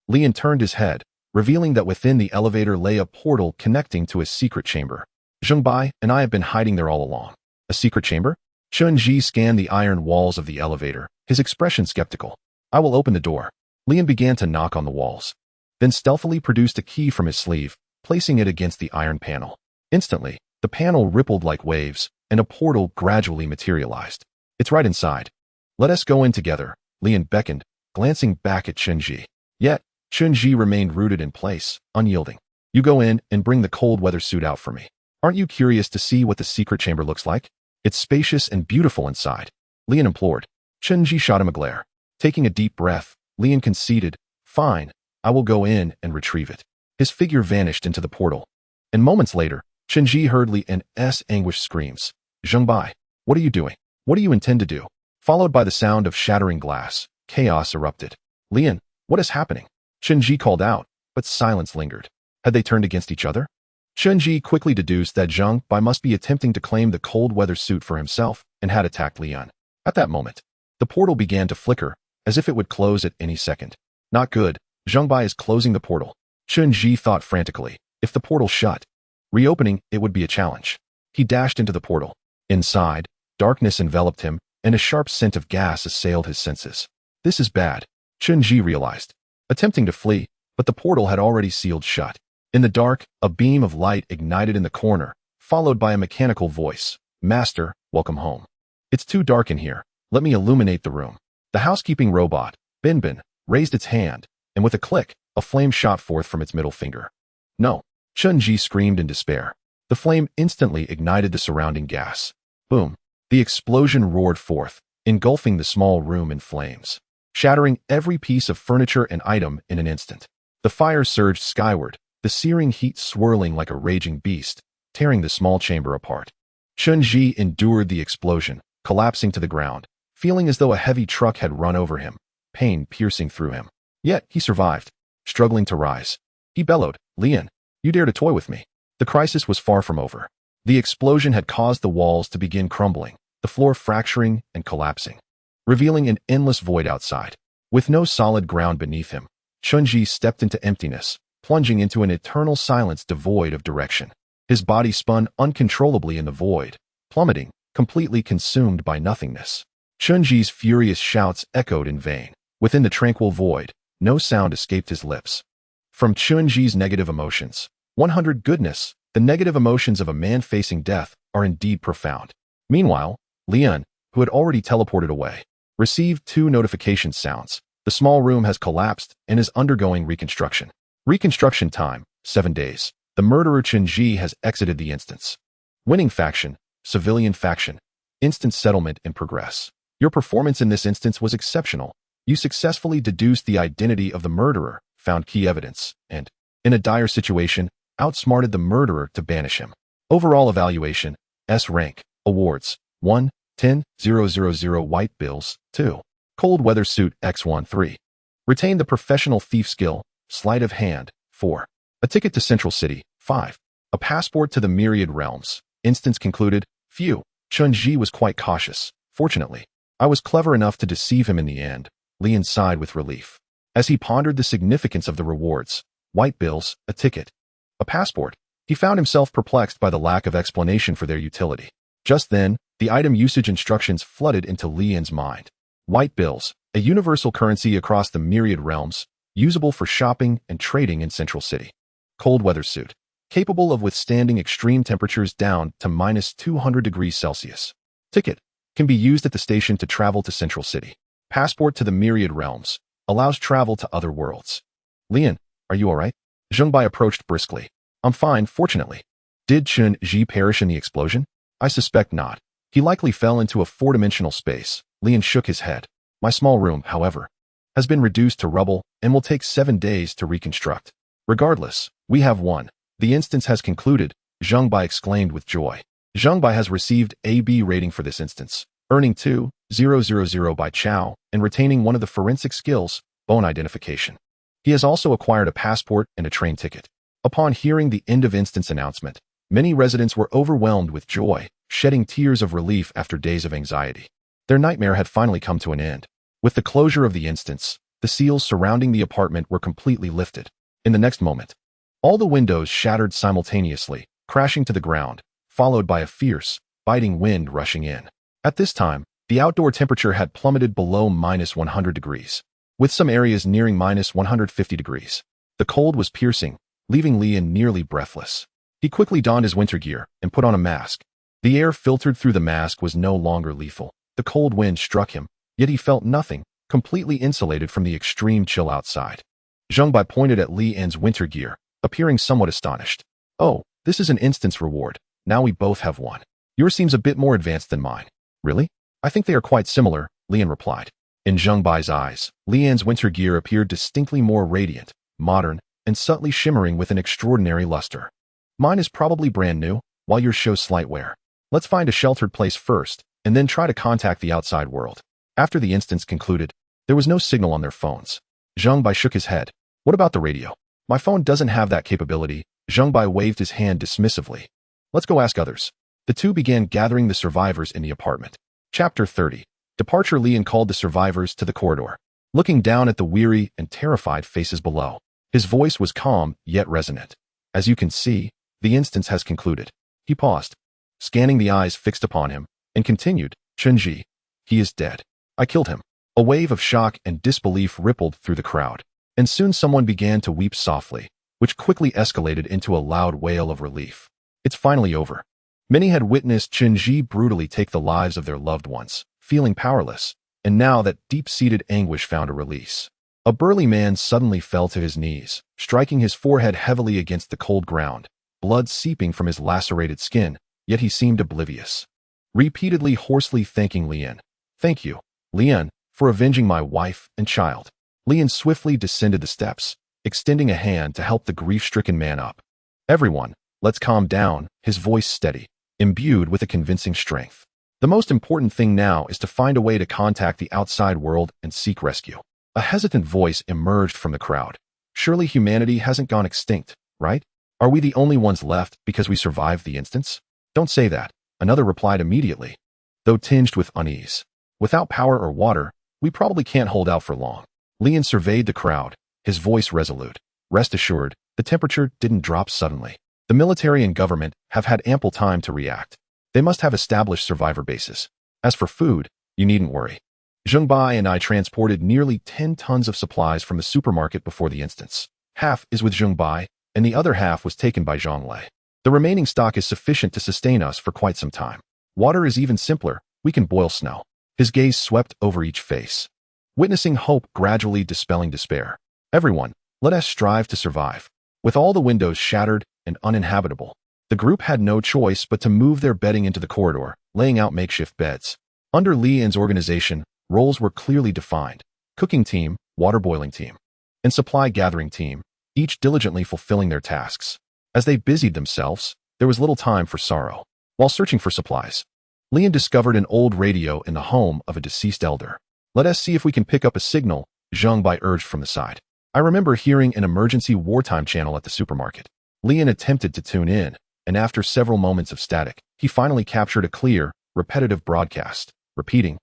Lian turned his head, revealing that within the elevator lay a portal connecting to a secret chamber. Zhengbai and I have been hiding there all along. A secret chamber? Chun-Ji scanned the iron walls of the elevator, his expression skeptical. I will open the door. Lian began to knock on the walls, then stealthily produced a key from his sleeve, placing it against the iron panel. Instantly, the panel rippled like waves, and a portal gradually materialized. It's right inside. Let us go in together, Lian beckoned, glancing back at Chun-Ji. Yet, Chun-Ji remained rooted in place, unyielding. You go in and bring the cold weather suit out for me. Aren't you curious to see what the secret chamber looks like? It's spacious and beautiful inside. Lian implored. Chun-Ji shot him a glare. Taking a deep breath, Lian conceded, Fine, I will go in and retrieve it. His figure vanished into the portal. And moments later, Chun-Ji heard Lian's anguished screams. Zhengbai, what are you doing? What do you intend to do? Followed by the sound of shattering glass, chaos erupted. Lian, what is happening? Chun-Ji called out, but silence lingered. Had they turned against each other? Chun-Ji quickly deduced that Zhengbai must be attempting to claim the cold weather suit for himself and had attacked Lian. At that moment, the portal began to flicker, as if it would close at any second. Not good. Zhengbai is closing the portal. Chun-Ji thought frantically. If the portal shut, reopening it would be a challenge. He dashed into the portal. Inside, darkness enveloped him, and a sharp scent of gas assailed his senses. This is bad, Chun-Ji realized. Attempting to flee, but the portal had already sealed shut. In the dark, a beam of light ignited in the corner, followed by a mechanical voice. Master, welcome home. It's too dark in here. Let me illuminate the room. The housekeeping robot, Bin, raised its hand, and with a click, a flame shot forth from its middle finger. No, Chun-Ji screamed in despair. The flame instantly ignited the surrounding gas. Boom. The explosion roared forth, engulfing the small room in flames, shattering every piece of furniture and item in an instant. The fire surged skyward, the searing heat swirling like a raging beast, tearing the small chamber apart. Chun-Ji endured the explosion, collapsing to the ground, feeling as though a heavy truck had run over him, pain piercing through him. Yet he survived, struggling to rise. He bellowed, Lian, you dare to toy with me. The crisis was far from over. The explosion had caused the walls to begin crumbling, the floor fracturing and collapsing, revealing an endless void outside. With no solid ground beneath him, Chun-Ji stepped into emptiness, plunging into an eternal silence devoid of direction. His body spun uncontrollably in the void, plummeting, completely consumed by nothingness. Chun-Ji's furious shouts echoed in vain. Within the tranquil void, no sound escaped his lips. From Chun-Ji's negative emotions, 100 goodness, the negative emotions of a man facing death are indeed profound. Meanwhile, Lian, who had already teleported away, received 2 notification sounds. The small room has collapsed and is undergoing reconstruction. Reconstruction time, 7 days. The murderer Chun-Ji has exited the instance. Winning faction, civilian faction, instance settlement in progress. Your performance in this instance was exceptional. You successfully deduced the identity of the murderer, found key evidence, and, in a dire situation, outsmarted the murderer to banish him. Overall evaluation, S rank, awards, 1, 10, 000 white bills, 2. Cold weather suit X1 3. Retain the professional thief skill, sleight of hand, 4. A ticket to Central City, 5. A passport to the myriad realms. Instance concluded. Phew, Chun-Ji was quite cautious. Fortunately, I was clever enough to deceive him in the end. Lian sighed with relief. As he pondered the significance of the rewards, white bills, a ticket, a passport, he found himself perplexed by the lack of explanation for their utility. Just then, the item usage instructions flooded into Lian's mind. White bills, a universal currency across the myriad realms, usable for shopping and trading in Central City. Cold weather suit, capable of withstanding extreme temperatures down to -200 degrees Celsius. Ticket, can be used at the station to travel to Central City. Passport to the myriad realms, allows travel to other worlds. Lian, are you alright? Zhengbai approached briskly. I'm fine, fortunately. Did Chun-Ji perish in the explosion? I suspect not. He likely fell into a 4-dimensional space. Lian shook his head. My small room, however, has been reduced to rubble and will take 7 days to reconstruct. Regardless, we have won. The instance has concluded, Zheng Bai exclaimed with joy. Zheng Bai has received a B rating for this instance, earning 2,000 by Chow and retaining one of the forensic skills, bone identification. He has also acquired a passport and a train ticket. Upon hearing the end of instance announcement, many residents were overwhelmed with joy, shedding tears of relief after days of anxiety. Their nightmare had finally come to an end. With the closure of the instance, the seals surrounding the apartment were completely lifted. In the next moment, all the windows shattered simultaneously, crashing to the ground, followed by a fierce, biting wind rushing in. At this time, the outdoor temperature had plummeted below -100 degrees, with some areas nearing -150 degrees. The cold was piercing, leaving Lian nearly breathless. He quickly donned his winter gear and put on a mask. The air filtered through the mask was no longer lethal. The cold wind struck him, yet he felt nothing, completely insulated from the extreme chill outside. Zheng Bai pointed at Li An's winter gear, appearing somewhat astonished. Oh, this is an instance reward. Now we both have one. Yours seems a bit more advanced than mine. Really? I think they are quite similar, Lian replied. In Zheng Bai's eyes, Li An's winter gear appeared distinctly more radiant, modern, and subtly shimmering with an extraordinary luster. Mine is probably brand new, while yours shows slight wear. Let's find a sheltered place first, and then try to contact the outside world. After the instance concluded, there was no signal on their phones. Zheng Bai shook his head. What about the radio? My phone doesn't have that capability. Zheng Bai waved his hand dismissively. Let's go ask others. The two began gathering the survivors in the apartment. Chapter 30. Departure. Lian called the survivors to the corridor, looking down at the weary and terrified faces below. His voice was calm, yet resonant. As you can see, the instance has concluded. He paused, scanning the eyes fixed upon him, and continued, Chunji, he is dead. I killed him. A wave of shock and disbelief rippled through the crowd, and soon someone began to weep softly, which quickly escalated into a loud wail of relief. It's finally over. Many had witnessed Chunji brutally take the lives of their loved ones, feeling powerless, and now that deep-seated anguish found a release. A burly man suddenly fell to his knees, striking his forehead heavily against the cold ground, blood seeping from his lacerated skin, yet he seemed oblivious. Repeatedly hoarsely thanking Lian. Thank you, Lian, for avenging my wife and child. Lian swiftly descended the steps, extending a hand to help the grief-stricken man up. Everyone, let's calm down, his voice steady, imbued with a convincing strength. The most important thing now is to find a way to contact the outside world and seek rescue. A hesitant voice emerged from the crowd. Surely humanity hasn't gone extinct, right? Are we the only ones left because we survived the instance? Don't say that, another replied immediately, though tinged with unease. Without power or water, we probably can't hold out for long. Lian surveyed the crowd, his voice resolute. Rest assured, the temperature didn't drop suddenly. The military and government have had ample time to react. They must have established survivor bases. As for food, you needn't worry. Zheng Bai and I transported nearly 10 tons of supplies from the supermarket before the instance. Half is with Zheng Bai, and the other half was taken by Zhang Lei. The remaining stock is sufficient to sustain us for quite some time. Water is even simpler, we can boil snow. His gaze swept over each face, witnessing hope gradually dispelling despair. Everyone, let us strive to survive. With all the windows shattered and uninhabitable, the group had no choice but to move their bedding into the corridor, laying out makeshift beds. Under Li An's organization, roles were clearly defined. Cooking team, water boiling team, and supply gathering team, each diligently fulfilling their tasks. As they busied themselves, there was little time for sorrow. While searching for supplies, Lian discovered an old radio in the home of a deceased elder. Let us see if we can pick up a signal, Zheng Bai urged from the side. I remember hearing an emergency wartime channel at the supermarket. Lian attempted to tune in, and after several moments of static, he finally captured a clear, repetitive broadcast, repeating.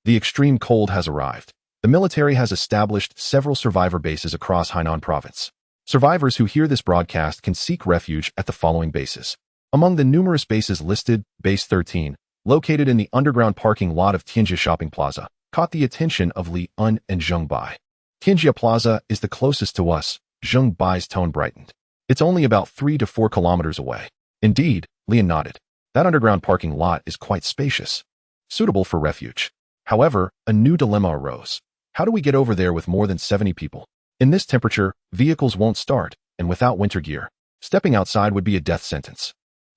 The extreme cold has arrived. The military has established several survivor bases across Hainan province. Survivors who hear this broadcast can seek refuge at the following bases. Among the numerous bases listed, Base 13, located in the underground parking lot of Tianjia Shopping Plaza, caught the attention of Li Un and Zheng Bai. Tianjia Plaza is the closest to us, Zheng Bai's tone brightened. It's only about 3 to 4 kilometers away. Indeed, Lian nodded. That underground parking lot is quite spacious, suitable for refuge. However, a new dilemma arose. How do we get over there with more than 70 people? In this temperature, vehicles won't start, and without winter gear, stepping outside would be a death sentence.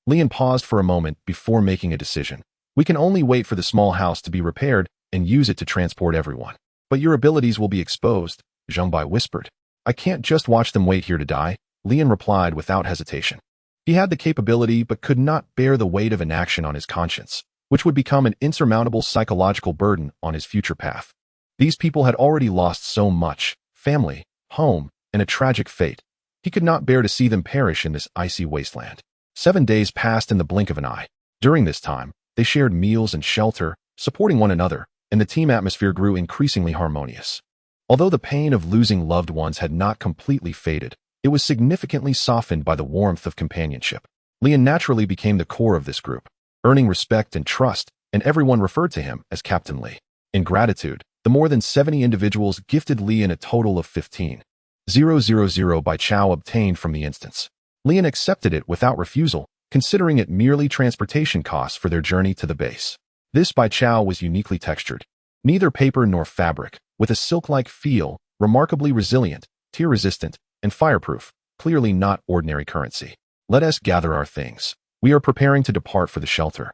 Lian paused for a moment before making a decision. We can only wait for the small house to be repaired and use it to transport everyone. But your abilities will be exposed, Zhengbai whispered. I can't just watch them wait here to die, Lian replied without hesitation. He had the capability but could not bear the weight of inaction on his conscience, which would become an insurmountable psychological burden on his future path. These people had already lost so much: family, home, and a tragic fate. He could not bear to see them perish in this icy wasteland. 7 days passed in the blink of an eye. During this time, they shared meals and shelter, supporting one another, and the team atmosphere grew increasingly harmonious. Although the pain of losing loved ones had not completely faded, it was significantly softened by the warmth of companionship. Lian naturally became the core of this group, earning respect and trust, and everyone referred to him as Captain Li. In gratitude, the more than 70 individuals gifted Lian a total of 15,000 by Chow obtained from the instance. Lian accepted it without refusal, considering it merely transportation costs for their journey to the base. This Bai Chow was uniquely textured, neither paper nor fabric, with a silk-like feel, remarkably resilient, tear-resistant, and fireproof, clearly not ordinary currency. Let us gather our things. We are preparing to depart for the shelter,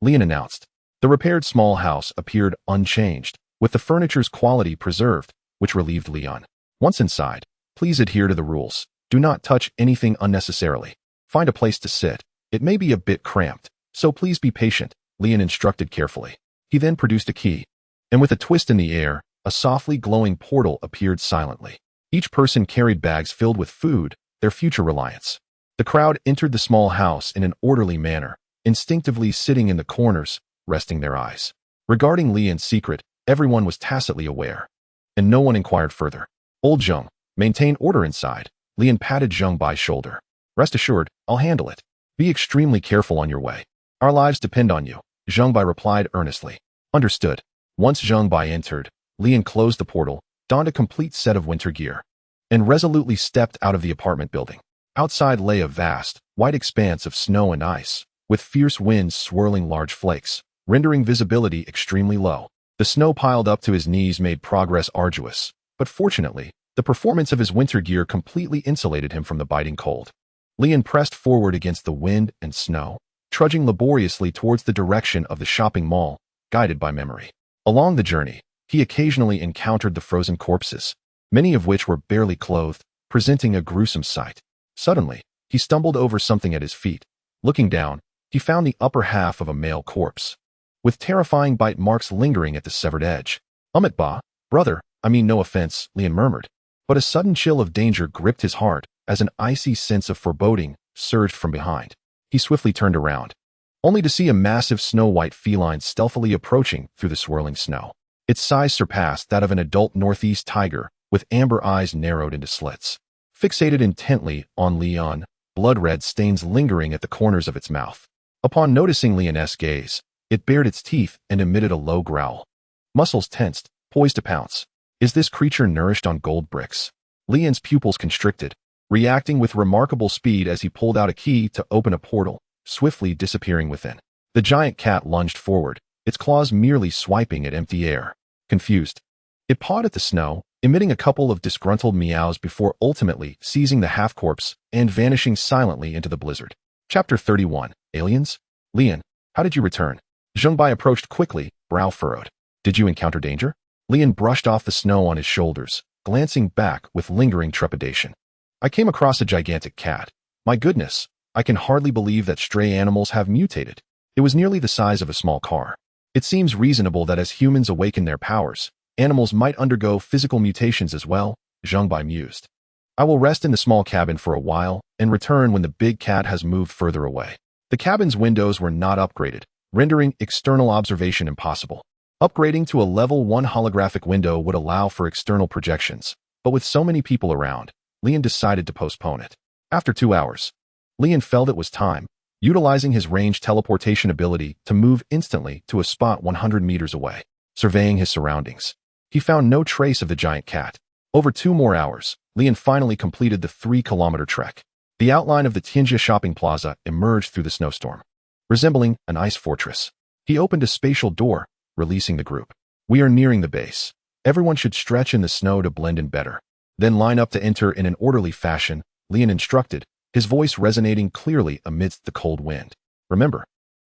Lian announced. The repaired small house appeared unchanged, with the furniture's quality preserved, which relieved Lian. Once inside, please adhere to the rules. Do not touch anything unnecessarily. Find a place to sit. It may be a bit cramped, so please be patient, Lian instructed carefully. He then produced a key, and with a twist in the air, a softly glowing portal appeared silently. Each person carried bags filled with food, their future reliance. The crowd entered the small house in an orderly manner, instinctively sitting in the corners, resting their eyes. Regarding Lian's secret, everyone was tacitly aware, and no one inquired further. Old Zheng, maintain order inside, Lian patted Zhengbai's shoulder. Rest assured, I'll handle it. Be extremely careful on your way. Our lives depend on you, Zhengbai replied earnestly. Understood. Once Zhengbai entered, Lian closed the portal, donned a complete set of winter gear, and resolutely stepped out of the apartment building. Outside lay a vast, white expanse of snow and ice, with fierce winds swirling large flakes, rendering visibility extremely low. The snow piled up to his knees made progress arduous, but fortunately, the performance of his winter gear completely insulated him from the biting cold. Lian pressed forward against the wind and snow, trudging laboriously towards the direction of the shopping mall, guided by memory. Along the journey, he occasionally encountered the frozen corpses, many of which were barely clothed, presenting a gruesome sight. Suddenly, he stumbled over something at his feet. Looking down, he found the upper half of a male corpse, with terrifying bite marks lingering at the severed edge. Ba, brother, I mean no offense, Lian murmured. But a sudden chill of danger gripped his heart as an icy sense of foreboding surged from behind. He swiftly turned around, only to see a massive snow-white feline stealthily approaching through the swirling snow. Its size surpassed that of an adult northeast tiger, with amber eyes narrowed into slits. Fixated intently on Lian, blood-red stains lingering at the corners of its mouth. Upon noticing Lian's gaze, it bared its teeth and emitted a low growl. Muscles tensed, poised to pounce. Is this creature nourished on gold bricks? Lian's pupils constricted, reacting with remarkable speed as he pulled out a key to open a portal, swiftly disappearing within. The giant cat lunged forward, its claws merely swiping at empty air. Confused, it pawed at the snow, emitting a couple of disgruntled meows before ultimately seizing the half-corpse and vanishing silently into the blizzard. Chapter 31. Aliens? Lian, how did you return? Zhengbai approached quickly, brow furrowed. Did you encounter danger? Lian brushed off the snow on his shoulders, glancing back with lingering trepidation. I came across a gigantic cat. My goodness, I can hardly believe that stray animals have mutated. It was nearly the size of a small car. It seems reasonable that as humans awaken their powers, animals might undergo physical mutations as well, Zhengbai mused. I will rest in the small cabin for a while and return when the big cat has moved further away. The cabin's windows were not upgraded, rendering external observation impossible. Upgrading to a level 1 holographic window would allow for external projections, but with so many people around, Lian decided to postpone it. After 2 hours, Lian felt it was time, utilizing his range teleportation ability to move instantly to a spot 100 meters away. Surveying his surroundings, he found no trace of the giant cat. Over 2 more hours, Lian finally completed the 3-kilometer trek. The outline of the Tianjia shopping plaza emerged through the snowstorm, resembling an ice fortress. He opened a spatial door, releasing the group. We are nearing the base. Everyone should stretch in the snow to blend in better. Then line up to enter in an orderly fashion, Lian instructed, his voice resonating clearly amidst the cold wind. Remember,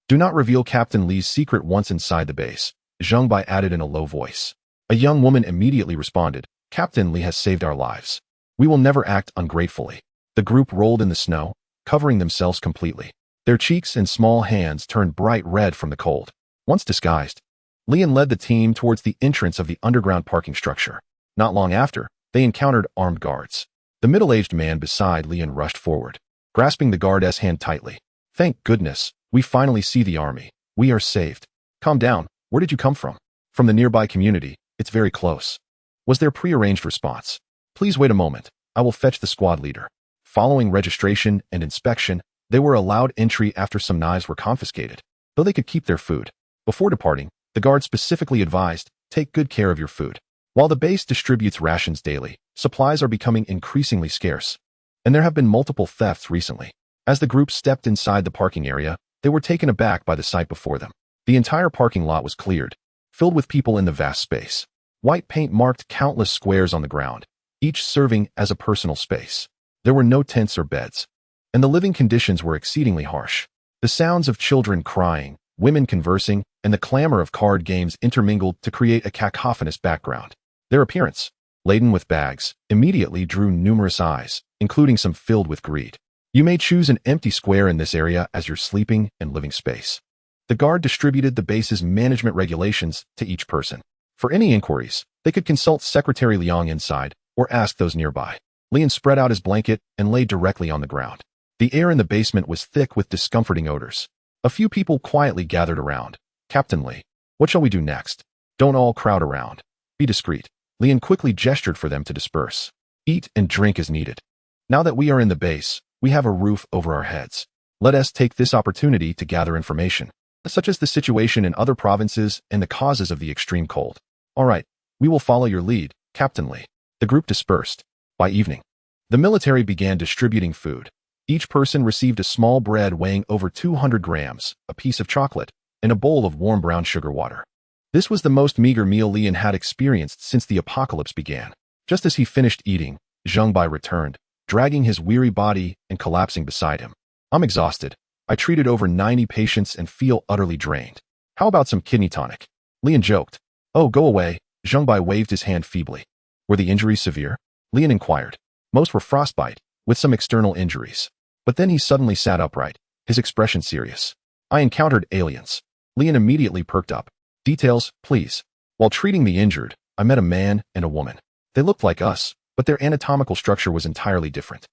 do not reveal Captain Li's secret once inside the base, Zheng Bai added in a low voice. A young woman immediately responded, Captain Li has saved our lives. We will never act ungratefully. The group rolled in the snow, covering themselves completely. Their cheeks and small hands turned bright red from the cold. Once disguised, Lian led the team towards the entrance of the underground parking structure. Not long after, they encountered armed guards. The middle-aged man beside Lian rushed forward, grasping the guard's hand tightly. Thank goodness, we finally see the army. We are saved. Calm down. Where did you come from? From the nearby community. It's very close, was their prearranged response. Please wait a moment. I will fetch the squad leader. Following registration and inspection, they were allowed entry after some knives were confiscated, though they could keep their food. Before departing, the guard specifically advised, take good care of your food. While the base distributes rations daily, supplies are becoming increasingly scarce, and there have been multiple thefts recently. As the group stepped inside the parking area, they were taken aback by the sight before them. The entire parking lot was cleared, filled with people in the vast space. White paint marked countless squares on the ground, each serving as a personal space. There were no tents or beds, and the living conditions were exceedingly harsh. The sounds of children crying, women conversing, and the clamor of card games intermingled to create a cacophonous background. Their appearance, laden with bags, immediately drew numerous eyes, including some filled with greed. You may choose an empty square in this area as your sleeping and living space. The guard distributed the base's management regulations to each person. For any inquiries, they could consult Secretary Liang inside or ask those nearby. Lian spread out his blanket and lay directly on the ground. The air in the basement was thick with discomforting odors. A few people quietly gathered around. Captain Li, what shall we do next? Don't all crowd around. Be discreet. Lian quickly gestured for them to disperse. Eat and drink as needed. Now that we are in the base, we have a roof over our heads. Let us take this opportunity to gather information, such as the situation in other provinces and the causes of the extreme cold. All right, we will follow your lead, Captain Li. The group dispersed. By evening, the military began distributing food. Each person received a small bread weighing over 200 grams, a piece of chocolate, and a bowl of warm brown sugar water. This was the most meager meal Lian had experienced since the apocalypse began. Just as he finished eating, Zheng Bai returned, dragging his weary body and collapsing beside him. I'm exhausted. I treated over 90 patients and feel utterly drained. How about some kidney tonic? Lian joked. Oh, go away. Zheng Bai waved his hand feebly. Were the injuries severe? Lian inquired. Most were frostbite, with some external injuries. But then he suddenly sat upright, his expression serious. I encountered aliens. Lian immediately perked up. Details, please. While treating the injured, I met a man and a woman. They looked like us, but their anatomical structure was entirely different.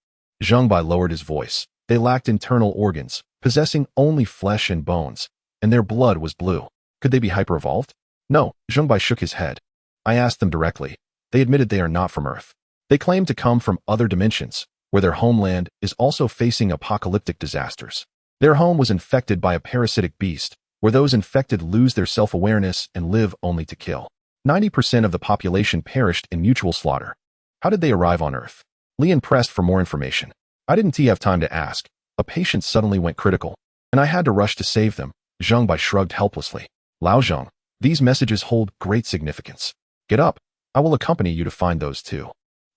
Zheng Bai lowered his voice. They lacked internal organs, possessing only flesh and bones, and their blood was blue. Could they be hyper-evolved? No, Zheng Bai shook his head. I asked them directly. They admitted they are not from Earth. They claim to come from other dimensions, where their homeland is also facing apocalyptic disasters. Their home was infected by a parasitic beast, where those infected lose their self-awareness and live only to kill. 90% of the population perished in mutual slaughter. How did they arrive on Earth? Lian pressed for more information. I didn't have time to ask. A patient suddenly went critical, and I had to rush to save them. Zheng Bai shrugged helplessly. Lao Zheng, these messages hold great significance. Get up. I will accompany you to find those two.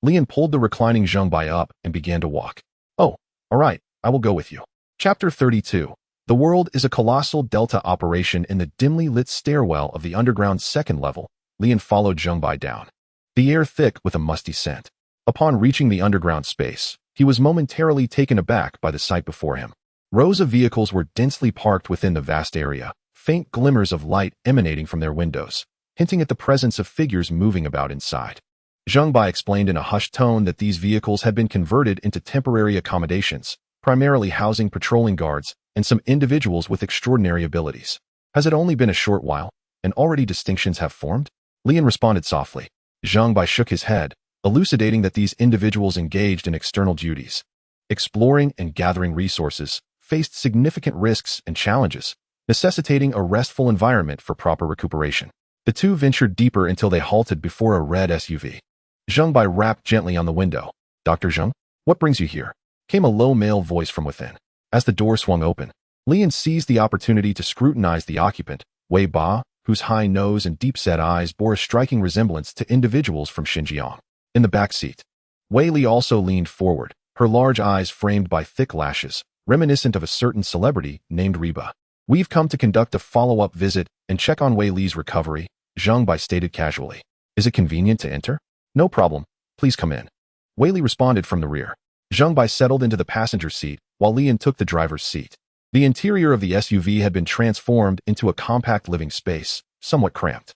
Lian pulled the reclining Zheng Bai up and began to walk. Oh, all right, I will go with you. Chapter 32. The world is a colossal delta operation in the dimly lit stairwell of the underground second level. Lian followed Zheng Bai down, the air thick with a musty scent. Upon reaching the underground space, he was momentarily taken aback by the sight before him. Rows of vehicles were densely parked within the vast area, faint glimmers of light emanating from their windows, hinting at the presence of figures moving about inside. Zheng Bai explained in a hushed tone that these vehicles had been converted into temporary accommodations, primarily housing patrolling guards and some individuals with extraordinary abilities. Has it only been a short while, and already distinctions have formed? Lian responded softly. Zheng Bai shook his head, elucidating that these individuals engaged in external duties, exploring and gathering resources, faced significant risks and challenges, necessitating a restful environment for proper recuperation. The two ventured deeper until they halted before a red SUV. Zheng Bai rapped gently on the window. Dr. Zheng, what brings you here? Came a low male voice from within. As the door swung open, Lian seized the opportunity to scrutinize the occupant, Wei Ba, whose high nose and deep-set eyes bore a striking resemblance to individuals from Xinjiang. In the back seat, Wei Li also leaned forward, her large eyes framed by thick lashes, reminiscent of a certain celebrity named Reba. We've come to conduct a follow-up visit and check on Wei Li's recovery, Zhang Bai stated casually. Is it convenient to enter? No problem. Please come in. Wei Li responded from the rear. Zhang Bai settled into the passenger seat, while Lian took the driver's seat. The interior of the SUV had been transformed into a compact living space, somewhat cramped.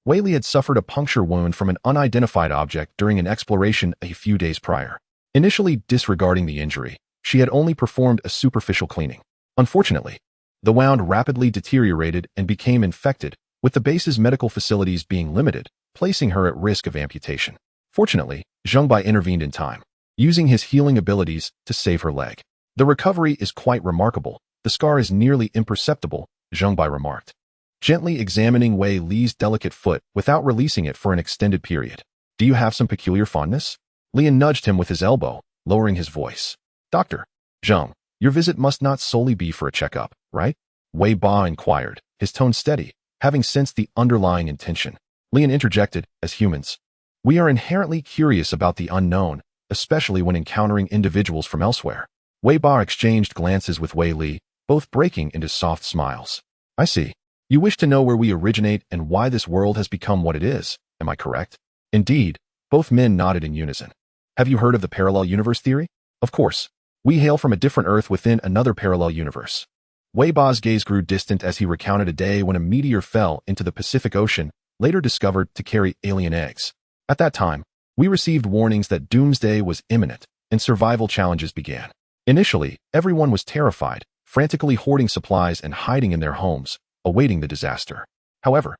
Wei Li had suffered a puncture wound from an unidentified object during an exploration a few days prior. Initially disregarding the injury, she had only performed a superficial cleaning. Unfortunately, the wound rapidly deteriorated and became infected, with the base's medical facilities being limited, placing her at risk of amputation. Fortunately, Zhang Bai intervened in time, using his healing abilities to save her leg. The recovery is quite remarkable. The scar is nearly imperceptible, Zhang Bai remarked, gently examining Wei Li's delicate foot without releasing it for an extended period. Do you have some peculiar fondness? Lian nudged him with his elbow, lowering his voice. Doctor, Zhang, your visit must not solely be for a checkup, right? Wei Ba inquired, his tone steady, having sensed the underlying intention. Lian interjected, as humans, we are inherently curious about the unknown, especially when encountering individuals from elsewhere. Wei Ba exchanged glances with Wei Li, both breaking into soft smiles. I see. You wish to know where we originate and why this world has become what it is, am I correct? Indeed, both men nodded in unison. Have you heard of the parallel universe theory? Of course. We hail from a different Earth within another parallel universe. Wei Ba's gaze grew distant as he recounted a day when a meteor fell into the Pacific Ocean, later discovered to carry alien eggs. At that time, we received warnings that doomsday was imminent, and survival challenges began. Initially, everyone was terrified, frantically hoarding supplies and hiding in their homes, awaiting the disaster. However,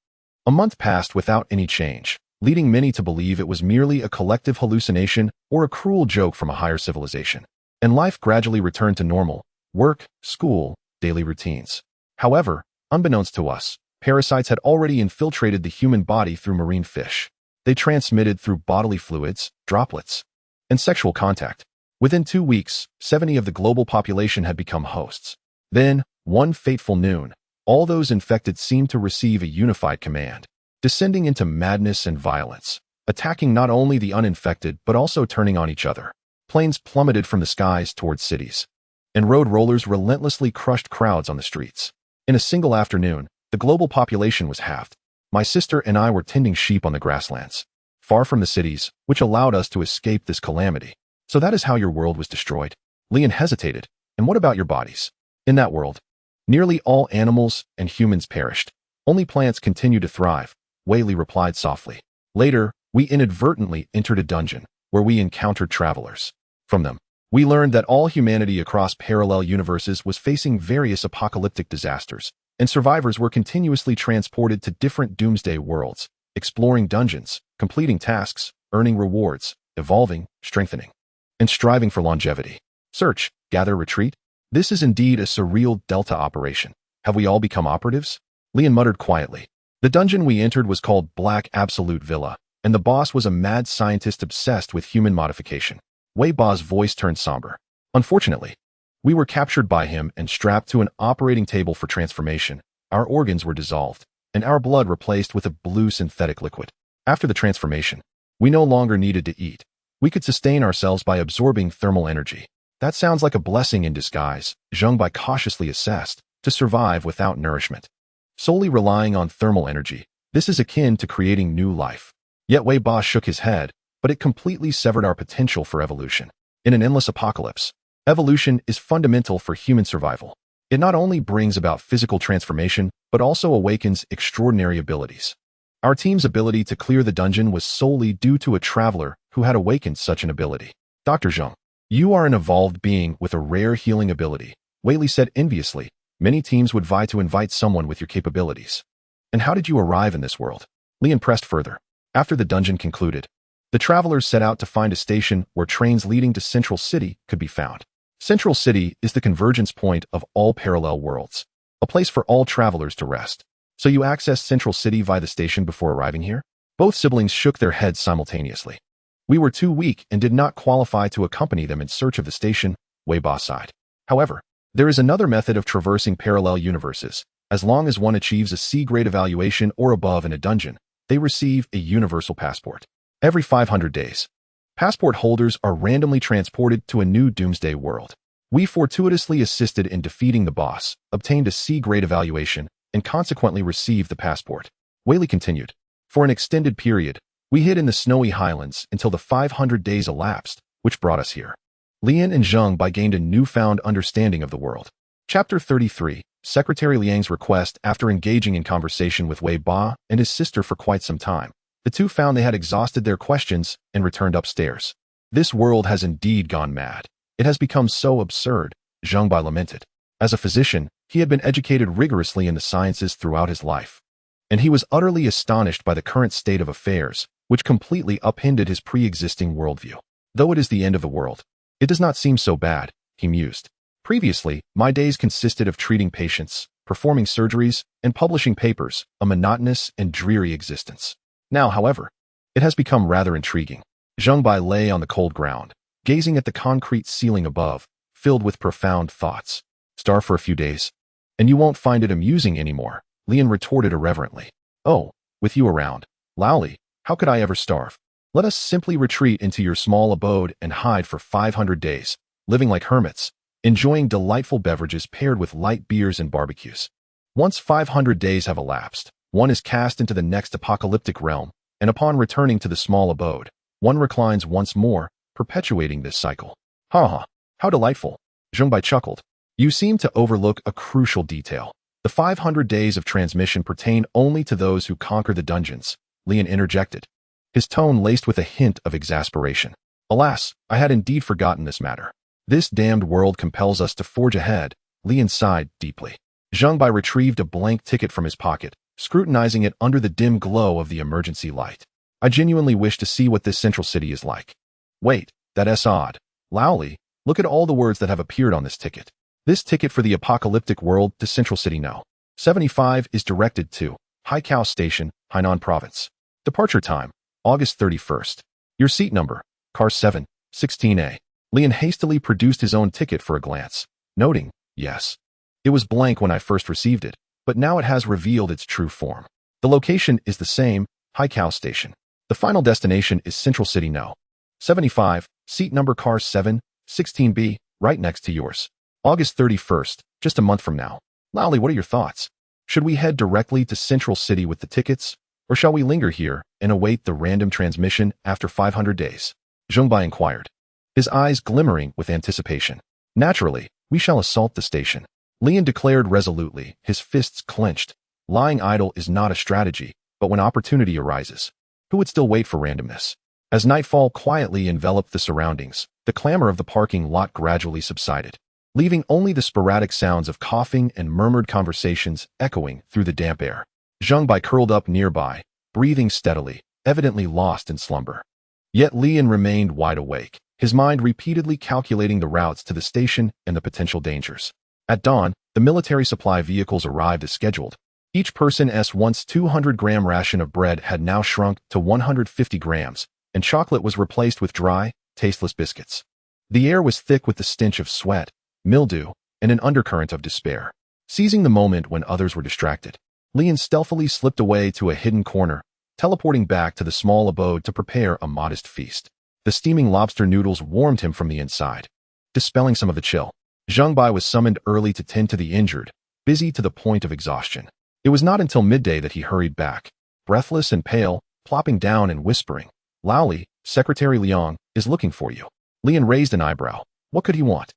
a month passed without any change, leading many to believe it was merely a collective hallucination or a cruel joke from a higher civilization. And life gradually returned to normal: work, school, daily routines. However, unbeknownst to us, parasites had already infiltrated the human body through marine fish. They transmitted through bodily fluids, droplets, and sexual contact. Within 2 weeks, 70 of the global population had become hosts. Then, one fateful noon, all those infected seemed to receive a unified command, descending into madness and violence, attacking not only the uninfected but also turning on each other. Planes plummeted from the skies towards cities, and road rollers relentlessly crushed crowds on the streets. In a single afternoon, the global population was halved. My sister and I were tending sheep on the grasslands, far from the cities, which allowed us to escape this calamity. So that is how your world was destroyed? Lian hesitated. And what about your bodies? In that world, nearly all animals and humans perished. Only plants continue to thrive, Wei Li replied softly. Later, we inadvertently entered a dungeon, where we encountered travelers. From them, we learned that all humanity across parallel universes was facing various apocalyptic disasters, and survivors were continuously transported to different doomsday worlds, exploring dungeons, completing tasks, earning rewards, evolving, strengthening, and striving for longevity. Search, gather, retreat. This is indeed a surreal Delta operation. Have we all become operatives? Lian muttered quietly. The dungeon we entered was called Black Absolute Villa, and the boss was a mad scientist obsessed with human modification. Wei Ba's voice turned somber. Unfortunately, we were captured by him and strapped to an operating table for transformation. Our organs were dissolved, and our blood replaced with a blue synthetic liquid. After the transformation, we no longer needed to eat. We could sustain ourselves by absorbing thermal energy. That sounds like a blessing in disguise, Zhang Bai cautiously assessed, to survive without nourishment. Solely relying on thermal energy, this is akin to creating new life. Yet Wei Ba shook his head, but it completely severed our potential for evolution. In an endless apocalypse, evolution is fundamental for human survival. It not only brings about physical transformation, but also awakens extraordinary abilities. Our team's ability to clear the dungeon was solely due to a traveler who had awakened such an ability. Dr. Zhang, you are an evolved being with a rare healing ability, Wei Li said enviously. Many teams would vie to invite someone with your capabilities. And how did you arrive in this world? Lian pressed further. After the dungeon concluded, the travelers set out to find a station where trains leading to Central City could be found. Central City is the convergence point of all parallel worlds, a place for all travelers to rest. So you accessed Central City via the station before arriving here? Both siblings shook their heads simultaneously. We were too weak and did not qualify to accompany them in search of the station, Wei Ba sighed. However, there is another method of traversing parallel universes. As long as one achieves a C-grade evaluation or above in a dungeon, they receive a universal passport. Every 500 days, passport holders are randomly transported to a new doomsday world. We fortuitously assisted in defeating the boss, obtained a C-grade evaluation, and consequently received the passport. Whaley continued. For an extended period, we hid in the snowy highlands until the 500 days elapsed, which brought us here. Lian and Zheng Bai gained a newfound understanding of the world. Chapter 33, Secretary Liang's request. After engaging in conversation with Wei Ba and his sister for quite some time, the two found they had exhausted their questions and returned upstairs. This world has indeed gone mad. It has become so absurd, Zheng Bai lamented. As a physician, he had been educated rigorously in the sciences throughout his life, and he was utterly astonished by the current state of affairs, which completely upended his pre-existing worldview. Though it is the end of the world, it does not seem so bad, he mused. Previously, my days consisted of treating patients, performing surgeries, and publishing papers, a monotonous and dreary existence. Now, however, it has become rather intriguing. Zheng Bai lay on the cold ground, gazing at the concrete ceiling above, filled with profound thoughts. Starve for a few days, and you won't find it amusing anymore, Lian retorted irreverently. Oh, with you around, Laoli, how could I ever starve? Let us simply retreat into your small abode and hide for 500 days, living like hermits, enjoying delightful beverages paired with light beers and barbecues. Once 500 days have elapsed, one is cast into the next apocalyptic realm, and upon returning to the small abode, one reclines once more, perpetuating this cycle. Ha ha, how delightful, Zheng Bai chuckled. You seem to overlook a crucial detail. The 500 days of transmission pertain only to those who conquer the dungeons, Lian interjected, his tone laced with a hint of exasperation. Alas, I had indeed forgotten this matter. This damned world compels us to forge ahead, Lian sighed deeply. Zheng Bai retrieved a blank ticket from his pocket, scrutinizing it under the dim glow of the emergency light. I genuinely wish to see what this central city is like. Wait, that's odd. Laoli, look at all the words that have appeared on this ticket. This ticket for the apocalyptic world to Central City No. 75 is directed to Haikou Station, Hainan Province. Departure time, August 31st. Your seat number, car 7, 16A. Lian hastily produced his own ticket for a glance, noting, yes. It was blank when I first received it, but now it has revealed its true form. The location is the same, Haikou Station. The final destination is Central City No. 75, seat number car 7, 16B, right next to yours. August 31st, just a month from now. Laoli, what are your thoughts? Should we head directly to Central City with the tickets, or shall we linger here and await the random transmission after 500 days? Zheng Bai inquired, his eyes glimmering with anticipation. Naturally, we shall assault the station, Lian declared resolutely, his fists clenched. Lying idle is not a strategy, but when opportunity arises, who would still wait for randomness? As nightfall quietly enveloped the surroundings, the clamor of the parking lot gradually subsided, leaving only the sporadic sounds of coughing and murmured conversations echoing through the damp air. Zheng Bai curled up nearby, breathing steadily, evidently lost in slumber. Yet Lian remained wide awake, his mind repeatedly calculating the routes to the station and the potential dangers. At dawn, the military supply vehicles arrived as scheduled. Each person's once 200-gram ration of bread had now shrunk to 150 grams, and chocolate was replaced with dry, tasteless biscuits. The air was thick with the stench of sweat, mildew, and an undercurrent of despair. Seizing the moment when others were distracted, Lian stealthily slipped away to a hidden corner, teleporting back to the small abode to prepare a modest feast. The steaming lobster noodles warmed him from the inside, dispelling some of the chill. Zheng Bai was summoned early to tend to the injured, busy to the point of exhaustion. It was not until midday that he hurried back, breathless and pale, plopping down and whispering, Laoli, Secretary Liang, is looking for you. Lian raised an eyebrow. What could he want?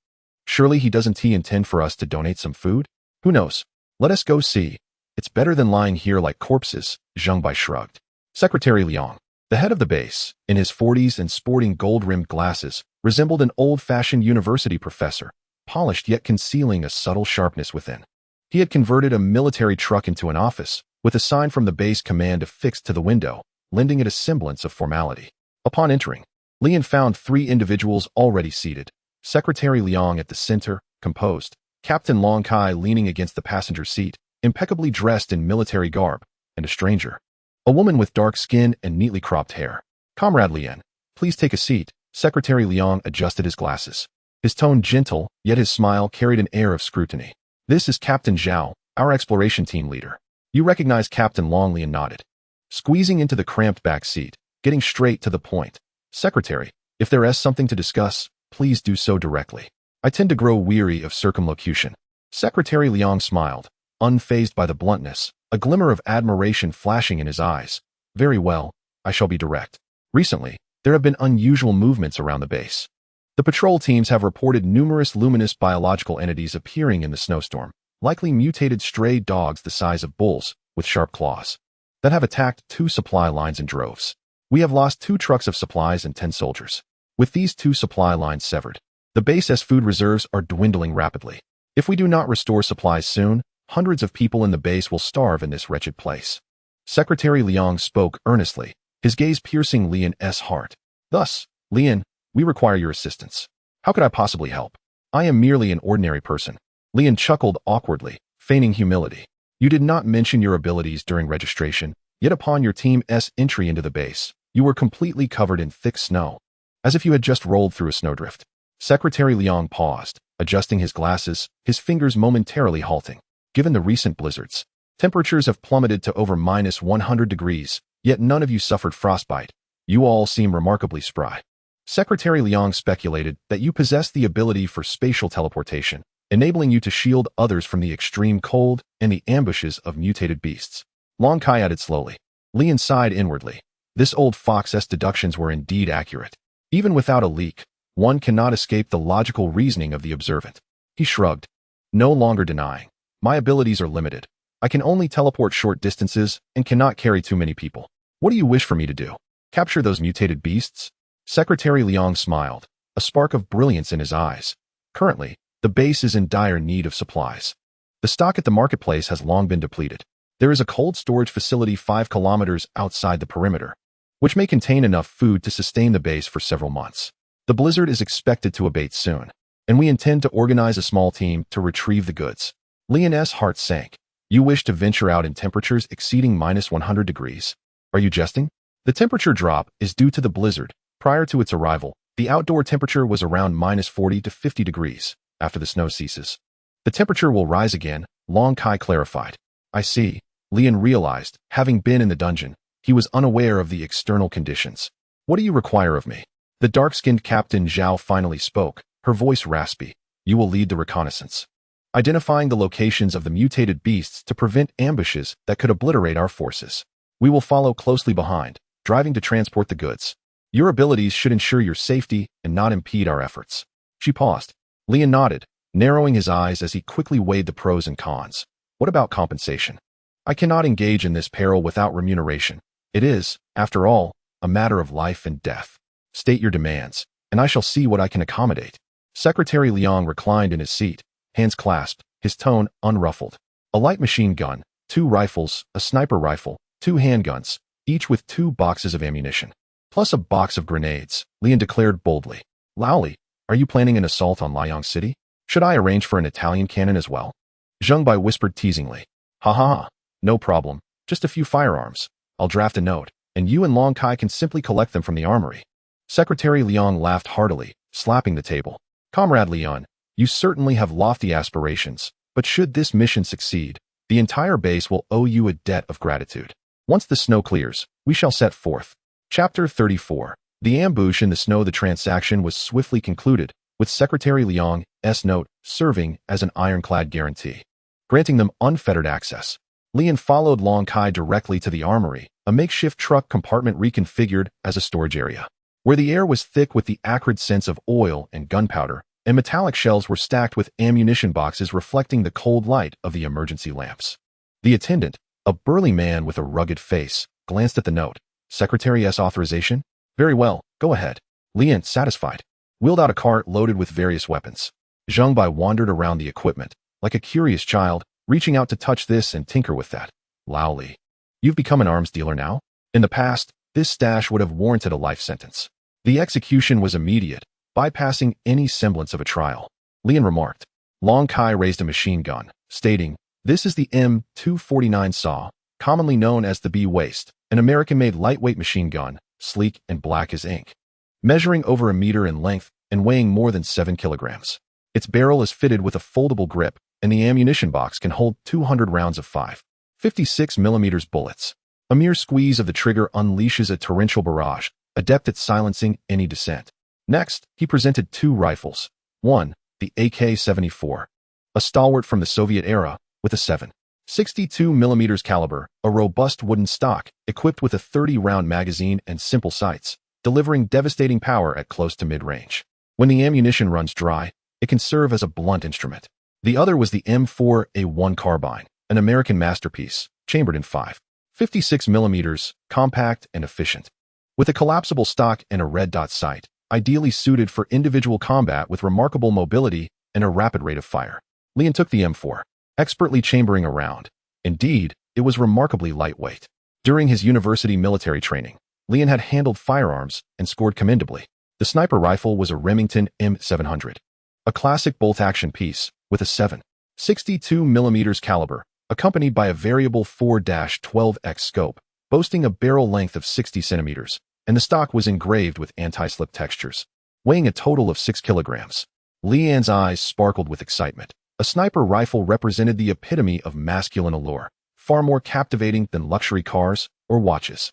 Surely he doesn't intend for us to donate some food? Who knows? Let us go see. It's better than lying here like corpses, Zheng Bai shrugged. Secretary Liang, the head of the base, in his 40s and sporting gold-rimmed glasses, resembled an old-fashioned university professor, polished yet concealing a subtle sharpness within. He had converted a military truck into an office, with a sign from the base command affixed to the window, lending it a semblance of formality. Upon entering, Lian found 3 individuals already seated. Secretary Liang at the center, composed, Captain Long Kai leaning against the passenger seat, impeccably dressed in military garb, and a stranger, a woman with dark skin and neatly cropped hair. Comrade Lian, please take a seat. Secretary Liang adjusted his glasses. His tone gentle, yet his smile carried an air of scrutiny. This is Captain Zhao, our exploration team leader. You recognize Captain Long? Lian nodded, squeezing into the cramped back seat, getting straight to the point. Secretary, if there is something to discuss, please do so directly. I tend to grow weary of circumlocution. Secretary Liang smiled, unfazed by the bluntness, a glimmer of admiration flashing in his eyes. Very well, I shall be direct. Recently, there have been unusual movements around the base. The patrol teams have reported numerous luminous biological entities appearing in the snowstorm, likely mutated stray dogs the size of bulls, with sharp claws, that have attacked 2 supply lines in droves. We have lost 2 trucks of supplies and 10 soldiers. With these 2 supply lines severed, the base's food reserves are dwindling rapidly. If we do not restore supplies soon, hundreds of people in the base will starve in this wretched place. Secretary Liang spoke earnestly, his gaze piercing Lian's heart. Thus, Lian, we require your assistance. How could I possibly help? I am merely an ordinary person. Lian chuckled awkwardly, feigning humility. You did not mention your abilities during registration, yet upon your team's entry into the base, you were completely covered in thick snow, as if you had just rolled through a snowdrift. Secretary Liang paused, adjusting his glasses, his fingers momentarily halting. Given the recent blizzards, temperatures have plummeted to over -100 degrees, yet none of you suffered frostbite. You all seem remarkably spry. Secretary Liang speculated that you possess the ability for spatial teleportation, enabling you to shield others from the extreme cold and the ambushes of mutated beasts. Long Kai added slowly. Lian sighed inwardly. This old fox's deductions were indeed accurate. Even without a leak, one cannot escape the logical reasoning of the observant. He shrugged, no longer denying. My abilities are limited. I can only teleport short distances and cannot carry too many people. What do you wish for me to do? Capture those mutated beasts? Secretary Liang smiled, a spark of brilliance in his eyes. Currently, the base is in dire need of supplies. The stock at the marketplace has long been depleted. There is a cold storage facility 5 kilometers outside the perimeter, which may contain enough food to sustain the base for several months. The blizzard is expected to abate soon, and we intend to organize a small team to retrieve the goods. Lian's heart sank. You wish to venture out in temperatures exceeding -100 degrees? Are you jesting? The temperature drop is due to the blizzard. Prior to its arrival, the outdoor temperature was around -40 to 50 degrees. After the snow ceases, the temperature will rise again, Long Kai clarified. I see. Lian realized, having been in the dungeon, he was unaware of the external conditions. What do you require of me? The dark-skinned Captain Zhao finally spoke, her voice raspy. You will lead the reconnaissance, identifying the locations of the mutated beasts to prevent ambushes that could obliterate our forces. We will follow closely behind, driving to transport the goods. Your abilities should ensure your safety and not impede our efforts. She paused. Lian nodded, narrowing his eyes as he quickly weighed the pros and cons. What about compensation? I cannot engage in this peril without remuneration. It is, after all, a matter of life and death. State your demands, and I shall see what I can accommodate. Secretary Liang reclined in his seat, hands clasped, his tone unruffled. A light machine gun, 2 rifles, a sniper rifle, 2 handguns, each with 2 boxes of ammunition, plus a box of grenades, Lian declared boldly. Laoli, are you planning an assault on Liang City? Should I arrange for an Italian cannon as well? Zheng Bai whispered teasingly. Ha ha ha, no problem, just a few firearms. I'll draft a note, and you and Long Kai can simply collect them from the armory. Secretary Liang laughed heartily, slapping the table. Comrade Lian, you certainly have lofty aspirations, but should this mission succeed, the entire base will owe you a debt of gratitude. Once the snow clears, we shall set forth. Chapter 34. The ambush in the snow. The transaction was swiftly concluded, with Secretary Liang's note serving as an ironclad guarantee, granting them unfettered access. Lian followed Long Kai directly to the armory, a makeshift truck compartment reconfigured as a storage area, where the air was thick with the acrid scents of oil and gunpowder, and metallic shelves were stacked with ammunition boxes reflecting the cold light of the emergency lamps. The attendant, a burly man with a rugged face, glanced at the note. Secretary's authorization? Very well, go ahead. Lian, satisfied, wheeled out a cart loaded with various weapons. Zheng Bai wandered around the equipment, like a curious child, reaching out to touch this and tinker with that. Laoli, you've become an arms dealer now? In the past, this stash would have warranted a life sentence. The execution was immediate, bypassing any semblance of a trial. Lian remarked. Long Kai raised a machine gun, stating, This is the M249 SAW, commonly known as the B-Waste, an American-made lightweight machine gun, sleek and black as ink, measuring over 1 meter in length and weighing more than 7 kilograms. Its barrel is fitted with a foldable grip, and the ammunition box can hold 200 rounds of 5.56mm bullets. A mere squeeze of the trigger unleashes a torrential barrage, adept at silencing any dissent. Next, he presented 2 rifles. One, the AK-74, a stalwart from the Soviet era with a 7.62mm caliber, a robust wooden stock equipped with a 30-round magazine and simple sights, delivering devastating power at close to mid-range. When the ammunition runs dry, it can serve as a blunt instrument. The other was the M4A1 carbine, an American masterpiece, chambered in 5.56mm, compact and efficient. With a collapsible stock and a red dot sight, ideally suited for individual combat with remarkable mobility and a rapid rate of fire. Leon took the M4, expertly chambering a round. Indeed, it was remarkably lightweight. During his university military training, Leon had handled firearms and scored commendably. The sniper rifle was a Remington M700, a classic bolt-action piece with a 7.62mm caliber, accompanied by a variable 4-12x scope, boasting a barrel length of 60 centimeters, and the stock was engraved with anti-slip textures. Weighing a total of 6 kilograms, Leanne's eyes sparkled with excitement. A sniper rifle represented the epitome of masculine allure, far more captivating than luxury cars or watches.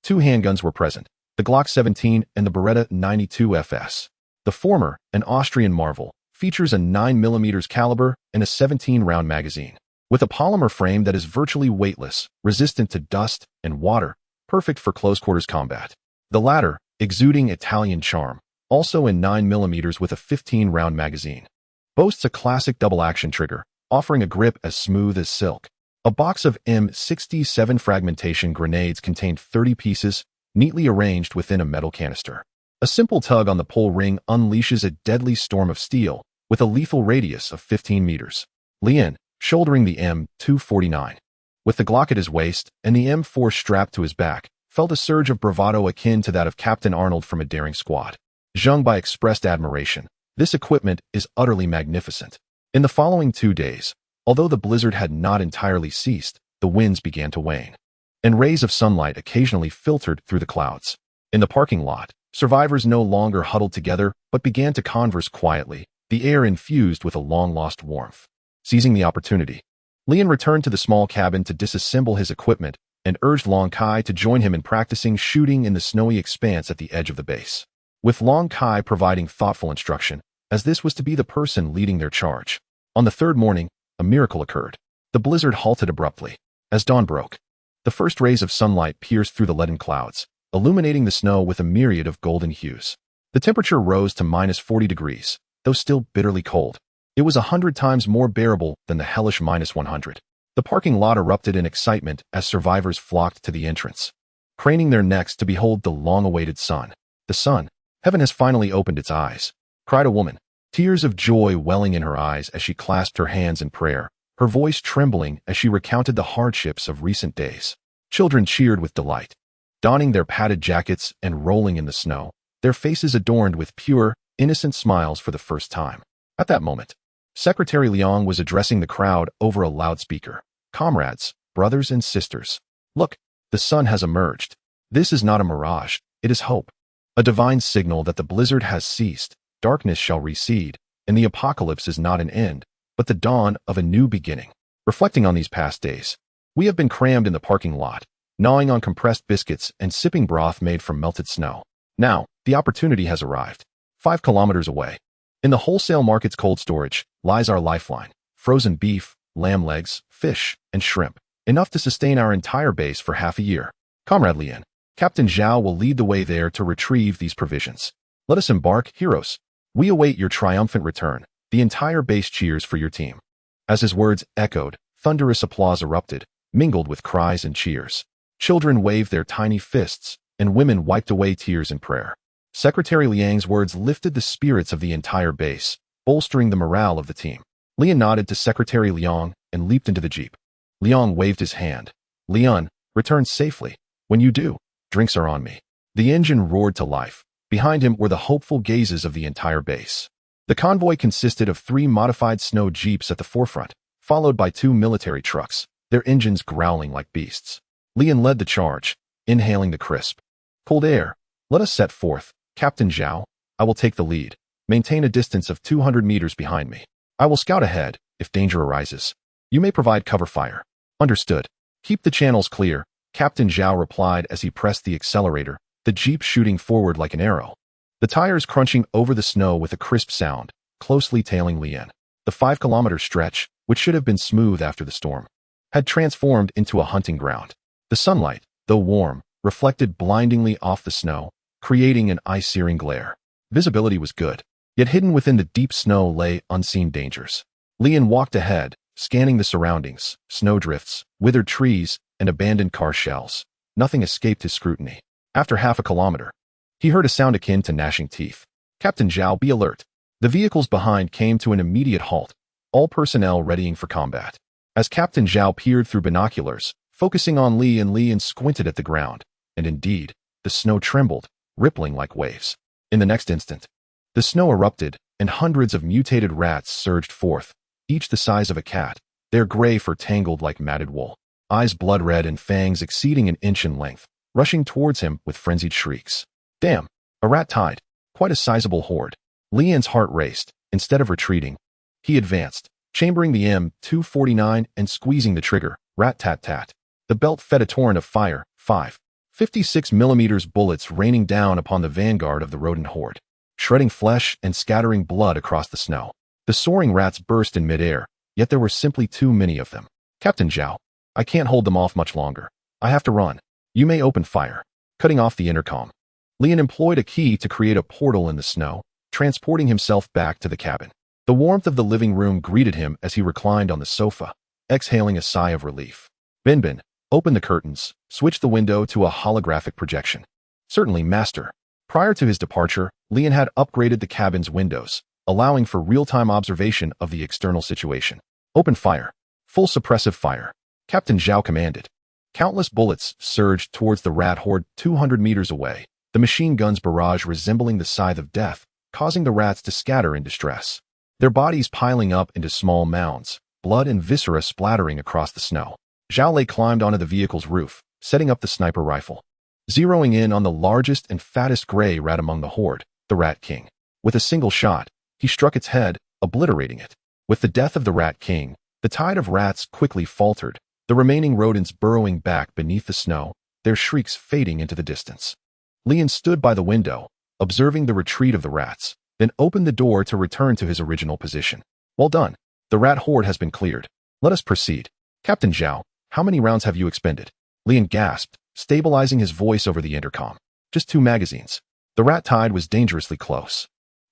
2 handguns were present, the Glock 17 and the Beretta 92 FS. The former, an Austrian marvel, features a 9mm caliber and a 17-round magazine. With a polymer frame that is virtually weightless, resistant to dust and water, perfect for close-quarters combat. The latter, exuding Italian charm, also in 9mm with a 15-round magazine. Boasts a classic double-action trigger, offering a grip as smooth as silk. A box of M67 fragmentation grenades contained 30 pieces, neatly arranged within a metal canister. A simple tug on the pull ring unleashes a deadly storm of steel, with a lethal radius of 15 meters. Leon, shouldering the M249, with the Glock at his waist and the M4 strapped to his back, felt a surge of bravado akin to that of Captain Arnold from a daring squad. Zhung by expressed admiration, this equipment is utterly magnificent. In the following 2 days, although the blizzard had not entirely ceased, the winds began to wane, and rays of sunlight occasionally filtered through the clouds. In the parking lot, survivors no longer huddled together but began to converse quietly, the air infused with a long-lost warmth. Seizing the opportunity, Leon returned to the small cabin to disassemble his equipment and urged Long Kai to join him in practicing shooting in the snowy expanse at the edge of the base. With Long Kai providing thoughtful instruction, as this was to be the person leading their charge. On the 3rd morning, a miracle occurred. The blizzard halted abruptly. As dawn broke, the first rays of sunlight pierced through the leaden clouds, illuminating the snow with a myriad of golden hues. The temperature rose to -40 degrees, though still bitterly cold. It was 100 times more bearable than the hellish -100. The parking lot erupted in excitement as survivors flocked to the entrance, craning their necks to behold the long-awaited sun. The sun, heaven has finally opened its eyes, cried a woman, tears of joy welling in her eyes as she clasped her hands in prayer, her voice trembling as she recounted the hardships of recent days. Children cheered with delight, donning their padded jackets and rolling in the snow, their faces adorned with pure, innocent smiles for the first time. At that moment, Secretary Liang was addressing the crowd over a loudspeaker. Comrades, brothers and sisters, look, the sun has emerged. This is not a mirage, it is hope. A divine signal that the blizzard has ceased, darkness shall recede, and the apocalypse is not an end, but the dawn of a new beginning. Reflecting on these past days, we have been crammed in the parking lot, gnawing on compressed biscuits and sipping broth made from melted snow. Now, the opportunity has arrived. 5 kilometers away, in the wholesale market's cold storage, lies our lifeline: frozen beef, lamb legs, fish, and shrimp, enough to sustain our entire base for half a year. Comrade Lian, Captain Zhao will lead the way there to retrieve these provisions. Let us embark, heroes. We await your triumphant return. The entire base cheers for your team. As his words echoed, thunderous applause erupted, mingled with cries and cheers. Children waved their tiny fists, and women wiped away tears in prayer. Secretary Liang's words lifted the spirits of the entire base, bolstering the morale of the team. Lian nodded to Secretary Liang and leaped into the jeep. Liang waved his hand. Lian, return safely. When you do, drinks are on me. The engine roared to life. Behind him were the hopeful gazes of the entire base. The convoy consisted of 3 modified snow jeeps at the forefront, followed by 2 military trucks, their engines growling like beasts. Lian led the charge, inhaling the crisp, cold air. Let us set forth. Captain Zhao, I will take the lead. Maintain a distance of 200 meters behind me. I will scout ahead if danger arises. You may provide cover fire. Understood. Keep the channels clear, Captain Zhao replied as he pressed the accelerator, the jeep shooting forward like an arrow. The tires crunching over the snow with a crisp sound, closely tailing Lian. The 5-kilometer stretch, which should have been smooth after the storm, had transformed into a hunting ground. The sunlight, though warm, reflected blindingly off the snow, creating an eye-searing glare. Visibility was good, yet hidden within the deep snow lay unseen dangers. Lian walked ahead, scanning the surroundings, snowdrifts, withered trees, and abandoned car shells. Nothing escaped his scrutiny. After half a kilometer, he heard a sound akin to gnashing teeth. "Captain Zhao, be alert." The vehicles behind came to an immediate halt, all personnel readying for combat. As Captain Zhao peered through binoculars, focusing on Lian squinted at the ground, and indeed, the snow trembled, rippling like waves. In the next instant, the snow erupted, and hundreds of mutated rats surged forth, each the size of a cat, their gray fur tangled like matted wool, eyes blood-red and fangs exceeding an inch in length, rushing towards him with frenzied shrieks. Damn, a rat tide, quite a sizable horde. Lian's heart raced. Instead of retreating, he advanced, chambering the M249 and squeezing the trigger. Rat-tat-tat. The belt fed a torrent of fire, 56mm bullets raining down upon the vanguard of the rodent horde, shredding flesh and scattering blood across the snow. The soaring rats burst in midair, yet there were simply too many of them. "Captain Zhao, I can't hold them off much longer. I have to run. You may open fire." Cutting off the intercom, Lian employed a key to create a portal in the snow, transporting himself back to the cabin. The warmth of the living room greeted him as he reclined on the sofa, exhaling a sigh of relief. Bin, open the curtains, switch the window to a holographic projection. "Certainly, master." Prior to his departure, Lian had upgraded the cabin's windows, allowing for real-time observation of the external situation. "Open fire. Full suppressive fire." Captain Zhao commanded. Countless bullets surged towards the rat horde 200 meters away, the machine gun's barrage resembling the scythe of death, causing the rats to scatter in distress, their bodies piling up into small mounds, blood and viscera splattering across the snow. Zhao Lei climbed onto the vehicle's roof, setting up the sniper rifle, zeroing in on the largest and fattest gray rat among the horde, the Rat King. With a single shot, he struck its head, obliterating it. With the death of the Rat King, the tide of rats quickly faltered, the remaining rodents burrowing back beneath the snow, their shrieks fading into the distance. Lian stood by the window, observing the retreat of the rats, then opened the door to return to his original position. "Well done. The rat horde has been cleared. Let us proceed." "Captain Zhao, how many rounds have you expended?" Lian gasped, stabilizing his voice over the intercom. "Just 2 magazines." The rat tide was dangerously close.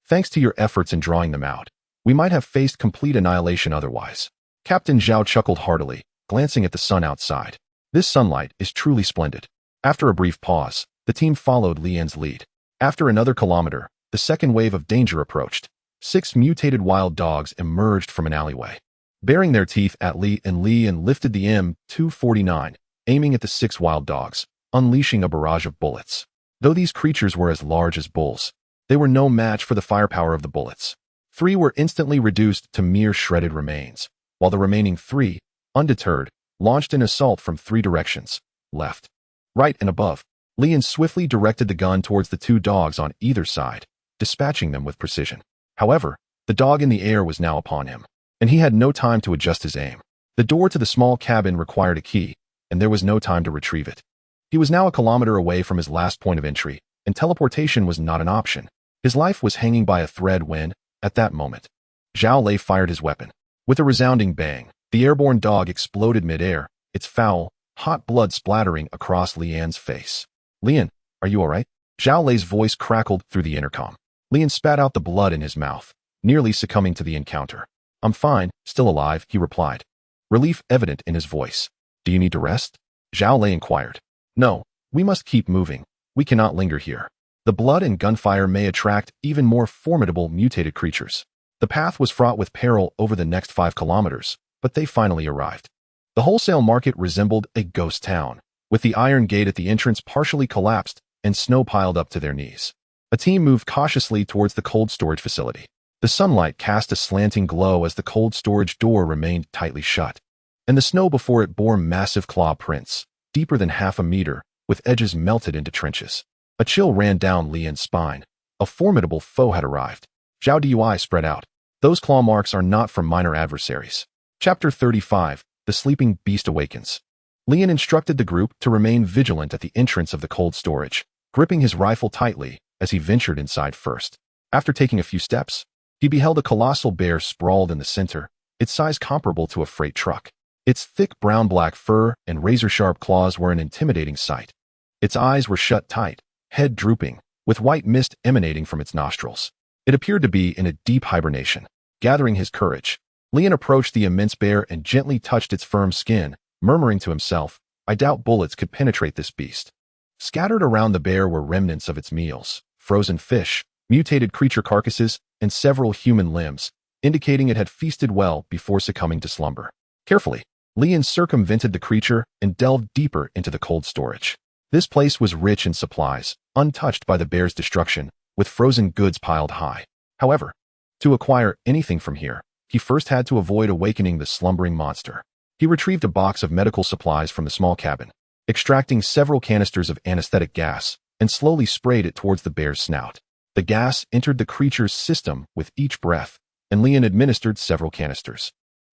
"Thanks to your efforts in drawing them out, we might have faced complete annihilation otherwise." Captain Zhao chuckled heartily, glancing at the sun outside. "This sunlight is truly splendid." After a brief pause, the team followed Lian's lead. After another kilometer, the second wave of danger approached. 6 mutated wild dogs emerged from an alleyway, baring their teeth at Lian lifted the M249, aiming at the 6 wild dogs, unleashing a barrage of bullets. Though these creatures were as large as bulls, they were no match for the firepower of the bullets. 3 were instantly reduced to mere shredded remains, while the remaining 3, undeterred, launched an assault from 3 directions: left, right, and above. Lian swiftly directed the gun towards the 2 dogs on either side, dispatching them with precision. However, the dog in the air was now upon him, and he had no time to adjust his aim. The door to the small cabin required a key, and there was no time to retrieve it. He was now a kilometer away from his last point of entry, and teleportation was not an option. His life was hanging by a thread when, at that moment, Zhao Lei fired his weapon. With a resounding bang, the airborne dog exploded midair, its foul, hot blood splattering across Lian's face. "Lian, are you all right?" Zhao Lei's voice crackled through the intercom. Lian spat out the blood in his mouth, nearly succumbing to the encounter. "I'm fine, still alive," he replied, relief evident in his voice. "Do you need to rest?" Zhao Lei inquired. "No, we must keep moving. We cannot linger here. The blood and gunfire may attract even more formidable mutated creatures." The path was fraught with peril over the next 5 kilometers, but they finally arrived. The wholesale market resembled a ghost town, with the iron gate at the entrance partially collapsed and snow piled up to their knees. A team moved cautiously towards the cold storage facility. The sunlight cast a slanting glow as the cold storage door remained tightly shut, and the snow before it bore massive claw prints, deeper than half a meter, with edges melted into trenches. A chill ran down Lian's spine. A formidable foe had arrived. Zhao Dui spread out. Those claw marks are not from minor adversaries. Chapter 35, The Sleeping Beast Awakens. Lian instructed the group to remain vigilant at the entrance of the cold storage, gripping his rifle tightly as he ventured inside first. After taking a few steps, He beheld a colossal bear sprawled in the center, its size comparable to a freight truck. Its thick brown-black fur and razor-sharp claws were an intimidating sight. Its eyes were shut tight, head drooping, with white mist emanating from its nostrils. It appeared to be in a deep hibernation. Gathering his courage, Leon approached the immense bear and gently touched its firm skin, murmuring to himself, "I doubt bullets could penetrate this beast." Scattered around the bear were remnants of its meals, frozen fish, mutated creature carcasses, and several human limbs, indicating it had feasted well before succumbing to slumber. Carefully, Leon circumvented the creature and delved deeper into the cold storage. This place was rich in supplies, untouched by the bear's destruction, with frozen goods piled high. However, to acquire anything from here, he first had to avoid awakening the slumbering monster. He retrieved a box of medical supplies from the small cabin, extracting several canisters of anesthetic gas, and slowly sprayed it towards the bear's snout. The gas entered the creature's system with each breath, and Leon administered several canisters.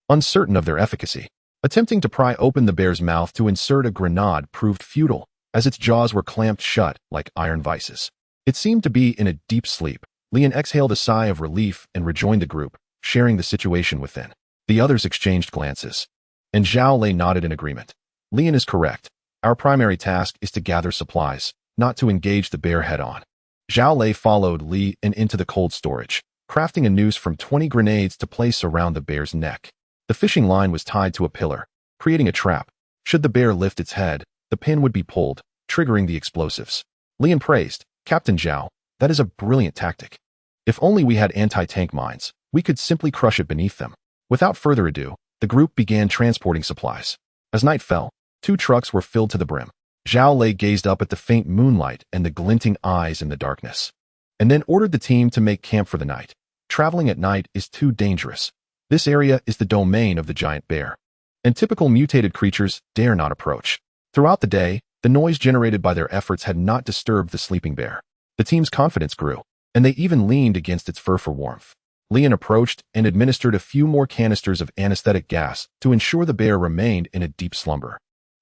Uncertain of their efficacy, attempting to pry open the bear's mouth to insert a grenade proved futile, as its jaws were clamped shut like iron vices. It seemed to be in a deep sleep. Leon exhaled a sigh of relief and rejoined the group, sharing the situation within. The others exchanged glances, and Zhao Lei nodded in agreement. Leon is correct. Our primary task is to gather supplies, not to engage the bear head-on. Zhao Lei followed Li and into the cold storage, crafting a noose from 20 grenades to place around the bear's neck. The fishing line was tied to a pillar, creating a trap. Should the bear lift its head, the pin would be pulled, triggering the explosives. Leon praised, "Captain Zhao, that is a brilliant tactic. If only we had anti-tank mines, we could simply crush it beneath them." Without further ado, the group began transporting supplies. As night fell, 2 trucks were filled to the brim. Zhao Lei gazed up at the faint moonlight and the glinting eyes in the darkness, and then ordered the team to make camp for the night. Traveling at night is too dangerous. This area is the domain of the giant bear, and typical mutated creatures dare not approach. Throughout the day, the noise generated by their efforts had not disturbed the sleeping bear. The team's confidence grew, and they even leaned against its fur for warmth. Leon approached and administered a few more canisters of anesthetic gas to ensure the bear remained in a deep slumber.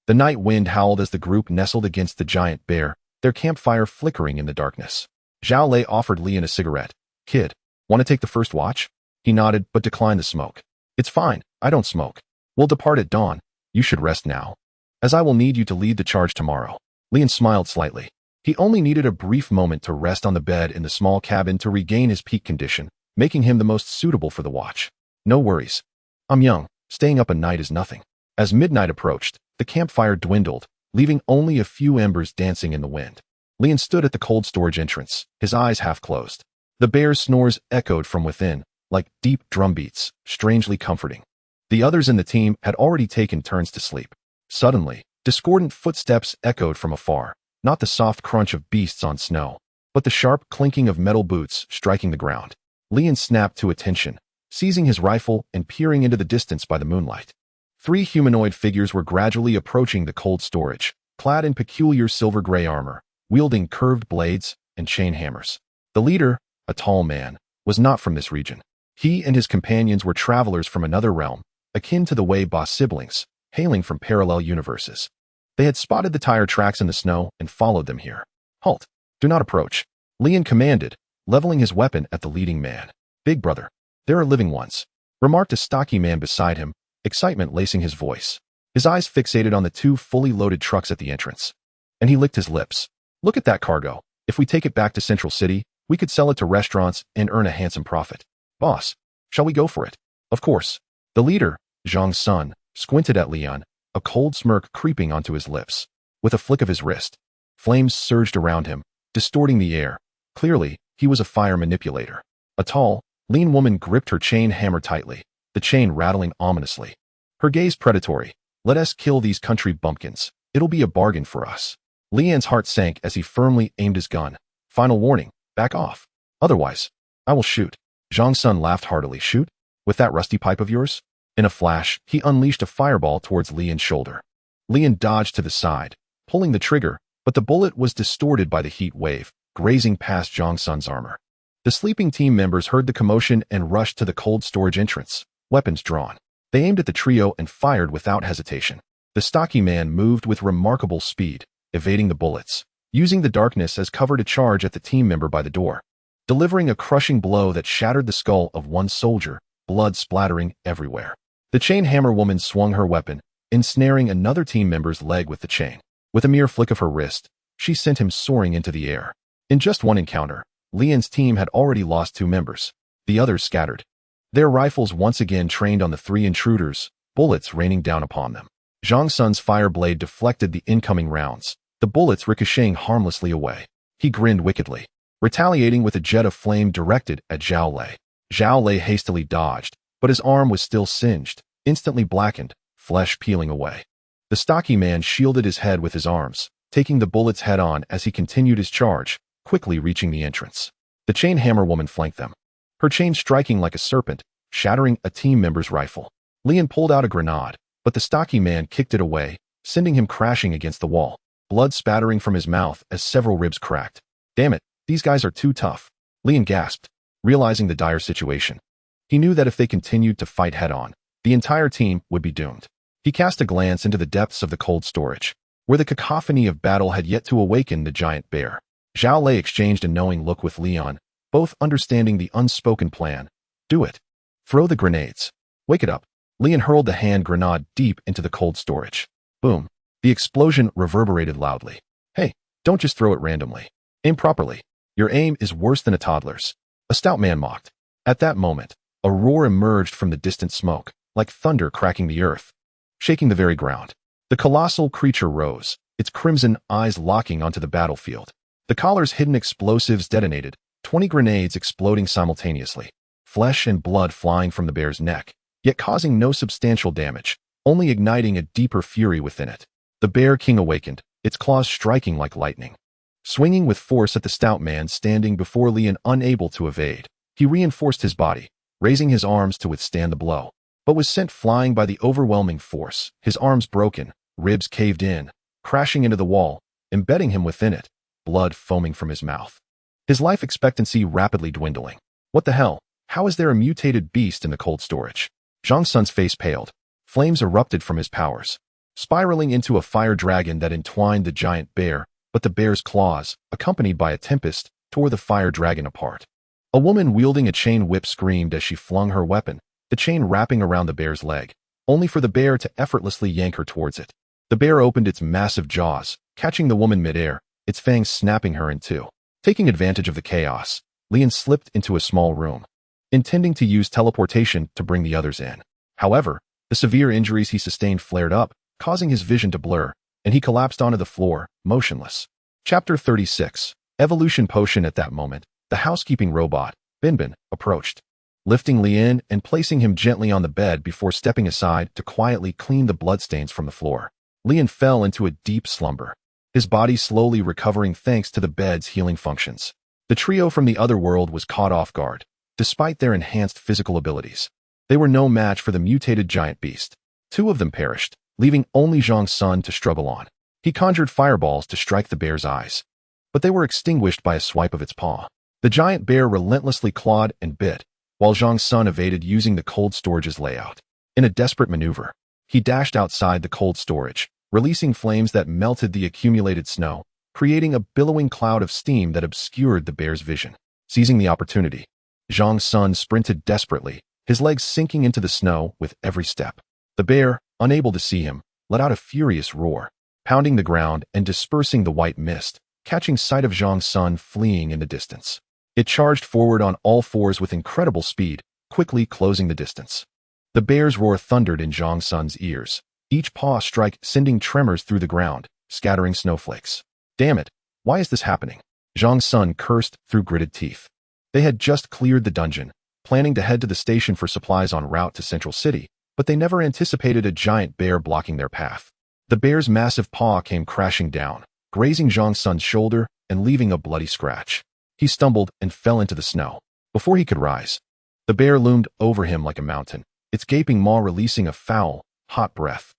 The night wind howled as the group nestled against the giant bear, their campfire flickering in the darkness. Zhao Lei offered Leon a cigarette. "Kid, want to take the first watch?" He nodded but declined the smoke. "It's fine, I don't smoke. We'll depart at dawn. You should rest now, as I will need you to lead the charge tomorrow." Leon smiled slightly. He only needed a brief moment to rest on the bed in the small cabin to regain his peak condition, making him the most suitable for the watch. "No worries. I'm young, staying up a night is nothing." As midnight approached, the campfire dwindled, leaving only a few embers dancing in the wind. Leon stood at the cold storage entrance, his eyes half closed. The bear's snores echoed from within, like deep drum beats, strangely comforting. The others in the team had already taken turns to sleep. Suddenly, discordant footsteps echoed from afar, not the soft crunch of beasts on snow, but the sharp clinking of metal boots striking the ground. Leon snapped to attention, seizing his rifle and peering into the distance by the moonlight. 3 humanoid figures were gradually approaching the cold storage, clad in peculiar silver-gray armor, wielding curved blades and chain hammers. The leader, a tall man, was not from this region. He and his companions were travelers from another realm, akin to the Wei Ba siblings, hailing from parallel universes. They had spotted the tire tracks in the snow and followed them here. "Halt! Do not approach," Leon commanded, leveling his weapon at the leading man. "Big brother, there are living ones," remarked a stocky man beside him, excitement lacing his voice. His eyes fixated on the 2 fully loaded trucks at the entrance, and he licked his lips. "Look at that cargo. If we take it back to Central City, we could sell it to restaurants and earn a handsome profit. Boss, shall we go for it?" "Of course." The leader, Zhang's son, squinted at Leon, a cold smirk creeping onto his lips. With a flick of his wrist, flames surged around him, distorting the air. Clearly, he was a fire manipulator. A tall, lean woman gripped her chain hammer tightly, the chain rattling ominously. Her gaze predatory. "Let us kill these country bumpkins. It'll be a bargain for us." Leon's heart sank as he firmly aimed his gun. "Final warning, back off. Otherwise, I will shoot." Zhang's son laughed heartily. "Shoot? With that rusty pipe of yours?" In a flash, he unleashed a fireball towards Leon's shoulder. Leon dodged to the side, pulling the trigger, but the bullet was distorted by the heat wave, grazing past Zhang's son's armor. The sleeping team members heard the commotion and rushed to the cold storage entrance, weapons drawn. They aimed at the trio and fired without hesitation. The stocky man moved with remarkable speed, evading the bullets, using the darkness as cover to charge at the team member by the door. delivering a crushing blow that shattered the skull of one soldier, blood splattering everywhere. The chain hammer woman swung her weapon, ensnaring another team member's leg with the chain. With a mere flick of her wrist, she sent him soaring into the air. In just one encounter, Lian's team had already lost 2 members. The others scattered. Their rifles once again trained on the 3 intruders, bullets raining down upon them. Zhang Sun's fire blade deflected the incoming rounds, the bullets ricocheting harmlessly away. He grinned wickedly, retaliating with a jet of flame directed at Zhao Lei. Zhao Lei hastily dodged, but his arm was still singed, instantly blackened, flesh peeling away. The stocky man shielded his head with his arms, taking the bullets head-on as he continued his charge, quickly reaching the entrance. The chain hammer woman flanked them, her chain striking like a serpent, shattering a team member's rifle. Lian pulled out a grenade, but the stocky man kicked it away, sending him crashing against the wall, blood spattering from his mouth as several ribs cracked. Damn it, these guys are too tough. Lian gasped, realizing the dire situation. He knew that if they continued to fight head-on, the entire team would be doomed. He cast a glance into the depths of the cold storage, where the cacophony of battle had yet to awaken the giant bear. Zhao Lei exchanged a knowing look with Leon, both understanding the unspoken plan. Do it. Throw the grenades. Wake it up. Leon hurled the hand grenade deep into the cold storage. Boom. The explosion reverberated loudly. Hey, don't just throw it randomly. Aim properly. Your aim is worse than a toddler's. A stout man mocked. At that moment, a roar emerged from the distant smoke, like thunder cracking the earth, shaking the very ground. The colossal creature rose, its crimson eyes locking onto the battlefield. The collar's hidden explosives detonated, 20 grenades exploding simultaneously, flesh and blood flying from the bear's neck, yet causing no substantial damage, only igniting a deeper fury within it. The Bear King awakened, its claws striking like lightning. Swinging with force at the stout man standing before Leon, unable to evade, he reinforced his body, raising his arms to withstand the blow, but was sent flying by the overwhelming force, his arms broken, ribs caved in, crashing into the wall, embedding him within it, blood foaming from his mouth. His life expectancy rapidly dwindling. What the hell? How is there a mutated beast in the cold storage? Zhang Sun's face paled. Flames erupted from his powers, spiraling into a fire dragon that entwined the giant bear, but the bear's claws, accompanied by a tempest, tore the fire dragon apart. A woman wielding a chain whip screamed as she flung her weapon, the chain wrapping around the bear's leg, only for the bear to effortlessly yank her towards it. The bear opened its massive jaws, catching the woman midair, its fangs snapping her in two. Taking advantage of the chaos, Leon slipped into a small room, intending to use teleportation to bring the others in. However, the severe injuries he sustained flared up, causing his vision to blur, and he collapsed onto the floor, motionless. Chapter 36. Evolution Potion. At that moment, the housekeeping robot, Binbin, approached, lifting Lian and placing him gently on the bed before stepping aside to quietly clean the bloodstains from the floor. Lian fell into a deep slumber, his body slowly recovering thanks to the bed's healing functions. The trio from the other world was caught off guard, despite their enhanced physical abilities. They were no match for the mutated giant beast. 2 of them perished, leaving only Zhang Sun to struggle on. He conjured fireballs to strike the bear's eyes, but they were extinguished by a swipe of its paw. The giant bear relentlessly clawed and bit, while Zhang Sun evaded using the cold storage's layout. In a desperate maneuver, he dashed outside the cold storage, releasing flames that melted the accumulated snow, creating a billowing cloud of steam that obscured the bear's vision. Seizing the opportunity, Zhang Sun sprinted desperately, his legs sinking into the snow with every step. The bear, unable to see him, let out a furious roar, pounding the ground and dispersing the white mist, catching sight of Zhang Sun fleeing in the distance. It charged forward on all fours with incredible speed, quickly closing the distance. The bear's roar thundered in Zhang Sun's ears, each paw strike sending tremors through the ground, scattering snowflakes. Damn it, why is this happening? Zhang Sun cursed through gritted teeth. They had just cleared the dungeon, planning to head to the station for supplies en route to Central City, but they never anticipated a giant bear blocking their path. The bear's massive paw came crashing down, grazing Zhang Sun's shoulder and leaving a bloody scratch. He stumbled and fell into the snow. Before he could rise, the bear loomed over him like a mountain, its gaping maw releasing a foul, hot breath.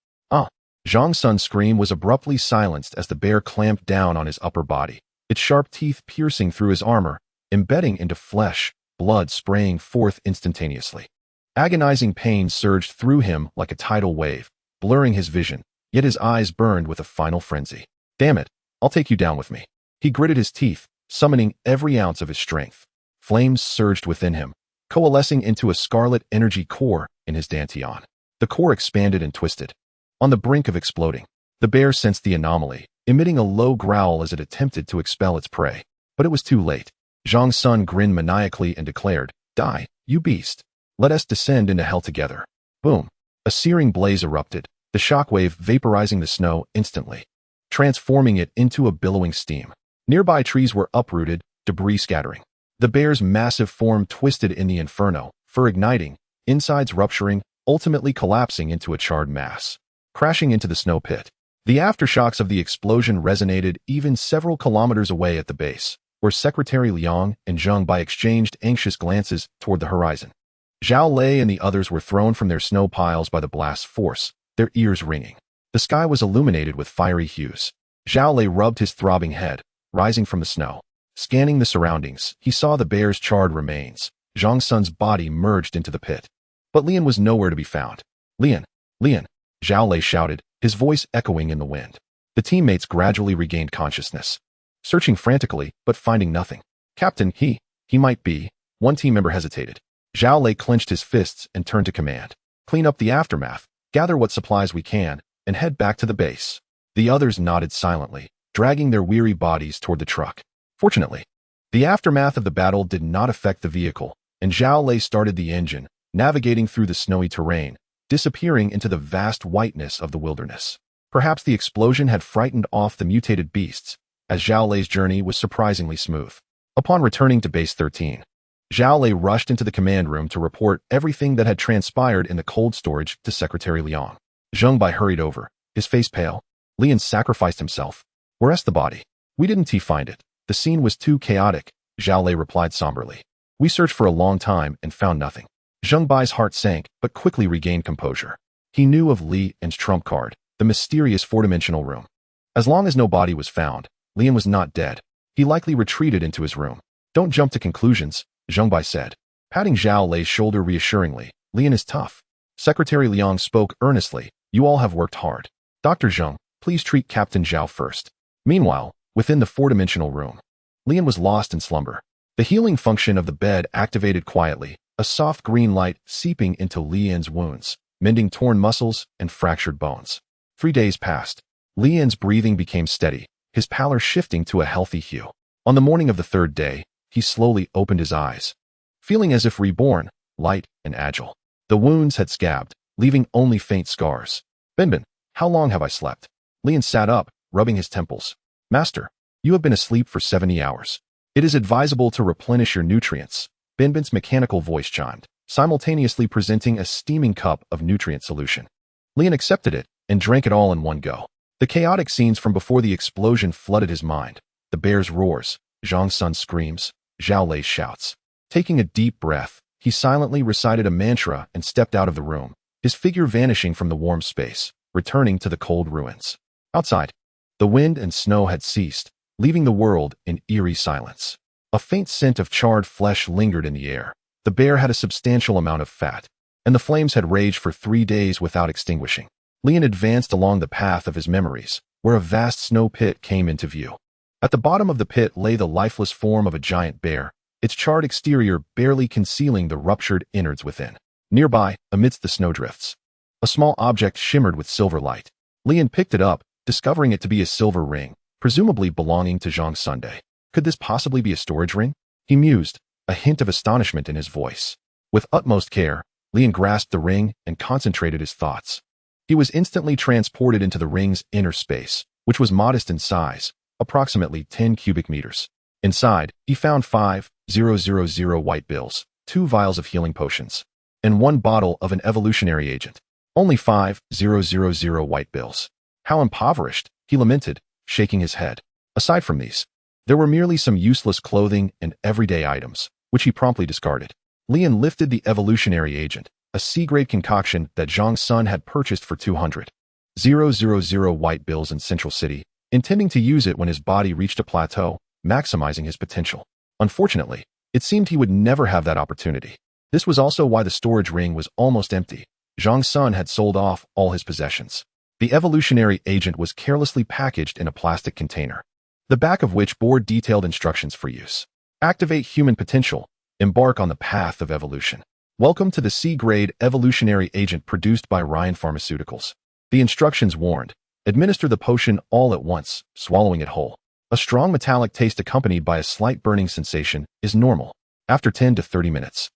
Zhang Sun's scream was abruptly silenced as the bear clamped down on his upper body, its sharp teeth piercing through his armor, embedding into flesh, blood spraying forth instantaneously. Agonizing pain surged through him like a tidal wave, blurring his vision, yet his eyes burned with a final frenzy. Damn it, I'll take you down with me. He gritted his teeth, summoning every ounce of his strength. Flames surged within him, coalescing into a scarlet energy core in his dantian. The core expanded and twisted. On the brink of exploding, the bear sensed the anomaly, emitting a low growl as it attempted to expel its prey. But it was too late. Zhang Sun grinned maniacally and declared, "Die, you beast. Let us descend into hell together." Boom. A searing blaze erupted, the shockwave vaporizing the snow instantly, transforming it into a billowing steam. Nearby trees were uprooted, debris scattering. The bear's massive form twisted in the inferno, fur igniting, insides rupturing, ultimately collapsing into a charred mass, crashing into the snow pit. The aftershocks of the explosion resonated even several kilometers away at the base, where Secretary Liang and Zheng Bai exchanged anxious glances toward the horizon. Zhao Lei and the others were thrown from their snow piles by the blast's force, their ears ringing. The sky was illuminated with fiery hues. Zhao Lei rubbed his throbbing head, rising from the snow. Scanning the surroundings, he saw the bear's charred remains. Zhang Sun's body merged into the pit. But Lian was nowhere to be found. "Lian! Lian!" Zhao Lei shouted, his voice echoing in the wind. The teammates gradually regained consciousness, searching frantically, but finding nothing. "Captain, he might be." One team member hesitated. Zhao Lei clenched his fists and turned to command. "Clean up the aftermath, gather what supplies we can, and head back to the base." The others nodded silently, dragging their weary bodies toward the truck. Fortunately, the aftermath of the battle did not affect the vehicle, and Zhao Lei started the engine, navigating through the snowy terrain, disappearing into the vast whiteness of the wilderness. Perhaps the explosion had frightened off the mutated beasts, as Zhao Lei's journey was surprisingly smooth. Upon returning to Base 13, Zhao Lei rushed into the command room to report everything that had transpired in the cold storage to Secretary Liang. Zheng Bai hurried over, his face pale. "Lian sacrificed himself. Where's the body?" "We didn't find it. The scene was too chaotic," Zhao Lei replied somberly. "We searched for a long time and found nothing." Zheng Bai's heart sank, but quickly regained composure. He knew of Li Yan's trump card, the mysterious four-dimensional room. As long as no body was found, Lian was not dead. He likely retreated into his room. "Don't jump to conclusions," Zheng Bai said, patting Zhao Lei's shoulder reassuringly. "Lian is tough." Secretary Liang spoke earnestly. "You all have worked hard. Dr. Zheng, please treat Captain Zhao first." Meanwhile, within the four-dimensional room, Lian was lost in slumber. The healing function of the bed activated quietly, a soft green light seeping into Li Yan's wounds, mending torn muscles and fractured bones. 3 days passed. Li Yan's breathing became steady, his pallor shifting to a healthy hue. On the morning of the 3rd day, he slowly opened his eyes, feeling as if reborn, light and agile. The wounds had scabbed, leaving only faint scars. "Binbin, how long have I slept?" Lian sat up, rubbing his temples. "Master, you have been asleep for 70 hours. It is advisable to replenish your nutrients." Binbin's mechanical voice chimed, simultaneously presenting a steaming cup of nutrient solution. Lian accepted it and drank it all in one go. The chaotic scenes from before the explosion flooded his mind. The bear's roars, Zhang Sun's screams, Zhao Lei's shouts. Taking a deep breath, he silently recited a mantra and stepped out of the room, his figure vanishing from the warm space, returning to the cold ruins. Outside, the wind and snow had ceased, leaving the world in eerie silence. A faint scent of charred flesh lingered in the air. The bear had a substantial amount of fat, and the flames had raged for 3 days without extinguishing. Lian advanced along the path of his memories, where a vast snow pit came into view. At the bottom of the pit lay the lifeless form of a giant bear, its charred exterior barely concealing the ruptured innards within. Nearby, amidst the snowdrifts, a small object shimmered with silver light. Lian picked it up, discovering it to be a silver ring, presumably belonging to Zhang Sunday. Could this possibly be a storage ring? He mused, a hint of astonishment in his voice. With utmost care, Lian grasped the ring and concentrated his thoughts. He was instantly transported into the ring's inner space, which was modest in size, approximately 10 cubic meters. Inside, he found 5,000 white bills, 2 vials of healing potions, and 1 bottle of an evolutionary agent. Only 5,000 white bills. How impoverished, he lamented, shaking his head. Aside from these, there were merely some useless clothing and everyday items, which he promptly discarded. Lian lifted the evolutionary agent, a C-grade concoction that Zhang Sun had purchased for 200,000 white bills in Central City, intending to use it when his body reached a plateau, maximizing his potential. Unfortunately, it seemed he would never have that opportunity. This was also why the storage ring was almost empty. Zhang Sun had sold off all his possessions. The evolutionary agent was carelessly packaged in a plastic container, the back of which bore detailed instructions for use. Activate human potential, Embark on the path of evolution. Welcome to the C-grade evolutionary agent produced by Ryan Pharmaceuticals. The instructions warned. Administer the potion all at once, swallowing it whole. A strong metallic taste accompanied by a slight burning sensation is normal after 10 to 30 minutes.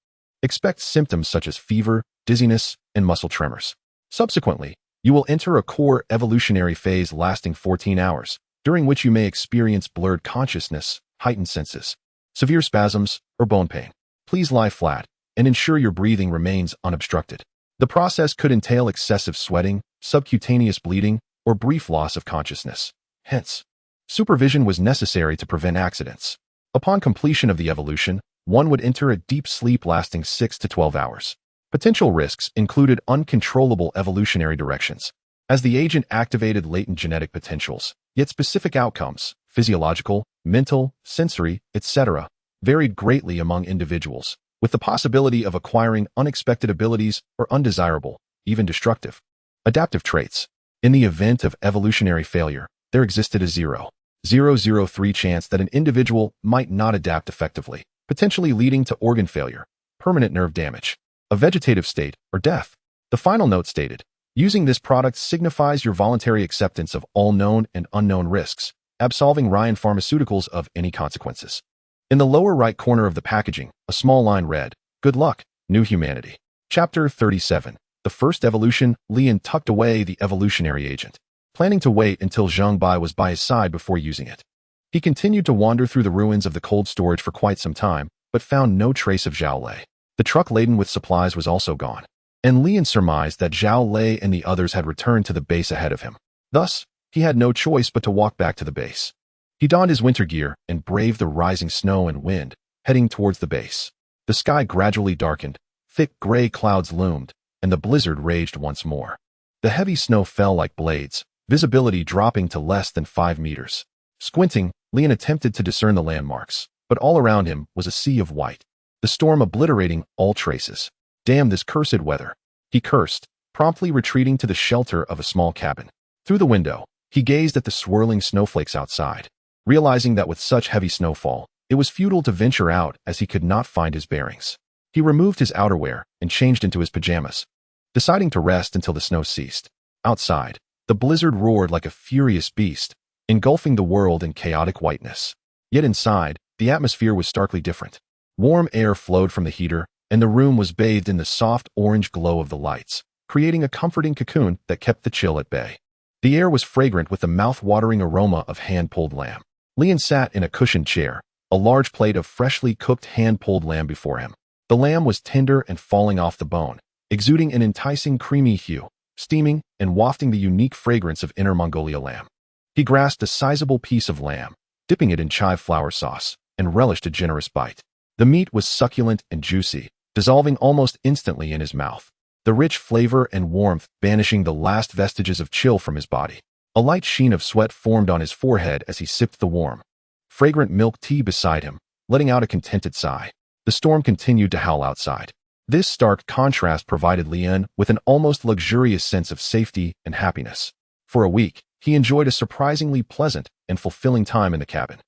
Expect symptoms such as fever, dizziness, and muscle tremors. Subsequently, you will enter a core evolutionary phase lasting 14 hours, during which you may experience blurred consciousness, heightened senses, severe spasms, or bone pain. Please lie flat and ensure your breathing remains unobstructed. The process could entail excessive sweating, subcutaneous bleeding, or brief loss of consciousness. Hence, supervision was necessary to prevent accidents. Upon completion of the evolution, one would enter a deep sleep lasting 6 to 12 hours. Potential risks included uncontrollable evolutionary directions, as the agent activated latent genetic potentials, yet specific outcomes, physiological, mental, sensory, etc., varied greatly among individuals, with the possibility of acquiring unexpected abilities or undesirable, even destructive, adaptive traits. In the event of evolutionary failure, there existed a 0.003 chance that an individual might not adapt effectively, potentially leading to organ failure, permanent nerve damage, a vegetative state, or death. The final note stated, using this product signifies your voluntary acceptance of all known and unknown risks, absolving Ryan Pharmaceuticals of any consequences. In the lower right corner of the packaging, a small line read, "Good luck, new humanity." Chapter 37. The first evolution. Lian tucked away the evolutionary agent, planning to wait until Zheng Bai was by his side before using it. He continued to wander through the ruins of the cold storage for quite some time, but found no trace of Zhao Lei. The truck laden with supplies was also gone, and Lian surmised that Zhao Lei and the others had returned to the base ahead of him. Thus, he had no choice but to walk back to the base. He donned his winter gear and braved the rising snow and wind, heading towards the base. The sky gradually darkened, thick gray clouds loomed, and the blizzard raged once more. The heavy snow fell like blades, visibility dropping to less than 5 meters. Squinting, Lian attempted to discern the landmarks, but all around him was a sea of white, the storm obliterating all traces. Damn this cursed weather, he cursed, promptly retreating to the shelter of a small cabin. Through the window, he gazed at the swirling snowflakes outside, realizing that with such heavy snowfall, it was futile to venture out as he could not find his bearings. He removed his outerwear and changed into his pajamas, deciding to rest until the snow ceased. Outside, the blizzard roared like a furious beast, engulfing the world in chaotic whiteness. Yet inside, the atmosphere was starkly different. Warm air flowed from the heater, and the room was bathed in the soft orange glow of the lights, creating a comforting cocoon that kept the chill at bay. The air was fragrant with the mouth-watering aroma of hand-pulled lamb. Lian sat in a cushioned chair, a large plate of freshly cooked hand-pulled lamb before him. The lamb was tender and falling off the bone, exuding an enticing creamy hue, steaming and wafting the unique fragrance of Inner Mongolia lamb. He grasped a sizable piece of lamb, dipping it in chive flour sauce, and relished a generous bite. The meat was succulent and juicy, dissolving almost instantly in his mouth, the rich flavor and warmth banishing the last vestiges of chill from his body. A light sheen of sweat formed on his forehead as he sipped the warm, fragrant milk tea beside him, letting out a contented sigh. The storm continued to howl outside. This stark contrast provided Lian with an almost luxurious sense of safety and happiness. For a week, he enjoyed a surprisingly pleasant and fulfilling time in the cabin.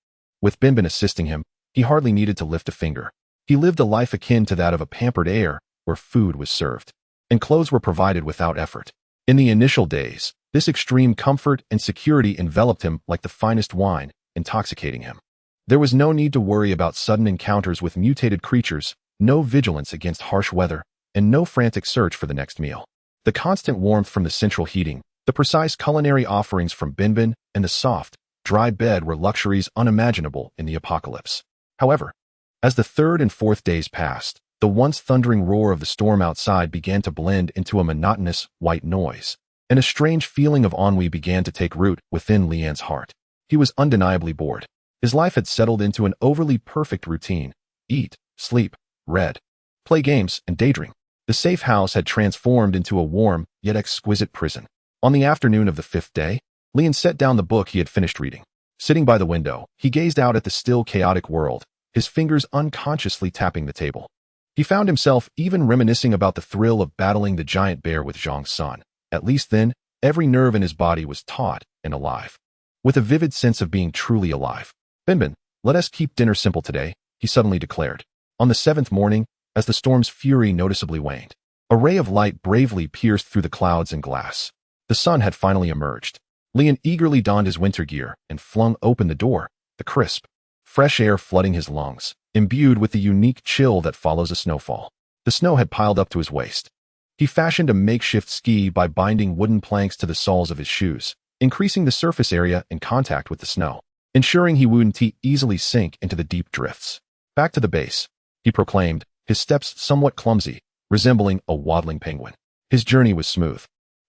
With Binbin assisting him, he hardly needed to lift a finger. He lived a life akin to that of a pampered heir, where food was served, and clothes were provided without effort. In the initial days, this extreme comfort and security enveloped him like the finest wine, intoxicating him. There was no need to worry about sudden encounters with mutated creatures, no vigilance against harsh weather, and no frantic search for the next meal. The constant warmth from the central heating, the precise culinary offerings from Binbin, and the soft, dry bed were luxuries unimaginable in the apocalypse. However, as the third and fourth days passed, the once thundering roar of the storm outside began to blend into a monotonous, white noise, and a strange feeling of ennui began to take root within Lian's heart. He was undeniably bored. His life had settled into an overly perfect routine: eat, sleep, read, play games, and daydream. The safe house had transformed into a warm, yet exquisite prison. On the afternoon of the 5th day, Lian set down the book he had finished reading. Sitting by the window, he gazed out at the still chaotic world, his fingers unconsciously tapping the table. He found himself even reminiscing about the thrill of battling the giant bear with Zhang's son. At least then, every nerve in his body was taut and alive, with a vivid sense of being truly alive. "Binbin, let us keep dinner simple today," he suddenly declared. On the seventh morning, as the storm's fury noticeably waned, a ray of light bravely pierced through the clouds and glass. The sun had finally emerged. Leon eagerly donned his winter gear and flung open the door, the crisp, fresh air flooding his lungs, imbued with the unique chill that follows a snowfall. The snow had piled up to his waist. He fashioned a makeshift ski by binding wooden planks to the soles of his shoes, increasing the surface area in contact with the snow, ensuring he wouldn't easily sink into the deep drifts. Back to the base, he proclaimed, his steps somewhat clumsy, resembling a waddling penguin. His journey was smooth,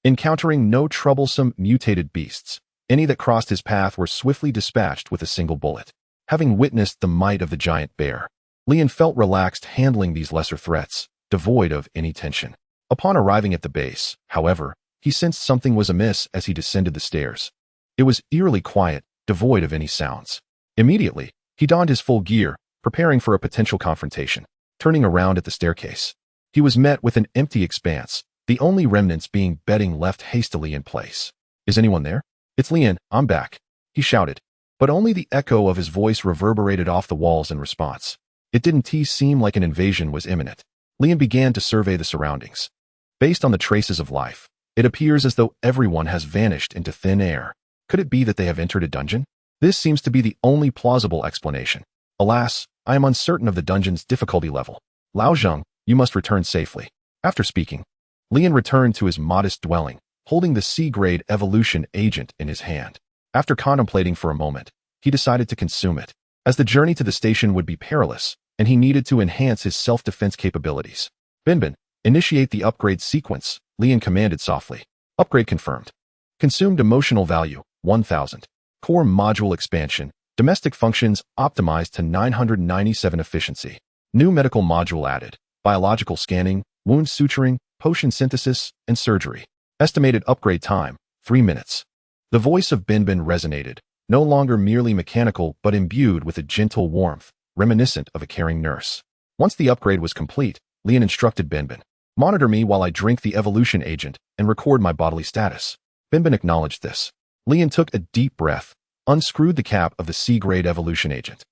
encountering no troublesome mutated beasts. Any that crossed his path were swiftly dispatched with a single bullet. Having witnessed the might of the giant bear, Leon felt relaxed handling these lesser threats, devoid of any tension. Upon arriving at the base, however, he sensed something was amiss as he descended the stairs. It was eerily quiet, devoid of any sounds. Immediately, he donned his full gear, preparing for a potential confrontation. Turning around at the staircase, he was met with an empty expanse, the only remnants being bedding left hastily in place. "Is anyone there?" "It's Leon, I'm back," he shouted, but only the echo of his voice reverberated off the walls in response. It didn't seem like an invasion was imminent. Leon began to survey the surroundings. Based on the traces of life, it appears as though everyone has vanished into thin air. Could it be that they have entered a dungeon? This seems to be the only plausible explanation. Alas, I am uncertain of the dungeon's difficulty level. Lao Zheng, you must return safely. After speaking, Leon returned to his modest dwelling, holding the C-grade evolution agent in his hand. After contemplating for a moment, he decided to consume it, as the journey to the station would be perilous, and he needed to enhance his self-defense capabilities. "Binbin, initiate the upgrade sequence," Leon commanded softly. Upgrade confirmed. Consumed emotional value, 1000. Core module expansion. Domestic functions optimized to 997 efficiency. New medical module added. Biological scanning, wound suturing, potion synthesis, and surgery. Estimated upgrade time, 3 minutes. The voice of Binbin resonated, no longer merely mechanical but imbued with a gentle warmth, reminiscent of a caring nurse. Once the upgrade was complete, Leon instructed Binbin, "Monitor me while I drink the evolution agent and record my bodily status." Binbin acknowledged this. Leon took a deep breath, unscrewed the cap of the C-grade evolution agent.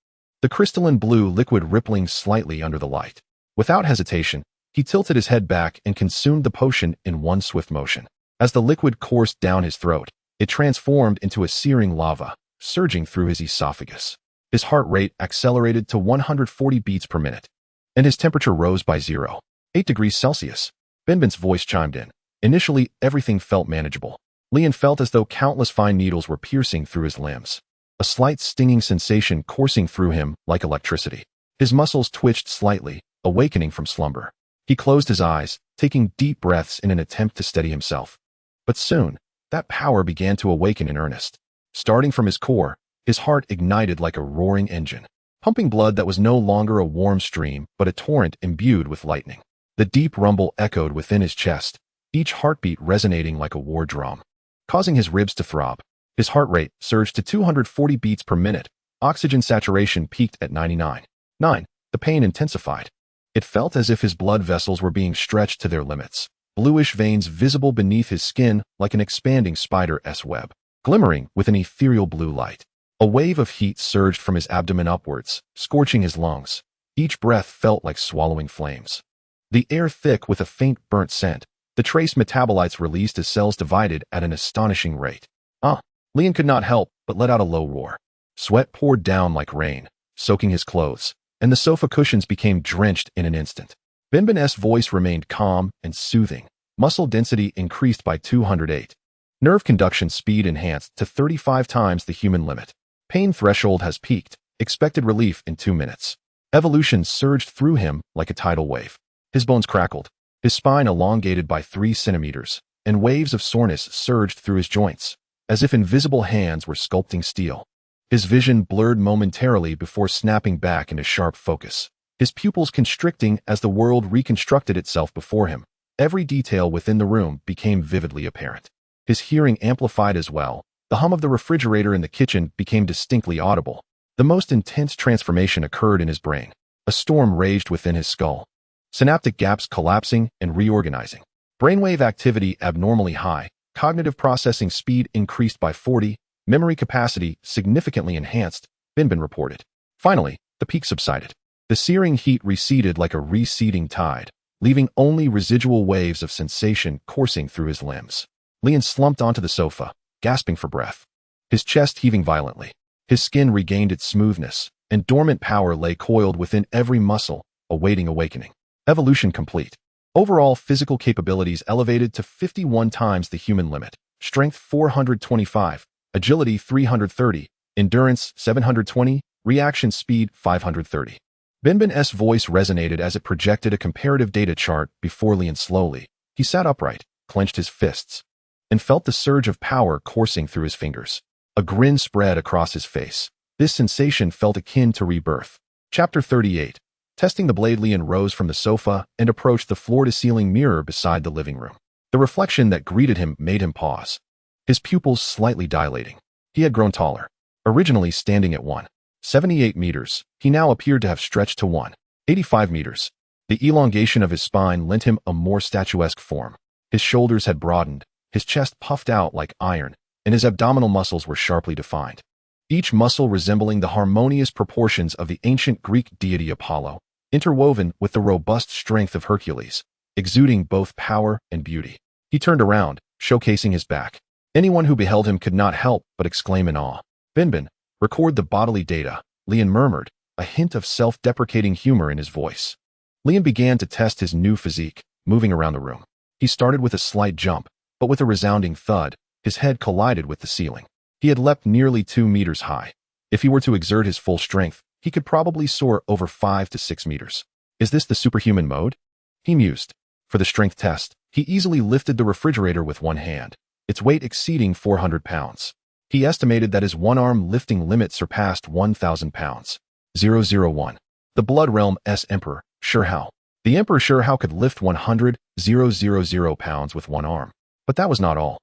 The crystalline blue liquid rippling slightly under the light. Without hesitation, he tilted his head back and consumed the potion in one swift motion. As the liquid coursed down his throat, it transformed into a searing lava, surging through his esophagus. His heart rate accelerated to 140 beats per minute, and his temperature rose by 0.8 degrees Celsius. Binbin's voice chimed in. Initially, everything felt manageable. Leon felt as though countless fine needles were piercing through his limbs, a slight stinging sensation coursing through him like electricity. His muscles twitched slightly, awakening from slumber. He closed his eyes, taking deep breaths in an attempt to steady himself. But soon, that power began to awaken in earnest. Starting from his core, his heart ignited like a roaring engine, pumping blood that was no longer a warm stream but a torrent imbued with lightning. The deep rumble echoed within his chest, each heartbeat resonating like a war drum, causing his ribs to throb. His heart rate surged to 240 beats per minute. Oxygen saturation peaked at 99.9. The pain intensified. It felt as if his blood vessels were being stretched to their limits, bluish veins visible beneath his skin like an expanding spider's web, glimmering with an ethereal blue light. A wave of heat surged from his abdomen upwards, scorching his lungs. Each breath felt like swallowing flames. The air thick with a faint burnt scent, the trace metabolites released as cells divided at an astonishing rate. Leon could not help but let out a low roar. Sweat poured down like rain, soaking his clothes, and the sofa cushions became drenched in an instant. Binbin's voice remained calm and soothing. Muscle density increased by 208. Nerve conduction speed enhanced to 35 times the human limit. Pain threshold has peaked. Expected relief in 2 minutes. Evolution surged through him like a tidal wave. His bones crackled, his spine elongated by 3 centimeters, and waves of soreness surged through his joints, as if invisible hands were sculpting steel. His vision blurred momentarily before snapping back into sharp focus, his pupils constricting as the world reconstructed itself before him. Every detail within the room became vividly apparent. His hearing amplified as well. The hum of the refrigerator in the kitchen became distinctly audible. The most intense transformation occurred in his brain. A storm raged within his skull, synaptic gaps collapsing and reorganizing. Brainwave activity abnormally high. Cognitive processing speed increased by 40, memory capacity significantly enhanced, Binbin reported. Finally, the peak subsided. The searing heat receded like a receding tide, leaving only residual waves of sensation coursing through his limbs. Lian slumped onto the sofa, gasping for breath. His chest heaving violently. His skin regained its smoothness, and dormant power lay coiled within every muscle, awaiting awakening. Evolution complete. Overall physical capabilities elevated to 51 times the human limit. Strength 425, agility 330, endurance 720, reaction speed 530. Binbin's voice resonated as it projected a comparative data chart before Lian slowly. He sat upright, clenched his fists, and felt the surge of power coursing through his fingers. A grin spread across his face. This sensation felt akin to rebirth. Chapter 38. Testing the blade, Lian rose from the sofa and approached the floor-to-ceiling mirror beside the living room. The reflection that greeted him made him pause, his pupils slightly dilating. He had grown taller. Originally standing at 1.78 meters, he now appeared to have stretched to 1.85 meters. The elongation of his spine lent him a more statuesque form. His shoulders had broadened, his chest puffed out like iron, and his abdominal muscles were sharply defined, each muscle resembling the harmonious proportions of the ancient Greek deity Apollo, interwoven with the robust strength of Hercules, exuding both power and beauty. He turned around, showcasing his back. Anyone who beheld him could not help but exclaim in awe. Binbin, record the bodily data, Lian murmured, a hint of self-deprecating humor in his voice. Lian began to test his new physique, moving around the room. He started with a slight jump, but with a resounding thud, his head collided with the ceiling. He had leapt nearly 2 meters high. If he were to exert his full strength, he could probably soar over 5 to 6 meters. Is this the superhuman mode? He mused. For the strength test, he easily lifted the refrigerator with one hand, its weight exceeding 400 pounds. He estimated that his one-arm lifting limit surpassed 1,000 pounds. 001. The Blood Realm's Emperor, Safehouse. The Emperor Safehouse could lift 100,000 pounds with one arm. But that was not all.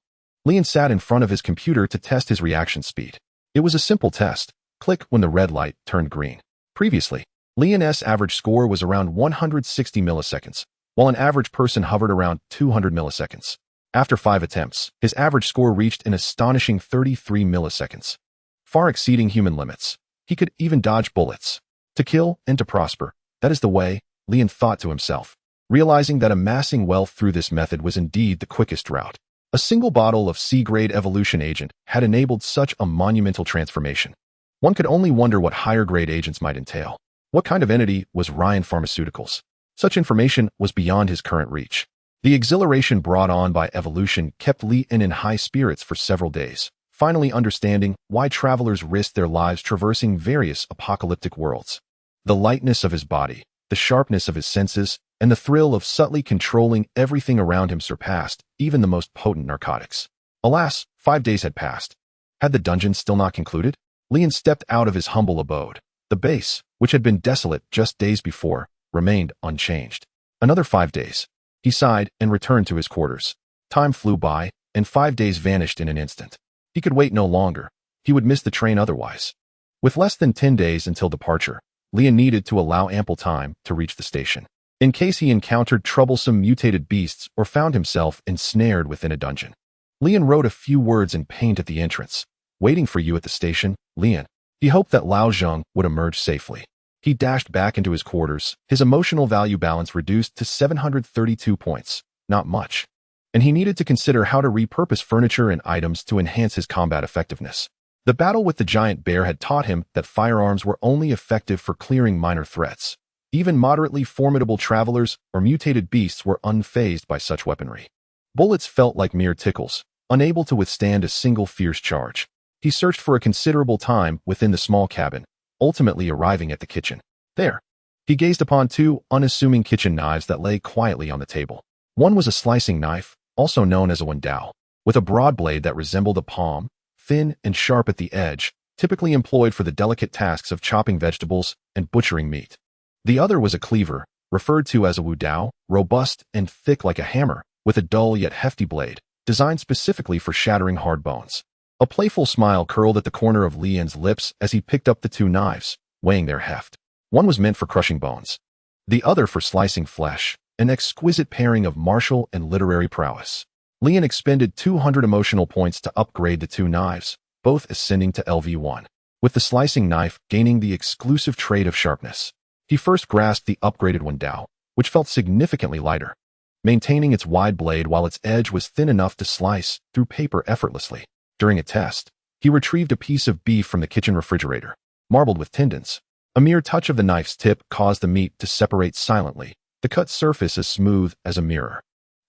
Lian sat in front of his computer to test his reaction speed. It was a simple test. Click when the red light turned green. Previously, Lian's average score was around 160 milliseconds, while an average person hovered around 200 milliseconds. After 5 attempts, his average score reached an astonishing 33 milliseconds, far exceeding human limits. He could even dodge bullets. To kill and to prosper, that is the way, Lian thought to himself, realizing that amassing wealth through this method was indeed the quickest route. A single bottle of C-grade evolution agent had enabled such a monumental transformation. One could only wonder what higher-grade agents might entail. What kind of entity was Ryan Pharmaceuticals? Such information was beyond his current reach. The exhilaration brought on by evolution kept Lian in high spirits for several days, finally understanding why travelers risked their lives traversing various apocalyptic worlds. The lightness of his body, the sharpness of his senses, and the thrill of subtly controlling everything around him surpassed even the most potent narcotics. Alas, 5 days had passed. Had the dungeon still not concluded? Lian stepped out of his humble abode. The base, which had been desolate just days before, remained unchanged. Another 5 days. He sighed and returned to his quarters. Time flew by, and 5 days vanished in an instant. He could wait no longer. He would miss the train otherwise. With less than 10 days until departure, Lian needed to allow ample time to reach the station, in case he encountered troublesome mutated beasts or found himself ensnared within a dungeon. Lian wrote a few words in paint at the entrance. Waiting for you at the station, Lian. He hoped that Lao Zheng would emerge safely. He dashed back into his quarters, his emotional value balance reduced to 732 points. Not much. And he needed to consider how to repurpose furniture and items to enhance his combat effectiveness. The battle with the giant bear had taught him that firearms were only effective for clearing minor threats. Even moderately formidable travelers or mutated beasts were unfazed by such weaponry. Bullets felt like mere tickles, unable to withstand a single fierce charge. He searched for a considerable time within the small cabin, ultimately arriving at the kitchen. There, he gazed upon 2 unassuming kitchen knives that lay quietly on the table. One was a slicing knife, also known as a wendao, with a broad blade that resembled a palm, thin and sharp at the edge, typically employed for the delicate tasks of chopping vegetables and butchering meat. The other was a cleaver, referred to as a wudao, robust and thick like a hammer, with a dull yet hefty blade, designed specifically for shattering hard bones. A playful smile curled at the corner of Lian's lips as he picked up the 2 knives, weighing their heft. One was meant for crushing bones, the other for slicing flesh, an exquisite pairing of martial and literary prowess. Lian expended 200 emotional points to upgrade the 2 knives, both ascending to LV1, with the slicing knife gaining the exclusive trait of sharpness. He first grasped the upgraded Wendao, which felt significantly lighter, maintaining its wide blade while its edge was thin enough to slice through paper effortlessly. During a test, he retrieved a piece of beef from the kitchen refrigerator, marbled with tendons. A mere touch of the knife's tip caused the meat to separate silently, the cut surface as smooth as a mirror,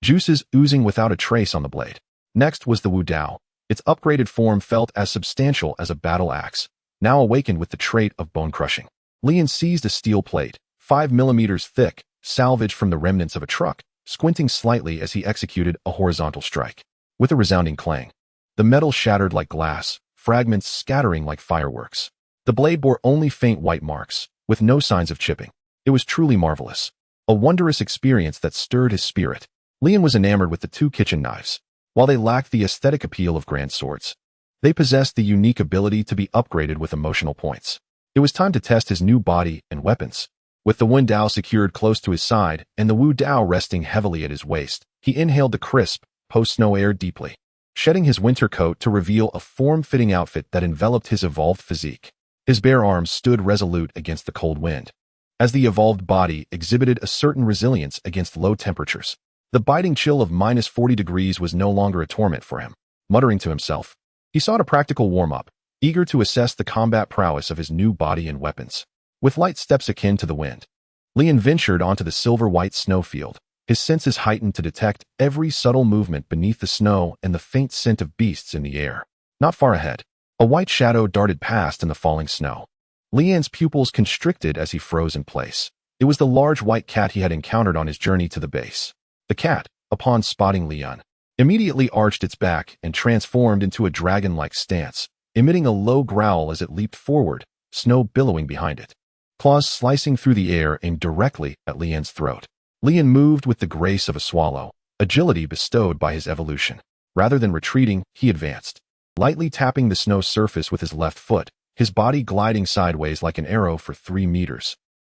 juices oozing without a trace on the blade. Next was the Wudao. Its upgraded form felt as substantial as a battle axe, now awakened with the trait of bone crushing. Lian seized a steel plate, 5 millimeters thick, salvaged from the remnants of a truck, squinting slightly as he executed a horizontal strike. With a resounding clang, the metal shattered like glass, fragments scattering like fireworks. The blade bore only faint white marks, with no signs of chipping. It was truly marvelous. A wondrous experience that stirred his spirit. Lian was enamored with the two kitchen knives. While they lacked the aesthetic appeal of grand swords, they possessed the unique ability to be upgraded with emotional points. It was time to test his new body and weapons. With the Wendao secured close to his side and the Wudao resting heavily at his waist, he inhaled the crisp, post-snow air deeply, shedding his winter coat to reveal a form-fitting outfit that enveloped his evolved physique. His bare arms stood resolute against the cold wind, as the evolved body exhibited a certain resilience against low temperatures. The biting chill of -40 degrees was no longer a torment for him. Muttering to himself, he sought a practical warm-up, eager to assess the combat prowess of his new body and weapons. With light steps akin to the wind, Lian ventured onto the silver-white snowfield, his senses heightened to detect every subtle movement beneath the snow and the faint scent of beasts in the air. Not far ahead, a white shadow darted past in the falling snow. Lian's pupils constricted as he froze in place. It was the large white cat he had encountered on his journey to the base. The cat, upon spotting Lian, immediately arched its back and transformed into a dragon-like stance, emitting a low growl as it leaped forward, snow billowing behind it. Claws slicing through the air aimed directly at Lian's throat. Lian moved with the grace of a swallow, agility bestowed by his evolution. Rather than retreating, he advanced, lightly tapping the snow surface with his left foot, his body gliding sideways like an arrow for 3 meters,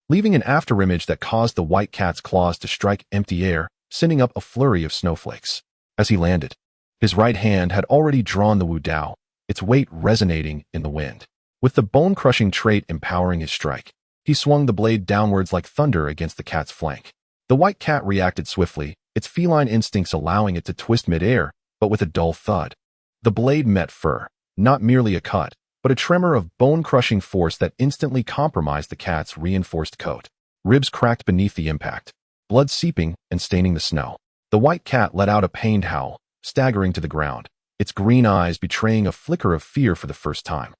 leaving an afterimage that caused the white cat's claws to strike empty air, sending up a flurry of snowflakes. As he landed, his right hand had already drawn the Wudao, its weight resonating in the wind. With the bone-crushing trait empowering his strike, he swung the blade downwards like thunder against the cat's flank. The white cat reacted swiftly, its feline instincts allowing it to twist mid-air, but with a dull thud. The blade met fur, not merely a cut, but a tremor of bone-crushing force that instantly compromised the cat's reinforced coat. Ribs cracked beneath the impact, blood seeping and staining the snow. The white cat let out a pained howl, staggering to the ground, its green eyes betraying a flicker of fear for the first time.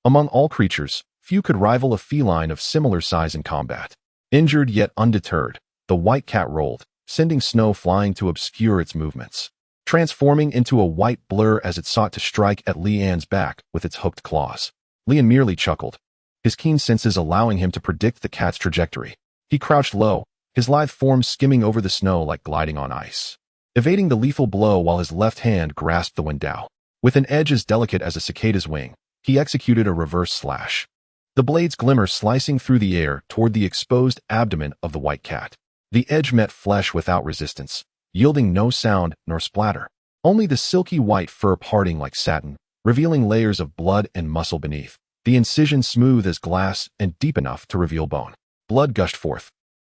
Among all creatures, few could rival a feline of similar size in combat. Injured yet undeterred, the white cat rolled, sending snow flying to obscure its movements, transforming into a white blur as it sought to strike at Lian's back with its hooked claws. Lian merely chuckled, his keen senses allowing him to predict the cat's trajectory. He crouched low, his lithe form skimming over the snow like gliding on ice, evading the lethal blow while his left hand grasped the Wendao. With an edge as delicate as a cicada's wing, he executed a reverse slash, the blade's glimmer slicing through the air toward the exposed abdomen of the white cat. The edge met flesh without resistance, yielding no sound nor splatter, only the silky white fur parting like satin, revealing layers of blood and muscle beneath, the incision smooth as glass and deep enough to reveal bone. Blood gushed forth.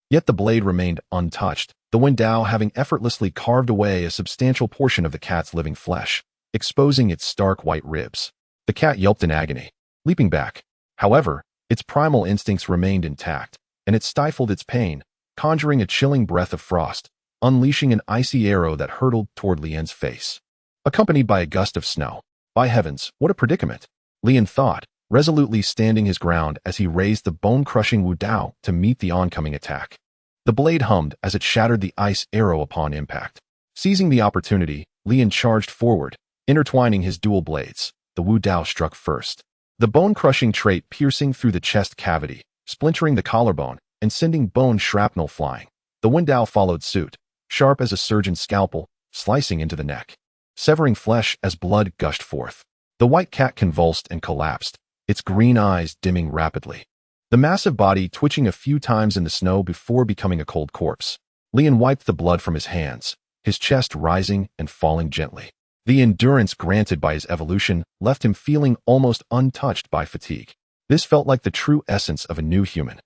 Yet the blade remained untouched, the Wendao having effortlessly carved away a substantial portion of the cat's living flesh, exposing its stark white ribs. The cat yelped in agony, leaping back. However, its primal instincts remained intact, and it stifled its pain, conjuring a chilling breath of frost, unleashing an icy arrow that hurtled toward Lian's face, accompanied by a gust of snow. By heavens, what a predicament! Lian thought, resolutely standing his ground as he raised the bone-crushing Wudao to meet the oncoming attack. The blade hummed as it shattered the ice arrow upon impact. Seizing the opportunity, Lian charged forward, intertwining his dual blades. The Wudao struck first, the bone-crushing trait piercing through the chest cavity, splintering the collarbone, and sending bone shrapnel flying. The Wendao followed suit, sharp as a surgeon's scalpel, slicing into the neck, severing flesh as blood gushed forth. The white cat convulsed and collapsed, its green eyes dimming rapidly, the massive body twitching a few times in the snow before becoming a cold corpse. Lian wiped the blood from his hands, his chest rising and falling gently. The endurance granted by his evolution left him feeling almost untouched by fatigue. This felt like the true essence of a new human.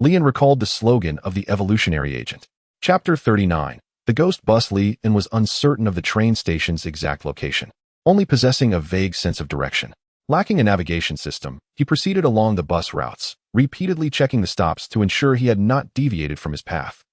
Leon recalled the slogan of the evolutionary agent. Chapter 39. The ghost bus. Leon was uncertain of the train station's exact location, only possessing a vague sense of direction. Lacking a navigation system, he proceeded along the bus routes, repeatedly checking the stops to ensure he had not deviated from his path.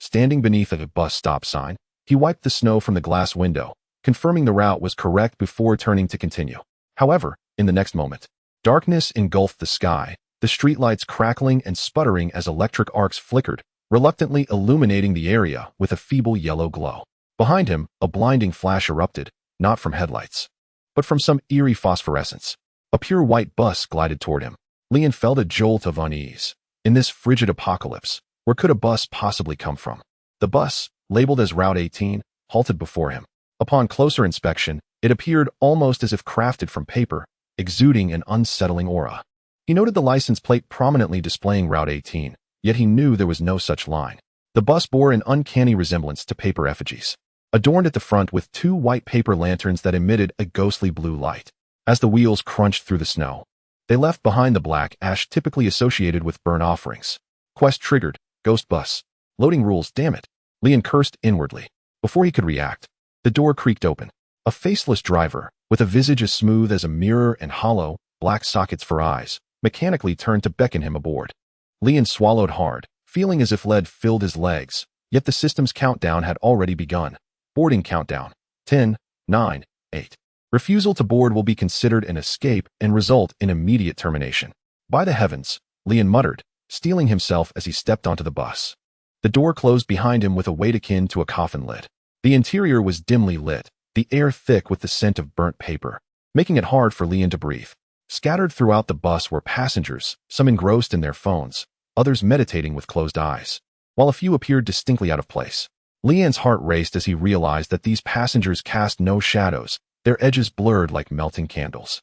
Standing beneath a bus stop sign, he wiped the snow from the glass window, confirming the route was correct before turning to continue. However, in the next moment, darkness engulfed the sky, the streetlights crackling and sputtering as electric arcs flickered, reluctantly illuminating the area with a feeble yellow glow. Behind him, a blinding flash erupted, not from headlights, but from some eerie phosphorescence. A pure white bus glided toward him. Leon felt a jolt of unease. In this frigid apocalypse, where could a bus possibly come from? The bus, labeled as Route 18, halted before him. Upon closer inspection, it appeared almost as if crafted from paper, exuding an unsettling aura. He noted the license plate prominently displaying Route 18, yet he knew there was no such line. The bus bore an uncanny resemblance to paper effigies, adorned at the front with two white paper lanterns that emitted a ghostly blue light. As the wheels crunched through the snow, they left behind the black ash typically associated with burnt offerings. Quest triggered. Ghost bus. Loading rules, damn it. Leon cursed inwardly. Before he could react, the door creaked open. A faceless driver, with a visage as smooth as a mirror and hollow, black sockets for eyes, mechanically turned to beckon him aboard. Leon swallowed hard, feeling as if lead filled his legs, yet the system's countdown had already begun. Boarding countdown. 10, 9, 8. Refusal to board will be considered an escape and result in immediate termination. By the heavens, Leon muttered, steeling himself as he stepped onto the bus. The door closed behind him with a weight akin to a coffin lid. The interior was dimly lit, the air thick with the scent of burnt paper, making it hard for Leon to breathe. Scattered throughout the bus were passengers, some engrossed in their phones, others meditating with closed eyes, while a few appeared distinctly out of place. Leon's heart raced as he realized that these passengers cast no shadows, their edges blurred like melting candles.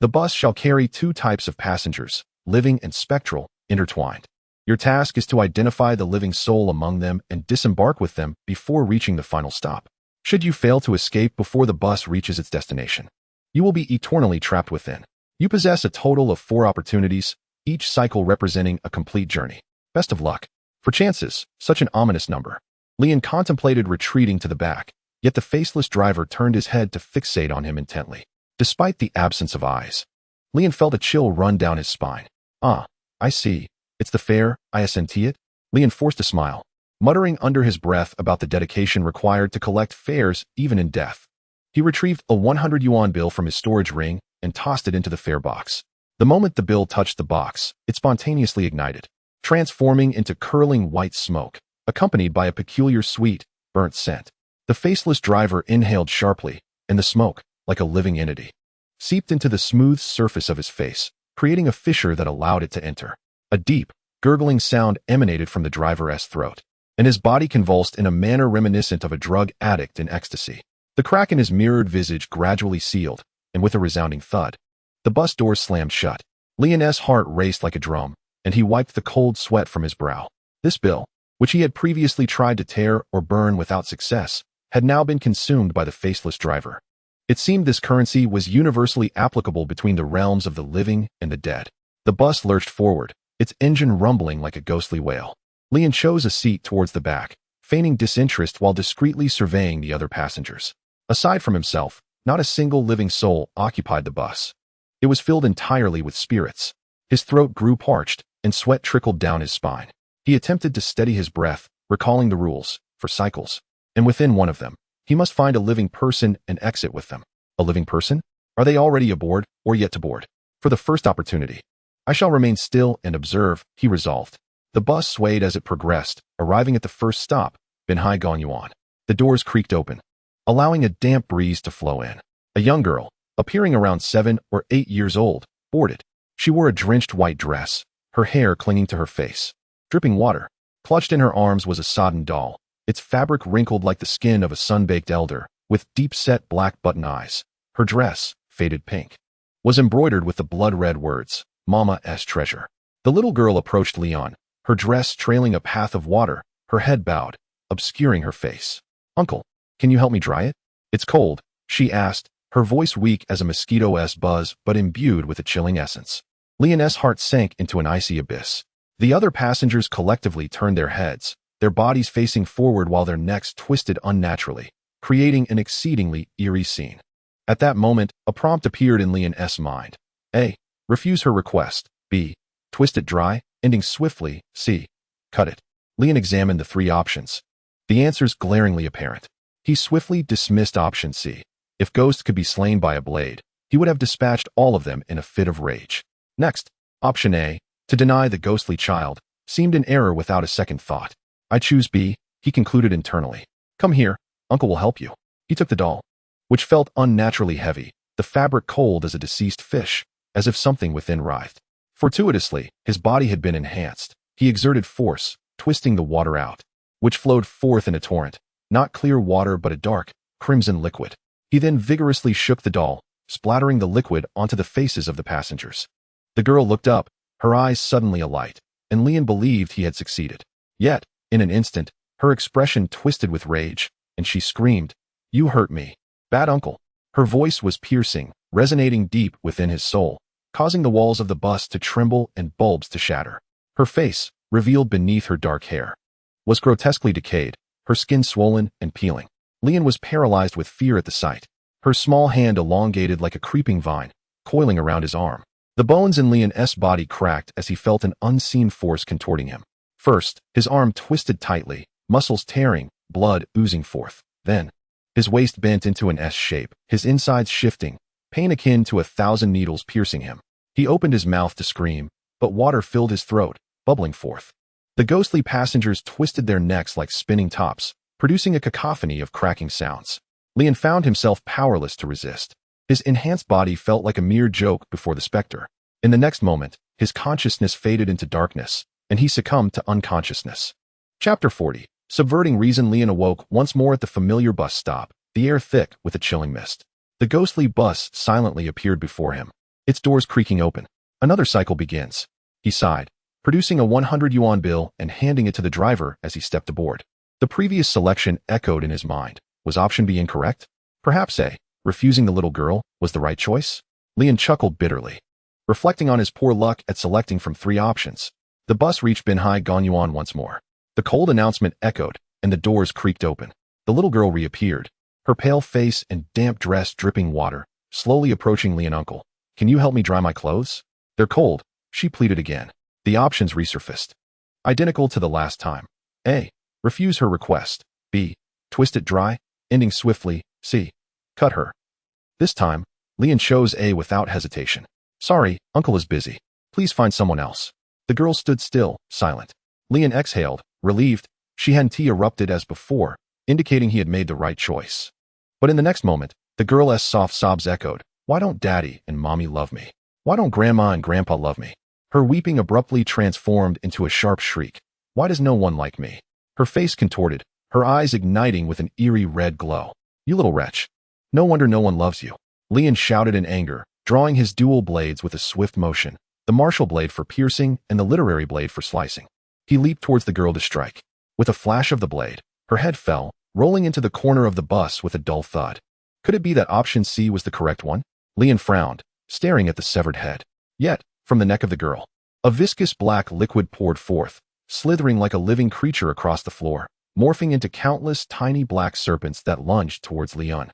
The bus shall carry two types of passengers, living and spectral, intertwined. Your task is to identify the living soul among them and disembark with them before reaching the final stop. Should you fail to escape before the bus reaches its destination, you will be eternally trapped within. You possess a total of 4 opportunities, each cycle representing a complete journey. Best of luck. For chances, such an ominous number. Leon contemplated retreating to the back, yet the faceless driver turned his head to fixate on him intently. Despite the absence of eyes, Leon felt a chill run down his spine. Ah, I see. It's the fare, I assent it? Leon forced a smile, muttering under his breath about the dedication required to collect fares even in death. He retrieved a 100 yuan bill from his storage ring and tossed it into the fare box. The moment the bill touched the box, it spontaneously ignited, transforming into curling white smoke, accompanied by a peculiar sweet, burnt scent. The faceless driver inhaled sharply, and the smoke, like a living entity, seeped into the smooth surface of his face, creating a fissure that allowed it to enter. A deep, gurgling sound emanated from the driver's throat, and his body convulsed in a manner reminiscent of a drug addict in ecstasy. The crack in his mirrored visage gradually sealed, and with a resounding thud, the bus doors slammed shut. Leon's heart raced like a drum, and he wiped the cold sweat from his brow. This bill, which he had previously tried to tear or burn without success, had now been consumed by the faceless driver. It seemed this currency was universally applicable between the realms of the living and the dead. The bus lurched forward, its engine rumbling like a ghostly wail. Leon chose a seat towards the back, feigning disinterest while discreetly surveying the other passengers. Aside from himself, not a single living soul occupied the bus. It was filled entirely with spirits. His throat grew parched, and sweat trickled down his spine. He attempted to steady his breath, recalling the rules, for cycles. And within one of them, he must find a living person and exit with them. A living person? Are they already aboard, or yet to board? For the first opportunity, I shall remain still and observe, he resolved. The bus swayed as it progressed, arriving at the first stop, Binhai Gonyuan. The doors creaked open, allowing a damp breeze to flow in. A young girl, appearing around 7 or 8 years old, boarded. She wore a drenched white dress, her hair clinging to her face. Dripping water. Clutched in her arms was a sodden doll, its fabric wrinkled like the skin of a sun-baked elder, with deep-set black button eyes. Her dress, faded pink, was embroidered with the blood-red words, Mama's treasure. The little girl approached Leon, her dress trailing a path of water, her head bowed, obscuring her face. Uncle, can you help me dry it? It's cold, she asked, her voice weak as a mosquito's buzz but imbued with a chilling essence. Leon's heart sank into an icy abyss. The other passengers collectively turned their heads, their bodies facing forward while their necks twisted unnaturally, creating an exceedingly eerie scene. At that moment, a prompt appeared in Leon's mind. A. Refuse her request. B. Twist it dry, ending swiftly. C. Cut it. Leon examined the three options. The answers glaringly apparent. He swiftly dismissed option C. If ghosts could be slain by a blade, he would have dispatched all of them in a fit of rage. Next, option A, to deny the ghostly child, seemed an error without a second thought. I choose B, he concluded internally. Come here, Uncle will help you. He took the doll, which felt unnaturally heavy, the fabric cold as a deceased fish, as if something within writhed. Fortuitously, his body had been enhanced. He exerted force, twisting the water out, which flowed forth in a torrent, not clear water but a dark, crimson liquid. He then vigorously shook the doll, splattering the liquid onto the faces of the passengers. The girl looked up, her eyes suddenly alight, and Leon believed he had succeeded. Yet, in an instant, her expression twisted with rage, and she screamed, "You hurt me, bad uncle." Her voice was piercing, resonating deep within his soul, causing the walls of the bus to tremble and bulbs to shatter. Her face, revealed beneath her dark hair, was grotesquely decayed, her skin swollen and peeling. Leon was paralyzed with fear at the sight, her small hand elongated like a creeping vine, coiling around his arm. The bones in Leon's body cracked as he felt an unseen force contorting him. First, his arm twisted tightly, muscles tearing, blood oozing forth. Then, his waist bent into an S shape, his insides shifting, pain akin to 1,000 needles piercing him. He opened his mouth to scream, but water filled his throat, bubbling forth. The ghostly passengers twisted their necks like spinning tops, producing a cacophony of cracking sounds. Leon found himself powerless to resist. His enhanced body felt like a mere joke before the specter. In the next moment, his consciousness faded into darkness, and he succumbed to unconsciousness. Chapter 40. Subverting reason. Leon awoke once more at the familiar bus stop, the air thick with a chilling mist. The ghostly bus silently appeared before him, its doors creaking open. Another cycle begins. He sighed, producing a 100 yuan bill and handing it to the driver as he stepped aboard. The previous selection echoed in his mind. Was option B incorrect? Perhaps A, refusing the little girl, was the right choice? Leon chuckled bitterly, reflecting on his poor luck at selecting from three options. The bus reached Binhai Gonyuan once more. The cold announcement echoed, and the doors creaked open. The little girl reappeared, her pale face and damp dress dripping water, slowly approaching Leon. Uncle, can you help me dry my clothes? They're cold, she pleaded again. The options resurfaced, identical to the last time. A, refuse her request. B, twist it dry, ending swiftly. C, cut her. This time, Leon chose A without hesitation. Sorry, Uncle is busy. Please find someone else. The girl stood still, silent. Leon exhaled, relieved. She hadn't erupted as before, indicating he had made the right choice. But in the next moment, the girl's soft sobs echoed. Why don't Daddy and Mommy love me? Why don't Grandma and Grandpa love me? Her weeping abruptly transformed into a sharp shriek. Why does no one like me? Her face contorted, her eyes igniting with an eerie red glow. You little wretch. No wonder no one loves you. Leon shouted in anger, drawing his dual blades with a swift motion, the martial blade for piercing and the literary blade for slicing. He leaped towards the girl to strike. With a flash of the blade, her head fell, rolling into the corner of the bus with a dull thud. Could it be that option C was the correct one? Leon frowned, staring at the severed head. Yet, from the neck of the girl, a viscous black liquid poured forth, slithering like a living creature across the floor, morphing into countless tiny black serpents that lunged towards Leon.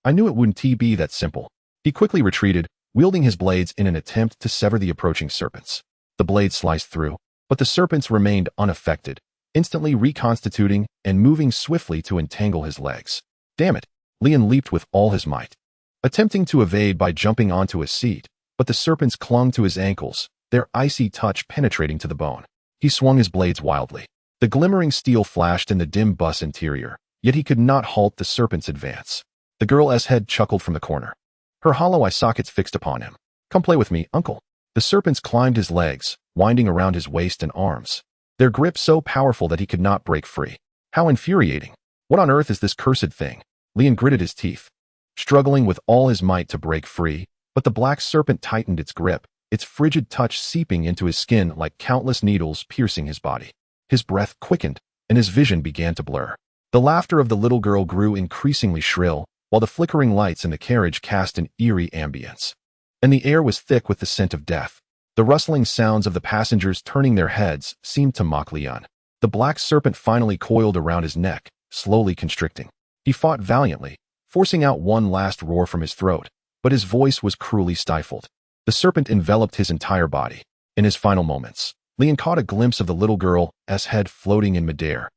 I knew it wouldn't be that simple. He quickly retreated, wielding his blades in an attempt to sever the approaching serpents. The blade sliced through, but the serpents remained unaffected, instantly reconstituting and moving swiftly to entangle his legs. Damn it! Leon leaped with all his might, attempting to evade by jumping onto a seat, but the serpents clung to his ankles, their icy touch penetrating to the bone. He swung his blades wildly. The glimmering steel flashed in the dim bus interior, yet he could not halt the serpent's advance. The girl's head chuckled from the corner, her hollow eye sockets fixed upon him. Come play with me, Uncle. The serpents climbed his legs, winding around his waist and arms, their grip so powerful that he could not break free. How infuriating. What on earth is this cursed thing? Leon gritted his teeth, struggling with all his might to break free, but the black serpent tightened its grip, its frigid touch seeping into his skin like countless needles piercing his body. His breath quickened, and his vision began to blur. The laughter of the little girl grew increasingly shrill, while the flickering lights in the carriage cast an eerie ambience. And the air was thick with the scent of death. The rustling sounds of the passengers turning their heads seemed to mock Leon. The black serpent finally coiled around his neck, slowly constricting. He fought valiantly, forcing out one last roar from his throat, but his voice was cruelly stifled. The serpent enveloped his entire body. In his final moments, Leon caught a glimpse of the little girl's head floating in midair.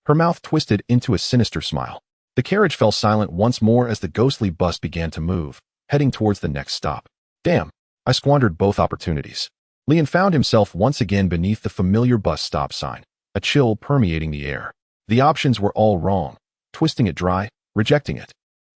Her mouth twisted into a sinister smile. The carriage fell silent once more as the ghostly bus began to move, heading towards the next stop. Damn, I squandered both opportunities. Leon found himself once again beneath the familiar bus stop sign, a chill permeating the air. The options were all wrong. Twisting it dry, rejecting it,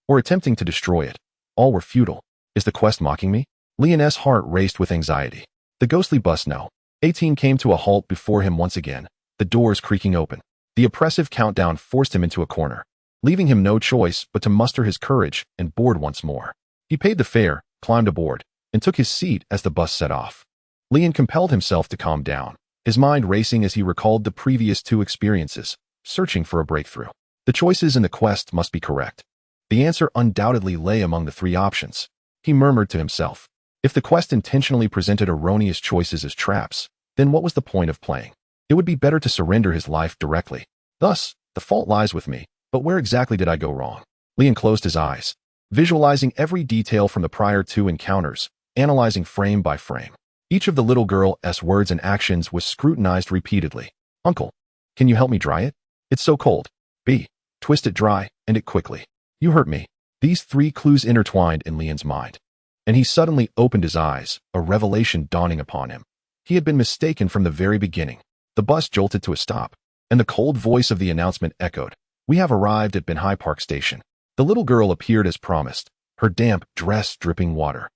or attempting to destroy it. All were futile. Is the quest mocking me? Leon's heart raced with anxiety. The ghostly bus No. 18 came to a halt before him once again, the doors creaking open. The oppressive countdown forced him into a corner, leaving him no choice but to muster his courage and board once more. He paid the fare, climbed aboard, and took his seat as the bus set off. Leon compelled himself to calm down, his mind racing as he recalled the previous two experiences, searching for a breakthrough. The choices in the quest must be correct. The answer undoubtedly lay among the three options. He murmured to himself. If the quest intentionally presented erroneous choices as traps, then what was the point of playing? It would be better to surrender his life directly. Thus, the fault lies with me, but where exactly did I go wrong? Leon closed his eyes, visualizing every detail from the prior two encounters, analyzing frame by frame. Each of the little girl's words and actions was scrutinized repeatedly. Uncle, can you help me dry it? It's so cold. B. Twist it dry, and it quickly. You hurt me. These three clues intertwined in Leon's mind. And he suddenly opened his eyes, a revelation dawning upon him. He had been mistaken from the very beginning. The bus jolted to a stop, and the cold voice of the announcement echoed. We have arrived at Benhai Park Station. The little girl appeared as promised, her damp dress dripping water,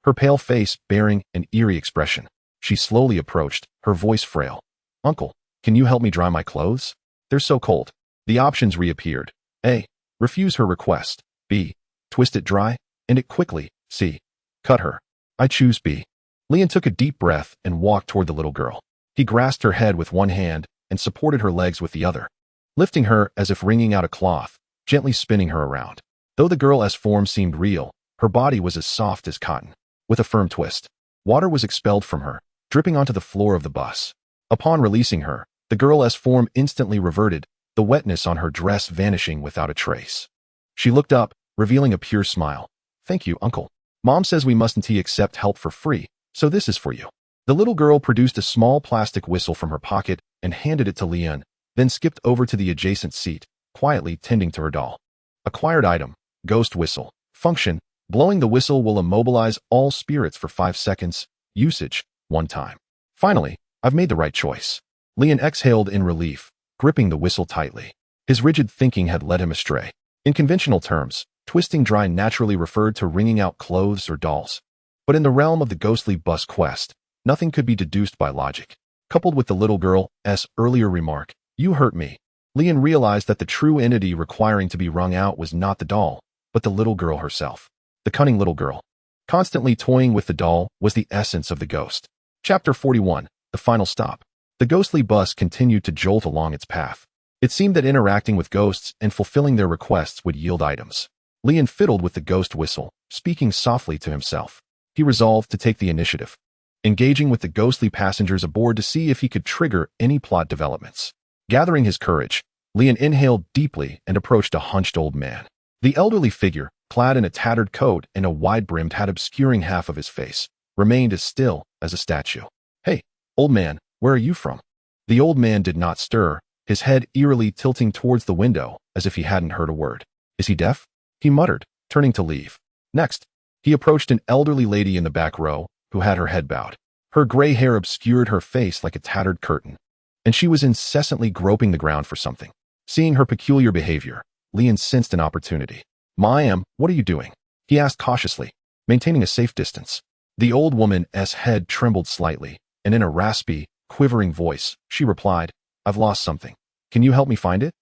her pale face bearing an eerie expression. She slowly approached, her voice frail. Uncle, can you help me dry my clothes? They're so cold. The options reappeared. A. Refuse her request. B. Twist it dry, and it quickly. C. Cut her. I choose B. Leon took a deep breath and walked toward the little girl. He grasped her head with one hand and supported her legs with the other, lifting her as if wringing out a cloth, gently spinning her around. Though the girl's form seemed real, her body was as soft as cotton. With a firm twist, water was expelled from her, dripping onto the floor of the bus. Upon releasing her, the girl's form instantly reverted, the wetness on her dress vanishing without a trace. She looked up, revealing a pure smile. Thank you, Uncle. Mom says we mustn't accept help for free, so this is for you. The little girl produced a small plastic whistle from her pocket and handed it to Leon, then skipped over to the adjacent seat, quietly tending to her doll. Acquired item, ghost whistle. Function, blowing the whistle will immobilize all spirits for 5 seconds. Usage, 1 time. Finally, I've made the right choice. Leon exhaled in relief, gripping the whistle tightly. His rigid thinking had led him astray. In conventional terms, twisting dry naturally referred to wringing out clothes or dolls. But in the realm of the ghostly bus quest, nothing could be deduced by logic. Coupled with the little girl's earlier remark, you hurt me, Leon realized that the true entity requiring to be wrung out was not the doll, but the little girl herself. The cunning little girl, constantly toying with the doll, was the essence of the ghost. Chapter 41, The Final Stop. The ghostly bus continued to jolt along its path. It seemed that interacting with ghosts and fulfilling their requests would yield items. Leon fiddled with the ghost whistle, speaking softly to himself. He resolved to take the initiative, engaging with the ghostly passengers aboard to see if he could trigger any plot developments. Gathering his courage, Leon inhaled deeply and approached a hunched old man. The elderly figure, clad in a tattered coat and a wide-brimmed hat obscuring half of his face, remained as still as a statue. Hey, old man, where are you from? The old man did not stir, his head eerily tilting towards the window as if he hadn't heard a word. Is he deaf? He muttered, turning to leave. Next, he approached an elderly lady in the back row, who had her head bowed. Her gray hair obscured her face like a tattered curtain, and she was incessantly groping the ground for something. Seeing her peculiar behavior, Leon sensed an opportunity. Ma'am, what are you doing? He asked cautiously, maintaining a safe distance. The old woman's head trembled slightly, and in a raspy, quivering voice, she replied, I've lost something. Can you help me find it?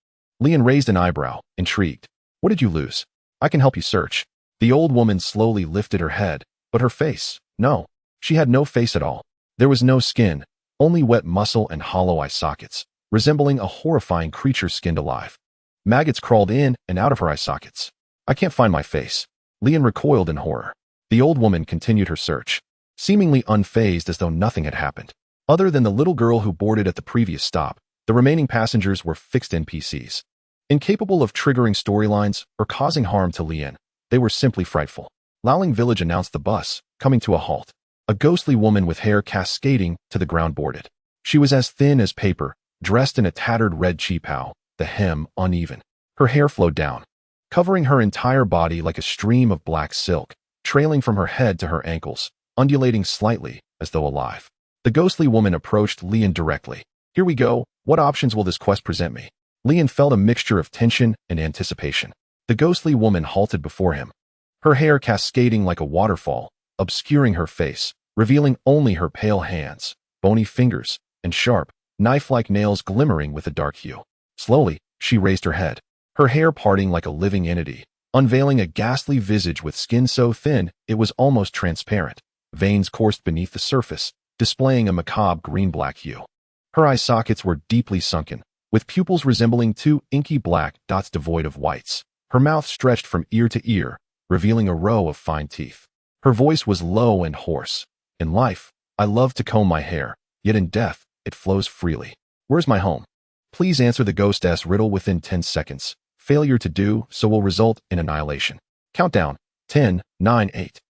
Leon raised an eyebrow, intrigued. What did you lose? I can help you search. The old woman slowly lifted her head, but her face, no. She had no face at all. There was no skin, only wet muscle and hollow eye sockets, resembling a horrifying creature skinned alive. Maggots crawled in and out of her eye sockets. I can't find my face. Leon recoiled in horror. The old woman continued her search. seemingly unfazed as though nothing had happened. Other than the little girl who boarded at the previous stop, the remaining passengers were fixed NPCs. Incapable of triggering storylines or causing harm to Lian, they were simply frightful. Laoling Village announced the bus, coming to a halt. A ghostly woman with hair cascading to the ground boarded. She was as thin as paper, dressed in a tattered red qipao, the hem uneven. Her hair flowed down, covering her entire body like a stream of black silk, trailing from her head to her ankles, undulating slightly, as though alive. The ghostly woman approached Lian directly. Here we go. What options will this quest present me? Lian felt a mixture of tension and anticipation. The ghostly woman halted before him, her hair cascading like a waterfall, obscuring her face, revealing only her pale hands, bony fingers, and sharp, knife-like nails glimmering with a dark hue. Slowly, she raised her head, her hair parting like a living entity, unveiling a ghastly visage with skin so thin it was almost transparent. Veins coursed beneath the surface, displaying a macabre green-black hue. Her eye sockets were deeply sunken, with pupils resembling two inky black dots devoid of whites. Her mouth stretched from ear to ear, revealing a row of fine teeth. Her voice was low and hoarse. In life, I love to comb my hair, yet in death, it flows freely. Where's my home? Please answer the ghost's riddle within 10 seconds. Failure to do so will result in annihilation. Countdown. 10, 9, 8.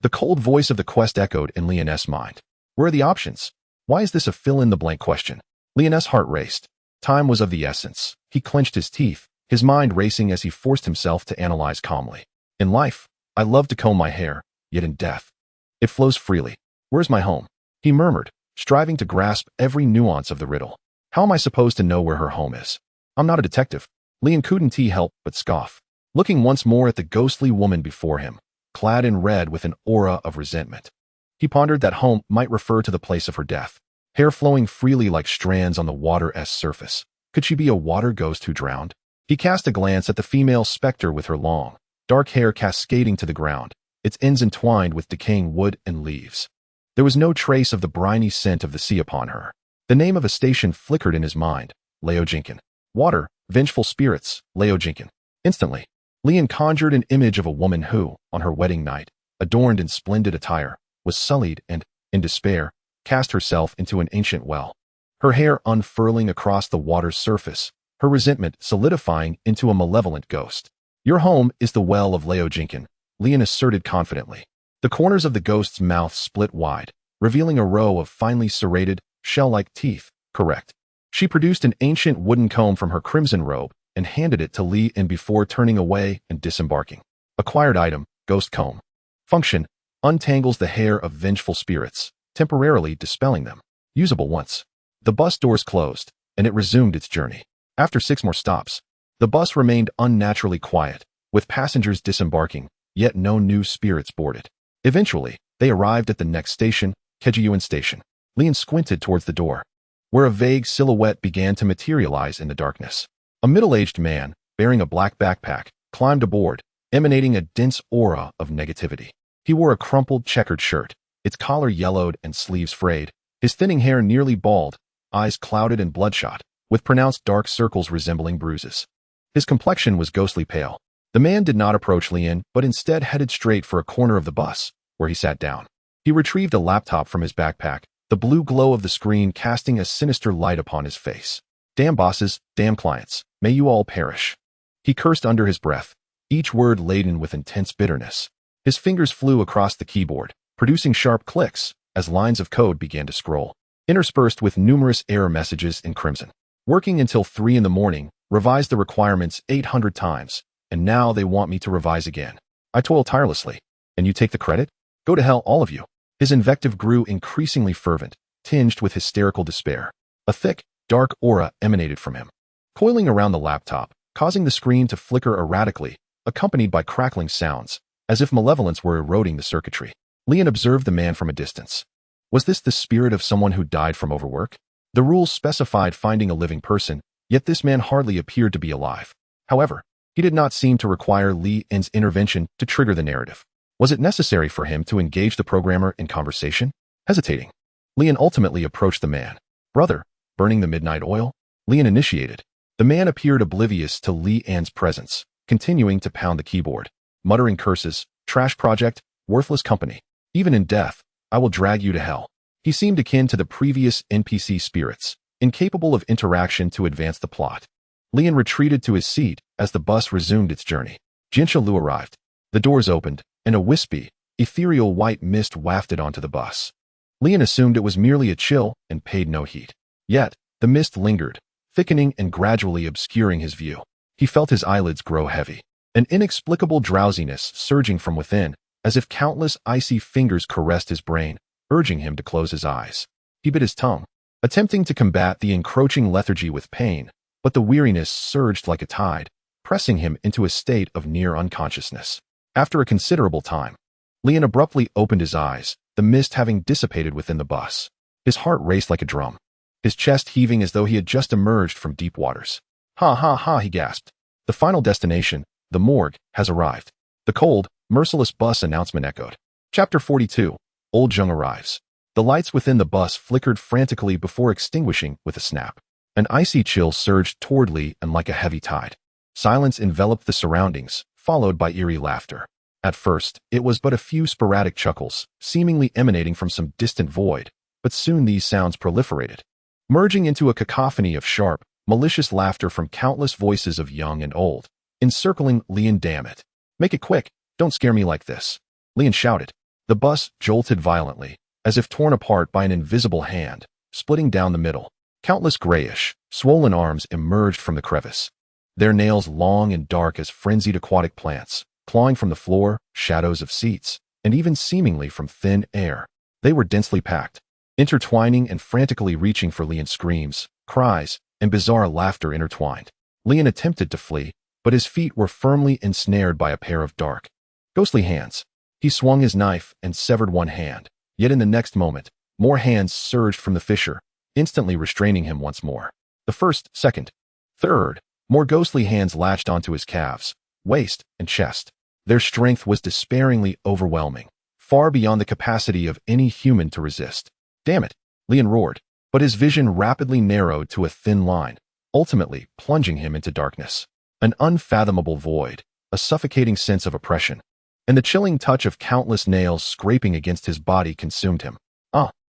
The cold voice of the quest echoed in Lian's mind. Where are the options? Why is this a fill-in-the-blank question? Lian's heart raced. Time was of the essence. He clenched his teeth, his mind racing as he forced himself to analyze calmly. In life, I love to comb my hair, yet in death, it flows freely. Where's my home? He murmured, striving to grasp every nuance of the riddle. How am I supposed to know where her home is? I'm not a detective. Lian couldn't help but scoff, looking once more at the ghostly woman before him, clad in red with an aura of resentment. He pondered that home might refer to the place of her death, hair flowing freely like strands on the water's surface. Could she be a water ghost who drowned? He cast a glance at the female specter with her long, dark hair cascading to the ground, its ends entwined with decaying wood and leaves. There was no trace of the briny scent of the sea upon her. The name of a station flickered in his mind, Leojinkin. Water, vengeful spirits, Leojinkin. Instantly, Lian conjured an image of a woman who, on her wedding night, adorned in splendid attire, was sullied and, in despair, cast herself into an ancient well. Her hair unfurling across the water's surface, her resentment solidifying into a malevolent ghost. Your home is the well of Leojinkin, Lian asserted confidently. The corners of the ghost's mouth split wide, revealing a row of finely serrated, shell-like teeth. Correct. She produced an ancient wooden comb from her crimson robe and handed it to Lian before turning away and disembarking. Acquired item, ghost comb. Function, untangles the hair of vengeful spirits, temporarily dispelling them. Usable once. The bus doors closed, and it resumed its journey. After 6 more stops, the bus remained unnaturally quiet, with passengers disembarking, yet no new spirits boarded. Eventually, they arrived at the next station, Kejiyuan Station. Lian squinted towards the door, where a vague silhouette began to materialize in the darkness. A middle-aged man, bearing a black backpack, climbed aboard, emanating a dense aura of negativity. He wore a crumpled checkered shirt, its collar yellowed and sleeves frayed, his thinning hair nearly bald, eyes clouded and bloodshot, with pronounced dark circles resembling bruises. His complexion was ghostly pale. The man did not approach Lian, but instead headed straight for a corner of the bus, where he sat down. He retrieved a laptop from his backpack, the blue glow of the screen casting a sinister light upon his face. Damn bosses, damn clients, may you all perish. He cursed under his breath, each word laden with intense bitterness. His fingers flew across the keyboard, producing sharp clicks as lines of code began to scroll, interspersed with numerous error messages in crimson. Working until 3 in the morning, revised the requirements 800 times, and now they want me to revise again. I toil tirelessly, and you take the credit? Go to hell, all of you. His invective grew increasingly fervent, tinged with hysterical despair. A thick, dark aura emanated from him, coiling around the laptop, causing the screen to flicker erratically, accompanied by crackling sounds, as if malevolence were eroding the circuitry. Lian observed the man from a distance. Was this the spirit of someone who died from overwork? The rules specified finding a living person, yet this man hardly appeared to be alive. However, he did not seem to require Lian's intervention to trigger the narrative. Was it necessary for him to engage the programmer in conversation? Hesitating, Lian ultimately approached the man. Brother, burning the midnight oil? Lian initiated. The man appeared oblivious to Lian's presence, continuing to pound the keyboard, muttering curses, trash project, worthless company. Even in death, I will drag you to hell. He seemed akin to the previous NPC spirits, incapable of interaction to advance the plot. Leon retreated to his seat as the bus resumed its journey. Jinsha Lu arrived. The doors opened, and a wispy, ethereal white mist wafted onto the bus. Leon assumed it was merely a chill and paid no heed. Yet, the mist lingered, thickening and gradually obscuring his view. He felt his eyelids grow heavy, an inexplicable drowsiness surging from within, as if countless icy fingers caressed his brain, urging him to close his eyes. He bit his tongue, attempting to combat the encroaching lethargy with pain, but the weariness surged like a tide, pressing him into a state of near unconsciousness. After a considerable time, Leon abruptly opened his eyes, the mist having dissipated within the bus. His heart raced like a drum, his chest heaving as though he had just emerged from deep waters. Ha ha ha, he gasped. The final destination, the morgue, has arrived. The cold, merciless bus announcement echoed. Chapter 42. Old Jung arrives. The lights within the bus flickered frantically before extinguishing with a snap. An icy chill surged toward Lee and like a heavy tide. Silence enveloped the surroundings, followed by eerie laughter. At first, it was but a few sporadic chuckles, seemingly emanating from some distant void, but soon these sounds proliferated, merging into a cacophony of sharp, malicious laughter from countless voices of young and old, encircling Leon. Damn it. Make it quick, don't scare me like this. Leon shouted. The bus jolted violently, as if torn apart by an invisible hand, splitting down the middle. Countless grayish, swollen arms emerged from the crevice, their nails long and dark as frenzied aquatic plants, clawing from the floor, shadows of seats, and even seemingly from thin air. They were densely packed, intertwining and frantically reaching for Leon's screams, cries, and bizarre laughter intertwined. Leon attempted to flee, but his feet were firmly ensnared by a pair of dark, ghostly hands. He swung his knife and severed one hand, yet in the next moment, more hands surged from the fissure, instantly restraining him once more. The first, second, third, more ghostly hands latched onto his calves, waist, and chest. Their strength was despairingly overwhelming, far beyond the capacity of any human to resist. Damn it, Leon roared, but his vision rapidly narrowed to a thin line, ultimately plunging him into darkness. An unfathomable void, a suffocating sense of oppression, and the chilling touch of countless nails scraping against his body consumed him.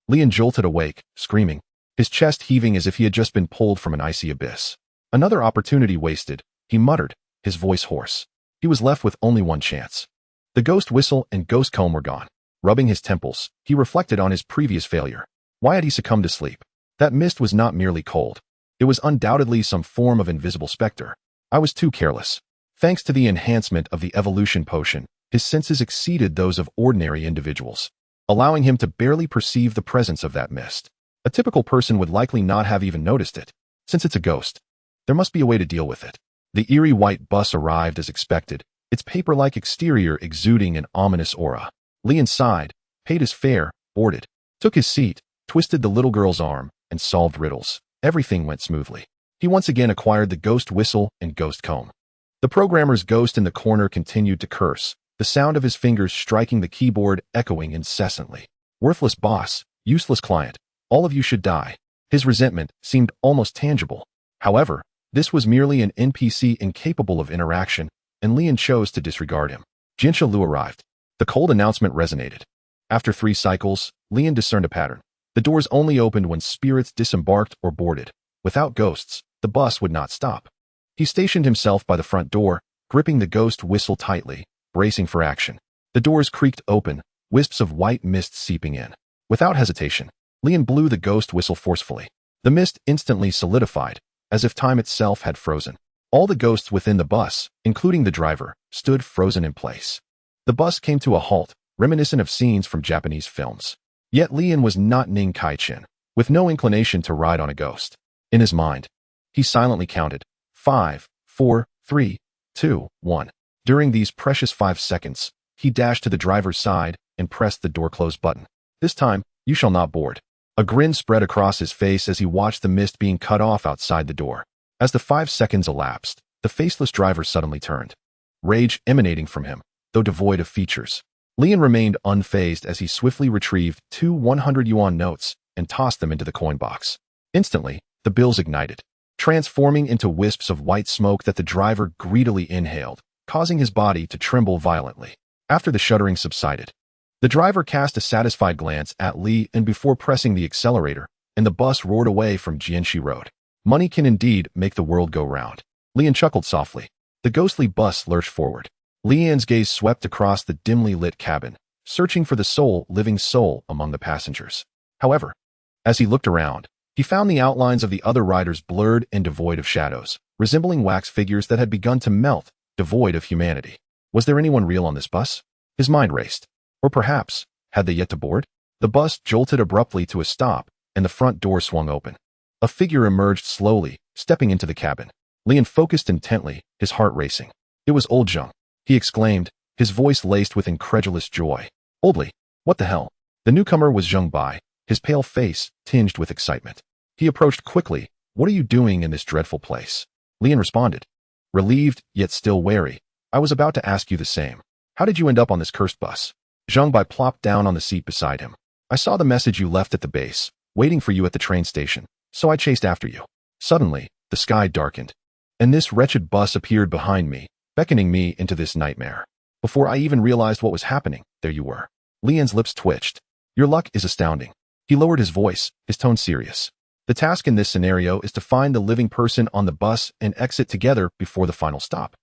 Leon jolted awake, screaming, his chest heaving as if he had just been pulled from an icy abyss. Another opportunity wasted, he muttered, his voice hoarse. He was left with only one chance. The ghost whistle and ghost comb were gone. Rubbing his temples, he reflected on his previous failure. Why had he succumbed to sleep? That mist was not merely cold. It was undoubtedly some form of invisible specter. I was too careless. Thanks to the enhancement of the evolution potion, his senses exceeded those of ordinary individuals, allowing him to barely perceive the presence of that mist. A typical person would likely not have even noticed it. Since it's a ghost, there must be a way to deal with it. The eerie white bus arrived as expected, its paper-like exterior exuding an ominous aura. Leon sighed, paid his fare, boarded, took his seat, twisted the little girl's arm, and solved riddles. Everything went smoothly. He once again acquired the ghost whistle and ghost comb. The programmer's ghost in the corner continued to curse, the sound of his fingers striking the keyboard echoing incessantly. Worthless boss, useless client, all of you should die. His resentment seemed almost tangible. However, this was merely an NPC incapable of interaction, and Leon chose to disregard him. Jinsha Lu arrived. The cold announcement resonated. After 3 cycles, Leon discerned a pattern. The doors only opened when spirits disembarked or boarded. Without ghosts, the bus would not stop. He stationed himself by the front door, gripping the ghost whistle tightly, bracing for action. The doors creaked open, wisps of white mist seeping in. Without hesitation, Leon blew the ghost whistle forcefully. The mist instantly solidified, as if time itself had frozen. All the ghosts within the bus, including the driver, stood frozen in place. The bus came to a halt, reminiscent of scenes from Japanese films. Yet Leon was not Ning Kai-chin, with no inclination to ride on a ghost. In his mind, he silently counted 5, 4, 3, 2, 1. During these precious 5 seconds, he dashed to the driver's side and pressed the door close button. This time, you shall not board. A grin spread across his face as he watched the mist being cut off outside the door. As the 5 seconds elapsed, the faceless driver suddenly turned, rage emanating from him, though devoid of features. Leon remained unfazed as he swiftly retrieved 2 100 yuan notes and tossed them into the coin box. Instantly, the bills ignited, transforming into wisps of white smoke that the driver greedily inhaled, causing his body to tremble violently. After the shuddering subsided, The driver cast a satisfied glance at Li and before pressing the accelerator, and the bus roared away from Jianxi Road. Money can indeed make the world go round. Lian chuckled softly. The ghostly bus lurched forward. Lian's gaze swept across the dimly lit cabin, searching for the living soul among the passengers. However, as he looked around, he found the outlines of the other riders blurred and devoid of shadows, resembling wax figures that had begun to melt, devoid of humanity. Was there anyone real on this bus? His mind raced. Or perhaps, had they yet to board? The bus jolted abruptly to a stop, and the front door swung open. A figure emerged slowly, stepping into the cabin. Lian focused intently, his heart racing. It was old Zheng. He exclaimed, his voice laced with incredulous joy. Old Li, what the hell? The newcomer was Zheng Bai, his pale face tinged with excitement. He approached quickly. What are you doing in this dreadful place? Lian responded. Relieved, yet still wary. I was about to ask you the same. How did you end up on this cursed bus? Zheng Bai plopped down on the seat beside him. I saw the message you left at the base, waiting for you at the train station, so I chased after you. Suddenly, the sky darkened, and this wretched bus appeared behind me, beckoning me into this nightmare. Before I even realized what was happening, there you were. Lian's lips twitched. Your luck is astounding. He lowered his voice, his tone serious. The task in this scenario is to find the living person on the bus and exit together before the final stop.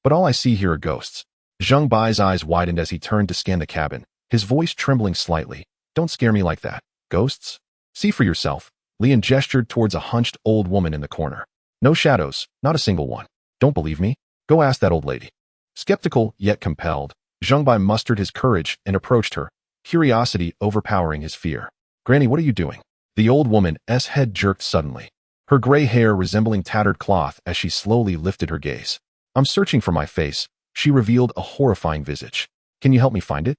But all I see here are ghosts. Zheng Bai's eyes widened as he turned to scan the cabin, his voice trembling slightly. Don't scare me like that. Ghosts? See for yourself. Lian gestured towards a hunched old woman in the corner. No shadows, not a single one. Don't believe me? Go ask that old lady. Skeptical, yet compelled, Zheng Bai mustered his courage and approached her, curiosity overpowering his fear. Granny, what are you doing? The old woman's head jerked suddenly, her gray hair resembling tattered cloth as she slowly lifted her gaze. I'm searching for my face. She revealed a horrifying visage. Can you help me find it?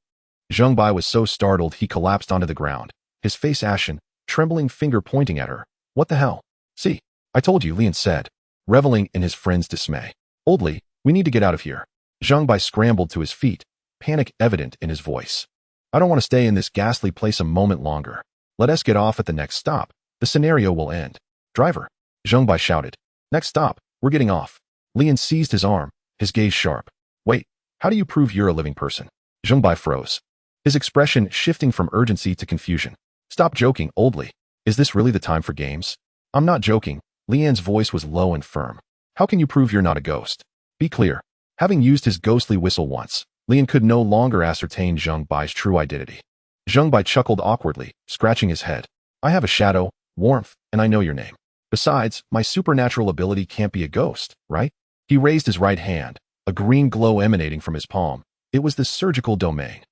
Zheng Bai was so startled he collapsed onto the ground, his face ashen, trembling finger pointing at her. What the hell? See, I told you, Lian said, reveling in his friend's dismay. Old Li, we need to get out of here. Zheng Bai scrambled to his feet, panic evident in his voice. I don't want to stay in this ghastly place a moment longer. Let us get off at the next stop. The scenario will end. Driver, Zheng Bai shouted. Next stop, we're getting off. Lian seized his arm, his gaze sharp. Wait, how do you prove you're a living person? Zheng Bai froze, his expression shifting from urgency to confusion. Stop joking, Old Li. Is this really the time for games? I'm not joking. Lian's voice was low and firm. How can you prove you're not a ghost? Be clear. Having used his ghostly whistle once, Lian could no longer ascertain Zheng Bai's true identity. Zheng Bai chuckled awkwardly, scratching his head. I have a shadow, warmth, and I know your name. Besides, my supernatural ability can't be a ghost, right? He raised his right hand, a green glow emanating from his palm. It was the surgical domain.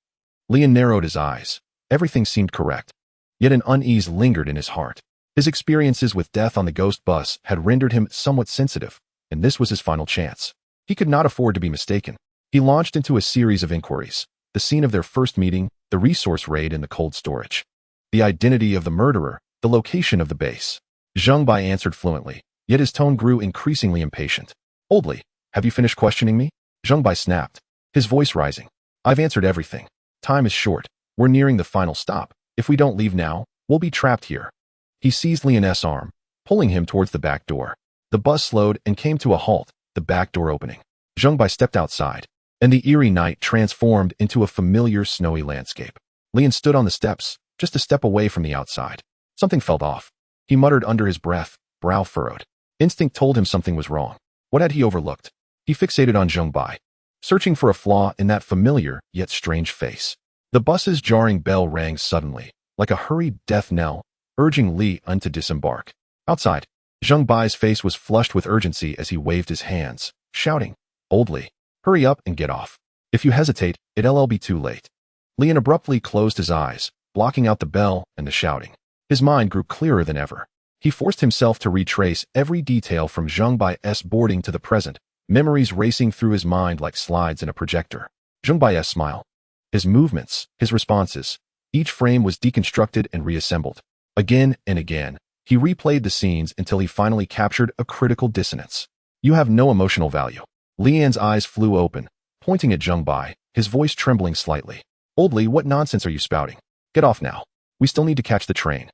Lian narrowed his eyes. Everything seemed correct. Yet an unease lingered in his heart. His experiences with death on the ghost bus had rendered him somewhat sensitive, and this was his final chance. He could not afford to be mistaken. He launched into a series of inquiries. The scene of their first meeting, the resource raid in the cold storage. The identity of the murderer, the location of the base. Zheng Bai answered fluently, yet his tone grew increasingly impatient. Old Li, have you finished questioning me? Zheng Bai snapped, his voice rising. I've answered everything. Time is short. We're nearing the final stop. If we don't leave now, we'll be trapped here. He seized Lian's arm, pulling him towards the back door. The bus slowed and came to a halt, the back door opening. Zheng Bai stepped outside, and the eerie night transformed into a familiar snowy landscape. Lian stood on the steps, just a step away from the outside. Something felt off. He muttered under his breath, brow furrowed. Instinct told him something was wrong. What had he overlooked? He fixated on Zheng Bai, searching for a flaw in that familiar yet strange face. The bus's jarring bell rang suddenly, like a hurried death knell, urging Li to disembark. Outside, Zheng Bai's face was flushed with urgency as he waved his hands, shouting, Old Li, hurry up and get off. If you hesitate, it'll be too late. Lian abruptly closed his eyes, blocking out the bell and the shouting. His mind grew clearer than ever. He forced himself to retrace every detail from Zheng Bai's boarding to the present, memories racing through his mind like slides in a projector. Zheng Bai's smile, his movements, his responses, each frame was deconstructed and reassembled. Again and again, he replayed the scenes until he finally captured a critical dissonance. You have no emotional value. Lian's eyes flew open, pointing at Zheng Bai, his voice trembling slightly. Old Li, what nonsense are you spouting? Get off now. We still need to catch the train.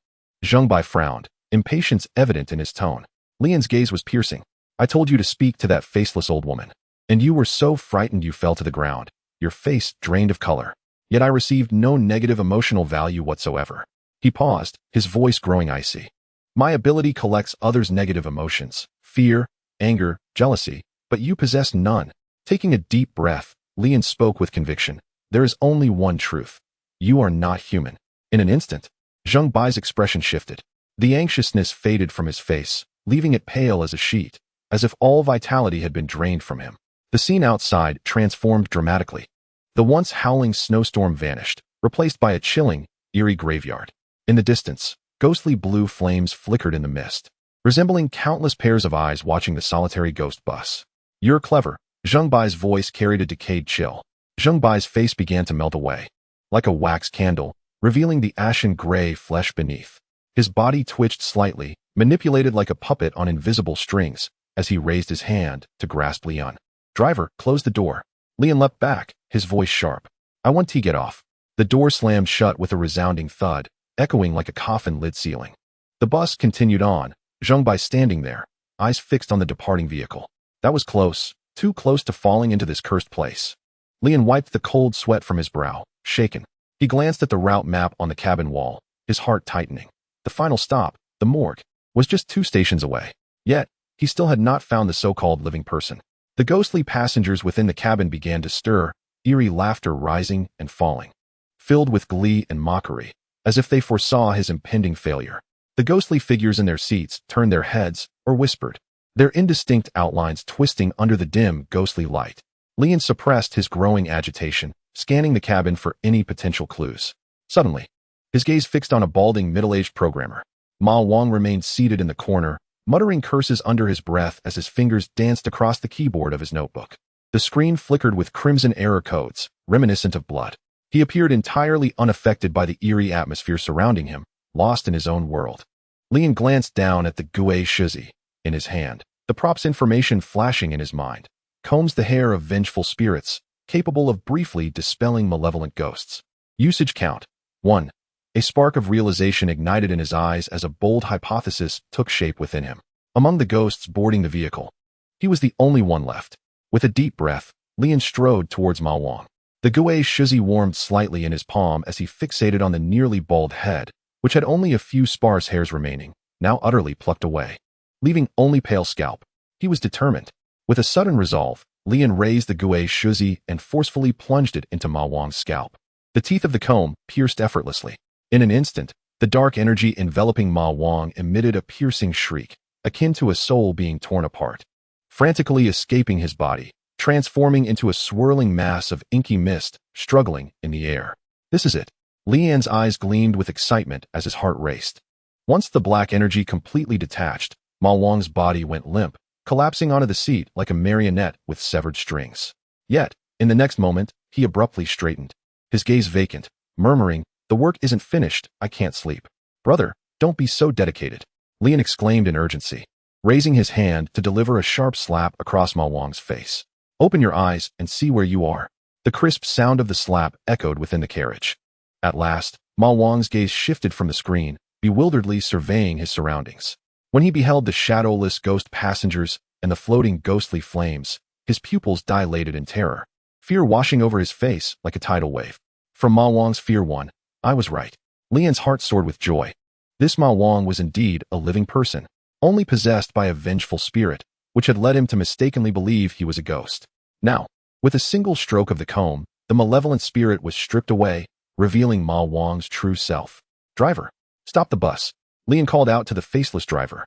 Zheng Bai frowned, impatience evident in his tone. Lian's gaze was piercing. I told you to speak to that faceless old woman, and you were so frightened you fell to the ground, your face drained of color. yet I received no negative emotional value whatsoever. He paused, his voice growing icy. My ability collects others' negative emotions, fear, anger, jealousy, but you possess none. Taking a deep breath, Lian spoke with conviction. There is only one truth. You are not human. In an instant, Zheng Bai's expression shifted. The anxiousness faded from his face, leaving it pale as a sheet, as if all vitality had been drained from him. The scene outside transformed dramatically. The once howling snowstorm vanished, replaced by a chilling, eerie graveyard. In the distance, ghostly blue flames flickered in the mist, resembling countless pairs of eyes watching the solitary ghost bus. You're clever. Zheng Bai's voice carried a decayed chill. Zheng Bai's face began to melt away, like a wax candle, revealing the ashen gray flesh beneath. His body twitched slightly, manipulated like a puppet on invisible strings, as he raised his hand to grasp Lian. Driver, close the door. Lian leapt back, his voice sharp. I want to get off. The door slammed shut with a resounding thud, echoing like a coffin lid ceiling. The bus continued on, Zheng Bai standing there, eyes fixed on the departing vehicle. That was close, too close to falling into this cursed place. Lian wiped the cold sweat from his brow, shaken. He glanced at the route map on the cabin wall, his heart tightening. The final stop, the morgue, was just 2 stations away. Yet, he still had not found the so-called living person. The ghostly passengers within the cabin began to stir, eerie laughter rising and falling, filled with glee and mockery, as if they foresaw his impending failure. The ghostly figures in their seats turned their heads or whispered, their indistinct outlines twisting under the dim, ghostly light. Lian suppressed his growing agitation, scanning the cabin for any potential clues. Suddenly, his gaze fixed on a balding, middle-aged programmer. Ma Wang remained seated in the corner, muttering curses under his breath as his fingers danced across the keyboard of his notebook. The screen flickered with crimson error codes, reminiscent of blood. He appeared entirely unaffected by the eerie atmosphere surrounding him, lost in his own world. Lian glanced down at the Gui Shizi in his hand, the prop's information flashing in his mind. Combs the hair of vengeful spirits, capable of briefly dispelling malevolent ghosts. Usage count, 1. A spark of realization ignited in his eyes as a bold hypothesis took shape within him. Among the ghosts boarding the vehicle, he was the only one left. With a deep breath, Lian strode towards Ma Wang. The Gui Shizi warmed slightly in his palm as he fixated on the nearly bald head, which had only a few sparse hairs remaining, now utterly plucked away, leaving only pale scalp. He was determined. With a sudden resolve, Lian raised the Gui Shizi and forcefully plunged it into Ma Wang's scalp. The teeth of the comb pierced effortlessly. In an instant, the dark energy enveloping Ma Wang emitted a piercing shriek, akin to a soul being torn apart, frantically escaping his body, transforming into a swirling mass of inky mist, struggling in the air. This is it. Lian's eyes gleamed with excitement as his heart raced. Once the black energy completely detached, Ma Wang's body went limp, collapsing onto the seat like a marionette with severed strings. Yet, in the next moment, he abruptly straightened, his gaze vacant, murmuring, "The work isn't finished, I can't sleep." "Brother, don't be so dedicated," Lian exclaimed in urgency, raising his hand to deliver a sharp slap across Ma Wang's face. "Open your eyes and see where you are." The crisp sound of the slap echoed within the carriage. At last, Ma Wang's gaze shifted from the screen, bewilderedly surveying his surroundings. When he beheld the shadowless ghost passengers and the floating ghostly flames, his pupils dilated in terror, fear washing over his face like a tidal wave. From Ma Wang's fear one, I was right. Lian's heart soared with joy. This Ma Wang was indeed a living person, only possessed by a vengeful spirit, which had led him to mistakenly believe he was a ghost. Now, with a single stroke of the comb, the malevolent spirit was stripped away, revealing Ma Wang's true self. "Driver, stop the bus," Lian called out to the faceless driver,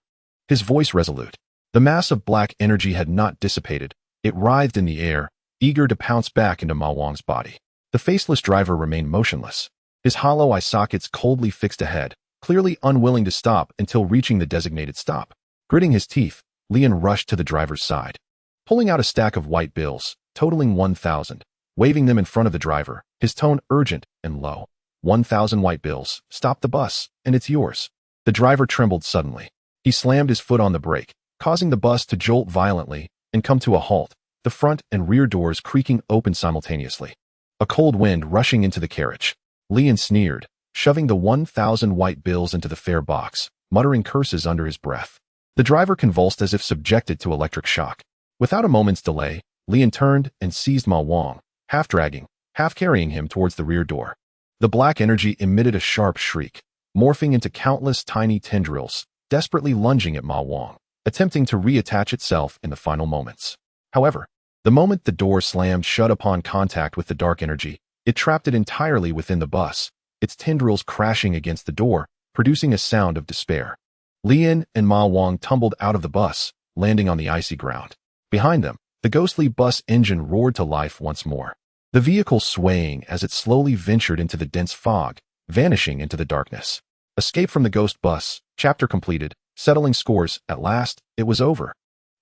his voice resolute. The mass of black energy had not dissipated. It writhed in the air, eager to pounce back into Ma Wang's body. The faceless driver remained motionless, his hollow eye sockets coldly fixed ahead, clearly unwilling to stop until reaching the designated stop. Gritting his teeth, Lian rushed to the driver's side, pulling out a stack of white bills, totaling 1,000, waving them in front of the driver, his tone urgent and low. 1,000 white bills, stop the bus, and it's yours." The driver trembled suddenly. He slammed his foot on the brake, causing the bus to jolt violently and come to a halt, the front and rear doors creaking open simultaneously. A cold wind rushing into the carriage. Lian sneered, shoving the 1,000 white bills into the fare box, muttering curses under his breath. The driver convulsed as if subjected to electric shock. Without a moment's delay, Lian turned and seized Ma Wang, half dragging, half carrying him towards the rear door. The black energy emitted a sharp shriek, morphing into countless tiny tendrils, desperately lunging at Ma Wang, attempting to reattach itself in the final moments. However, the moment the door slammed shut upon contact with the dark energy, it trapped it entirely within the bus, its tendrils crashing against the door, producing a sound of despair. Lian and Ma Wang tumbled out of the bus, landing on the icy ground. Behind them, the ghostly bus engine roared to life once more, the vehicle swaying as it slowly ventured into the dense fog, vanishing into the darkness. Escape from the ghost bus, chapter completed, settling scores. At last, it was over.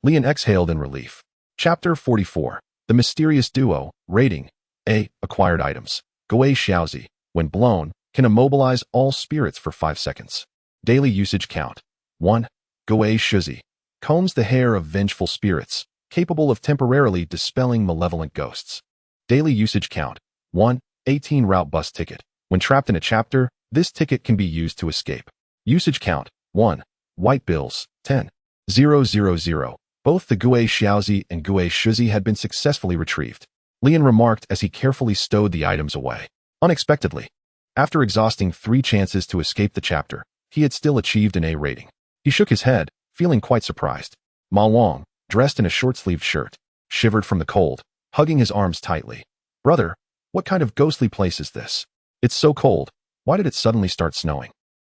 Lian exhaled in relief. Chapter 44. The Mysterious Duo. Rating. A. Acquired items. Gui Xiaozi, when blown, can immobilize all spirits for 5 seconds. Daily usage count. 1. Gui Xiaozi. Combs the hair of vengeful spirits, capable of temporarily dispelling malevolent ghosts. Daily usage count. 1. 18 route bus ticket. When trapped in a chapter, this ticket can be used to escape. Usage count. 1. White bills. 10. 000. Both the Gui Xiaozi and Gui Xiaozi had been successfully retrieved. Lian remarked as he carefully stowed the items away. Unexpectedly, after exhausting 3 chances to escape the chapter, he had still achieved an A rating. He shook his head, feeling quite surprised. Ma Wang, dressed in a short-sleeved shirt, shivered from the cold, hugging his arms tightly. Brother, what kind of ghostly place is this? It's so cold. Why did it suddenly start snowing?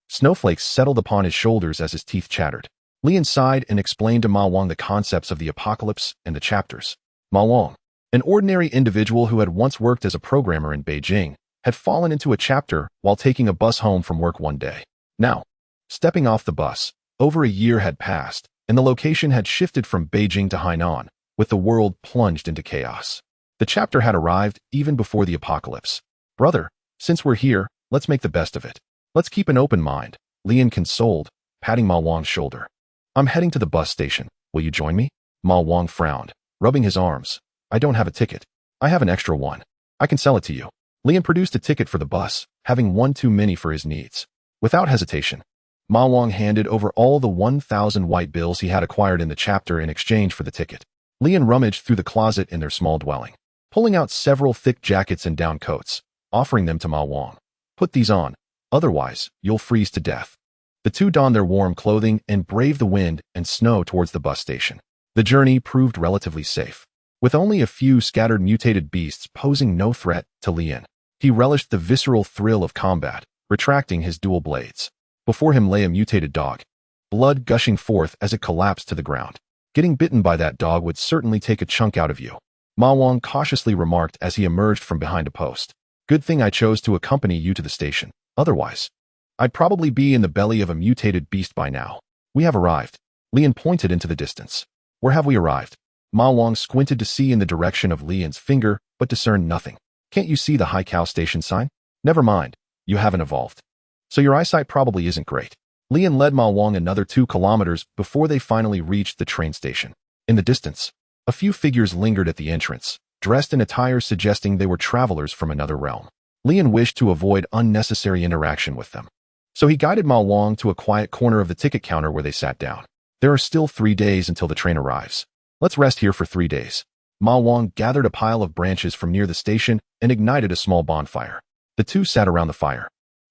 Snowflakes settled upon his shoulders as his teeth chattered. Lian sighed and explained to Ma Wang the concepts of the apocalypse and the chapters. Ma Wang, an ordinary individual who had once worked as a programmer in Beijing, had fallen into a chapter while taking a bus home from work one day. Now, stepping off the bus, over a year had passed, and the location had shifted from Beijing to Hainan, with the world plunged into chaos. The chapter had arrived even before the apocalypse. Brother, since we're here, let's make the best of it. Let's keep an open mind, Lian consoled, patting Ma Wang's shoulder. I'm heading to the bus station. Will you join me? Ma Wang frowned, rubbing his arms. I don't have a ticket. I have an extra one. I can sell it to you. Lian produced a ticket for the bus, having one too many for his needs. Without hesitation, Ma Wang handed over all the 1,000 white bills he had acquired in the chapter in exchange for the ticket. Lian rummaged through the closet in their small dwelling, pulling out several thick jackets and down coats, offering them to Ma Wang. Put these on, otherwise you'll freeze to death. The two donned their warm clothing and braved the wind and snow towards the bus station. The journey proved relatively safe, with only a few scattered mutated beasts posing no threat to Lian. He relished the visceral thrill of combat, retracting his dual blades. Before him lay a mutated dog, blood gushing forth as it collapsed to the ground. Getting bitten by that dog would certainly take a chunk out of you, Ma Wang cautiously remarked as he emerged from behind a post. Good thing I chose to accompany you to the station. Otherwise, I'd probably be in the belly of a mutated beast by now. We have arrived. Lian pointed into the distance. Where have we arrived? Ma Wang squinted to see in the direction of Lian's finger, but discerned nothing. Can't you see the Haikou station sign? Never mind. You haven't evolved. So your eyesight probably isn't great. Lian led Ma Wang another 2 kilometers before they finally reached the train station. In the distance, a few figures lingered at the entrance, dressed in attire suggesting they were travelers from another realm. Lian wished to avoid unnecessary interaction with them, so he guided Ma Wang to a quiet corner of the ticket counter where they sat down. There are still 3 days until the train arrives. Let's rest here for 3 days. Ma Wang gathered a pile of branches from near the station and ignited a small bonfire. The two sat around the fire,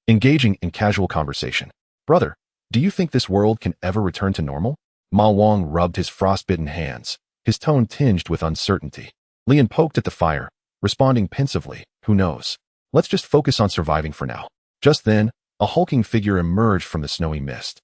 engaging in casual conversation. Brother, do you think this world can ever return to normal? Ma Wang rubbed his frostbitten hands, his tone tinged with uncertainty. Lian poked at the fire, responding pensively, who knows? Let's just focus on surviving for now. Just then, a hulking figure emerged from the snowy mist.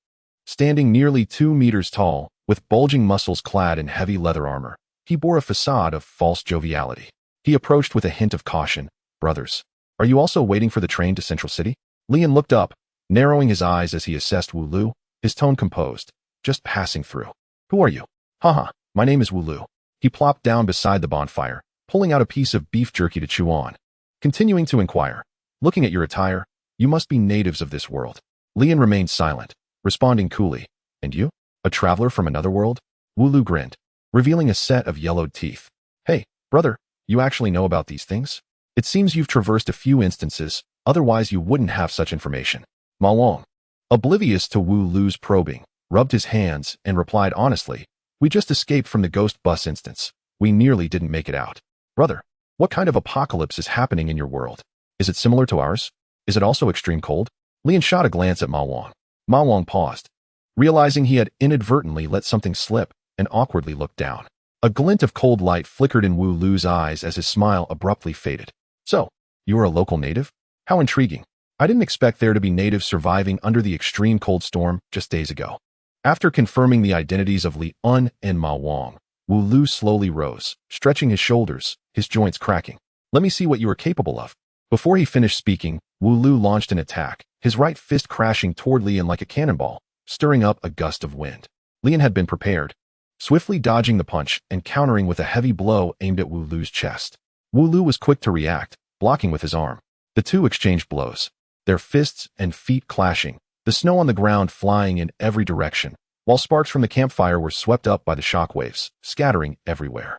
Standing nearly 2 meters tall, with bulging muscles clad in heavy leather armor, he bore a facade of false joviality. He approached with a hint of caution. Brothers, are you also waiting for the train to Central City? Lian looked up, narrowing his eyes as he assessed Wu Lu, his tone composed. Just passing through. Who are you? Haha, my name is Wu Lu. He plopped down beside the bonfire, pulling out a piece of beef jerky to chew on. Continuing to inquire, looking at your attire, you must be natives of this world. Lian remained silent, responding coolly. And you? A traveler from another world? Wu Lu grinned, revealing a set of yellowed teeth. Hey, brother, you actually know about these things? It seems you've traversed a few instances, otherwise you wouldn't have such information. Ma Wang, oblivious to Wu Lu's probing, rubbed his hands and replied honestly, we just escaped from the ghost bus instance. We nearly didn't make it out. Brother, What kind of apocalypse is happening in your world? Is it similar to ours? Is it also extreme cold? Lian shot a glance at Ma Wang. Ma Wang paused, realizing he had inadvertently let something slip, and awkwardly looked down. A glint of cold light flickered in Wu Lu's eyes as his smile abruptly faded. So, you are a local native? How intriguing. I didn't expect there to be natives surviving under the extreme cold storm just days ago. After confirming the identities of Li Un and Ma Wang, Wu Lu slowly rose, stretching his shoulders, his joints cracking. Let me see what you are capable of. Before he finished speaking, Wu Lu launched an attack, his right fist crashing toward Lian like a cannonball, stirring up a gust of wind. Lian had been prepared, swiftly dodging the punch and countering with a heavy blow aimed at Wu Lu's chest. Wu Lu was quick to react, blocking with his arm. The two exchanged blows, their fists and feet clashing, the snow on the ground flying in every direction, while sparks from the campfire were swept up by the shockwaves, scattering everywhere.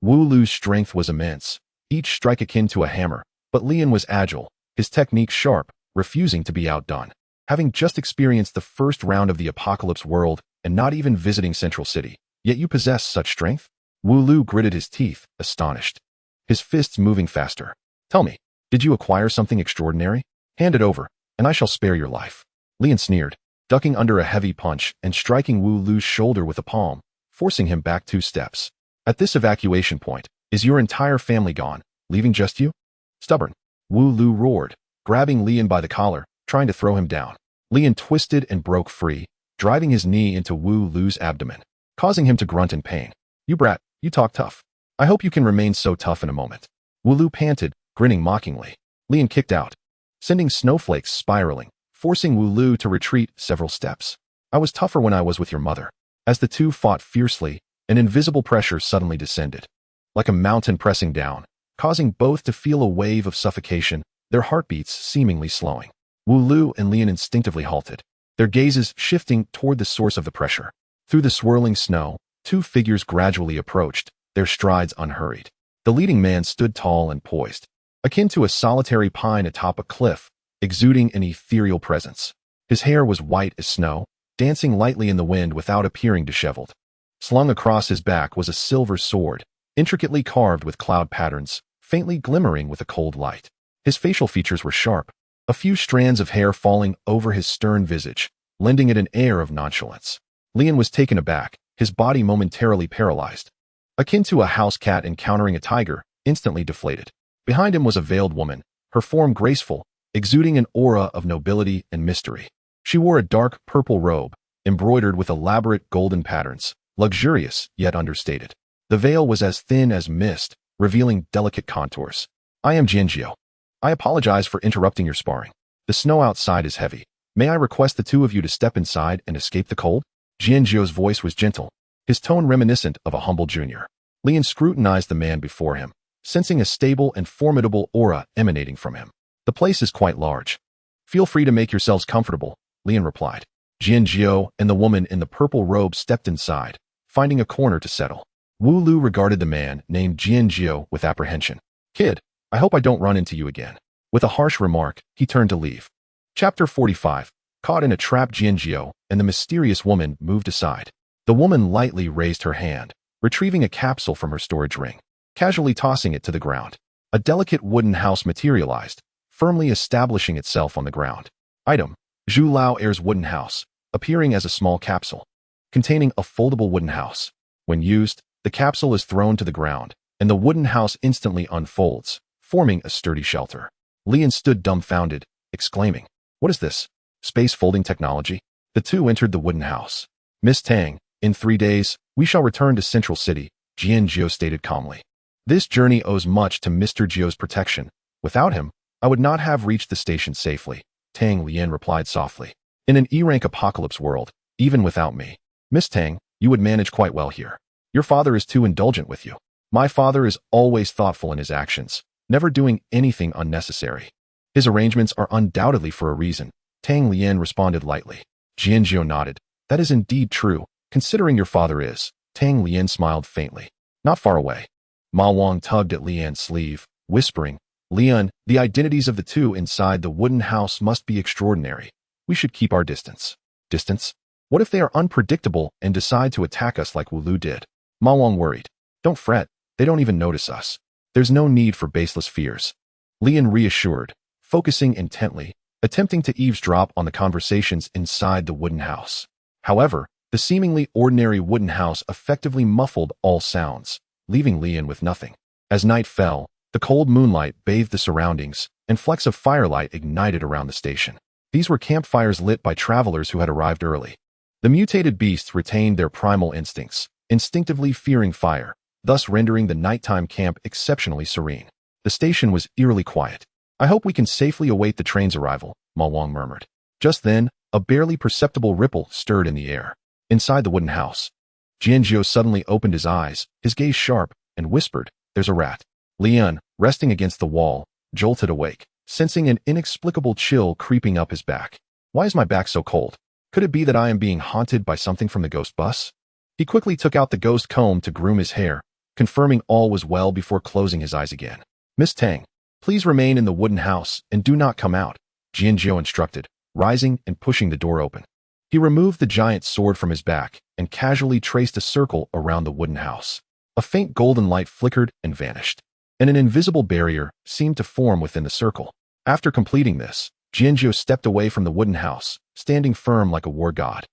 Wu Lu's strength was immense, each strike akin to a hammer, but Lian was agile, his technique sharp, refusing to be outdone. Having just experienced the first round of the apocalypse world and not even visiting Central City, yet you possess such strength? Wu Lu gritted his teeth, astonished, his fists moving faster. Tell me, did you acquire something extraordinary? Hand it over, and I shall spare your life. Lian sneered, ducking under a heavy punch and striking Wu Lu's shoulder with a palm, forcing him back 2 steps. At this evacuation point, is your entire family gone, leaving just you? Stubborn. Wu Lu roared, grabbing Lian by the collar, trying to throw him down. Lian twisted and broke free, driving his knee into Wu Lu's abdomen, causing him to grunt in pain. You brat, you talk tough. I hope you can remain so tough in a moment. Wu Lu panted, grinning mockingly. Lian kicked out, sending snowflakes spiraling, forcing Wu Lu to retreat several steps. I was tougher when I was with your mother. As the two fought fiercely, an invisible pressure suddenly descended, like a mountain pressing down, causing both to feel a wave of suffocation, their heartbeats seemingly slowing. Wu Lu and Lian instinctively halted, their gazes shifting toward the source of the pressure. Through the swirling snow, 2 figures gradually approached, their strides unhurried. The leading man stood tall and poised, akin to a solitary pine atop a cliff, exuding an ethereal presence. His hair was white as snow, dancing lightly in the wind without appearing disheveled. Slung across his back was a silver sword, intricately carved with cloud patterns, faintly glimmering with a cold light. His facial features were sharp, a few strands of hair falling over his stern visage, lending it an air of nonchalance. Lian was taken aback, his body momentarily paralyzed, akin to a house cat encountering a tiger, instantly deflated. Behind him was a veiled woman, her form graceful, exuding an aura of nobility and mystery. She wore a dark purple robe, embroidered with elaborate golden patterns, luxurious yet understated. The veil was as thin as mist, revealing delicate contours. I am Jianjiu. I apologize for interrupting your sparring. The snow outside is heavy. May I request the 2 of you to step inside and escape the cold? Jianjiu's voice was gentle, his tone reminiscent of a humble junior. Lian scrutinized the man before him, sensing a stable and formidable aura emanating from him. The place is quite large. Feel free to make yourselves comfortable, Lian replied. Jianjiu and the woman in the purple robe stepped inside, finding a corner to settle. Wu Lu regarded the man named Jianjiu with apprehension. Kid, I hope I don't run into you again. With a harsh remark, he turned to leave. Chapter 45. Caught in a trap. Jianjiu and the mysterious woman moved aside. The woman lightly raised her hand, retrieving a capsule from her storage ring, casually tossing it to the ground. A delicate wooden house materialized, firmly establishing itself on the ground. Item: Zhu Lao Air's wooden house, appearing as a small capsule, containing a foldable wooden house. When used, the capsule is thrown to the ground, and the wooden house instantly unfolds, forming a sturdy shelter. Lian stood dumbfounded, exclaiming, "What is this? Space folding technology?" The two entered the wooden house. Miss Tang, in 3 days, we shall return to Central City, Jianjiu stated calmly. This journey owes much to Mr. Jiu's protection. Without him, I would not have reached the station safely, Tang Lian replied softly. In an E-rank apocalypse world, even without me, Miss Tang, you would manage quite well here. Your father is too indulgent with you. My father is always thoughtful in his actions, never doing anything unnecessary. His arrangements are undoubtedly for a reason, Tang Lian responded lightly. Jianjiu nodded. That is indeed true, considering your father is. Tang Lian smiled faintly. Not far away. Ma Wang tugged at Lian's sleeve, whispering, Lian, the identities of the two inside the wooden house must be extraordinary. We should keep our distance. Distance? What if they are unpredictable and decide to attack us like Wu Lu did? Ma Wang worried. Don't fret, they don't even notice us. There's no need for baseless fears. Lian reassured, focusing intently, attempting to eavesdrop on the conversations inside the wooden house. However, the seemingly ordinary wooden house effectively muffled all sounds, leaving Lian with nothing. As night fell, the cold moonlight bathed the surroundings, and flecks of firelight ignited around the station. These were campfires lit by travelers who had arrived early. The mutated beasts retained their primal instincts, instinctively fearing fire, thus rendering the nighttime camp exceptionally serene. The station was eerily quiet. "I hope we can safely await the train's arrival," Ma Wang murmured. Just then, a barely perceptible ripple stirred in the air. Inside the wooden house, Jianzhou suddenly opened his eyes, his gaze sharp, and whispered, "There's a rat." Lian, resting against the wall, jolted awake, sensing an inexplicable chill creeping up his back. "Why is my back so cold? Could it be that I am being haunted by something from the ghost bus?" He quickly took out the ghost comb to groom his hair, confirming all was well before closing his eyes again. "Miss Tang, please remain in the wooden house and do not come out," Jianzhou instructed, rising and pushing the door open. He removed the giant sword from his back and casually traced a circle around the wooden house. A faint golden light flickered and vanished, and an invisible barrier seemed to form within the circle. After completing this, Jianzhou stepped away from the wooden house, standing firm like a war god,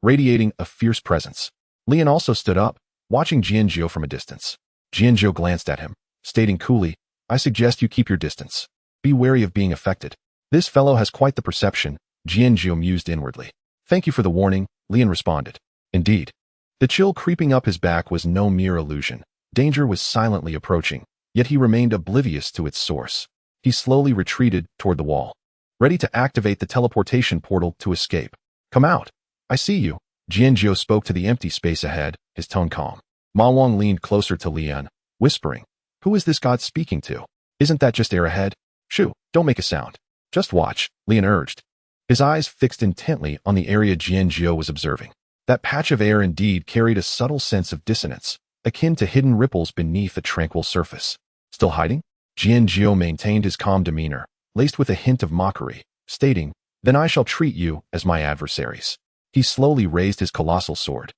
radiating a fierce presence. Lian also stood up, watching Jianzhou from a distance. Jianzhou glanced at him, stating coolly, "I suggest you keep your distance. Be wary of being affected." "This fellow has quite the perception," Jianzhou mused inwardly. "Thank you for the warning," Lian responded. Indeed, the chill creeping up his back was no mere illusion. Danger was silently approaching, yet he remained oblivious to its source. He slowly retreated toward the wall, ready to activate the teleportation portal to escape. "Come out. I see you." Jianzhou spoke to the empty space ahead, his tone calm. Ma Wang leaned closer to Lian, whispering, "Who is this god speaking to? Isn't that just air ahead? Shoo, don't make a sound. Just watch," Lian urged, his eyes fixed intently on the area Jianzhou was observing. That patch of air indeed carried a subtle sense of dissonance, akin to hidden ripples beneath a tranquil surface. "Still hiding?" Jianzhou maintained his calm demeanor, laced with a hint of mockery, stating, "Then I shall treat you as my adversaries." He slowly raised his colossal sword,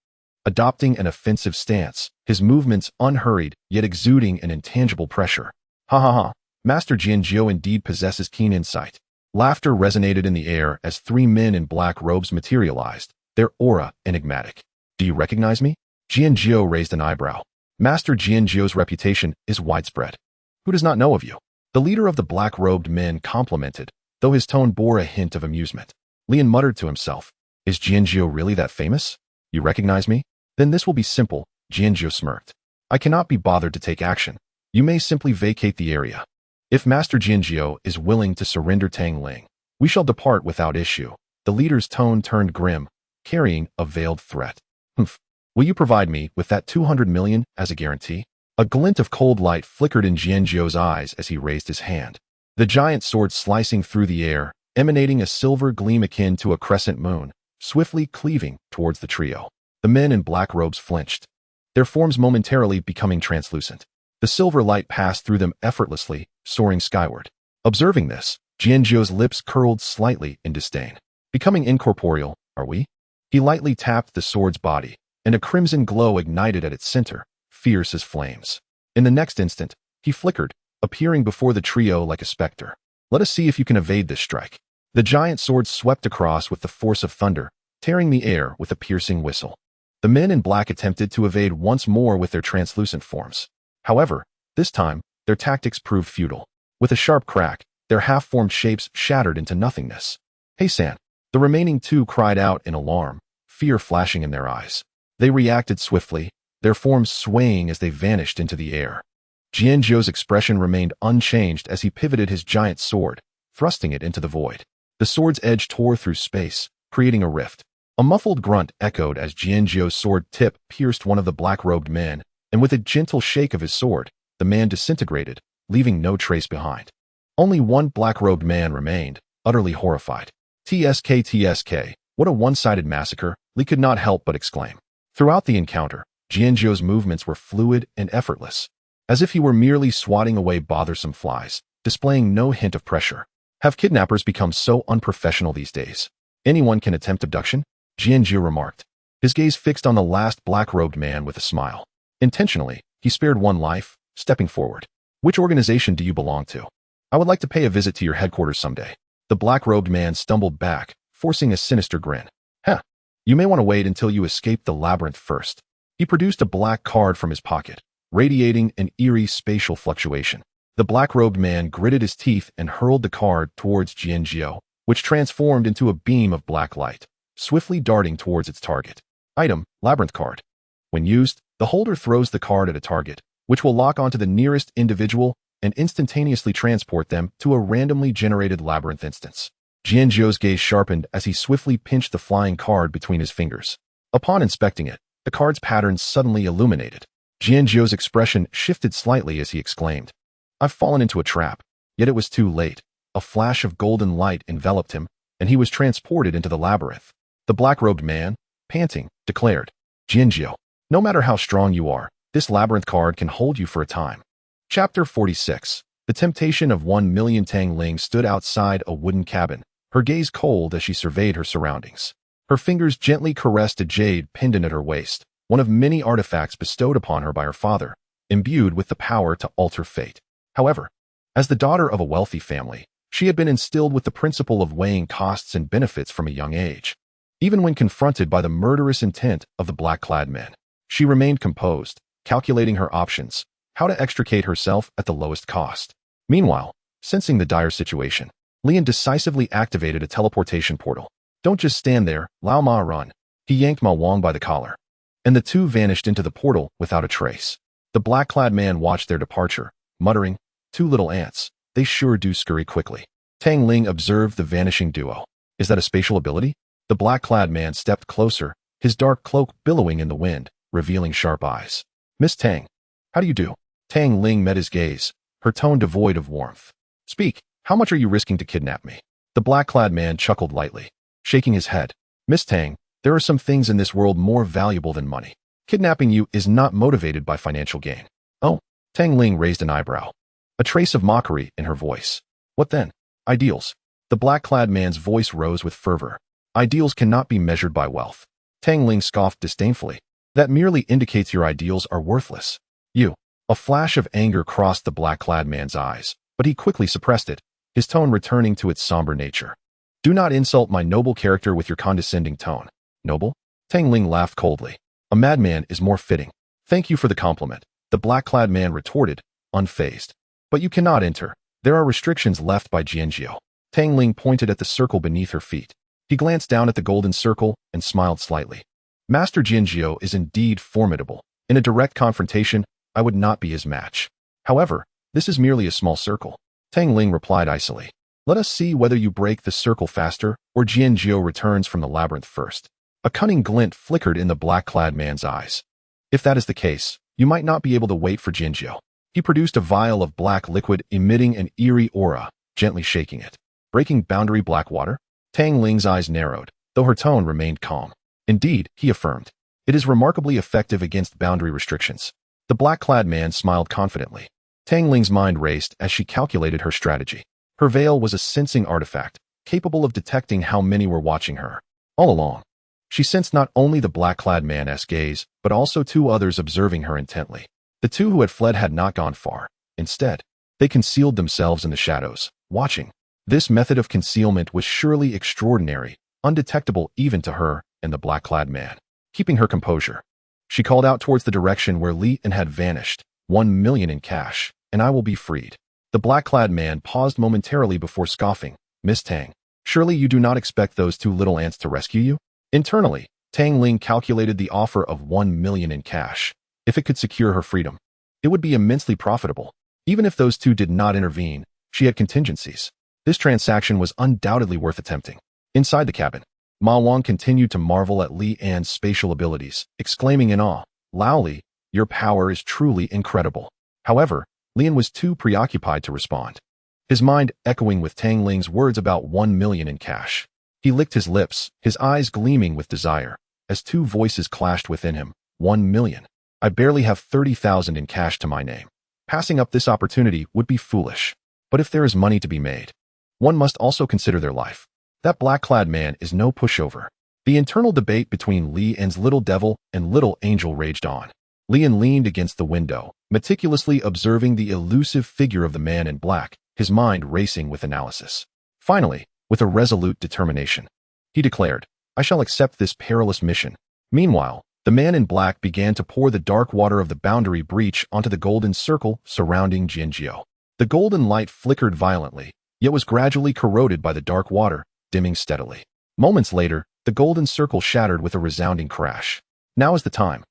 adopting an offensive stance, his movements unhurried yet exuding an intangible pressure. "Ha ha ha, Master Jianzhou indeed possesses keen insight." Laughter resonated in the air as three men in black robes materialized, their aura enigmatic. "Do you recognize me?" Jianzhou raised an eyebrow. Master Jianzhou's reputation is widespread. "Who does not know of you?" The leader of the black-robed men complimented, though his tone bore a hint of amusement. Lian muttered to himself, "Is Jianzhou really that famous? You recognize me? Then this will be simple," Jianzhou smirked. "I cannot be bothered to take action. You may simply vacate the area. If Master Jianzhou is willing to surrender Tang Ling, we shall depart without issue." The leader's tone turned grim, carrying a veiled threat. "Humph. Will you provide me with that 200 million as a guarantee?" A glint of cold light flickered in Jianzhou's eyes as he raised his hand. The giant sword slicing through the air, emanating a silver gleam akin to a crescent moon, swiftly cleaving towards the trio. The men in black robes flinched, their forms momentarily becoming translucent. The silver light passed through them effortlessly, soaring skyward. Observing this, Jianzhou's lips curled slightly in disdain. "Becoming incorporeal, are we?" He lightly tapped the sword's body, and a crimson glow ignited at its center, fierce as flames. In the next instant, he flickered, appearing before the trio like a specter. "Let us see if you can evade this strike." The giant sword swept across with the force of thunder, tearing the air with a piercing whistle. The men in black attempted to evade once more with their translucent forms. However, this time, their tactics proved futile. With a sharp crack, their half-formed shapes shattered into nothingness. "Hey, San!" The remaining two cried out in alarm, fear flashing in their eyes. They reacted swiftly, their forms swaying as they vanished into the air. Jianzhou's expression remained unchanged as he pivoted his giant sword, thrusting it into the void. The sword's edge tore through space, creating a rift. A muffled grunt echoed as Jianzhou's sword tip pierced one of the black-robed men, and with a gentle shake of his sword, the man disintegrated, leaving no trace behind. Only one black-robed man remained, utterly horrified. TSK, what a one-sided massacre," Li could not help but exclaim. Throughout the encounter, Jianzhou's movements were fluid and effortless, as if he were merely swatting away bothersome flies, displaying no hint of pressure. Have kidnappers become so unprofessional these days? Anyone can attempt abduction? Jianzhou remarked, his gaze fixed on the last black-robed man with a smile. Intentionally, he spared one life, stepping forward. Which organization do you belong to? I would like to pay a visit to your headquarters someday. The black-robed man stumbled back, forcing a sinister grin. Huh. You may want to wait until you escape the labyrinth first. He produced a black card from his pocket, radiating an eerie spatial fluctuation. The black-robed man gritted his teeth and hurled the card towards Jianjiao, which transformed into a beam of black light, swiftly darting towards its target. Item, Labyrinth Card. When used, the holder throws the card at a target, which will lock onto the nearest individual and instantaneously transport them to a randomly generated labyrinth instance. Jianjiao's gaze sharpened as he swiftly pinched the flying card between his fingers. Upon inspecting it, the card's pattern suddenly illuminated. Jianjiao's expression shifted slightly as he exclaimed, "I've fallen into a trap." Yet it was too late. A flash of golden light enveloped him, and he was transported into the labyrinth. The black-robed man, panting, declared, "Jianjiao, no matter how strong you are, this labyrinth card can hold you for a time." Chapter 46. The temptation of 1,000,000. Tang Ling stood outside a wooden cabin, her gaze cold as she surveyed her surroundings. Her fingers gently caressed a jade pendant at her waist, one of many artifacts bestowed upon her by her father, imbued with the power to alter fate. However, as the daughter of a wealthy family, she had been instilled with the principle of weighing costs and benefits from a young age. Even when confronted by the murderous intent of the black-clad men, she remained composed, calculating her options, how to extricate herself at the lowest cost. Meanwhile, sensing the dire situation, Lian decisively activated a teleportation portal. "Don't just stand there, Lao Ma, run." He yanked Ma Wang by the collar, and the two vanished into the portal without a trace. The black-clad man watched their departure, muttering, "Two little ants, they sure do scurry quickly." Tang Ling observed the vanishing duo. "Is that a spatial ability?" The black-clad man stepped closer, his dark cloak billowing in the wind, revealing sharp eyes. "Miss Tang, how do you do?" Tang Ling met his gaze, her tone devoid of warmth. "Speak, how much are you risking to kidnap me?" The black-clad man chuckled lightly, shaking his head. "Miss Tang, there are some things in this world more valuable than money. Kidnapping you is not motivated by financial gain." "Oh?" Tang Ling raised an eyebrow, a trace of mockery in her voice. "What then?" "Ideals." The black-clad man's voice rose with fervor. "Ideals cannot be measured by wealth." Tang Ling scoffed disdainfully. "That merely indicates your ideals are worthless." "You." A flash of anger crossed the black-clad man's eyes, but he quickly suppressed it, his tone returning to its somber nature. "Do not insult my noble character with your condescending tone." "Noble?" Tang Ling laughed coldly. "A madman is more fitting." "Thank you for the compliment," the black-clad man retorted, unfazed. "But you cannot enter. There are restrictions left by Jianjiao." Tang Ling pointed at the circle beneath her feet. He glanced down at the golden circle and smiled slightly. "Master Jianjiao is indeed formidable. In a direct confrontation, I would not be his match. However, this is merely a small circle." Tang Ling replied icily. "Let us see whether you break the circle faster or Jianjiao returns from the labyrinth first." A cunning glint flickered in the black-clad man's eyes. "If that is the case, you might not be able to wait for Jianjiao." He produced a vial of black liquid emitting an eerie aura, gently shaking it. "Breaking boundary black water?" Tang Ling's eyes narrowed, though her tone remained calm. "Indeed," he affirmed. "It is remarkably effective against boundary restrictions." The black-clad man smiled confidently. Tang Ling's mind raced as she calculated her strategy. Her veil was a sensing artifact, capable of detecting how many were watching her. All along, she sensed not only the black-clad man's gaze, but also two others observing her intently. The two who had fled had not gone far. Instead, they concealed themselves in the shadows, watching. This method of concealment was surely extraordinary, undetectable even to her and the black-clad man. Keeping her composure, she called out towards the direction where Li and had vanished. 1,000,000 in cash, and I will be freed." The black-clad man paused momentarily before scoffing. "Miss Tang, surely you do not expect those two little ants to rescue you?" Internally, Tang Ling calculated the offer of 1,000,000 in cash. If it could secure her freedom, it would be immensely profitable. Even if those two did not intervene, she had contingencies. This transaction was undoubtedly worth attempting. Inside the cabin, Ma Wang continued to marvel at Li An's spatial abilities, exclaiming in awe, "Lao Li, your power is truly incredible." However, Lian was too preoccupied to respond, his mind echoing with Tang Ling's words about 1,000,000 in cash. He licked his lips, his eyes gleaming with desire, as two voices clashed within him. 1,000,000. I barely have 30,000 in cash to my name. Passing up this opportunity would be foolish. But if there is money to be made, one must also consider their life. That black-clad man is no pushover. The internal debate between Li An's little devil and little angel raged on. Lian leaned against the window, meticulously observing the elusive figure of the man in black, his mind racing with analysis. Finally, with a resolute determination, he declared, "I shall accept this perilous mission." Meanwhile, the man in black began to pour the dark water of the boundary breach onto the golden circle surrounding Jianjiu. The golden light flickered violently, yet was gradually corroded by the dark water, dimming steadily. Moments later, the golden circle shattered with a resounding crash. "Now is the time,"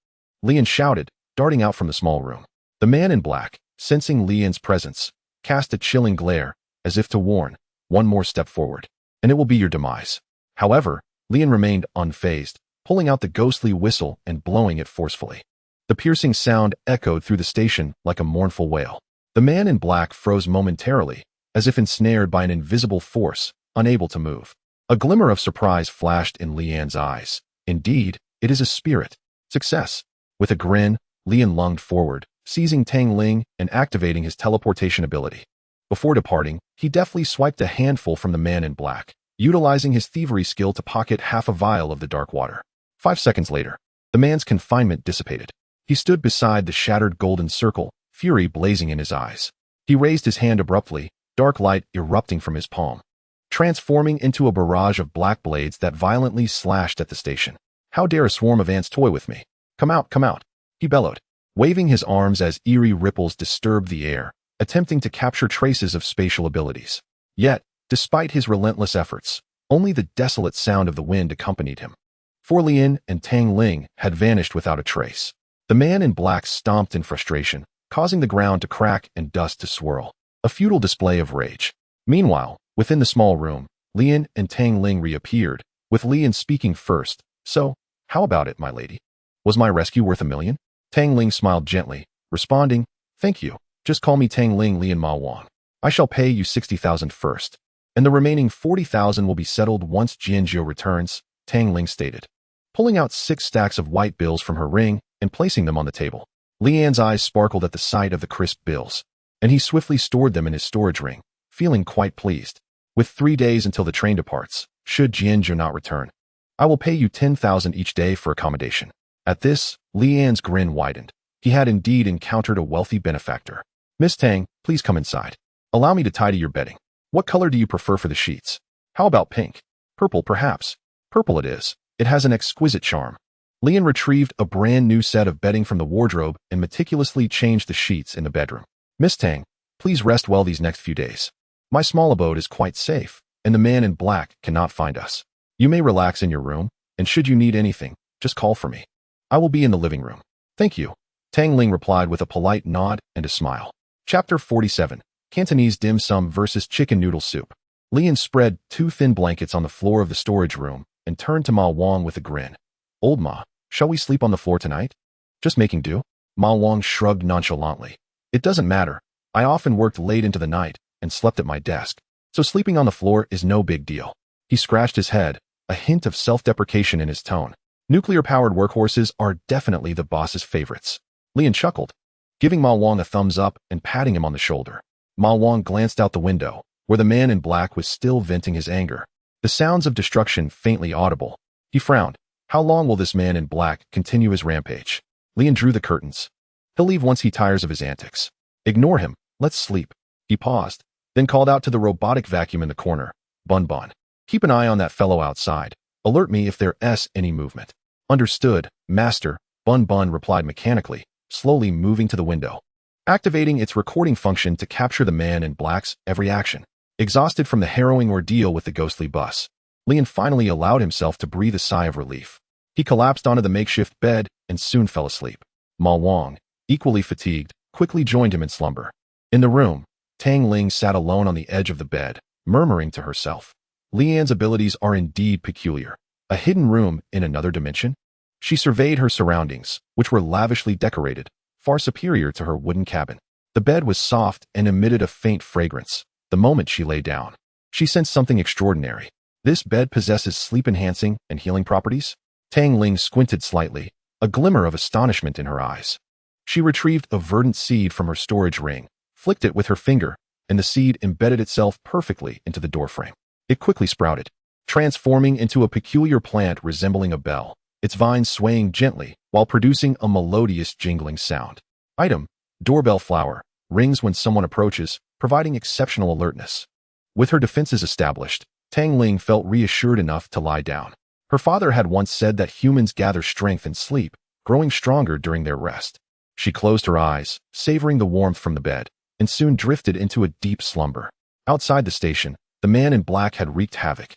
Lian shouted, darting out from the small room. The man in black, sensing Lian's presence, cast a chilling glare, as if to warn, "One more step forward, and it will be your demise." However, Lian remained unfazed, pulling out the ghostly whistle and blowing it forcefully. The piercing sound echoed through the station like a mournful wail. The man in black froze momentarily, as if ensnared by an invisible force, unable to move. A glimmer of surprise flashed in Lian's eyes. "Indeed, it is a spirit. Success." With a grin, Lian lunged forward, seizing Tang Ling and activating his teleportation ability. Before departing, he deftly swiped a handful from the man in black, utilizing his thievery skill to pocket half a vial of the dark water. 5 seconds later, the man's confinement dissipated. He stood beside the shattered golden circle, fury blazing in his eyes. He raised his hand abruptly, dark light erupting from his palm, transforming into a barrage of black blades that violently slashed at the station. "How dare a swarm of ants toy with me? Come out, come out," he bellowed, waving his arms as eerie ripples disturbed the air, attempting to capture traces of spatial abilities. Yet, despite his relentless efforts, only the desolate sound of the wind accompanied him. For Lian and Tang Ling had vanished without a trace. The man in black stomped in frustration, causing the ground to crack and dust to swirl, a futile display of rage. Meanwhile, within the small room, Lian and Tang Ling reappeared, with Lian speaking first. "So, how about it, my lady? Was my rescue worth $1 million? Tang Ling smiled gently, responding, "Thank you. Just call me Tang Ling Lian Ma Wang. I shall pay you 60,000 first, and the remaining 40,000 will be settled once Jianjiu returns," Tang Ling stated, pulling out 6 stacks of white bills from her ring and placing them on the table. Lian's eyes sparkled at the sight of the crisp bills, and he swiftly stored them in his storage ring, feeling quite pleased. "With 3 days until the train departs, should Jianjiu not return, I will pay you 10,000 each day for accommodation." At this, Lian's grin widened. He had indeed encountered a wealthy benefactor. "Miss Tang, please come inside. Allow me to tidy your bedding. What color do you prefer for the sheets? How about pink? Purple, perhaps?" "Purple it is. It has an exquisite charm." Lian retrieved a brand new set of bedding from the wardrobe and meticulously changed the sheets in the bedroom. "Miss Tang, please rest well these next few days. My small abode is quite safe, and the man in black cannot find us. You may relax in your room, and should you need anything, just call for me. I will be in the living room." "Thank you," Tang Ling replied with a polite nod and a smile. Chapter 47, Cantonese Dim Sum versus Chicken Noodle Soup. Lian spread 2 thin blankets on the floor of the storage room and turned to Ma Wang with a grin. "Old Ma, shall we sleep on the floor tonight?" "Just making do." Ma Wang shrugged nonchalantly. "It doesn't matter. I often worked late into the night and slept at my desk, so sleeping on the floor is no big deal." He scratched his head, a hint of self-deprecation in his tone. "Nuclear-powered workhorses are definitely the boss's favorites." Lian chuckled, giving Ma Wang a thumbs up and patting him on the shoulder. Ma Wang glanced out the window, where the man in black was still venting his anger, the sounds of destruction faintly audible. He frowned. How long will this man in black continue his rampage? Lian drew the curtains. "He'll leave once he tires of his antics. Ignore him. Let's sleep." He paused, then called out to the robotic vacuum in the corner. "Bun Bun, keep an eye on that fellow outside. Alert me if there's any movement." "Understood, master," Bun Bun replied mechanically, slowly moving to the window, activating its recording function to capture the man in black's every action. Exhausted from the harrowing ordeal with the ghostly bus, Lian finally allowed himself to breathe a sigh of relief. He collapsed onto the makeshift bed and soon fell asleep. Ma Wang, equally fatigued, quickly joined him in slumber. In the room, Tang Ling sat alone on the edge of the bed, murmuring to herself, "Lian's abilities are indeed peculiar. A hidden room in another dimension?" She surveyed her surroundings, which were lavishly decorated, far superior to her wooden cabin. The bed was soft and emitted a faint fragrance. The moment she lay down, she sensed something extraordinary. This bed possesses sleep-enhancing and healing properties? Tang Ling squinted slightly, a glimmer of astonishment in her eyes. She retrieved a verdant seed from her storage ring, flicked it with her finger, and the seed embedded itself perfectly into the doorframe. It quickly sprouted, transforming into a peculiar plant resembling a bell, its vines swaying gently while producing a melodious jingling sound. Item: doorbell flower, rings when someone approaches, providing exceptional alertness. With her defenses established, Tang Ling felt reassured enough to lie down. Her father had once said that humans gather strength in sleep, growing stronger during their rest. She closed her eyes, savoring the warmth from the bed, and soon drifted into a deep slumber. Outside the station, the man in black had wreaked havoc,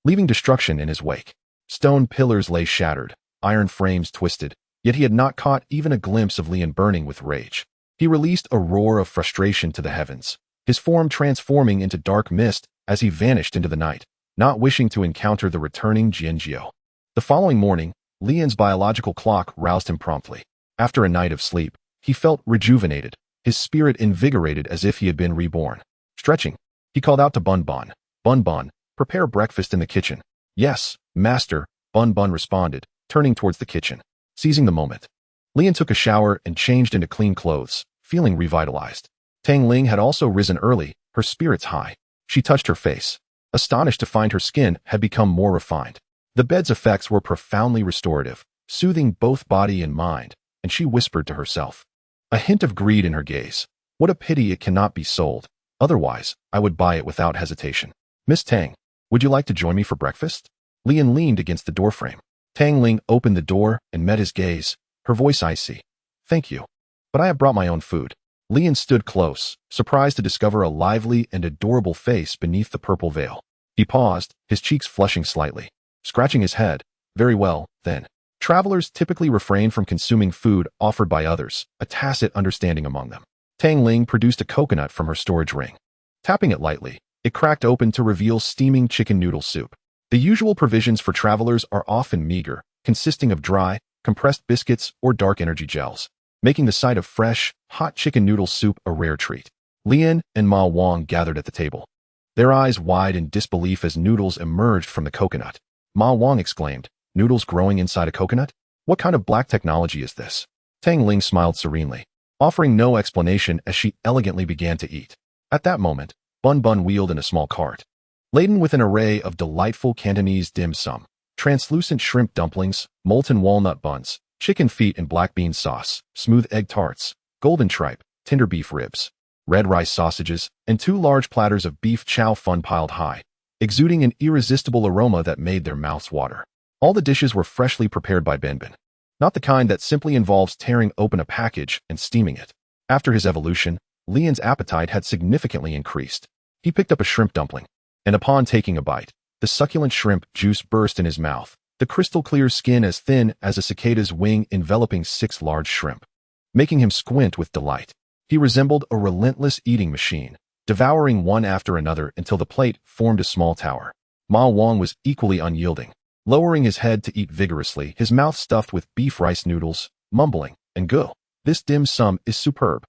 leaving destruction in his wake. Stone pillars lay shattered, iron frames twisted, yet he had not caught even a glimpse of Lian burning with rage. He released a roar of frustration to the heavens, his form transforming into dark mist as he vanished into the night, not wishing to encounter the returning Jianjiao. The following morning, Lian's biological clock roused him promptly. After a night of sleep, he felt rejuvenated, his spirit invigorated as if he had been reborn. Stretching, he called out to Bun Bun. Bun Bun, prepare breakfast in the kitchen. Yes, master, Bun Bun responded, turning towards the kitchen. Seizing the moment, Lian took a shower and changed into clean clothes, feeling revitalized. Tang Ling had also risen early, her spirits high. She touched her face, astonished to find her skin had become more refined. The bed's effects were profoundly restorative, soothing both body and mind, and she whispered to herself, a hint of greed in her gaze. What a pity it cannot be sold. Otherwise, I would buy it without hesitation. Miss Tang, would you like to join me for breakfast? Lian leaned against the doorframe. Tang Ling opened the door and met his gaze, her voice icy. Thank you, but I have brought my own food. Lian stood close, surprised to discover a lively and adorable face beneath the purple veil. He paused, his cheeks flushing slightly. Scratching his head, very well, then. Travelers typically refrain from consuming food offered by others, a tacit understanding among them. Tang Ling produced a coconut from her storage ring. Tapping it lightly, it cracked open to reveal steaming chicken noodle soup. The usual provisions for travelers are often meager, consisting of dry, compressed biscuits or dark energy gels, making the sight of fresh, hot chicken noodle soup a rare treat. Lian and Ma Wang gathered at the table, their eyes wide in disbelief as noodles emerged from the coconut. Ma Wang exclaimed, noodles growing inside a coconut? What kind of black technology is this? Tang Ling smiled serenely, offering no explanation as she elegantly began to eat. At that moment, Bun Bun wheeled in a small cart, laden with an array of delightful Cantonese dim sum, translucent shrimp dumplings, molten walnut buns, chicken feet in black bean sauce, smooth egg tarts, golden tripe, tender beef ribs, red rice sausages, and 2 large platters of beef chow fun piled high, exuding an irresistible aroma that made their mouths water. All the dishes were freshly prepared by Benben, not the kind that simply involves tearing open a package and steaming it. After his evolution, Lian's appetite had significantly increased. He picked up a shrimp dumpling, and upon taking a bite, the succulent shrimp juice burst in his mouth, the crystal-clear skin as thin as a cicada's wing enveloping 6 large shrimp, making him squint with delight. He resembled a relentless eating machine, devouring one after another until the plate formed a small tower. Ma Wang was equally unyielding, lowering his head to eat vigorously, his mouth stuffed with beef rice noodles, mumbling, and go. This dim sum is superb.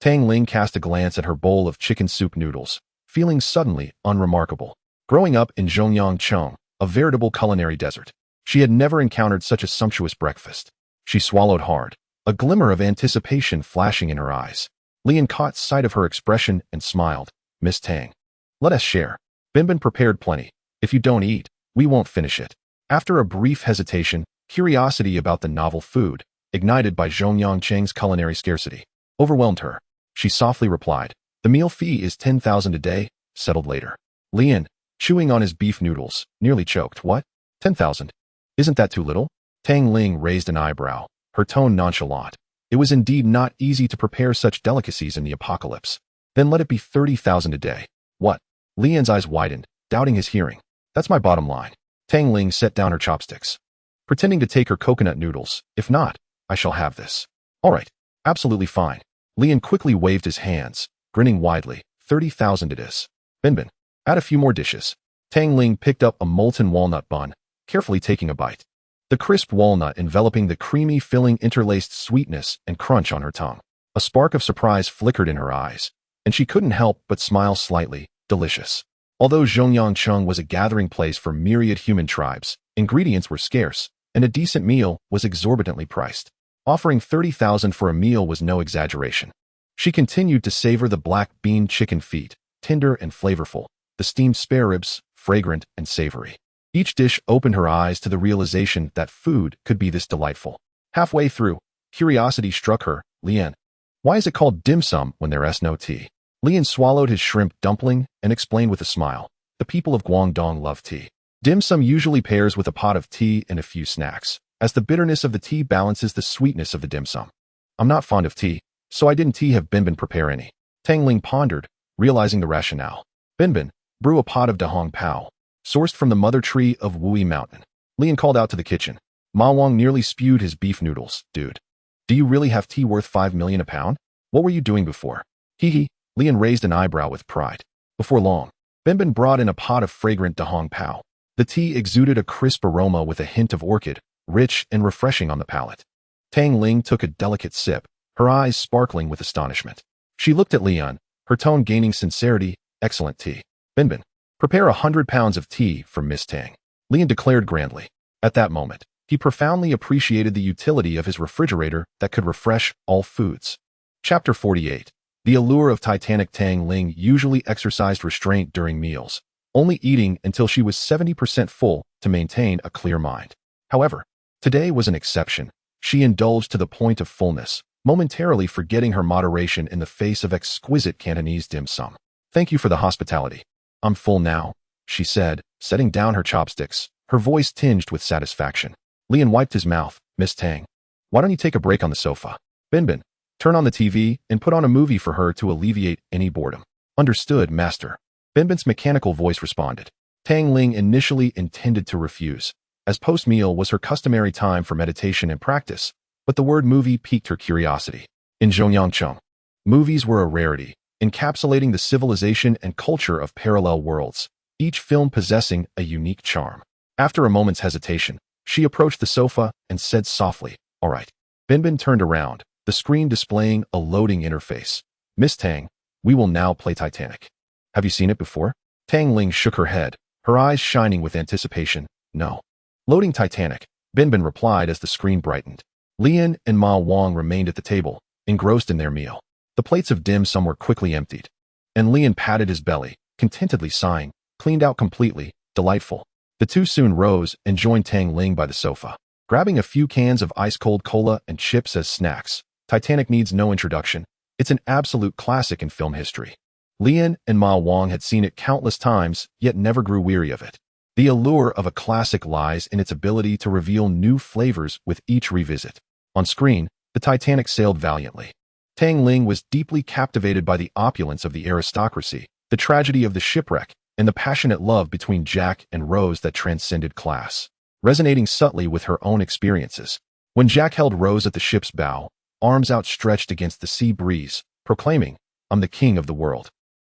Tang Ling cast a glance at her bowl of chicken soup noodles, feeling suddenly unremarkable. Growing up in Zhongyangcheng, a veritable culinary desert, she had never encountered such a sumptuous breakfast. She swallowed hard, a glimmer of anticipation flashing in her eyes. Lian caught sight of her expression and smiled. Miss Tang, let us share. Benben prepared plenty. If you don't eat, we won't finish it. After a brief hesitation, curiosity about the novel food, ignited by Zhongyangcheng's culinary scarcity, overwhelmed her. She softly replied, the meal fee is 10,000 a day, settled later. Lian, chewing on his beef noodles, nearly choked. What? 10,000? Isn't that too little? Tang Ling raised an eyebrow, her tone nonchalant. It was indeed not easy to prepare such delicacies in the apocalypse. Then let it be 30,000 a day. What? Lian's eyes widened, doubting his hearing. That's my bottom line. Tang Ling set down her chopsticks, pretending to take her coconut noodles. If not, I shall have this. All right, absolutely fine. Lian quickly waved his hands, grinning widely. 30,000 it is. Benben, add a few more dishes. Tang Ling picked up a molten walnut bun, carefully taking a bite. The crisp walnut enveloping the creamy filling interlaced sweetness and crunch on her tongue. A spark of surprise flickered in her eyes, and she couldn't help but smile slightly. Delicious. Although Zhongyangcheng was a gathering place for myriad human tribes, ingredients were scarce, and a decent meal was exorbitantly priced. Offering 30,000 for a meal was no exaggeration. She continued to savor the black bean chicken feet, tender and flavorful, the steamed spare ribs, fragrant and savory. Each dish opened her eyes to the realization that food could be this delightful. Halfway through, curiosity struck her. Lian, why is it called dim sum when there's no tea? Lian swallowed his shrimp dumpling and explained with a smile. The people of Guangdong love tea. Dim sum usually pairs with a pot of tea and a few snacks, as the bitterness of the tea balances the sweetness of the dim sum. I'm not fond of tea, so I didn't have Binbin prepare any. Tang Ling pondered, realizing the rationale. Binbin, brew a pot of Dahong Pao, sourced from the mother tree of Wui Mountain. Lian called out to the kitchen. Ma Wang nearly spewed his beef noodles. Dude, do you really have tea worth 5 million a pound? What were you doing before? Hee. Lian raised an eyebrow with pride. Before long, Binbin brought in a pot of fragrant Dahong Pao. The tea exuded a crisp aroma with a hint of orchid, rich and refreshing on the palate. Tang Ling took a delicate sip, her eyes sparkling with astonishment. She looked at Lian, her tone gaining sincerity. Excellent tea. Binbin, prepare 100 pounds of tea for Miss Tang. Lian declared grandly. At that moment, he profoundly appreciated the utility of his refrigerator that could refresh all foods. Chapter 48. The allure of Titanic. Tang Ling usually exercised restraint during meals, only eating until she was 70% full to maintain a clear mind. However, today was an exception. She indulged to the point of fullness, momentarily forgetting her moderation in the face of exquisite Cantonese dim sum. Thank you for the hospitality. I'm full now, she said, setting down her chopsticks, her voice tinged with satisfaction. Lian wiped his mouth. Miss Tang, why don't you take a break on the sofa? Binbin, turn on the TV and put on a movie for her to alleviate any boredom. Understood, master. Binbin's mechanical voice responded. Tang Ling initially intended to refuse, as post-meal was her customary time for meditation and practice, but the word movie piqued her curiosity. In Zhongyangcheng, movies were a rarity, encapsulating the civilization and culture of parallel worlds, each film possessing a unique charm. After a moment's hesitation, she approached the sofa and said softly, all right. Binbin turned around, the screen displaying a loading interface. Miss Tang, we will now play Titanic. Have you seen it before? Tang Ling shook her head, her eyes shining with anticipation. No. Loading Titanic, Binbin replied as the screen brightened. Lian and Ma Wang remained at the table, engrossed in their meal. The plates of dim sum were quickly emptied, and Lian patted his belly, contentedly sighing, cleaned out completely, delightful. The two soon rose and joined Tang Ling by the sofa. Grabbing a few cans of ice-cold cola and chips as snacks, Titanic needs no introduction. It's an absolute classic in film history. Lian and Ma Wang had seen it countless times, yet never grew weary of it. The allure of a classic lies in its ability to reveal new flavors with each revisit. On screen, the Titanic sailed valiantly. Tang Ling was deeply captivated by the opulence of the aristocracy, the tragedy of the shipwreck, and the passionate love between Jack and Rose that transcended class, resonating subtly with her own experiences. When Jack held Rose at the ship's bow, arms outstretched against the sea breeze, proclaiming, I'm the king of the world.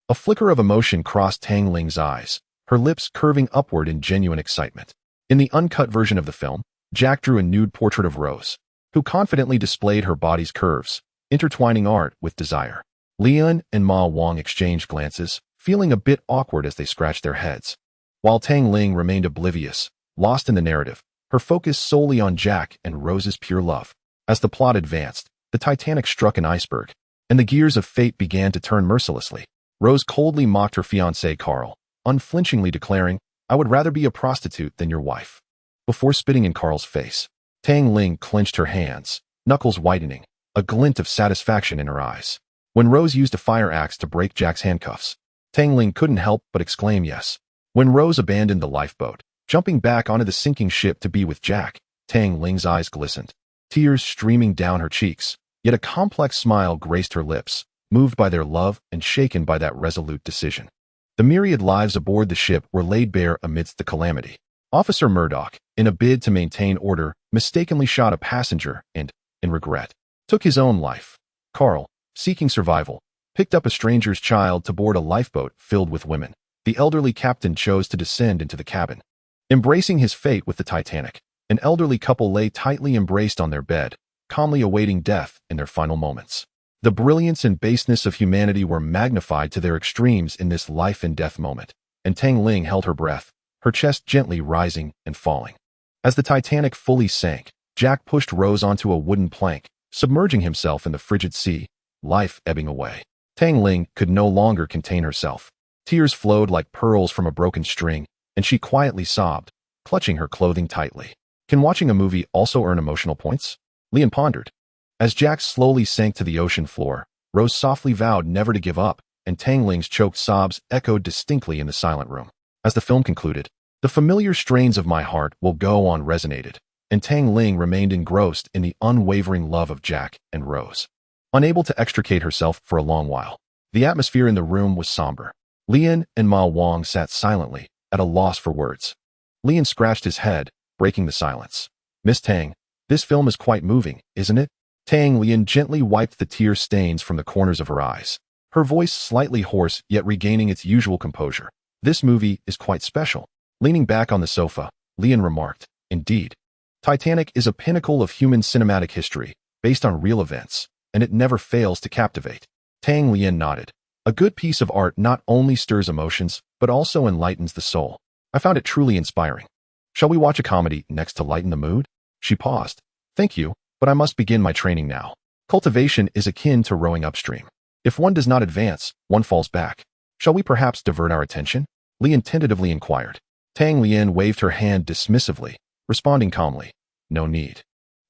A flicker of emotion crossed Tang Ling's eyes, her lips curving upward in genuine excitement. In the uncut version of the film, Jack drew a nude portrait of Rose, who confidently displayed her body's curves, intertwining art with desire. Lian and Ma Wang exchanged glances, feeling a bit awkward as they scratched their heads. While Tang Ling remained oblivious, lost in the narrative, her focus solely on Jack and Rose's pure love. As the plot advanced, the Titanic struck an iceberg, and the gears of fate began to turn mercilessly. Rose coldly mocked her fiancé Carl, unflinchingly declaring, I would rather be a prostitute than your wife. Before spitting in Carl's face, Tang Ling clenched her hands, knuckles whitening, a glint of satisfaction in her eyes. When Rose used a fire axe to break Jack's handcuffs, Tang Ling couldn't help but exclaim yes. When Rose abandoned the lifeboat, jumping back onto the sinking ship to be with Jack, Tang Ling's eyes glistened, tears streaming down her cheeks, yet a complex smile graced her lips, moved by their love and shaken by that resolute decision. The myriad lives aboard the ship were laid bare amidst the calamity. Officer Murdoch, in a bid to maintain order, mistakenly shot a passenger and, in regret, took his own life. Carl, seeking survival, picked up a stranger's child to board a lifeboat filled with women. The elderly captain chose to descend into the cabin. Embracing his fate with the Titanic, an elderly couple lay tightly embraced on their bed, calmly awaiting death in their final moments. The brilliance and baseness of humanity were magnified to their extremes in this life and death moment, and Tang Ling held her breath, her chest gently rising and falling. As the Titanic fully sank, Jack pushed Rose onto a wooden plank, submerging himself in the frigid sea, life ebbing away. Tang Ling could no longer contain herself. Tears flowed like pearls from a broken string, and she quietly sobbed, clutching her clothing tightly. Can watching a movie also earn emotional points? Lian pondered. As Jack slowly sank to the ocean floor, Rose softly vowed never to give up, and Tang Ling's choked sobs echoed distinctly in the silent room. As the film concluded, the familiar strains of My Heart Will Go On resonated, and Tang Ling remained engrossed in the unwavering love of Jack and Rose. Unable to extricate herself for a long while, the atmosphere in the room was somber. Lian and Ma Wang sat silently, at a loss for words. Lian scratched his head, breaking the silence. Miss Tang, this film is quite moving, isn't it? Tang Lian gently wiped the tear stains from the corners of her eyes, her voice slightly hoarse yet regaining its usual composure. This movie is quite special. Leaning back on the sofa, Lian remarked, Indeed. Titanic is a pinnacle of human cinematic history, based on real events, and it never fails to captivate. Tang Lian nodded. A good piece of art not only stirs emotions, but also enlightens the soul. I found it truly inspiring. Shall we watch a comedy next to lighten the mood? She paused. Thank you, but I must begin my training now. Cultivation is akin to rowing upstream. If one does not advance, one falls back. Shall we perhaps divert our attention? Lian tentatively inquired. Tang Lian waved her hand dismissively, responding calmly. No need.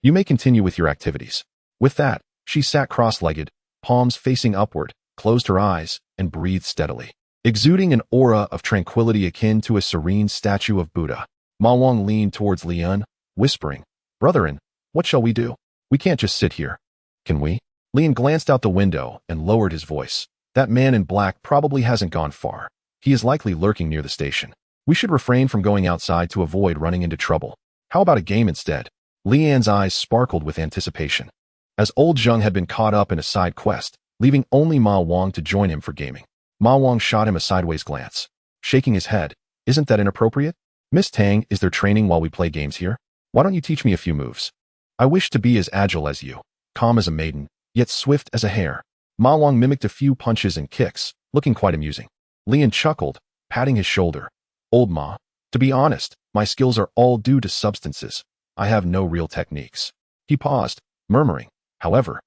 You may continue with your activities. With that, she sat cross-legged, palms facing upward, closed her eyes, and breathed steadily, exuding an aura of tranquility akin to a serene statue of Buddha. Ma Wang leaned towards Lian, whispering, Brotherin, what shall we do? We can't just sit here. Can we? Lian glanced out the window and lowered his voice. That man in black probably hasn't gone far. He is likely lurking near the station. We should refrain from going outside to avoid running into trouble. How about a game instead? Lian's eyes sparkled with anticipation. As old Zheng had been caught up in a side quest, leaving only Ma Wang to join him for gaming. Ma Wang shot him a sideways glance, shaking his head. Isn't that inappropriate? Miss Tang, is there training while we play games here? Why don't you teach me a few moves? I wish to be as agile as you, calm as a maiden, yet swift as a hare. Ma Wang mimicked a few punches and kicks, looking quite amusing. Lian chuckled, patting his shoulder. Old Ma, to be honest, my skills are all due to substances. I have no real techniques. He paused, murmuring, however,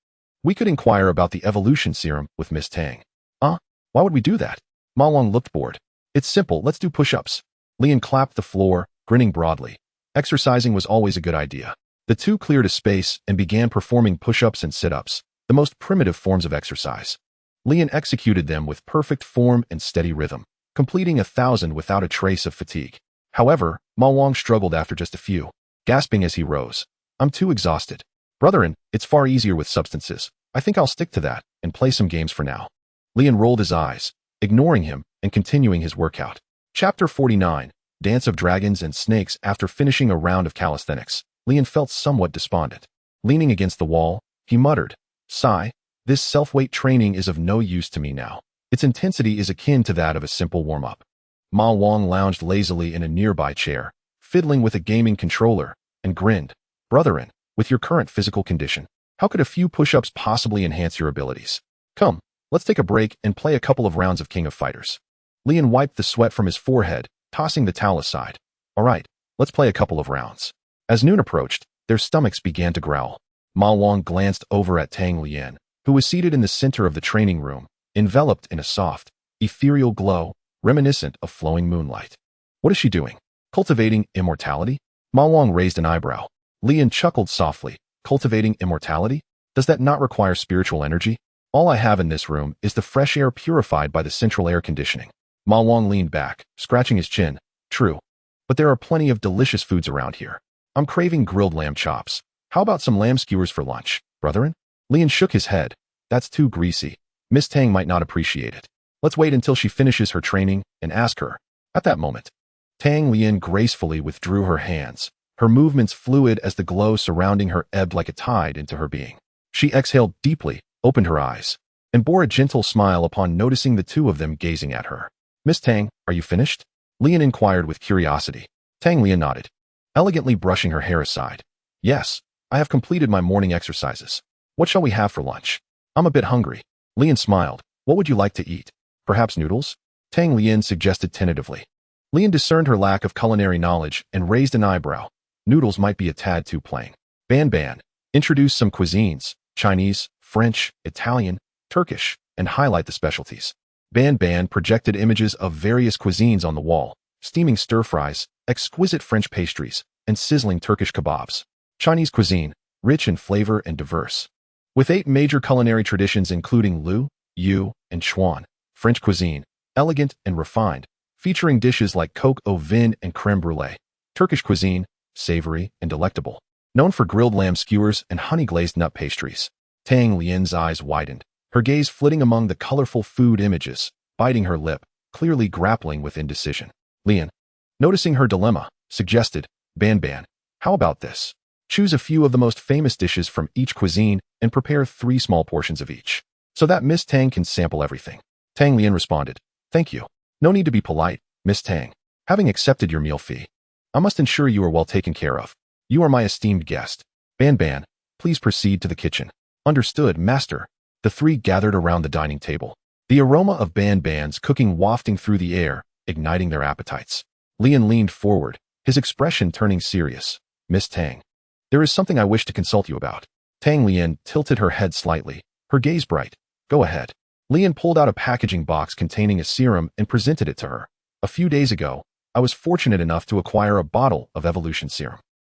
we could inquire about the evolution serum with Miss Tang. Why would we do that? Ma Wang looked bored. It's simple, let's do push-ups. Lian clapped the floor, grinning broadly. Exercising was always a good idea. The two cleared a space and began performing push-ups and sit-ups, the most primitive forms of exercise. Lian executed them with perfect form and steady rhythm, completing 1,000 without a trace of fatigue. However, Ma Wang struggled after just a few, gasping as he rose. I'm too exhausted. Brotherin, it's far easier with substances. I think I'll stick to that and play some games for now. Lian rolled his eyes, ignoring him and continuing his workout. Chapter 49, Dance of Dragons and Snakes. After finishing a round of calisthenics, Lian felt somewhat despondent. Leaning against the wall, he muttered, Sigh, this self-weight training is of no use to me now. Its intensity is akin to that of a simple warm-up. Ma Wang lounged lazily in a nearby chair, fiddling with a gaming controller, and grinned. Brotherin, with your current physical condition, how could a few push-ups possibly enhance your abilities? Come, let's take a break and play a couple of rounds of King of Fighters. Lian wiped the sweat from his forehead, tossing the towel aside. All right, let's play a couple of rounds. As noon approached, their stomachs began to growl. Ma Wang glanced over at Tang Lian, who was seated in the center of the training room, enveloped in a soft, ethereal glow, reminiscent of flowing moonlight. What is she doing? Cultivating immortality? Ma Wang raised an eyebrow. Lian chuckled softly. Cultivating immortality? Does that not require spiritual energy? All I have in this room is the fresh air purified by the central air conditioning. Ma Wang leaned back, scratching his chin. True. But there are plenty of delicious foods around here. I'm craving grilled lamb chops. How about some lamb skewers for lunch, brotherin? Lian shook his head. That's too greasy. Miss Tang might not appreciate it. Let's wait until she finishes her training and ask her. At that moment, Tang Lian gracefully withdrew her hands, her movements fluid as the glow surrounding her ebbed like a tide into her being. She exhaled deeply, opened her eyes, and bore a gentle smile upon noticing the two of them gazing at her. Miss Tang, are you finished? Lian inquired with curiosity. Tang Lian nodded, elegantly brushing her hair aside. Yes, I have completed my morning exercises. What shall we have for lunch? I'm a bit hungry. Lian smiled. What would you like to eat? Perhaps noodles? Tang Lian suggested tentatively. Lian discerned her lack of culinary knowledge and raised an eyebrow. Noodles might be a tad too plain. Ban, introduce some cuisines, Chinese, French, Italian, Turkish, and highlight the specialties. Ban projected images of various cuisines on the wall, steaming stir-fries, exquisite French pastries, and sizzling Turkish kebabs. Chinese cuisine, rich in flavor and diverse. With 8 major culinary traditions including Lu, Yu, and Chuan, French cuisine, elegant and refined, featuring dishes like coq au vin and crème brûlée. Turkish cuisine, savory and delectable, known for grilled lamb skewers and honey-glazed nut pastries. Tang Lian's eyes widened, her gaze flitting among the colorful food images, biting her lip, clearly grappling with indecision. Lian, noticing her dilemma, suggested, Ban, how about this? Choose a few of the most famous dishes from each cuisine and prepare 3 small portions of each, so that Miss Tang can sample everything. Tang Lian responded, thank you. No need to be polite, Miss Tang. Having accepted your meal fee, I must ensure you are well taken care of. You are my esteemed guest. Ban, please proceed to the kitchen. Understood, master. The 3 gathered around the dining table, the aroma of Ban's cooking wafting through the air, igniting their appetites. Lian leaned forward, his expression turning serious. Miss Tang, there is something I wish to consult you about. Tang Lian tilted her head slightly, her gaze bright. Go ahead. Lian pulled out a packaging box containing a serum and presented it to her. A few days ago, I was fortunate enough to acquire a bottle of evolution serum.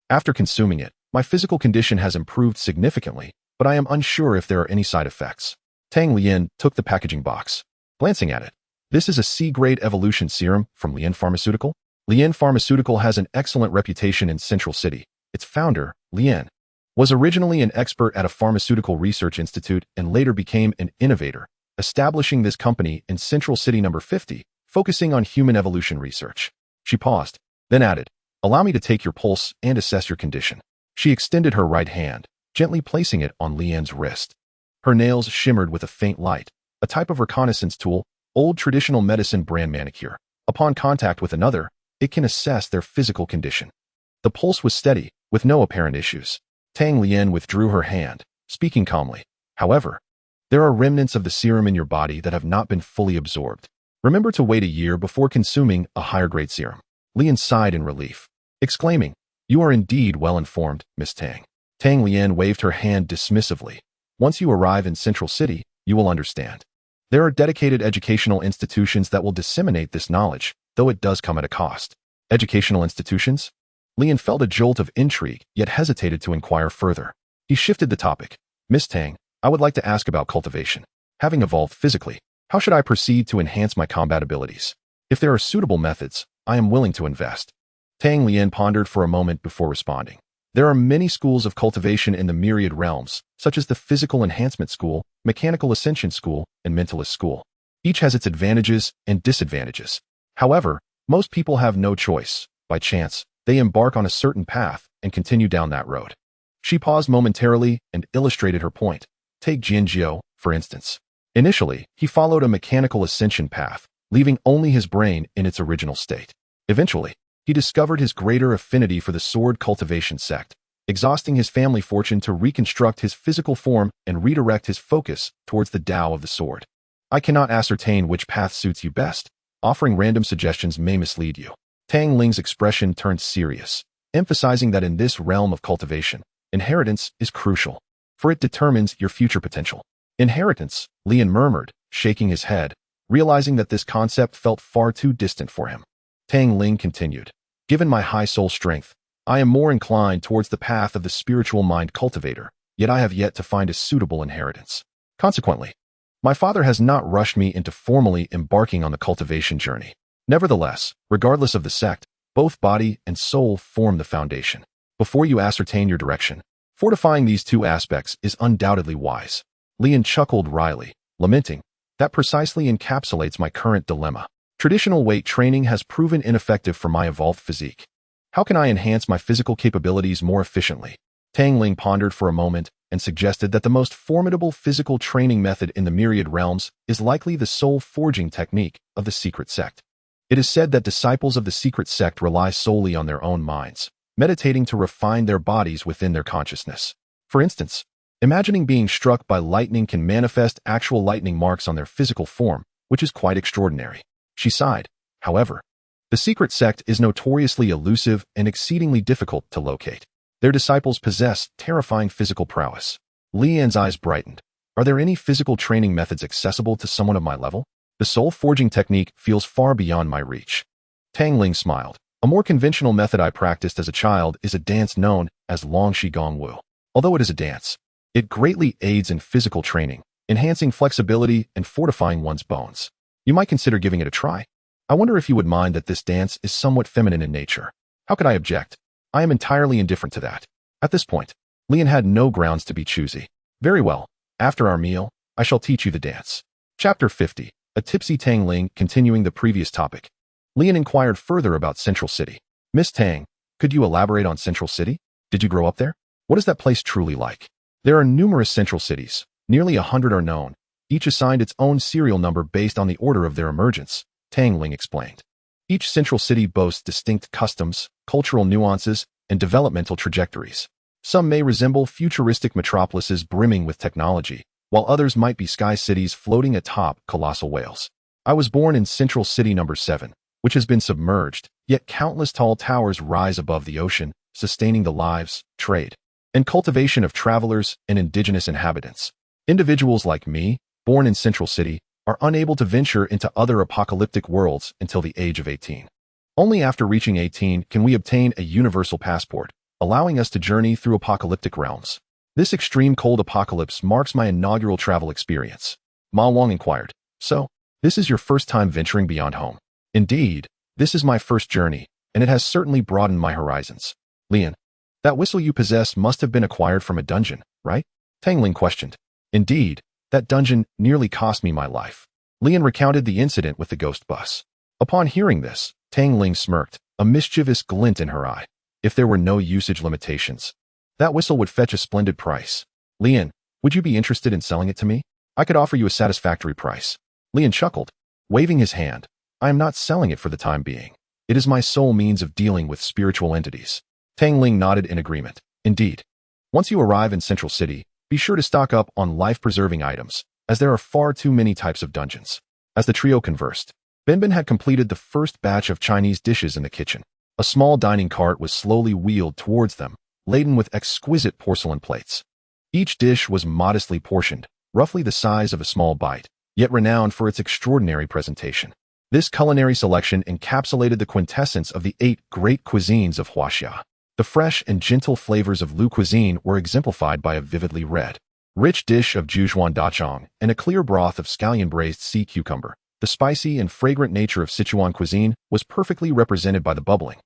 After consuming it, my physical condition has improved significantly, but I am unsure if there are any side effects. Tang Lian took the packaging box. Glancing at it, this is a C-grade evolution serum from Lian Pharmaceutical. Lian Pharmaceutical has an excellent reputation in Central City. Its founder, Lian, was originally an expert at a pharmaceutical research institute and later became an innovator, establishing this company in Central City number 50, focusing on human evolution research. She paused, then added, allow me to take your pulse and assess your condition. She extended her right hand, gently placing it on Lian's wrist. Her nails shimmered with a faint light, a type of reconnaissance tool, old traditional medicine brand manicure. Upon contact with another, it can assess their physical condition. The pulse was steady, with no apparent issues. Tang Lian withdrew her hand, speaking calmly. However, there are remnants of the serum in your body that have not been fully absorbed. Remember to wait a year before consuming a higher-grade serum. Lian sighed in relief, exclaiming, you are indeed well-informed, Miss Tang. Tang Lian waved her hand dismissively. Once you arrive in Central City, you will understand. There are dedicated educational institutions that will disseminate this knowledge, though it does come at a cost. Educational institutions? Lian felt a jolt of intrigue, yet hesitated to inquire further. He shifted the topic. Miss Tang, I would like to ask about cultivation. Having evolved physically, how should I proceed to enhance my combat abilities? If there are suitable methods, I am willing to invest. Tang Lian pondered for a moment before responding. There are many schools of cultivation in the myriad realms, such as the Physical Enhancement School, Mechanical Ascension School, and Mentalist School. Each has its advantages and disadvantages. However, most people have no choice. By chance, they embark on a certain path and continue down that road. She paused momentarily and illustrated her point. Take Jianjiu, for instance. Initially, he followed a mechanical ascension path, leaving only his brain in its original state. Eventually, he discovered his greater affinity for the sword cultivation sect, exhausting his family fortune to reconstruct his physical form and redirect his focus towards the Tao of the sword. I cannot ascertain which path suits you best. Offering random suggestions may mislead you. Tang Ling's expression turned serious, emphasizing that in this realm of cultivation, inheritance is crucial, for it determines your future potential. Inheritance, Lian murmured, shaking his head, realizing that this concept felt far too distant for him. Tang Ling continued, given my high soul strength, I am more inclined towards the path of the spiritual mind cultivator, yet I have yet to find a suitable inheritance. Consequently, my father has not rushed me into formally embarking on the cultivation journey. Nevertheless, regardless of the sect, both body and soul form the foundation. Before you ascertain your direction, fortifying these 2 aspects is undoubtedly wise. Lian chuckled wryly, lamenting, that precisely encapsulates my current dilemma. Traditional weight training has proven ineffective for my evolved physique. How can I enhance my physical capabilities more efficiently? Tang Ling pondered for a moment and suggested that the most formidable physical training method in the myriad realms is likely the soul forging technique of the secret sect. It is said that disciples of the secret sect rely solely on their own minds, meditating to refine their bodies within their consciousness. For instance, imagining being struck by lightning can manifest actual lightning marks on their physical form, which is quite extraordinary. She sighed. However, the secret sect is notoriously elusive and exceedingly difficult to locate. Their disciples possess terrifying physical prowess. Lian's eyes brightened. Are there any physical training methods accessible to someone of my level? The soul forging technique feels far beyond my reach. Tang Ling smiled. A more conventional method I practiced as a child is a dance known as Long Shi Gong Wu. Although it is a dance, it greatly aids in physical training, enhancing flexibility and fortifying one's bones. You might consider giving it a try. I wonder if you would mind that this dance is somewhat feminine in nature. How could I object? I am entirely indifferent to that. At this point, Lian had no grounds to be choosy. Very well. After our meal, I shall teach you the dance. Chapter 50. A tipsy Tang Ling. Continuing the previous topic. Lian inquired further about Central City. Miss Tang, could you elaborate on Central City? Did you grow up there? What is that place truly like? There are numerous central cities. Nearly 100 are known, each assigned its own serial number based on the order of their emergence, Tang Ling explained. Each central city boasts distinct customs, cultural nuances, and developmental trajectories. Some may resemble futuristic metropolises brimming with technology, while others might be sky cities floating atop colossal whales. I was born in Central City number 7, which has been submerged, yet countless tall towers rise above the ocean, sustaining the lives, trade, and cultivation of travelers and indigenous inhabitants. Individuals like me, born in Central City, are unable to venture into other apocalyptic worlds until the age of 18. Only after reaching 18 can we obtain a universal passport, allowing us to journey through apocalyptic realms. This extreme cold apocalypse marks my inaugural travel experience. Ma Wang inquired. So, this is your first time venturing beyond home? Indeed, this is my first journey, and it has certainly broadened my horizons. Lian, that whistle you possess must have been acquired from a dungeon, right? Tang Ling questioned. Indeed, that dungeon nearly cost me my life. Lian recounted the incident with the ghost bus. Upon hearing this, Tang Ling smirked, a mischievous glint in her eye. If there were no usage limitations, that whistle would fetch a splendid price. Lian, would you be interested in selling it to me? I could offer you a satisfactory price. Lian chuckled, waving his hand. I am not selling it for the time being. It is my sole means of dealing with spiritual entities. Tang Ling nodded in agreement. Indeed. Once you arrive in Central City, be sure to stock up on life-preserving items, as there are far too many types of dungeons. As the trio conversed, Benben had completed the first batch of Chinese dishes in the kitchen. A small dining cart was slowly wheeled towards them, laden with exquisite porcelain plates. Each dish was modestly portioned, roughly the size of a small bite, yet renowned for its extraordinary presentation. This culinary selection encapsulated the quintessence of the 8 great cuisines of Huaxia. The fresh and gentle flavors of Lu cuisine were exemplified by a vividly red, rich dish of Zhujuan dachong and a clear broth of scallion-braised sea cucumber. The spicy and fragrant nature of Sichuan cuisine was perfectly represented by the bubbling,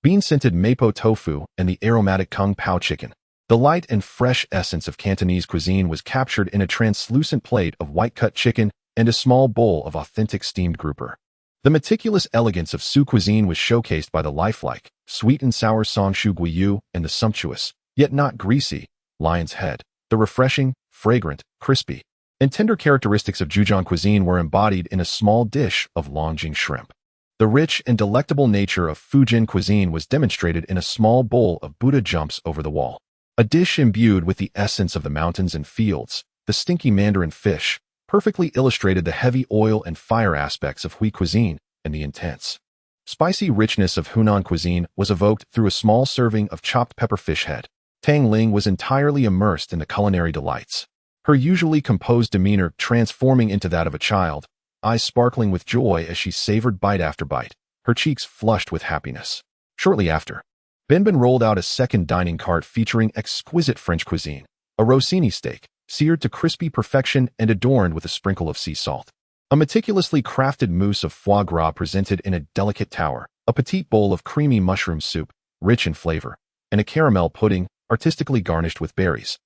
bean-scented mapo tofu and the aromatic kung pao chicken. The light and fresh essence of Cantonese cuisine was captured in a translucent plate of white-cut chicken and a small bowl of authentic steamed grouper. The meticulous elegance of Su cuisine was showcased by the lifelike, sweet and sour song shu guiyu and the sumptuous, yet not greasy, lion's head. The refreshing, fragrant, crispy, and tender characteristics of Zhujiang cuisine were embodied in a small dish of Longjing shrimp. The rich and delectable nature of Fujian cuisine was demonstrated in a small bowl of Buddha jumps over the wall. A dish imbued with the essence of the mountains and fields, the stinky mandarin fish, perfectly illustrated the heavy oil and fire aspects of Hui cuisine and the intense, spicy richness of Hunan cuisine was evoked through a small serving of chopped pepper fish head. Tang Ling was entirely immersed in the culinary delights, her usually composed demeanor transforming into that of a child, eyes sparkling with joy as she savored bite after bite, her cheeks flushed with happiness. Shortly after, Benben rolled out a second dining cart featuring exquisite French cuisine, a Rossini steak, seared to crispy perfection and adorned with a sprinkle of sea salt. A meticulously crafted mousse of foie gras presented in a delicate tower, a petite bowl of creamy mushroom soup, rich in flavor, and a caramel pudding, artistically garnished with berries,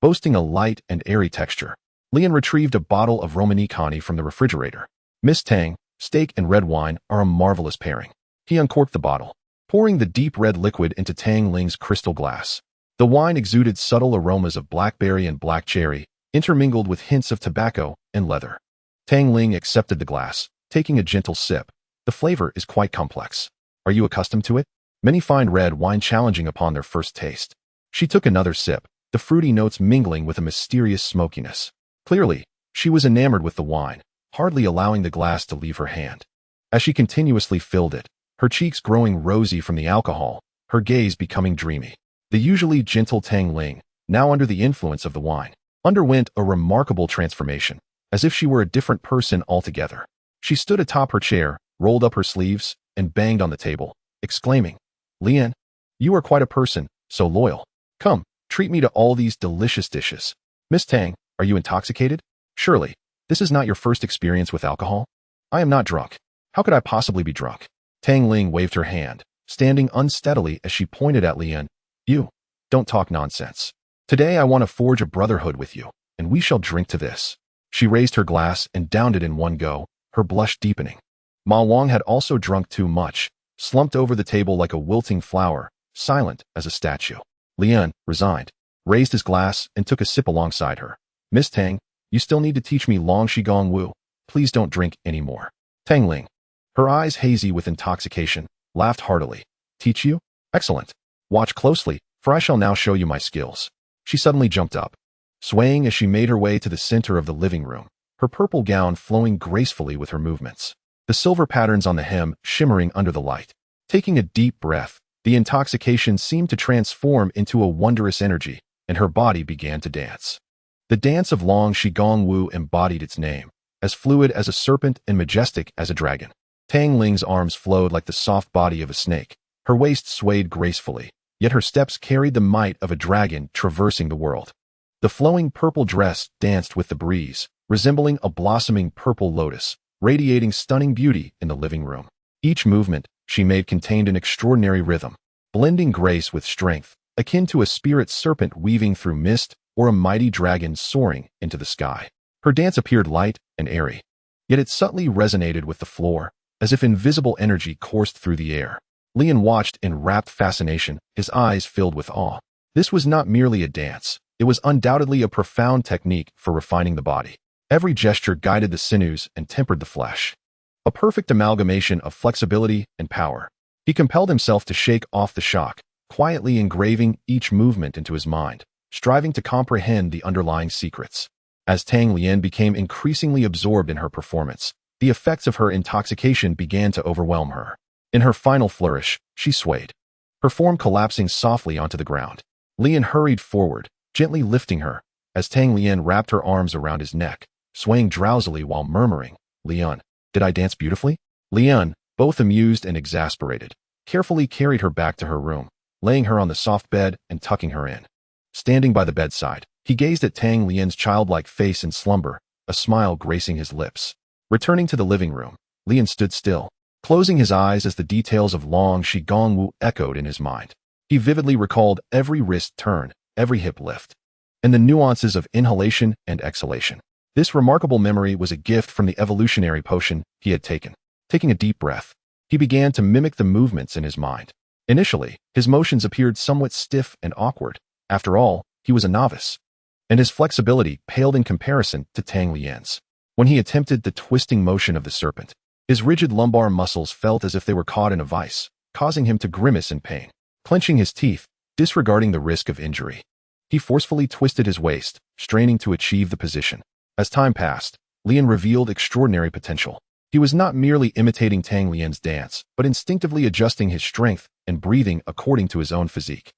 boasting a light and airy texture. Lian retrieved a bottle of Romanique honey from the refrigerator. Miss Tang, steak and red wine are a marvelous pairing. He uncorked the bottle, pouring the deep red liquid into Tang Ling's crystal glass. The wine exuded subtle aromas of blackberry and black cherry, intermingled with hints of tobacco and leather. Tang Ling accepted the glass, taking a gentle sip. The flavor is quite complex. Are you accustomed to it? Many find red wine challenging upon their first taste. She took another sip, the fruity notes mingling with a mysterious smokiness. Clearly, she was enamored with the wine, hardly allowing the glass to leave her hand. As she continuously filled it, her cheeks growing rosy from the alcohol, her gaze becoming dreamy. The usually gentle Tang Ling, now under the influence of the wine, underwent a remarkable transformation, as if she were a different person altogether. She stood atop her chair, rolled up her sleeves, and banged on the table, exclaiming, "Lian, you are quite a person, so loyal. Come, Treat me to all these delicious dishes. Miss Tang, are you intoxicated? Surely, this is not your first experience with alcohol? I am not drunk. How could I possibly be drunk? Tang Ling waved her hand, standing unsteadily as she pointed at Lian. You, don't talk nonsense. Today I want to forge a brotherhood with you, and we shall drink to this. She raised her glass and downed it in one go, her blush deepening. Ma Wang had also drunk too much, slumped over the table like a wilting flower, silent as a statue. Lian, resigned, raised his glass and took a sip alongside her. Miss Tang, you still need to teach me Long Qigong Wu. Please don't drink any more. Tang Ling, her eyes hazy with intoxication, laughed heartily. Teach you? Excellent. Watch closely, for I shall now show you my skills. She suddenly jumped up, swaying as she made her way to the center of the living room, her purple gown flowing gracefully with her movements, the silver patterns on the hem shimmering under the light. Taking a deep breath, the intoxication seemed to transform into a wondrous energy, and her body began to dance. The dance of Long Qigong Wu embodied its name, as fluid as a serpent and majestic as a dragon. Tang Ling's arms flowed like the soft body of a snake, her waist swayed gracefully, yet her steps carried the might of a dragon traversing the world. The flowing purple dress danced with the breeze, resembling a blossoming purple lotus, radiating stunning beauty in the living room. Each movement she made contained an extraordinary rhythm, blending grace with strength, akin to a spirit serpent weaving through mist or a mighty dragon soaring into the sky. Her dance appeared light and airy, yet it subtly resonated with the floor, as if invisible energy coursed through the air. Lian watched in rapt fascination, his eyes filled with awe. This was not merely a dance, it was undoubtedly a profound technique for refining the body. Every gesture guided the sinews and tempered the flesh. A perfect amalgamation of flexibility and power. He compelled himself to shake off the shock, quietly engraving each movement into his mind, striving to comprehend the underlying secrets. As Tang Lian became increasingly absorbed in her performance, the effects of her intoxication began to overwhelm her. In her final flourish, she swayed, her form collapsing softly onto the ground. Lian hurried forward, gently lifting her, as Tang Lian wrapped her arms around his neck, swaying drowsily while murmuring, Lian, did I dance beautifully? Lian, both amused and exasperated, carefully carried her back to her room, laying her on the soft bed and tucking her in. Standing by the bedside, he gazed at Tang Lian's childlike face in slumber, a smile gracing his lips. Returning to the living room, Lian stood still, closing his eyes as the details of Long Qigong Wu echoed in his mind. He vividly recalled every wrist turn, every hip lift, and the nuances of inhalation and exhalation. This remarkable memory was a gift from the evolutionary potion he had taken. Taking a deep breath, he began to mimic the movements in his mind. Initially, his motions appeared somewhat stiff and awkward. After all, he was a novice, and his flexibility paled in comparison to Tang Lian's. When he attempted the twisting motion of the serpent, his rigid lumbar muscles felt as if they were caught in a vice, causing him to grimace in pain. Clenching his teeth, disregarding the risk of injury, he forcefully twisted his waist, straining to achieve the position. As time passed, Lian revealed extraordinary potential. He was not merely imitating Tang Lian's dance, but instinctively adjusting his strength and breathing according to his own physique.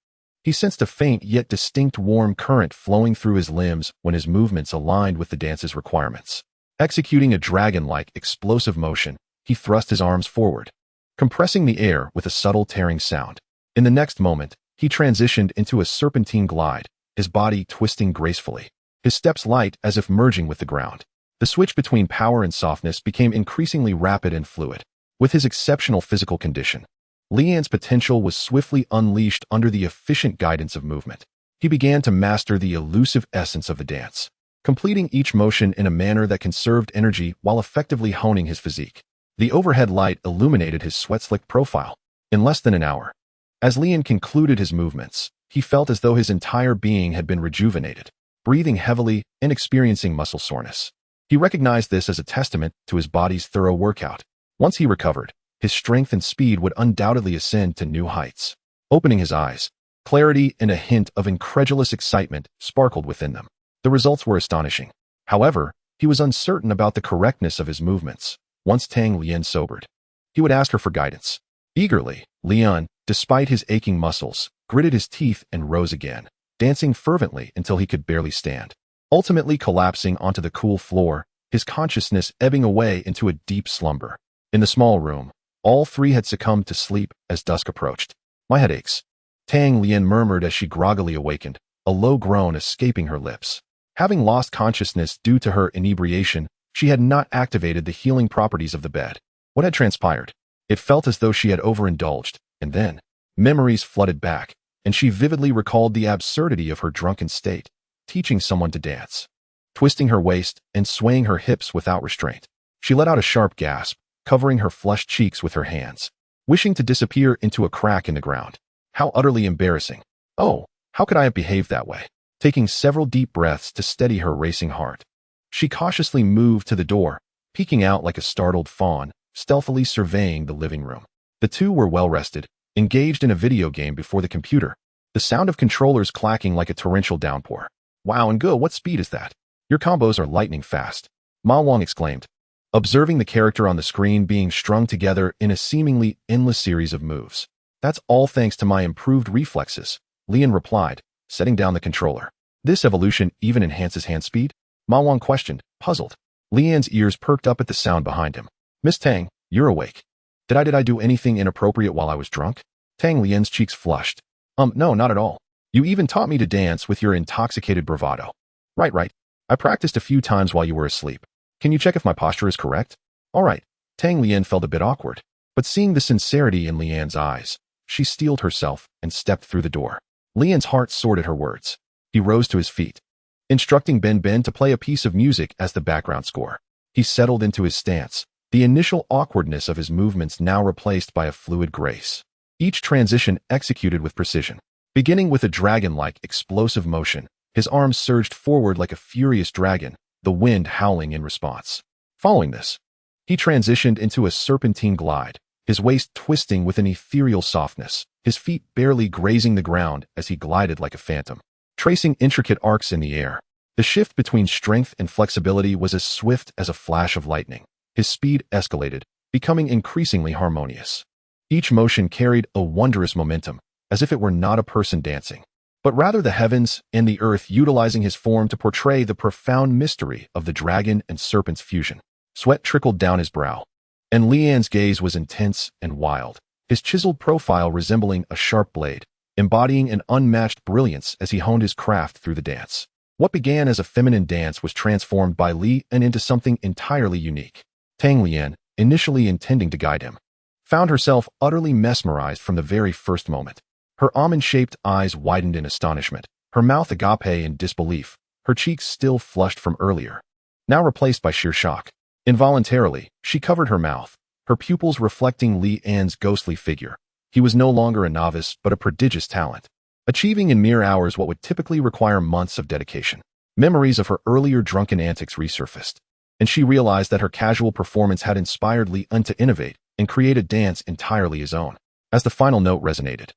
He sensed a faint yet distinct warm current flowing through his limbs when his movements aligned with the dance's requirements. Executing a dragon-like explosive motion, he thrust his arms forward, compressing the air with a subtle tearing sound. In the next moment, he transitioned into a serpentine glide, his body twisting gracefully, his steps light as if merging with the ground. The switch between power and softness became increasingly rapid and fluid. With his exceptional physical condition, Lian's potential was swiftly unleashed under the efficient guidance of movement. He began to master the elusive essence of the dance, completing each motion in a manner that conserved energy while effectively honing his physique. The overhead light illuminated his sweat-slicked profile. In less than an hour, as Lian concluded his movements, he felt as though his entire being had been rejuvenated, breathing heavily and experiencing muscle soreness. He recognized this as a testament to his body's thorough workout. Once he recovered, his strength and speed would undoubtedly ascend to new heights. Opening his eyes, clarity and a hint of incredulous excitement sparkled within them. The results were astonishing. However, he was uncertain about the correctness of his movements. Once Tang Lian sobered, he would ask her for guidance. Eagerly, Lian, despite his aching muscles, gritted his teeth and rose again, dancing fervently until he could barely stand. Ultimately collapsing onto the cool floor, his consciousness ebbing away into a deep slumber. In the small room, all three had succumbed to sleep as dusk approached. My head aches, Tang Lian murmured as she groggily awakened, a low groan escaping her lips. Having lost consciousness due to her inebriation, she had not activated the healing properties of the bed. What had transpired? It felt as though she had overindulged, and then memories flooded back, and she vividly recalled the absurdity of her drunken state, teaching someone to dance, twisting her waist and swaying her hips without restraint. She let out a sharp gasp, covering her flushed cheeks with her hands, wishing to disappear into a crack in the ground. How utterly embarrassing. Oh, how could I have behaved that way? Taking several deep breaths to steady her racing heart, she cautiously moved to the door, peeking out like a startled fawn, stealthily surveying the living room. The two were well rested, engaged in a video game before the computer, the sound of controllers clacking like a torrential downpour. Wow, and go, what speed is that? Your combos are lightning fast, Ma Wang exclaimed, observing the character on the screen being strung together in a seemingly endless series of moves. That's all thanks to my improved reflexes, Lian replied, setting down the controller. This evolution even enhances hand speed? Ma Wang questioned, puzzled. Lian's ears perked up at the sound behind him. Miss Tang, you're awake. Did I do anything inappropriate while I was drunk? Tang Lian's cheeks flushed. No, not at all. You even taught me to dance with your intoxicated bravado. Right. I practiced a few times while you were asleep. Can you check if my posture is correct? All right. Tang Lian felt a bit awkward, but seeing the sincerity in Lian's eyes, she steeled herself and stepped through the door. Lian's heart soared at her words. He rose to his feet, instructing Ben to play a piece of music as the background score. He settled into his stance, the initial awkwardness of his movements now replaced by a fluid grace. Each transition executed with precision. Beginning with a dragon-like explosive motion, his arms surged forward like a furious dragon, the wind howling in response. Following this, he transitioned into a serpentine glide, his waist twisting with an ethereal softness, his feet barely grazing the ground as he glided like a phantom, tracing intricate arcs in the air. The shift between strength and flexibility was as swift as a flash of lightning. His speed escalated, becoming increasingly harmonious. Each motion carried a wondrous momentum, as if it were not a person dancing, but rather the heavens and the earth utilizing his form to portray the profound mystery of the dragon and serpent's fusion. Sweat trickled down his brow, and Lian's gaze was intense and wild, his chiseled profile resembling a sharp blade, embodying an unmatched brilliance as he honed his craft through the dance. What began as a feminine dance was transformed by Li and into something entirely unique. Tang Lian, initially intending to guide him, found herself utterly mesmerized from the very first moment. Her almond-shaped eyes widened in astonishment, her mouth agape in disbelief, her cheeks still flushed from earlier, now replaced by sheer shock. Involuntarily, she covered her mouth, her pupils reflecting Li An's ghostly figure. He was no longer a novice, but a prodigious talent, achieving in mere hours what would typically require months of dedication. Memories of her earlier drunken antics resurfaced, and she realized that her casual performance had inspired Li An to innovate and create a dance entirely his own. As the final note resonated,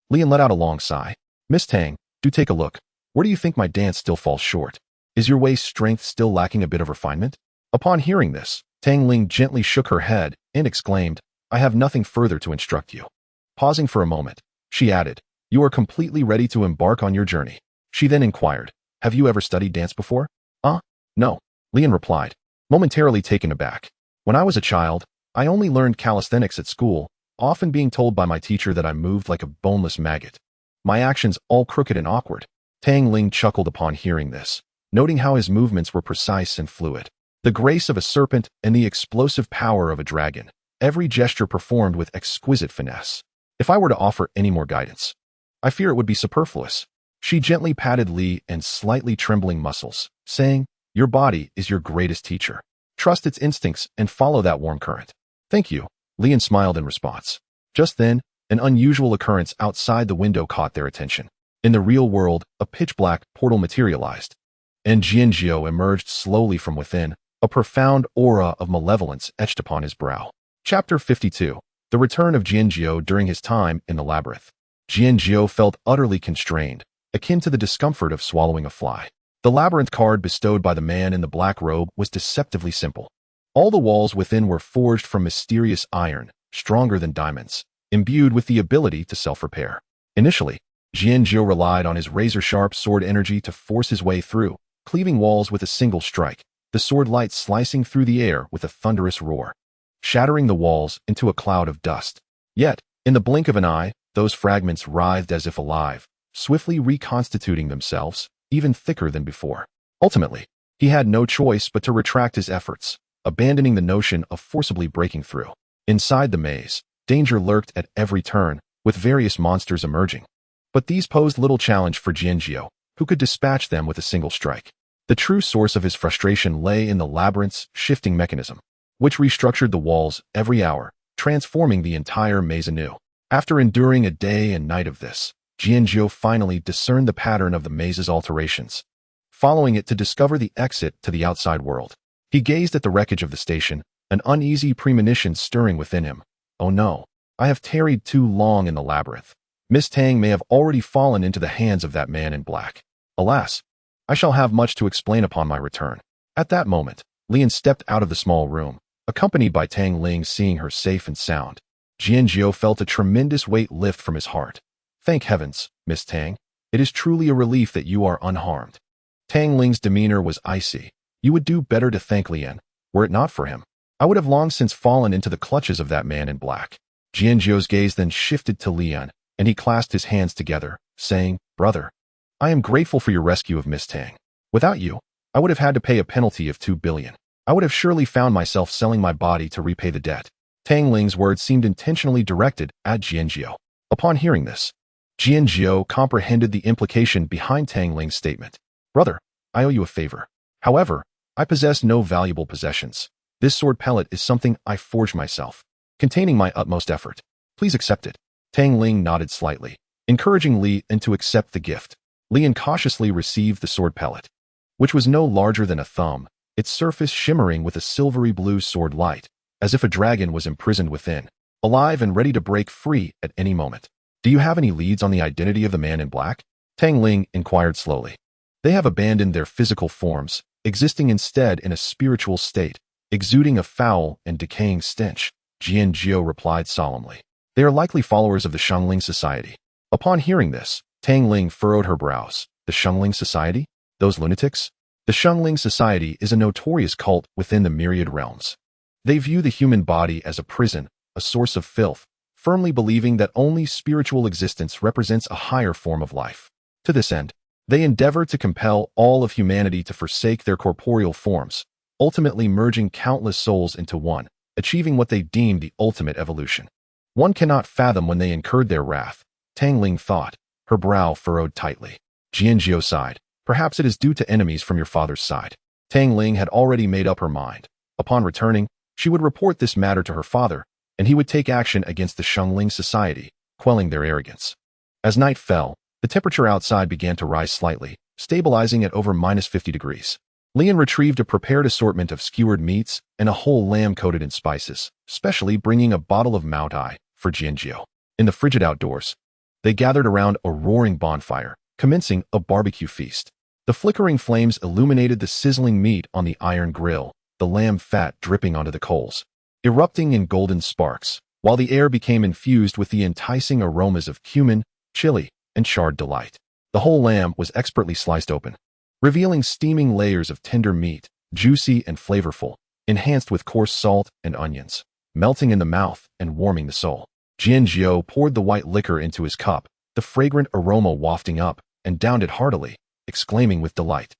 Lian let out a long sigh. Miss Tang, do take a look. Where do you think my dance still falls short? Is your waist strength still lacking a bit of refinement? Upon hearing this, Tang Ling gently shook her head and exclaimed, I have nothing further to instruct you. Pausing for a moment, she added, you are completely ready to embark on your journey. She then inquired, have you ever studied dance before? No, Lian replied, momentarily taken aback. When I was a child, I only learned calisthenics at school, often being told by my teacher that I moved like a boneless maggot, my actions all crooked and awkward. Tang Ling chuckled upon hearing this, noting how his movements were precise and fluid. The grace of a serpent and the explosive power of a dragon, every gesture performed with exquisite finesse. If I were to offer any more guidance, I fear it would be superfluous. She gently patted Li An's slightly trembling muscles, saying, your body is your greatest teacher. Trust its instincts and follow that warm current. Thank you. Lian smiled in response. Just then, an unusual occurrence outside the window caught their attention. In the real world, a pitch-black portal materialized, and Jianjiu emerged slowly from within, a profound aura of malevolence etched upon his brow. Chapter 52. The return of Jianjiu during his time in the labyrinth. Jianjiu felt utterly constrained, akin to the discomfort of swallowing a fly. The labyrinth card bestowed by the man in the black robe was deceptively simple. All the walls within were forged from mysterious iron, stronger than diamonds, imbued with the ability to self-repair. Initially, Jianjiu relied on his razor-sharp sword energy to force his way through, cleaving walls with a single strike, the sword light slicing through the air with a thunderous roar, shattering the walls into a cloud of dust. Yet, in the blink of an eye, those fragments writhed as if alive, swiftly reconstituting themselves, even thicker than before. Ultimately, he had no choice but to retract his efforts, abandoning the notion of forcibly breaking through. Inside the maze, danger lurked at every turn, with various monsters emerging. But these posed little challenge for Jianjiu, who could dispatch them with a single strike. The true source of his frustration lay in the labyrinth's shifting mechanism, which restructured the walls every hour, transforming the entire maze anew. After enduring a day and night of this, Jianjiu finally discerned the pattern of the maze's alterations, following it to discover the exit to the outside world. He gazed at the wreckage of the station, an uneasy premonition stirring within him. Oh no, I have tarried too long in the labyrinth. Miss Tang may have already fallen into the hands of that man in black. Alas, I shall have much to explain upon my return. At that moment, Lian stepped out of the small room, accompanied by Tang Ling. Seeing her safe and sound, Jianjiu felt a tremendous weight lift from his heart. Thank heavens, Miss Tang. It is truly a relief that you are unharmed. Tang Ling's demeanor was icy. You would do better to thank Lian. Were it not for him, I would have long since fallen into the clutches of that man in black. Jianjiu's gaze then shifted to Lian, and he clasped his hands together, saying, Brother, I am grateful for your rescue of Miss Tang. Without you, I would have had to pay a penalty of 2 billion. I would have surely found myself selling my body to repay the debt. Tang Ling's words seemed intentionally directed at Jianjiu. Upon hearing this, Jianjiu comprehended the implication behind Tang Ling's statement. Brother, I owe you a favor. However, I possess no valuable possessions. This sword pellet is something I forged myself, containing my utmost effort. Please accept it. Tang Ling nodded slightly, encouraging Li Yan to accept the gift. Li Yan cautiously received the sword pellet, which was no larger than a thumb, its surface shimmering with a silvery blue sword light, as if a dragon was imprisoned within, alive and ready to break free at any moment. Do you have any leads on the identity of the man in black? Tang Ling inquired slowly. They have abandoned their physical forms, existing instead in a spiritual state, exuding a foul and decaying stench, Jianjiu replied solemnly. They are likely followers of the Shangling Society. Upon hearing this, Tang Ling furrowed her brows. The Shangling Society? Those lunatics? The Shangling Society is a notorious cult within the myriad realms. They view the human body as a prison, a source of filth, firmly believing that only spiritual existence represents a higher form of life. To this end, they endeavor to compel all of humanity to forsake their corporeal forms, ultimately merging countless souls into one, achieving what they deem the ultimate evolution. One cannot fathom when they incurred their wrath, Tang Ling thought, her brow furrowed tightly. Jianjiu sighed. Perhaps it is due to enemies from your father's side. Tang Ling had already made up her mind. Upon returning, she would report this matter to her father, and he would take action against the Shangling Society, quelling their arrogance. As night fell, the temperature outside began to rise slightly, stabilizing at over -50 degrees. Lian retrieved a prepared assortment of skewered meats and a whole lamb coated in spices, specially bringing a bottle of Mount I for Jianjiu. In the frigid outdoors, they gathered around a roaring bonfire, commencing a barbecue feast. The flickering flames illuminated the sizzling meat on the iron grill, the lamb fat dripping onto the coals, erupting in golden sparks, while the air became infused with the enticing aromas of cumin, chili, and charred delight. The whole lamb was expertly sliced open, revealing steaming layers of tender meat, juicy and flavorful, enhanced with coarse salt and onions, melting in the mouth and warming the soul. Jianjiu poured the white liquor into his cup, the fragrant aroma wafting up, and downed it heartily, exclaiming with delight,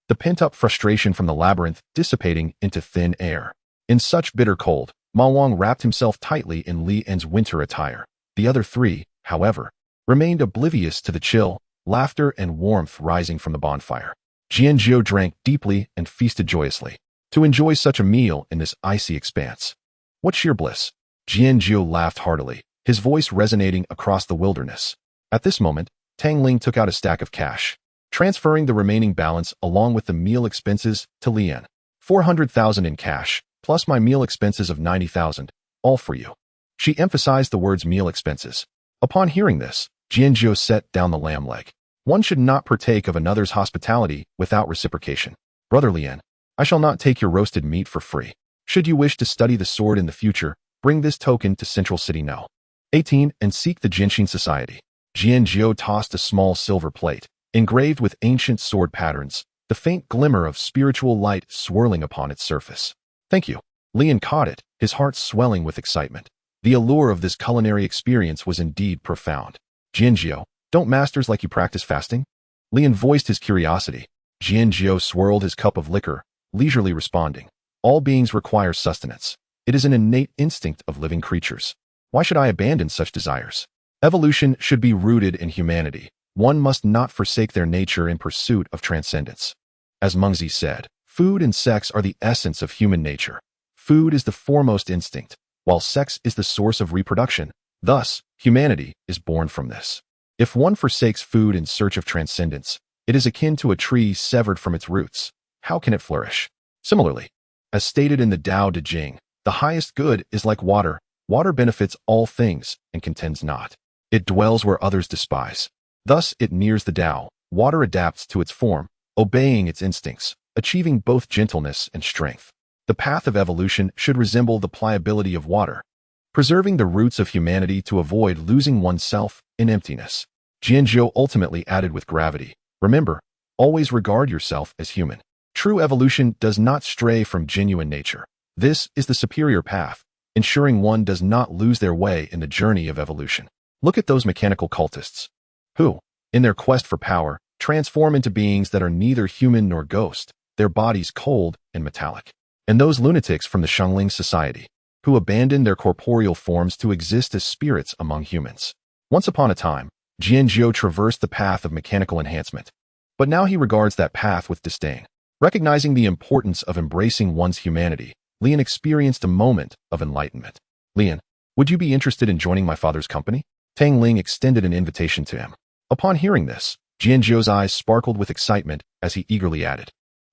the pent-up frustration from the labyrinth dissipating into thin air. In such bitter cold, Ma Wang wrapped himself tightly in Li Yan's winter attire. The other three, however, remained oblivious to the chill, laughter, and warmth rising from the bonfire. Jianjiu drank deeply and feasted joyously, to enjoy such a meal in this icy expanse. What sheer bliss! Jianjiu laughed heartily, his voice resonating across the wilderness. At this moment, Tang Ling took out a stack of cash, transferring the remaining balance along with the meal expenses to Li Yan. 400,000 in cash, plus my meal expenses of 90,000, all for you. She emphasized the words meal expenses. Upon hearing this, Jianjiu set down the lamb leg. One should not partake of another's hospitality without reciprocation. Brother Li Yan, I shall not take your roasted meat for free. Should you wish to study the sword in the future, bring this token to Central City No. 18 and seek the Jinshin Society. Jianjiu tossed a small silver plate, engraved with ancient sword patterns, the faint glimmer of spiritual light swirling upon its surface. Thank you. Li Yan caught it, his heart swelling with excitement. The allure of this culinary experience was indeed profound. Jianjiu, Don't masters like you practice fasting? Lian voiced his curiosity. Jianjiu swirled his cup of liquor, leisurely responding. All beings require sustenance. It is an innate instinct of living creatures. Why should I abandon such desires? Evolution should be rooted in humanity. One must not forsake their nature in pursuit of transcendence. As Mengzi said, food and sex are the essence of human nature. Food is the foremost instinct, while sex is the source of reproduction. Thus, humanity is born from this. If one forsakes food in search of transcendence, it is akin to a tree severed from its roots. How can it flourish? Similarly, as stated in the Tao Te Ching, the highest good is like water. Water benefits all things and contends not. It dwells where others despise. Thus, it nears the Tao. Water adapts to its form, obeying its instincts, achieving both gentleness and strength. The path of evolution should resemble the pliability of water, preserving the roots of humanity to avoid losing oneself in emptiness. Jianjiu ultimately added with gravity, remember, always regard yourself as human. True evolution does not stray from genuine nature. This is the superior path, ensuring one does not lose their way in the journey of evolution. Look at those mechanical cultists, who, in their quest for power, transform into beings that are neither human nor ghost, their bodies cold and metallic. And those lunatics from the Shengling society, who abandon their corporeal forms to exist as spirits among humans. Once upon a time, Jianjiu traversed the path of mechanical enhancement, but now he regards that path with disdain. Recognizing the importance of embracing one's humanity, Lian experienced a moment of enlightenment. Lian, would you be interested in joining my father's company? Tang Ling extended an invitation to him. Upon hearing this, Jianjiu's eyes sparkled with excitement as he eagerly added,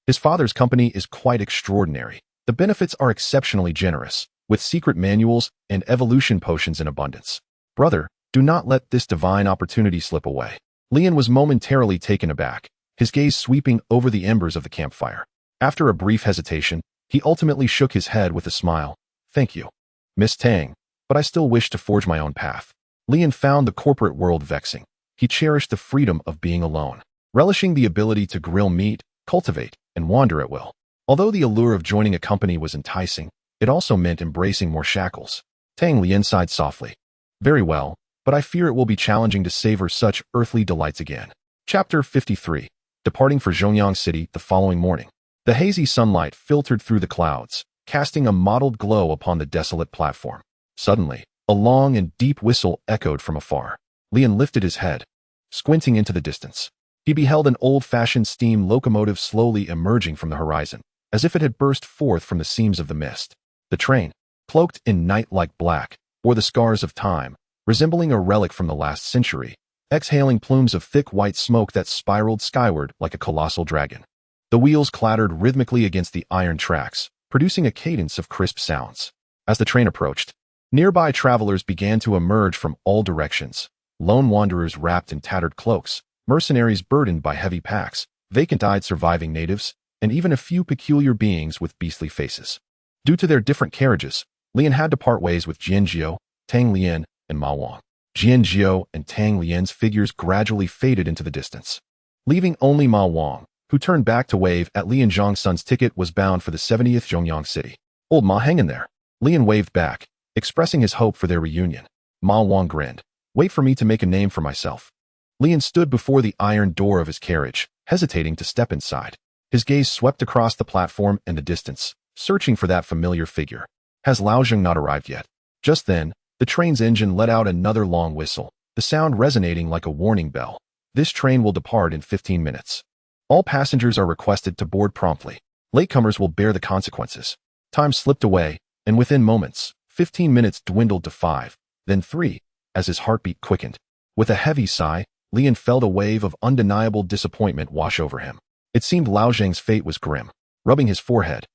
his father's company is quite extraordinary. The benefits are exceptionally generous, with secret manuals and evolution potions in abundance. Brother, do not let this divine opportunity slip away. Lian was momentarily taken aback, his gaze sweeping over the embers of the campfire. After a brief hesitation, he ultimately shook his head with a smile. Thank you, Miss Tang, but I still wish to forge my own path. Lian found the corporate world vexing. He cherished the freedom of being alone, relishing the ability to grill meat, cultivate, and wander at will. Although the allure of joining a company was enticing, it also meant embracing more shackles. Tang Lian sighed softly. Very well, but I fear it will be challenging to savor such earthly delights again. Chapter 53. Departing for Zhongyang City the following morning. The hazy sunlight filtered through the clouds, casting a mottled glow upon the desolate platform. Suddenly, a long and deep whistle echoed from afar. Lian lifted his head, squinting into the distance. He beheld an old-fashioned steam locomotive slowly emerging from the horizon, as if it had burst forth from the seams of the mist. The train, cloaked in night-like black, bore the scars of time, resembling a relic from the last century, exhaling plumes of thick white smoke that spiraled skyward like a colossal dragon. The wheels clattered rhythmically against the iron tracks, producing a cadence of crisp sounds. As the train approached, nearby travelers began to emerge from all directions. Lone wanderers wrapped in tattered cloaks, mercenaries burdened by heavy packs, vacant-eyed surviving natives, and even a few peculiar beings with beastly faces. Due to their different carriages, Lian had to part ways with Jianjiu, Tang Lian, and Ma Wang. Jianjiu and Tang Lian's figures gradually faded into the distance, leaving only Ma Wang, who turned back to wave at Lian Zhongsun's ticket was bound for the 70th Zhongyang City. Old Ma, hang in there. Lian waved back, expressing his hope for their reunion. Ma Wang grinned. Wait for me to make a name for myself. Lian stood before the iron door of his carriage, hesitating to step inside. His gaze swept across the platform and the distance, searching for that familiar figure. Has Lao Zheng not arrived yet? Just then, the train's engine let out another long whistle, the sound resonating like a warning bell. This train will depart in 15 minutes. All passengers are requested to board promptly. Latecomers will bear the consequences. Time slipped away, and within moments, 15 minutes dwindled to 5, then 3, as his heartbeat quickened. With a heavy sigh, Lian felt a wave of undeniable disappointment wash over him. It seemed Lao Zheng's fate was grim. Rubbing his forehead,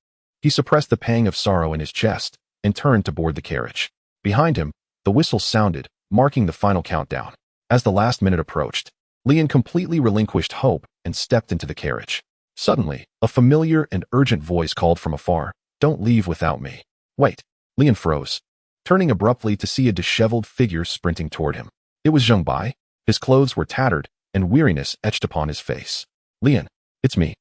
he suppressed the pang of sorrow in his chest and turned to board the carriage. Behind him, the whistle sounded, marking the final countdown. As the last minute approached, Lian completely relinquished hope and stepped into the carriage. Suddenly, a familiar and urgent voice called from afar, "Don't leave without me." Wait. Lian froze, turning abruptly to see a disheveled figure sprinting toward him. It was Zheng Bai. His clothes were tattered, and weariness etched upon his face. "Lian, it's me,"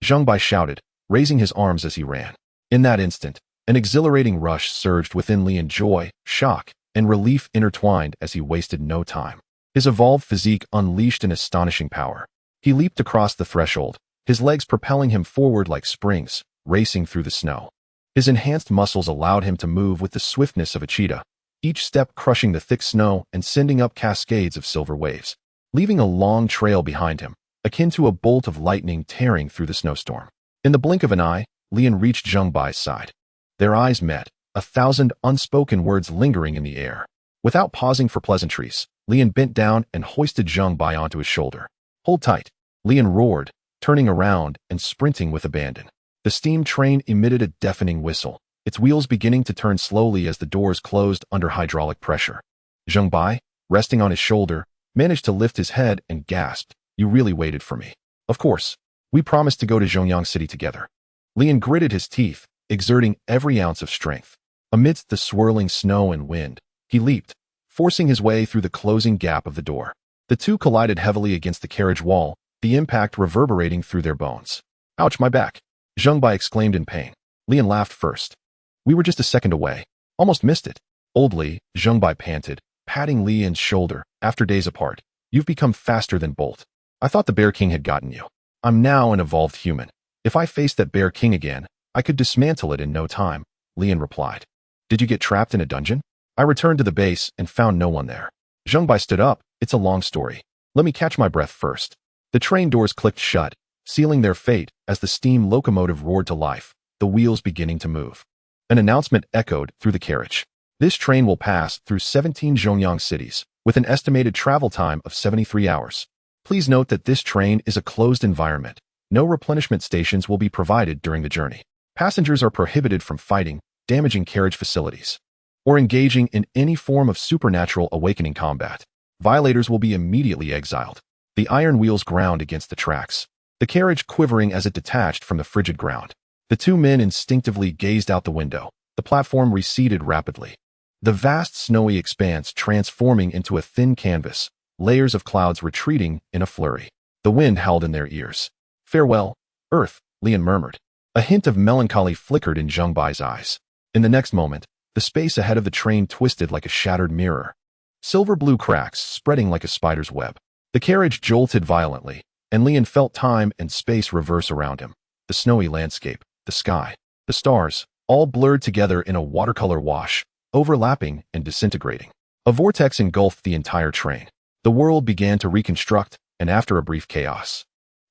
Zheng Bai shouted, raising his arms as he ran. In that instant, an exhilarating rush surged within Lian. Joy, shock, and relief intertwined as he wasted no time. His evolved physique unleashed an astonishing power. He leaped across the threshold, his legs propelling him forward like springs, racing through the snow. His enhanced muscles allowed him to move with the swiftness of a cheetah, each step crushing the thick snow and sending up cascades of silver waves, leaving a long trail behind him, akin to a bolt of lightning tearing through the snowstorm. In the blink of an eye, Lian reached Zheng Bai's side. Their eyes met, 1,000 unspoken words lingering in the air. Without pausing for pleasantries, Lian bent down and hoisted Zheng Bai onto his shoulder. "Hold tight," Lian roared, turning around and sprinting with abandon. The steam train emitted a deafening whistle, its wheels beginning to turn slowly as the doors closed under hydraulic pressure. Zheng Bai, resting on his shoulder, managed to lift his head and gasped, "You really waited for me." "Of course. We promised to go to Zhongyang City together." Lian gritted his teeth, exerting every ounce of strength. Amidst the swirling snow and wind, he leaped, forcing his way through the closing gap of the door. The two collided heavily against the carriage wall, the impact reverberating through their bones. "Ouch, my back!" Zheng Bai exclaimed in pain. Lian laughed first. "We were just a second away. Almost missed it." "Old Li," Zheng Bai panted, patting Lian's shoulder, "after days apart, you've become faster than Bolt. I thought the Bear King had gotten you. I'm now an evolved human. If I faced that Bear King again, I could dismantle it in no time," Lian replied. "Did you get trapped in a dungeon?" "I returned to the base and found no one there." Zheng Bai stood up. "It's a long story. Let me catch my breath first." The train doors clicked shut, sealing their fate as the steam locomotive roared to life, the wheels beginning to move. An announcement echoed through the carriage. "This train will pass through 17 Zhongyang cities, with an estimated travel time of 73 hours. Please note that this train is a closed environment. No replenishment stations will be provided during the journey. Passengers are prohibited from fighting, damaging carriage facilities, or engaging in any form of supernatural awakening combat. Violators will be immediately exiled." The iron wheels ground against the tracks, the carriage quivering as it detached from the frigid ground. The two men instinctively gazed out the window. The platform receded rapidly, the vast snowy expanse transforming into a thin canvas, layers of clouds retreating in a flurry. The wind howled in their ears. "Farewell, Earth," Lian murmured. A hint of melancholy flickered in Zheng Bai's eyes. In the next moment, the space ahead of the train twisted like a shattered mirror, silver-blue cracks spreading like a spider's web. The carriage jolted violently, and Lian felt time and space reverse around him. The snowy landscape, the sky, the stars, all blurred together in a watercolor wash, overlapping and disintegrating. A vortex engulfed the entire train. The world began to reconstruct, and after a brief chaos,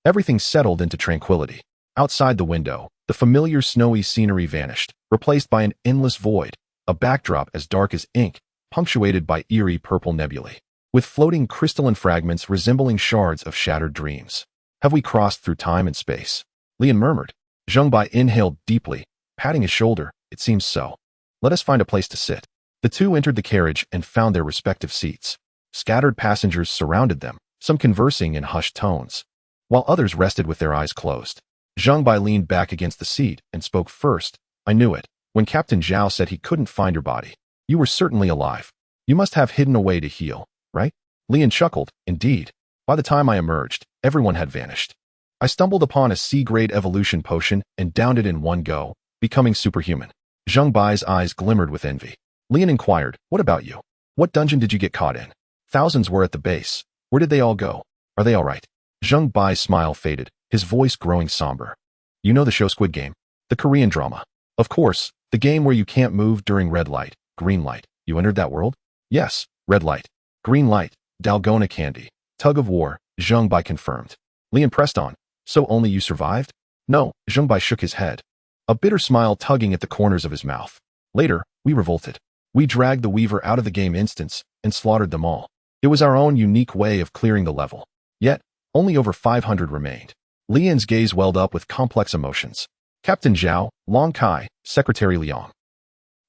everything settled into tranquility. Outside the window, the familiar snowy scenery vanished, replaced by an endless void, a backdrop as dark as ink, punctuated by eerie purple nebulae, with floating crystalline fragments resembling shards of shattered dreams. "Have we crossed through time and space?" Lian murmured. Zheng Bai inhaled deeply, patting his shoulder. "It seems so. Let us find a place to sit." The two entered the carriage and found their respective seats. Scattered passengers surrounded them, some conversing in hushed tones, while others rested with their eyes closed. Zheng Bai leaned back against the seat and spoke first. "I knew it. When Captain Zhao said he couldn't find your body, you were certainly alive. You must have hidden away to heal, right?" Lian chuckled. "Indeed. By the time I emerged, everyone had vanished. I stumbled upon a C-grade evolution potion and downed it in one go, becoming superhuman." Zheng Bai's eyes glimmered with envy. Lian inquired, "What about you? What dungeon did you get caught in?" "Thousands were at the base. Where did they all go? Are they all right?" Zheng Bai's smile faded, his voice growing somber. "You know the show Squid Game? The Korean drama. Of course, the game where you can't move during red light, green light. You entered that world?" "Yes, red light, green light, Dalgona candy, tug of war," Zheng Bai confirmed. Lian pressed on. "So only you survived?" "No," Zheng Bai shook his head, a bitter smile tugging at the corners of his mouth. "Later, we revolted. We dragged the Weaver out of the game instance and slaughtered them all. It was our own unique way of clearing the level. Yet, only over 500 remained." Lian's gaze welled up with complex emotions. "Captain Zhao, Long Kai, Secretary Liang.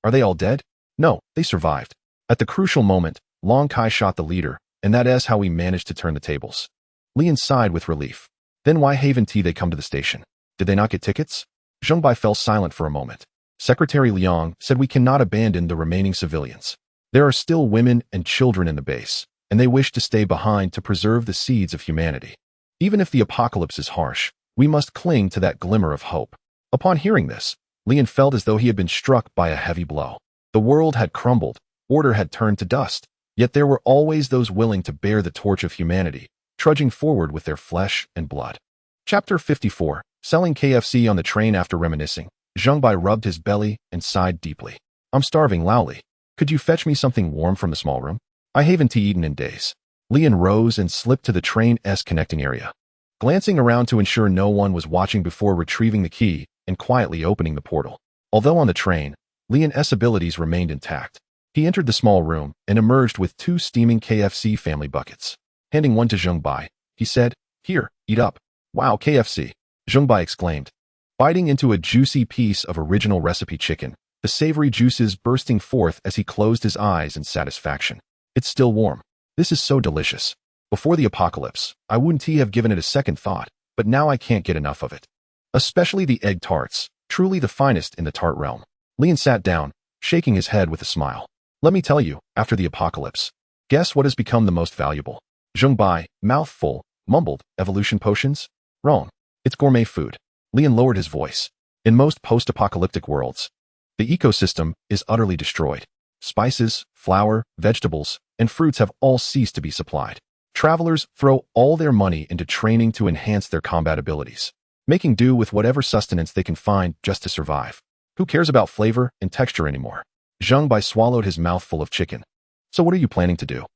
Are they all dead?" "No, they survived. At the crucial moment, Long Kai shot the leader, and that is how we managed to turn the tables." Lian sighed with relief. "Then why haven't they come to the station? Did they not get tickets?" Zheng Bai fell silent for a moment. Secretary Liang said we cannot abandon the remaining civilians. There are still women and children in the base, and they wish to stay behind to preserve the seeds of humanity. Even if the apocalypse is harsh, we must cling to that glimmer of hope. Upon hearing this, Lian felt as though he had been struck by a heavy blow. The world had crumbled, order had turned to dust, Yet there were always those willing to bear the torch of humanity, trudging forward with their flesh and blood. Chapter 54. Selling KFC on the train. After reminiscing, Zhengbai rubbed his belly and sighed deeply. I'm starving, Laoli. Could you fetch me something warm from the small room? I haven't eaten in days. Lian rose and slipped to the train's connecting area, glancing around to ensure no one was watching before retrieving the key and quietly opening the portal. Although on the train, Lian's abilities remained intact. He entered the small room and emerged with 2 steaming KFC family buckets. Handing one to Zhengbai, he said, "Here, eat up." "Wow, KFC," Zhengbai exclaimed, biting into a juicy piece of original recipe chicken, the savory juices bursting forth as he closed his eyes in satisfaction. "It's still warm. This is so delicious. Before the apocalypse, I wouldn't have given it a second thought, but now I can't get enough of it. Especially the egg tarts, truly the finest in the tart realm." Lian sat down, shaking his head with a smile. "Let me tell you, after the apocalypse, guess what has become the most valuable?" Zhengbai, mouth full, mumbled, "Evolution potions?" "Wrong. It's gourmet food." Lian lowered his voice. In most post-apocalyptic worlds, the ecosystem is utterly destroyed. Spices, flour, vegetables, and fruits have all ceased to be supplied. Travelers throw all their money into training to enhance their combat abilities, making do with whatever sustenance they can find just to survive. Who cares about flavor and texture anymore? Zhengbai swallowed his mouthful of chicken. "So what are you planning to do?"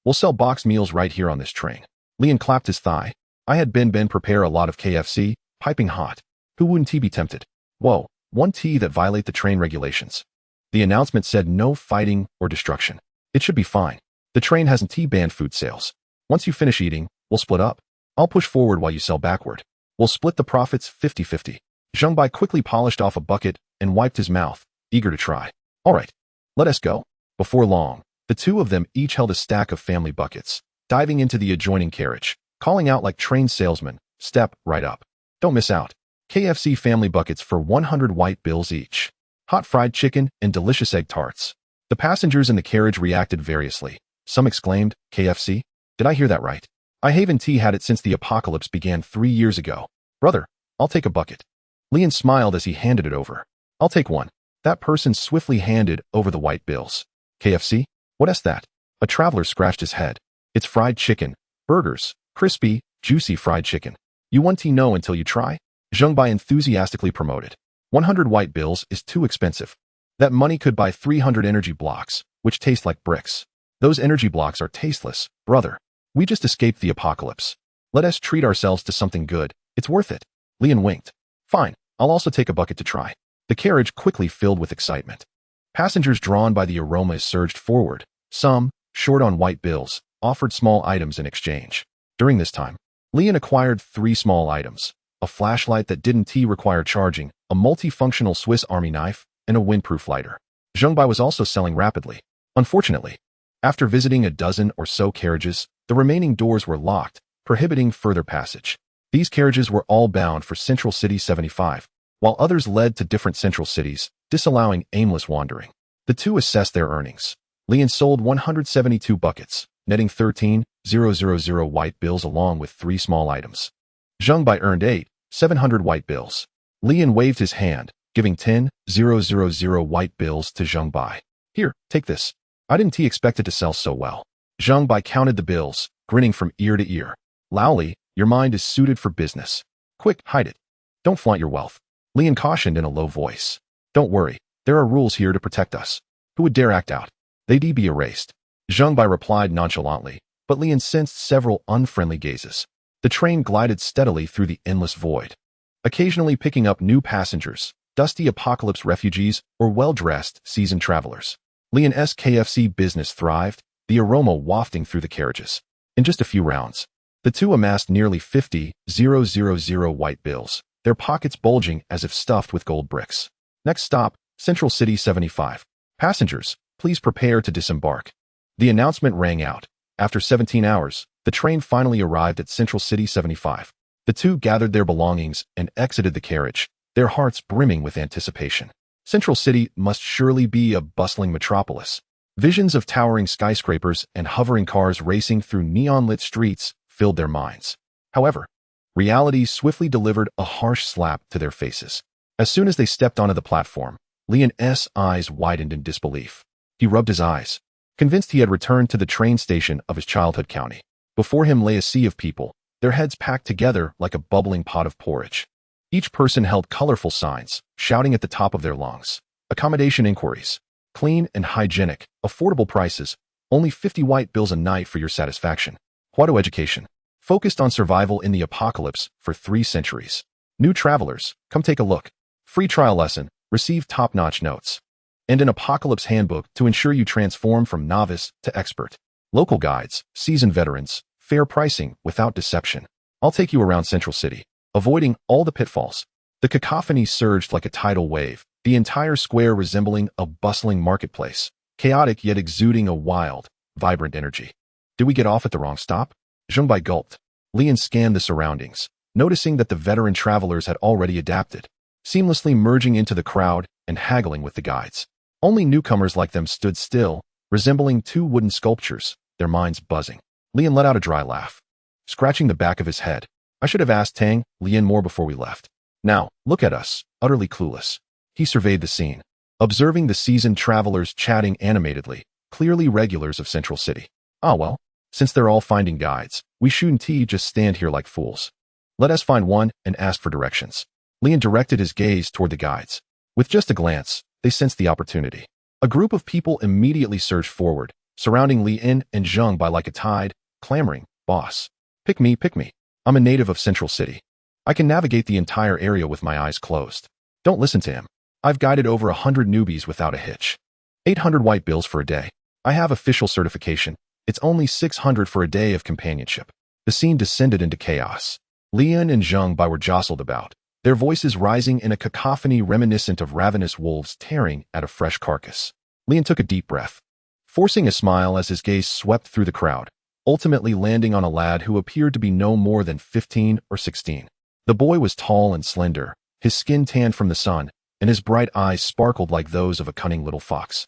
We'll sell boxed meals right here on this train." Lian clapped his thigh. "I had Ben prepare a lot of KFC, piping hot. Who wouldn't be tempted?" "Whoa, one that violate the train regulations." The announcement said no fighting or destruction. "It should be fine. The train hasn't banned food sales. Once you finish eating, we'll split up. I'll push forward while you sell backward. We'll split the profits 50-50. Zhengbai quickly polished off a bucket and wiped his mouth, eager to try. "All right, let us go." Before long, the 2 of them each held a stack of family buckets, diving into the adjoining carriage, calling out like trained salesmen, "Step right up. Don't miss out. KFC family buckets for 100 white bills each. Hot fried chicken and delicious egg tarts." The passengers in the carriage reacted variously. Some exclaimed, "KFC? Did I hear that right? I haven't had it since the apocalypse began 3 years ago. Brother, I'll take a bucket." Lian smiled as he handed it over. "I'll take one." That person swiftly handed over the white bills. "KFC? What's that?" A traveler scratched his head. "It's fried chicken. Burgers. Crispy, juicy fried chicken. You won't know until you try." Zhengbai enthusiastically promoted. 100 white bills is too expensive. That money could buy 300 energy blocks, which taste like bricks. Those energy blocks are tasteless, brother. We just escaped the apocalypse. Let us treat ourselves to something good. It's worth it." Lian winked. "Fine, I'll also take a bucket to try." The carriage quickly filled with excitement. Passengers drawn by the aromas surged forward. Some, short on white bills, offered small items in exchange. During this time, Lian acquired 3 small items: a flashlight that didn't require charging, a multifunctional Swiss Army knife, and a windproof lighter. Zhengbai was also selling rapidly. Unfortunately, after visiting a dozen or so carriages, the remaining doors were locked, prohibiting further passage. These carriages were all bound for Central City 75, while others led to different central cities, disallowing aimless wandering. The 2 assessed their earnings. Lian sold 172 buckets, netting 13,000 white bills along with 3 small items. Zhengbai earned 8,700 white bills. Lian waved his hand, giving 10,000 white bills to Zhengbai. "Here, take this. I didn't expect it to sell so well." Zhengbai counted the bills, grinning from ear to ear. "Laoli, your mind is suited for business. Quick, hide it. Don't flaunt your wealth." Lian cautioned in a low voice. "Don't worry, there are rules here to protect us. Who would dare act out? They'd be erased." Zhengbai replied nonchalantly, but Lian sensed several unfriendly gazes. The train glided steadily through the endless void, occasionally picking up new passengers, dusty apocalypse refugees, or well-dressed, seasoned travelers. Lian's KFC business thrived, the aroma wafting through the carriages. In just a few rounds, the 2 amassed nearly 50,000 white bills, their pockets bulging as if stuffed with gold bricks. Next stop, Central City 75. Passengers, please prepare to disembark. The announcement rang out. After 17 hours, the train finally arrived at Central City 75. The 2 gathered their belongings and exited the carriage, their hearts brimming with anticipation. Central City must surely be a bustling metropolis. Visions of towering skyscrapers and hovering cars racing through neon-lit streets filled their minds. However, reality swiftly delivered a harsh slap to their faces. As soon as they stepped onto the platform, Lian's eyes widened in disbelief. He rubbed his eyes, convinced he had returned to the train station of his childhood county. Before him lay a sea of people, their heads packed together like a bubbling pot of porridge. Each person held colorful signs, shouting at the top of their lungs. Accommodation inquiries. Clean and hygienic, affordable prices, only 50 white bills a night for your satisfaction. Huado education. Focused on survival in the apocalypse for 3 centuries. New travelers, come take a look. Free trial lesson, receive top-notch notes. And an apocalypse handbook to ensure you transform from novice to expert. Local guides, seasoned veterans, fair pricing without deception. I'll take you around Central City, avoiding all the pitfalls. The cacophony surged like a tidal wave, the entire square resembling a bustling marketplace, chaotic yet exuding a wild, vibrant energy. Did we get off at the wrong stop? Zhongbai gulped. Lian scanned the surroundings, noticing that the veteran travelers had already adapted, seamlessly merging into the crowd and haggling with the guides. Only newcomers like them stood still, resembling 2 wooden sculptures, their minds buzzing. Lian let out a dry laugh, scratching the back of his head. I should have asked Tang Lian more before we left. Now, look at us, utterly clueless. He surveyed the scene, observing the seasoned travelers chatting animatedly, clearly regulars of Central City. Ah well, since they're all finding guides, we shouldn't just stand here like fools. Let us find one and ask for directions. Lian directed his gaze toward the guides. With just a glance, they sensed the opportunity. A group of people immediately surged forward, surrounding Lian and Zheng by like a tide, clamoring, "Boss, pick me, pick me. I'm a native of Central City. I can navigate the entire area with my eyes closed. Don't listen to him. I've guided over 100 newbies without a hitch. 800 white bills for a day. I have official certification. It's only 600 for a day of companionship." The scene descended into chaos. Lian and Zheng Bai were jostled about, their voices rising in a cacophony reminiscent of ravenous wolves tearing at a fresh carcass. Lian took a deep breath, forcing a smile as his gaze swept through the crowd, ultimately landing on a lad who appeared to be no more than 15 or 16. The boy was tall and slender, his skin tanned from the sun, and his bright eyes sparkled like those of a cunning little fox.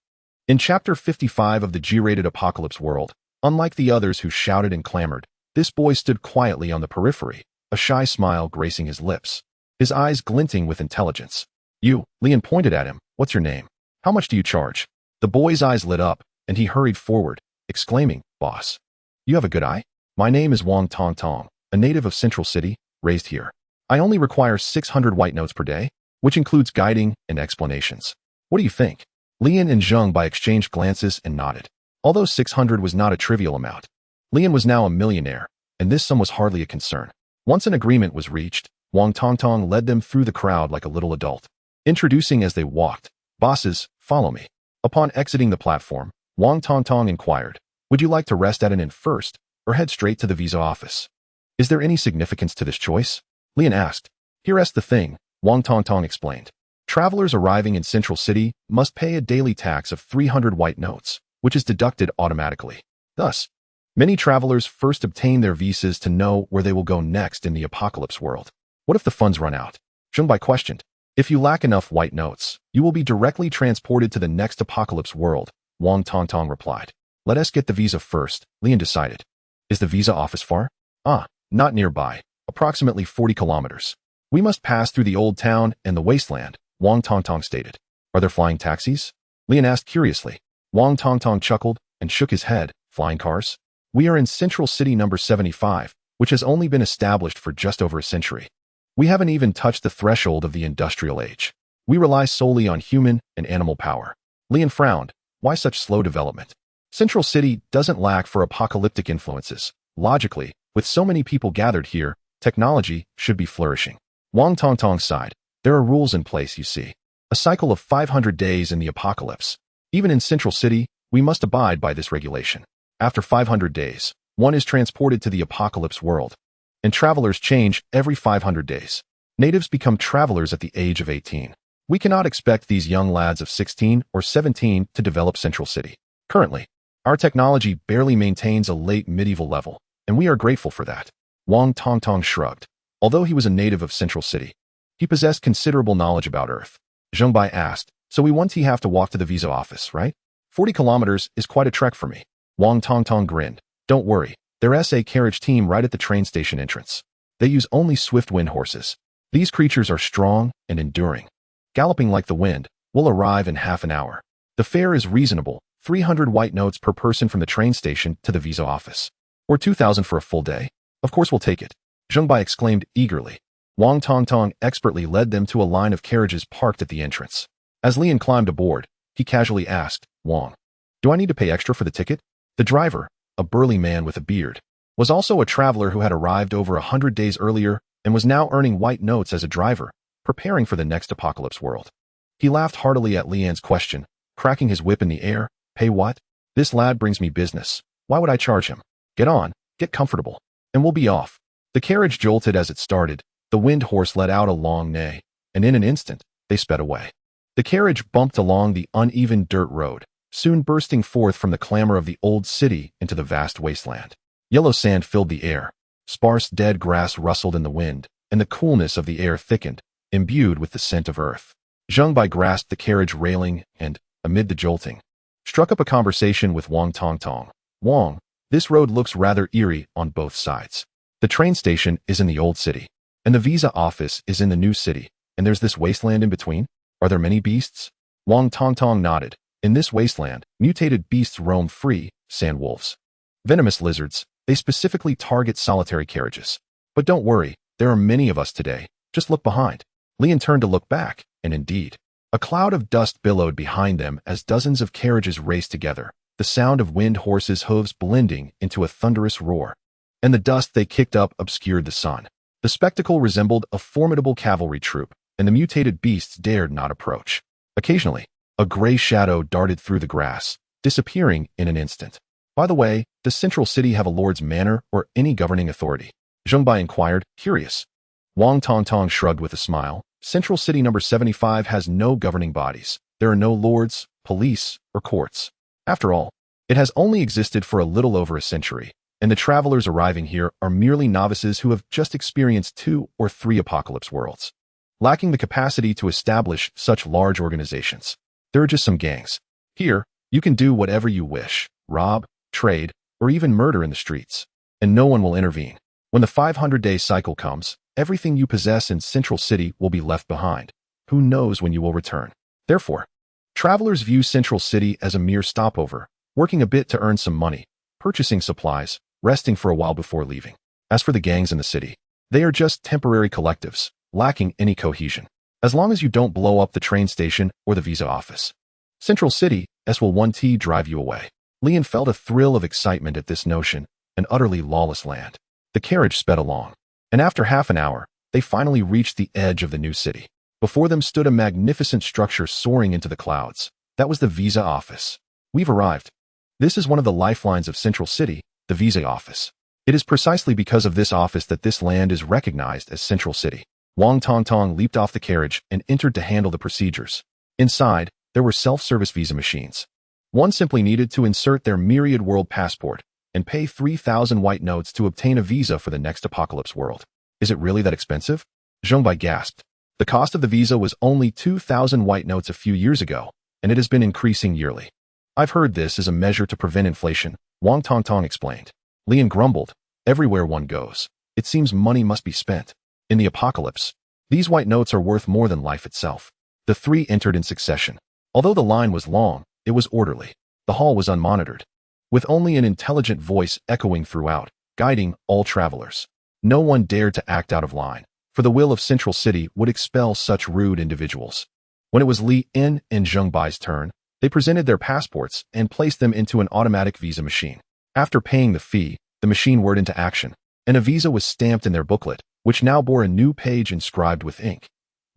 In Chapter 55 of the G-rated Apocalypse world, unlike the others who shouted and clamored, this boy stood quietly on the periphery, a shy smile gracing his lips, his eyes glinting with intelligence. "You," Lian pointed at him, "what's your name? How much do you charge?" The boy's eyes lit up, and he hurried forward, exclaiming, "Boss, you have a good eye? My name is Wang Tong Tong, a native of Central City, raised here. I only require 600 white notes per day, which includes guiding and explanations. What do you think?" Lian and Zheng Bai exchanged glances and nodded. Although 600 was not a trivial amount, Lian was now a millionaire, and this sum was hardly a concern. Once an agreement was reached, Wang Tongtong led them through the crowd like a little adult, introducing as they walked, "Bosses, follow me." Upon exiting the platform, Wang Tongtong inquired, "Would you like to rest at an inn first, or head straight to the visa office? Is there any significance to this choice?" Lian asked. "Here's the thing," Wang Tongtong explained. "Travelers arriving in Central City must pay a daily tax of 300 white notes, which is deducted automatically. Thus, many travelers first obtain their visas to know where they will go next in the apocalypse world. What if the funds run out?" Zhongbai questioned. "If you lack enough white notes, you will be directly transported to the next apocalypse world," Wang Tongtong replied. "Let us get the visa first," Lian decided. "Is the visa office far?" "Ah, not nearby, approximately 40 kilometers. We must pass through the old town and the wasteland," Wang Tongtong stated. "Are there flying taxis?" Lian asked curiously. Wang Tongtong chuckled and shook his head. "Flying cars? We are in Central City number 75, which has only been established for just over a century. We haven't even touched the threshold of the industrial age. We rely solely on human and animal power." Lian frowned. Why such slow development? Central City doesn't lack for apocalyptic influences. Logically, with so many people gathered here, technology should be flourishing. Wang Tongtong sighed. "There are rules in place, you see. A cycle of 500 days in the apocalypse. Even in Central City, we must abide by this regulation. After 500 days, one is transported to the apocalypse world, and travelers change every 500 days. Natives become travelers at the age of 18. We cannot expect these young lads of 16 or 17 to develop Central City. Currently, our technology barely maintains a late medieval level, and we are grateful for that." Wang Tongtong shrugged. Although he was a native of Central City, he possessed considerable knowledge about Earth. Zhongbai asked, "So we won't have to walk to the visa office, right? 40 kilometers is quite a trek for me." Wang Tongtong grinned. "Don't worry, there's a carriage team right at the train station entrance. They use only swift wind horses. These creatures are strong and enduring. Galloping like the wind, we'll arrive in half an hour. The fare is reasonable, 300 white notes per person from the train station to the visa office. Or 2,000 for a full day. Of course we'll take it. Zheng Bai exclaimed eagerly. Wang Tongtong expertly led them to a line of carriages parked at the entrance. As Lian climbed aboard, he casually asked, Wang, do I need to pay extra for the ticket? The driver, a burly man with a beard, was also a traveler who had arrived over 100 days earlier and was now earning white notes as a driver, preparing for the next apocalypse world. He laughed heartily at Lian's question, cracking his whip in the air. Pay what? This lad brings me business. Why would I charge him? Get on, get comfortable, and we'll be off. The carriage jolted as it started. The wind horse let out a long neigh, and in an instant, they sped away. The carriage bumped along the uneven dirt road, soon bursting forth from the clamor of the old city into the vast wasteland. Yellow sand filled the air. Sparse dead grass rustled in the wind, and the coolness of the air thickened, imbued with the scent of earth. Zheng Bai grasped the carriage railing and, amid the jolting, struck up a conversation with Wang Tongtong. Wang, this road looks rather eerie on both sides. The train station is in the old city, and the visa office is in the new city, and there's this wasteland in between? Are there many beasts? Wang Tongtong nodded. In this wasteland, mutated beasts roam free, sand wolves. Venomous lizards, they specifically target solitary carriages. But don't worry, there are many of us today. Just look behind. Lian turned to look back, and indeed, a cloud of dust billowed behind them as dozens of carriages raced together, the sound of wind horses' hooves blending into a thunderous roar. And the dust they kicked up obscured the sun. The spectacle resembled a formidable cavalry troop, and the mutated beasts dared not approach. Occasionally, a gray shadow darted through the grass, disappearing in an instant. By the way, does Central City have a lord's manor or any governing authority? Zheng Bai inquired, curious. Wang Tongtong shrugged with a smile. Central City number 75 has no governing bodies. There are no lords, police, or courts. After all, it has only existed for a little over a century, and the travelers arriving here are merely novices who have just experienced 2 or 3 apocalypse worlds, lacking the capacity to establish such large organizations. There are just some gangs. Here, you can do whatever you wish, rob, trade, or even murder in the streets, and no one will intervene. When the 500-day cycle comes, everything you possess in Central City will be left behind. Who knows when you will return? Therefore, travelers view Central City as a mere stopover, working a bit to earn some money, purchasing supplies, resting for a while before leaving. As for the gangs in the city, they are just temporary collectives, lacking any cohesion. As long as you don't blow up the train station or the visa office, Central City, S will 1T drive you away. Lian felt a thrill of excitement at this notion, an utterly lawless land. The carriage sped along, and after half an hour, they finally reached the edge of the new city. Before them stood a magnificent structure soaring into the clouds. That was the visa office. We've arrived. This is one of the lifelines of Central City, the visa office. It is precisely because of this office that this land is recognized as Central City. Wang Tongtong leaped off the carriage and entered to handle the procedures. Inside, there were self-service visa machines. One simply needed to insert their myriad world passport and pay 3,000 white notes to obtain a visa for the next apocalypse world. Is it really that expensive? Zheng Bai gasped. The cost of the visa was only 2,000 white notes a few years ago, and it has been increasing yearly. I've heard this is a measure to prevent inflation, Wang Tongtong explained. Lian grumbled. Everywhere one goes, it seems money must be spent. In the apocalypse, these white notes are worth more than life itself. The 3 entered in succession. Although the line was long, it was orderly. The hall was unmonitored, with only an intelligent voice echoing throughout, guiding all travelers. No one dared to act out of line, for the will of Central City would expel such rude individuals. When it was Li En and Zheng Bai's turn, they presented their passports and placed them into an automatic visa machine. After paying the fee, the machine went into action, and a visa was stamped in their booklet, which now bore a new page inscribed with ink.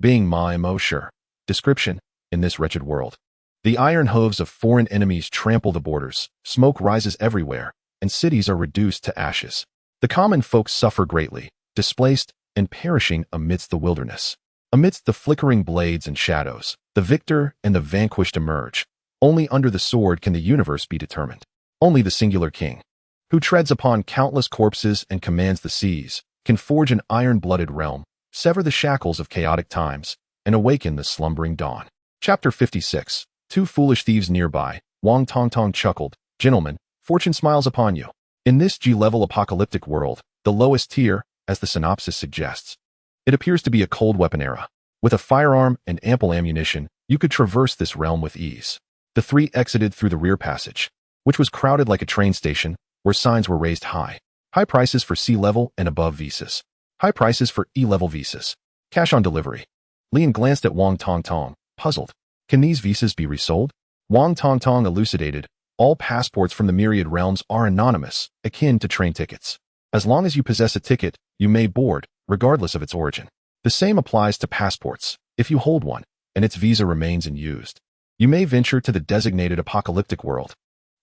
Being my mo sure. Description: in this wretched world, the iron hooves of foreign enemies trample the borders, smoke rises everywhere, and cities are reduced to ashes. The common folk suffer greatly, displaced and perishing amidst the wilderness. Amidst the flickering blades and shadows, the victor and the vanquished emerge. Only under the sword can the universe be determined. Only the singular king, who treads upon countless corpses and commands the seas, can forge an iron-blooded realm, sever the shackles of chaotic times, and awaken the slumbering dawn. Chapter 56. 2 foolish thieves nearby. Wang Tongtong chuckled. Gentlemen, fortune smiles upon you. In this G-level apocalyptic world, the lowest tier, as the synopsis suggests, it appears to be a cold weapon era. With a firearm and ample ammunition, you could traverse this realm with ease. The three exited through the rear passage, which was crowded like a train station, where signs were raised high. High prices for C-level and above visas. High prices for E-level visas. Cash on delivery. Lian glanced at Wang Tongtong, puzzled. Can these visas be resold? Wang Tongtong elucidated. All passports from the myriad realms are anonymous, akin to train tickets. As long as you possess a ticket, you may board, regardless of its origin. The same applies to passports. If you hold one, and its visa remains unused, you may venture to the designated apocalyptic world.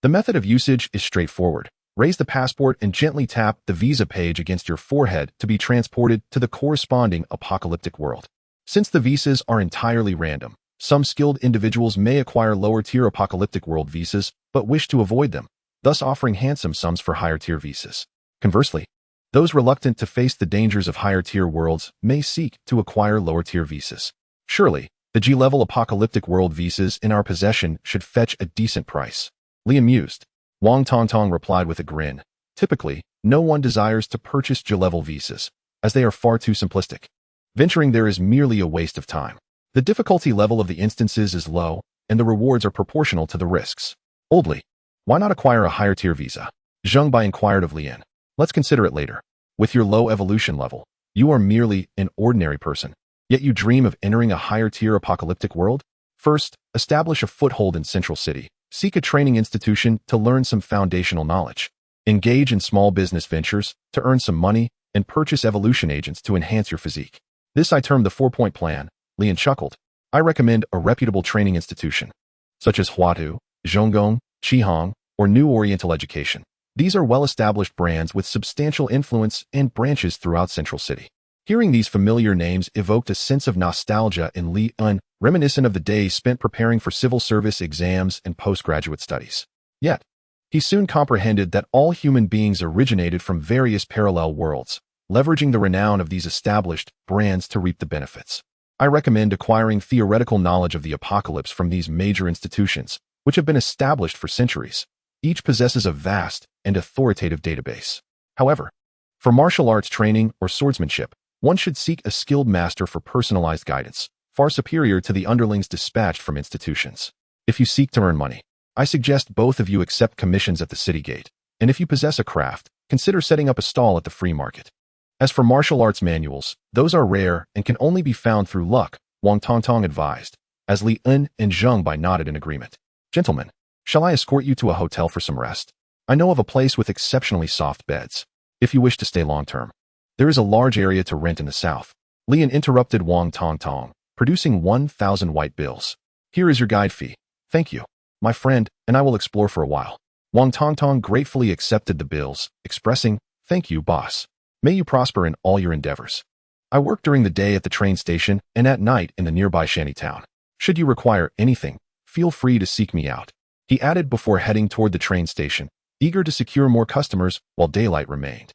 The method of usage is straightforward. Raise the passport and gently tap the visa page against your forehead to be transported to the corresponding apocalyptic world. Since the visas are entirely random, some skilled individuals may acquire lower-tier apocalyptic world visas but wish to avoid them, thus offering handsome sums for higher-tier visas. Conversely, those reluctant to face the dangers of higher-tier worlds may seek to acquire lower-tier visas. Surely, the G-level apocalyptic world visas in our possession should fetch a decent price. Lian mused. Wang Tongtong replied with a grin. Typically, no one desires to purchase G-level visas, as they are far too simplistic. Venturing there is merely a waste of time. The difficulty level of the instances is low, and the rewards are proportional to the risks. Oldly, why not acquire a higher-tier visa? Zheng Bai inquired of Lian. Let's consider it later. With your low evolution level, you are merely an ordinary person, yet you dream of entering a higher-tier apocalyptic world? First, establish a foothold in Central City. Seek a training institution to learn some foundational knowledge. Engage in small business ventures to earn some money and purchase evolution agents to enhance your physique. This I term the 4-point plan. Lian chuckled. I recommend a reputable training institution, such as Huatu, Zhonggong, Qihong, or New Oriental Education. These are well-established brands with substantial influence and branches throughout Central City. Hearing these familiar names evoked a sense of nostalgia in Li Un, reminiscent of the days spent preparing for civil service exams and postgraduate studies. Yet, he soon comprehended that all human beings originated from various parallel worlds, leveraging the renown of these established brands to reap the benefits. I recommend acquiring theoretical knowledge of the apocalypse from these major institutions, which have been established for centuries. Each possesses a vast and authoritative database. However, for martial arts training or swordsmanship, one should seek a skilled master for personalized guidance, far superior to the underlings dispatched from institutions. If you seek to earn money, I suggest both of you accept commissions at the city gate, and if you possess a craft, consider setting up a stall at the free market. As for martial arts manuals, those are rare and can only be found through luck, Wang Tongtong advised, as Li Un and Zheng Bai nodded in agreement. Gentlemen, shall I escort you to a hotel for some rest? I know of a place with exceptionally soft beds, if you wish to stay long-term. There is a large area to rent in the south. Lian interrupted Wang Tongtong, producing 1,000 white bills. Here is your guide fee. Thank you, my friend, and I will explore for a while. Wang Tongtong gratefully accepted the bills, expressing, thank you, boss. May you prosper in all your endeavors. I work during the day at the train station and at night in the nearby shantytown. Should you require anything, feel free to seek me out. He added before heading toward the train station, eager to secure more customers while daylight remained.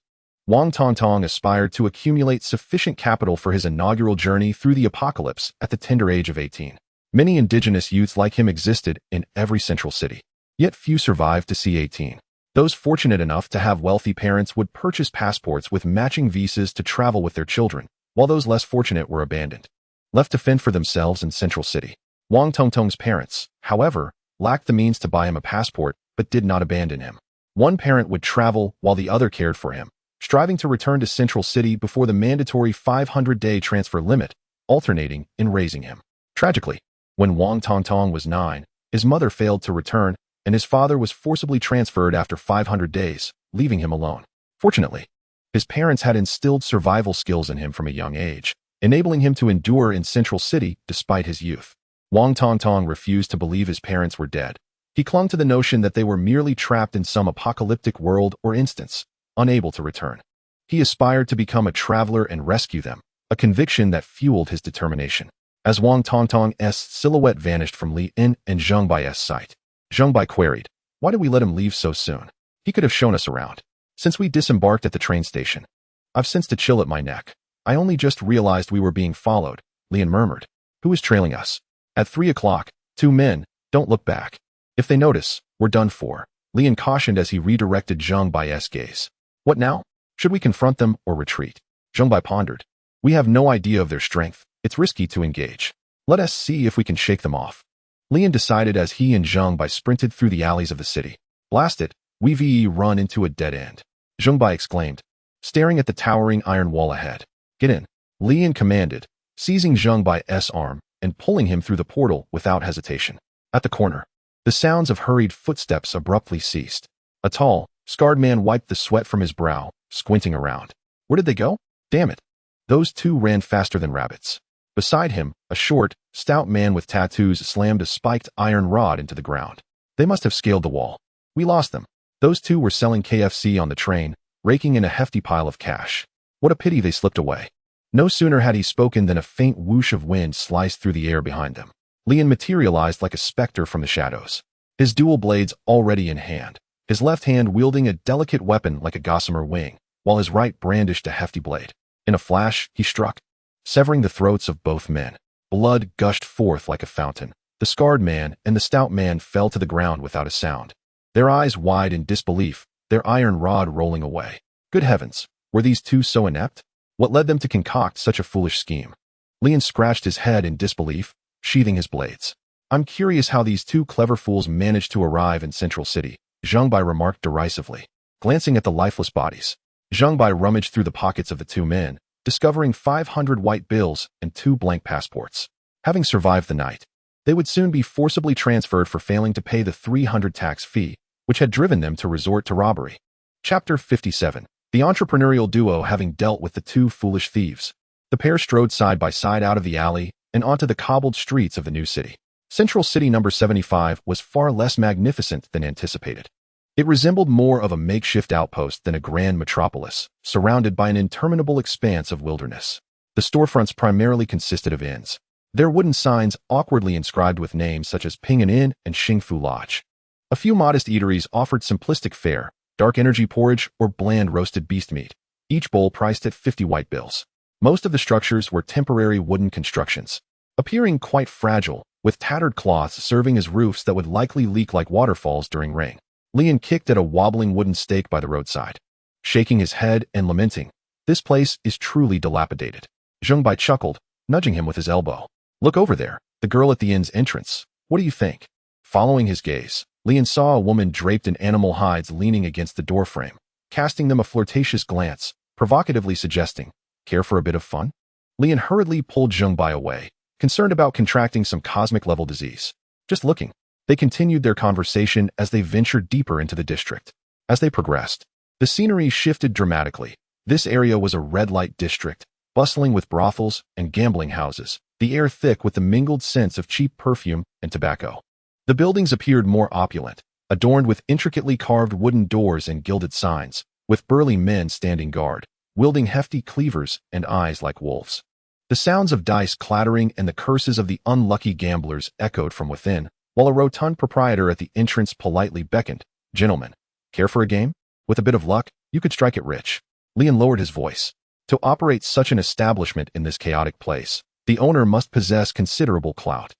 Wang Tongtong aspired to accumulate sufficient capital for his inaugural journey through the apocalypse at the tender age of 18. Many indigenous youths like him existed in every central city, yet few survived to see 18. Those fortunate enough to have wealthy parents would purchase passports with matching visas to travel with their children, while those less fortunate were abandoned, left to fend for themselves in Central City. Wang Tongtong's parents, however, lacked the means to buy him a passport but did not abandon him. One parent would travel while the other cared for him, striving to return to Central City before the mandatory 500-day transfer limit, alternating in raising him. Tragically, when Wang Tongtong was 9, his mother failed to return, and his father was forcibly transferred after 500 days, leaving him alone. Fortunately, his parents had instilled survival skills in him from a young age, enabling him to endure in Central City despite his youth. Wang Tongtong refused to believe his parents were dead. He clung to the notion that they were merely trapped in some apocalyptic world or instance, unable to return. He aspired to become a traveler and rescue them, a conviction that fueled his determination. As Wang Tongtong's silhouette vanished from Li Un and Zheng Bai's sight, Zheng Bai queried, why did we let him leave so soon? He could have shown us around. Since we disembarked at the train station, I've sensed a chill at my neck. I only just realized we were being followed, Lian murmured. Who is trailing us? At 3 o'clock, 2 men, don't look back. If they notice, we're done for, Lian cautioned as he redirected Zheng Bai's gaze. What now? Should we confront them or retreat? Zheng Bai pondered. We have no idea of their strength. It's risky to engage. Let us see if we can shake them off. Lian decided as he and Zhengbai sprinted through the alleys of the city. Blast it, we've run into a dead end. Zhengbai exclaimed, staring at the towering iron wall ahead. Get in, Lian commanded, seizing Zhengbai's arm and pulling him through the portal without hesitation. At the corner, the sounds of hurried footsteps abruptly ceased. A tall, scarred man wiped the sweat from his brow, squinting around. Where did they go? Damn it. Those two ran faster than rabbits. Beside him, a short, stout man with tattoos slammed a spiked iron rod into the ground. They must have scaled the wall. We lost them. Those two were selling KFC on the train, raking in a hefty pile of cash. What a pity they slipped away. No sooner had he spoken than a faint whoosh of wind sliced through the air behind them. Lian materialized like a specter from the shadows, his dual blades already in hand, his left hand wielding a delicate weapon like a gossamer wing, while his right brandished a hefty blade. In a flash, he struck, severing the throats of both men. Blood gushed forth like a fountain. The scarred man and the stout man fell to the ground without a sound, their eyes wide in disbelief, their iron rod rolling away. Good heavens, were these two so inept? What led them to concoct such a foolish scheme? Lian scratched his head in disbelief, sheathing his blades. I'm curious how these two clever fools managed to arrive in Central City, Zhengbai remarked derisively, glancing at the lifeless bodies. Zhengbai rummaged through the pockets of the two men, discovering 500 white bills and 2 blank passports. Having survived the night, they would soon be forcibly transferred for failing to pay the 300 tax fee, which had driven them to resort to robbery. Chapter 57. The entrepreneurial duo having dealt with the two foolish thieves, the pair strode side by side out of the alley and onto the cobbled streets of the new city. Central City number 75 was far less magnificent than anticipated. It resembled more of a makeshift outpost than a grand metropolis, surrounded by an interminable expanse of wilderness. The storefronts primarily consisted of inns, their wooden signs awkwardly inscribed with names such as Ping An Inn and Xingfu Lodge. A few modest eateries offered simplistic fare, dark energy porridge, or bland roasted beast meat, each bowl priced at 50 white bills. Most of the structures were temporary wooden constructions, appearing quite fragile, with tattered cloths serving as roofs that would likely leak like waterfalls during rain. Lian kicked at a wobbling wooden stake by the roadside, shaking his head and lamenting, "This place is truly dilapidated." Zhengbai chuckled, nudging him with his elbow. "Look over there, the girl at the inn's entrance. What do you think?" Following his gaze, Lian saw a woman draped in animal hides leaning against the doorframe, casting them a flirtatious glance, provocatively suggesting, "Care for a bit of fun?" Lian hurriedly pulled Zhengbai away, concerned about contracting some cosmic-level disease. "Just looking." They continued their conversation as they ventured deeper into the district. As they progressed, the scenery shifted dramatically. This area was a red-light district, bustling with brothels and gambling houses, the air thick with the mingled scents of cheap perfume and tobacco. The buildings appeared more opulent, adorned with intricately carved wooden doors and gilded signs, with burly men standing guard, wielding hefty cleavers and eyes like wolves. The sounds of dice clattering and the curses of the unlucky gamblers echoed from within, while a rotund proprietor at the entrance politely beckoned, "Gentlemen, care for a game? With a bit of luck, you could strike it rich." Lian lowered his voice. To operate such an establishment in this chaotic place, the owner must possess considerable clout.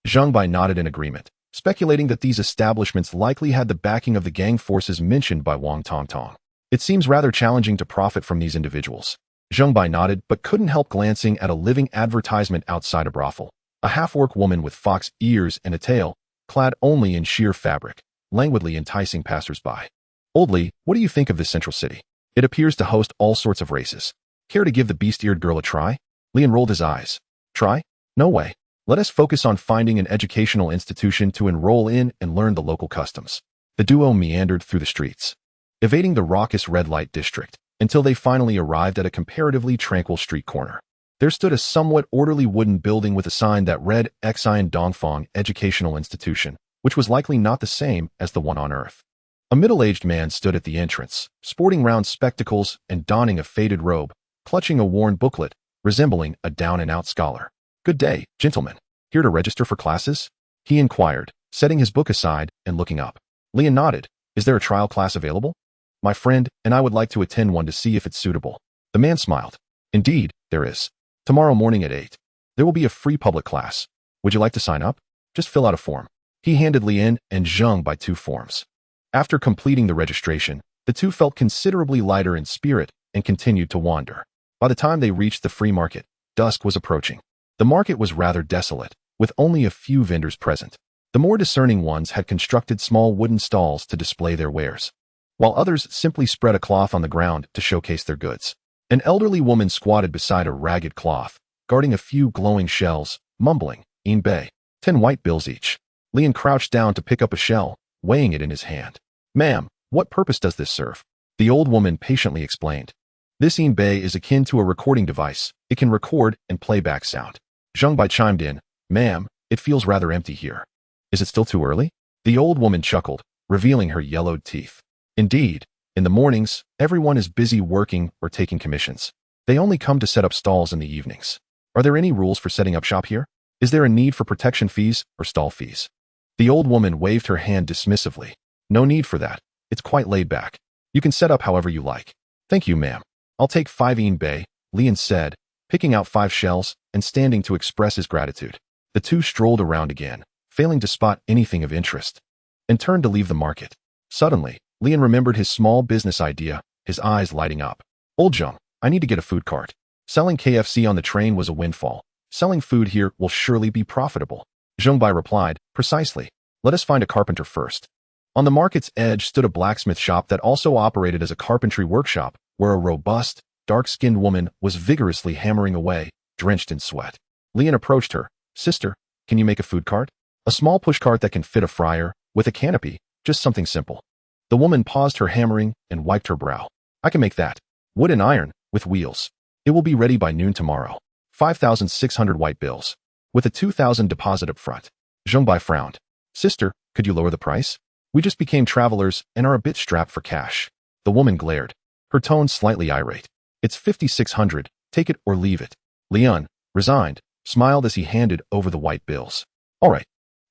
Zhengbai nodded in agreement, speculating that these establishments likely had the backing of the gang forces mentioned by Wang Tongtong. "It seems rather challenging to profit from these individuals." Zhengbai nodded but couldn't help glancing at a living advertisement outside a brothel. A half-orc woman with fox ears and a tail, clad only in sheer fabric, languidly enticing passers-by. "Oldly, what do you think of this Central City? It appears to host all sorts of races. Care to give the beast-eared girl a try?" Lian rolled his eyes. "Try? No way. Let us focus on finding an educational institution to enroll in and learn the local customs." The duo meandered through the streets, evading the raucous red-light district, until they finally arrived at a comparatively tranquil street corner. There stood a somewhat orderly wooden building with a sign that read Xian Dongfang Educational Institution, which was likely not the same as the one on Earth. A middle-aged man stood at the entrance, sporting round spectacles and donning a faded robe, clutching a worn booklet, resembling a down-and-out scholar. "Good day, gentlemen. Here to register for classes?" he inquired, setting his book aside and looking up. Lian nodded. "Is there a trial class available? My friend and I would like to attend one to see if it's suitable." The man smiled. "Indeed, there is. Tomorrow morning at 8. There will be a free public class. Would you like to sign up? Just fill out a form." He handed Lian and Zhengbai 2 forms. After completing the registration, the two felt considerably lighter in spirit and continued to wander. By the time they reached the free market, dusk was approaching. The market was rather desolate, with only a few vendors present. The more discerning ones had constructed small wooden stalls to display their wares, while others simply spread a cloth on the ground to showcase their goods. An elderly woman squatted beside a ragged cloth, guarding a few glowing shells, mumbling, "In bay, 10 white bills each." Leon crouched down to pick up a shell, weighing it in his hand. "Ma'am, what purpose does this serve?" The old woman patiently explained. "This in bay is akin to a recording device. It can record and play back sound." Zheng Bai chimed in, "Ma'am, it feels rather empty here. Is it still too early?" The old woman chuckled, revealing her yellowed teeth. "Indeed, in the mornings, everyone is busy working or taking commissions. They only come to set up stalls in the evenings. Are there any rules for setting up shop here? Is there a need for protection fees or stall fees?" The old woman waved her hand dismissively. "No need for that. It's quite laid back. You can set up however you like." "Thank you, ma'am. I'll take 5 in bay," Leon said, picking out 5 shells and standing to express his gratitude. The two strolled around again, failing to spot anything of interest, and turned to leave the market. Suddenly, Leon remembered his small business idea, his eyes lighting up. "Old Zheng, I need to get a food cart. Selling KFC on the train was a windfall. Selling food here will surely be profitable." Zheng Bai replied, "Precisely. Let us find a carpenter first." On the market's edge stood a blacksmith shop that also operated as a carpentry workshop, where a robust, dark-skinned woman was vigorously hammering away, drenched in sweat. Leon approached her. "Sister, can you make a food cart? A small pushcart that can fit a fryer, with a canopy, just something simple." The woman paused her hammering and wiped her brow. "I can make that. Wood and iron, with wheels. It will be ready by noon tomorrow. 5,600 white bills. With a 2,000 deposit up front." Zheng Bai frowned. "Sister, could you lower the price? We just became travelers and are a bit strapped for cash." The woman glared, her tone slightly irate. "It's 5,600, take it or leave it." Leon, resigned, smiled as he handed over the white bills. "All right,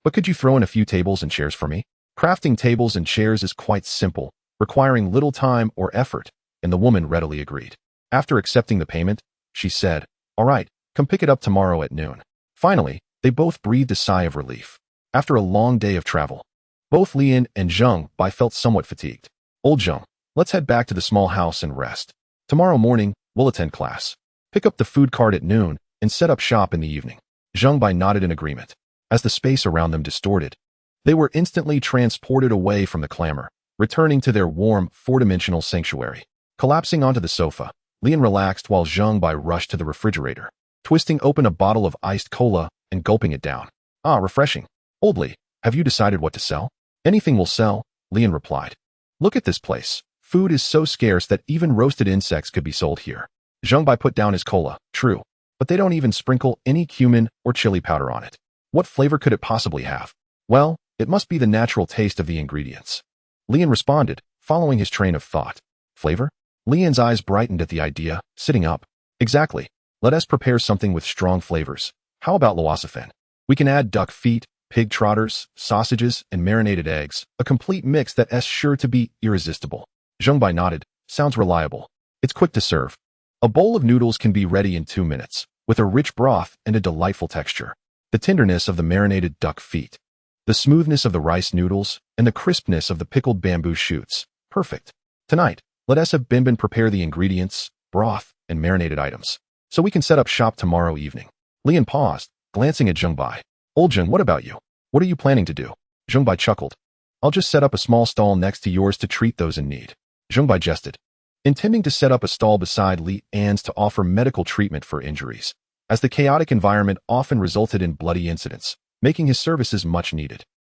but could you throw in a few tables and chairs for me? Crafting tables and chairs is quite simple, requiring little time or effort," and the woman readily agreed. After accepting the payment, she said, "All right, come pick it up tomorrow at noon." Finally, they both breathed a sigh of relief. After a long day of travel, both Leon and Zheng Bai felt somewhat fatigued. "Old Zheng, let's head back to the small house and rest. Tomorrow morning, we'll attend class. Pick up the food cart at noon and set up shop in the evening." Zheng Bai nodded in agreement. As the space around them distorted, they were instantly transported away from the clamor, returning to their warm, four-dimensional sanctuary. Collapsing onto the sofa, Leon relaxed while Zheng Bai rushed to the refrigerator, twisting open a bottle of iced cola and gulping it down. "Ah, refreshing. Old Lee, have you decided what to sell?" "Anything will sell," Leon replied. "Look at this place. Food is so scarce that even roasted insects could be sold here." Zheng Bai put down his cola. "True, but they don't even sprinkle any cumin or chili powder on it. What flavor could it possibly have?" "Well, it must be the natural taste of the ingredients," Leon responded, following his train of thought. "Flavor?" Leon's eyes brightened at the idea, sitting up. "Exactly. Let us prepare something with strong flavors. How about loasafen? We can add duck feet, pig trotters, sausages, and marinated eggs, a complete mix that is sure to be irresistible." Zheng Bai nodded. "Sounds reliable. It's quick to serve. A bowl of noodles can be ready in 2 minutes, with a rich broth and a delightful texture. The tenderness of the marinated duck feet, the smoothness of the rice noodles, and the crispness of the pickled bamboo shoots. Perfect. Tonight, let us have Binbin prepare the ingredients, broth, and marinated items, so we can set up shop tomorrow evening." Leon paused, glancing at Zheng Bai. "Old Zheng, what about you? What are you planning to do?" Zheng Bai chuckled. "I'll just set up a small stall next to yours to treat those in need." Zheng Bai jested, intending to set up a stall beside Li An's to offer medical treatment for injuries, as the chaotic environment often resulted in bloody incidents, making his services much needed.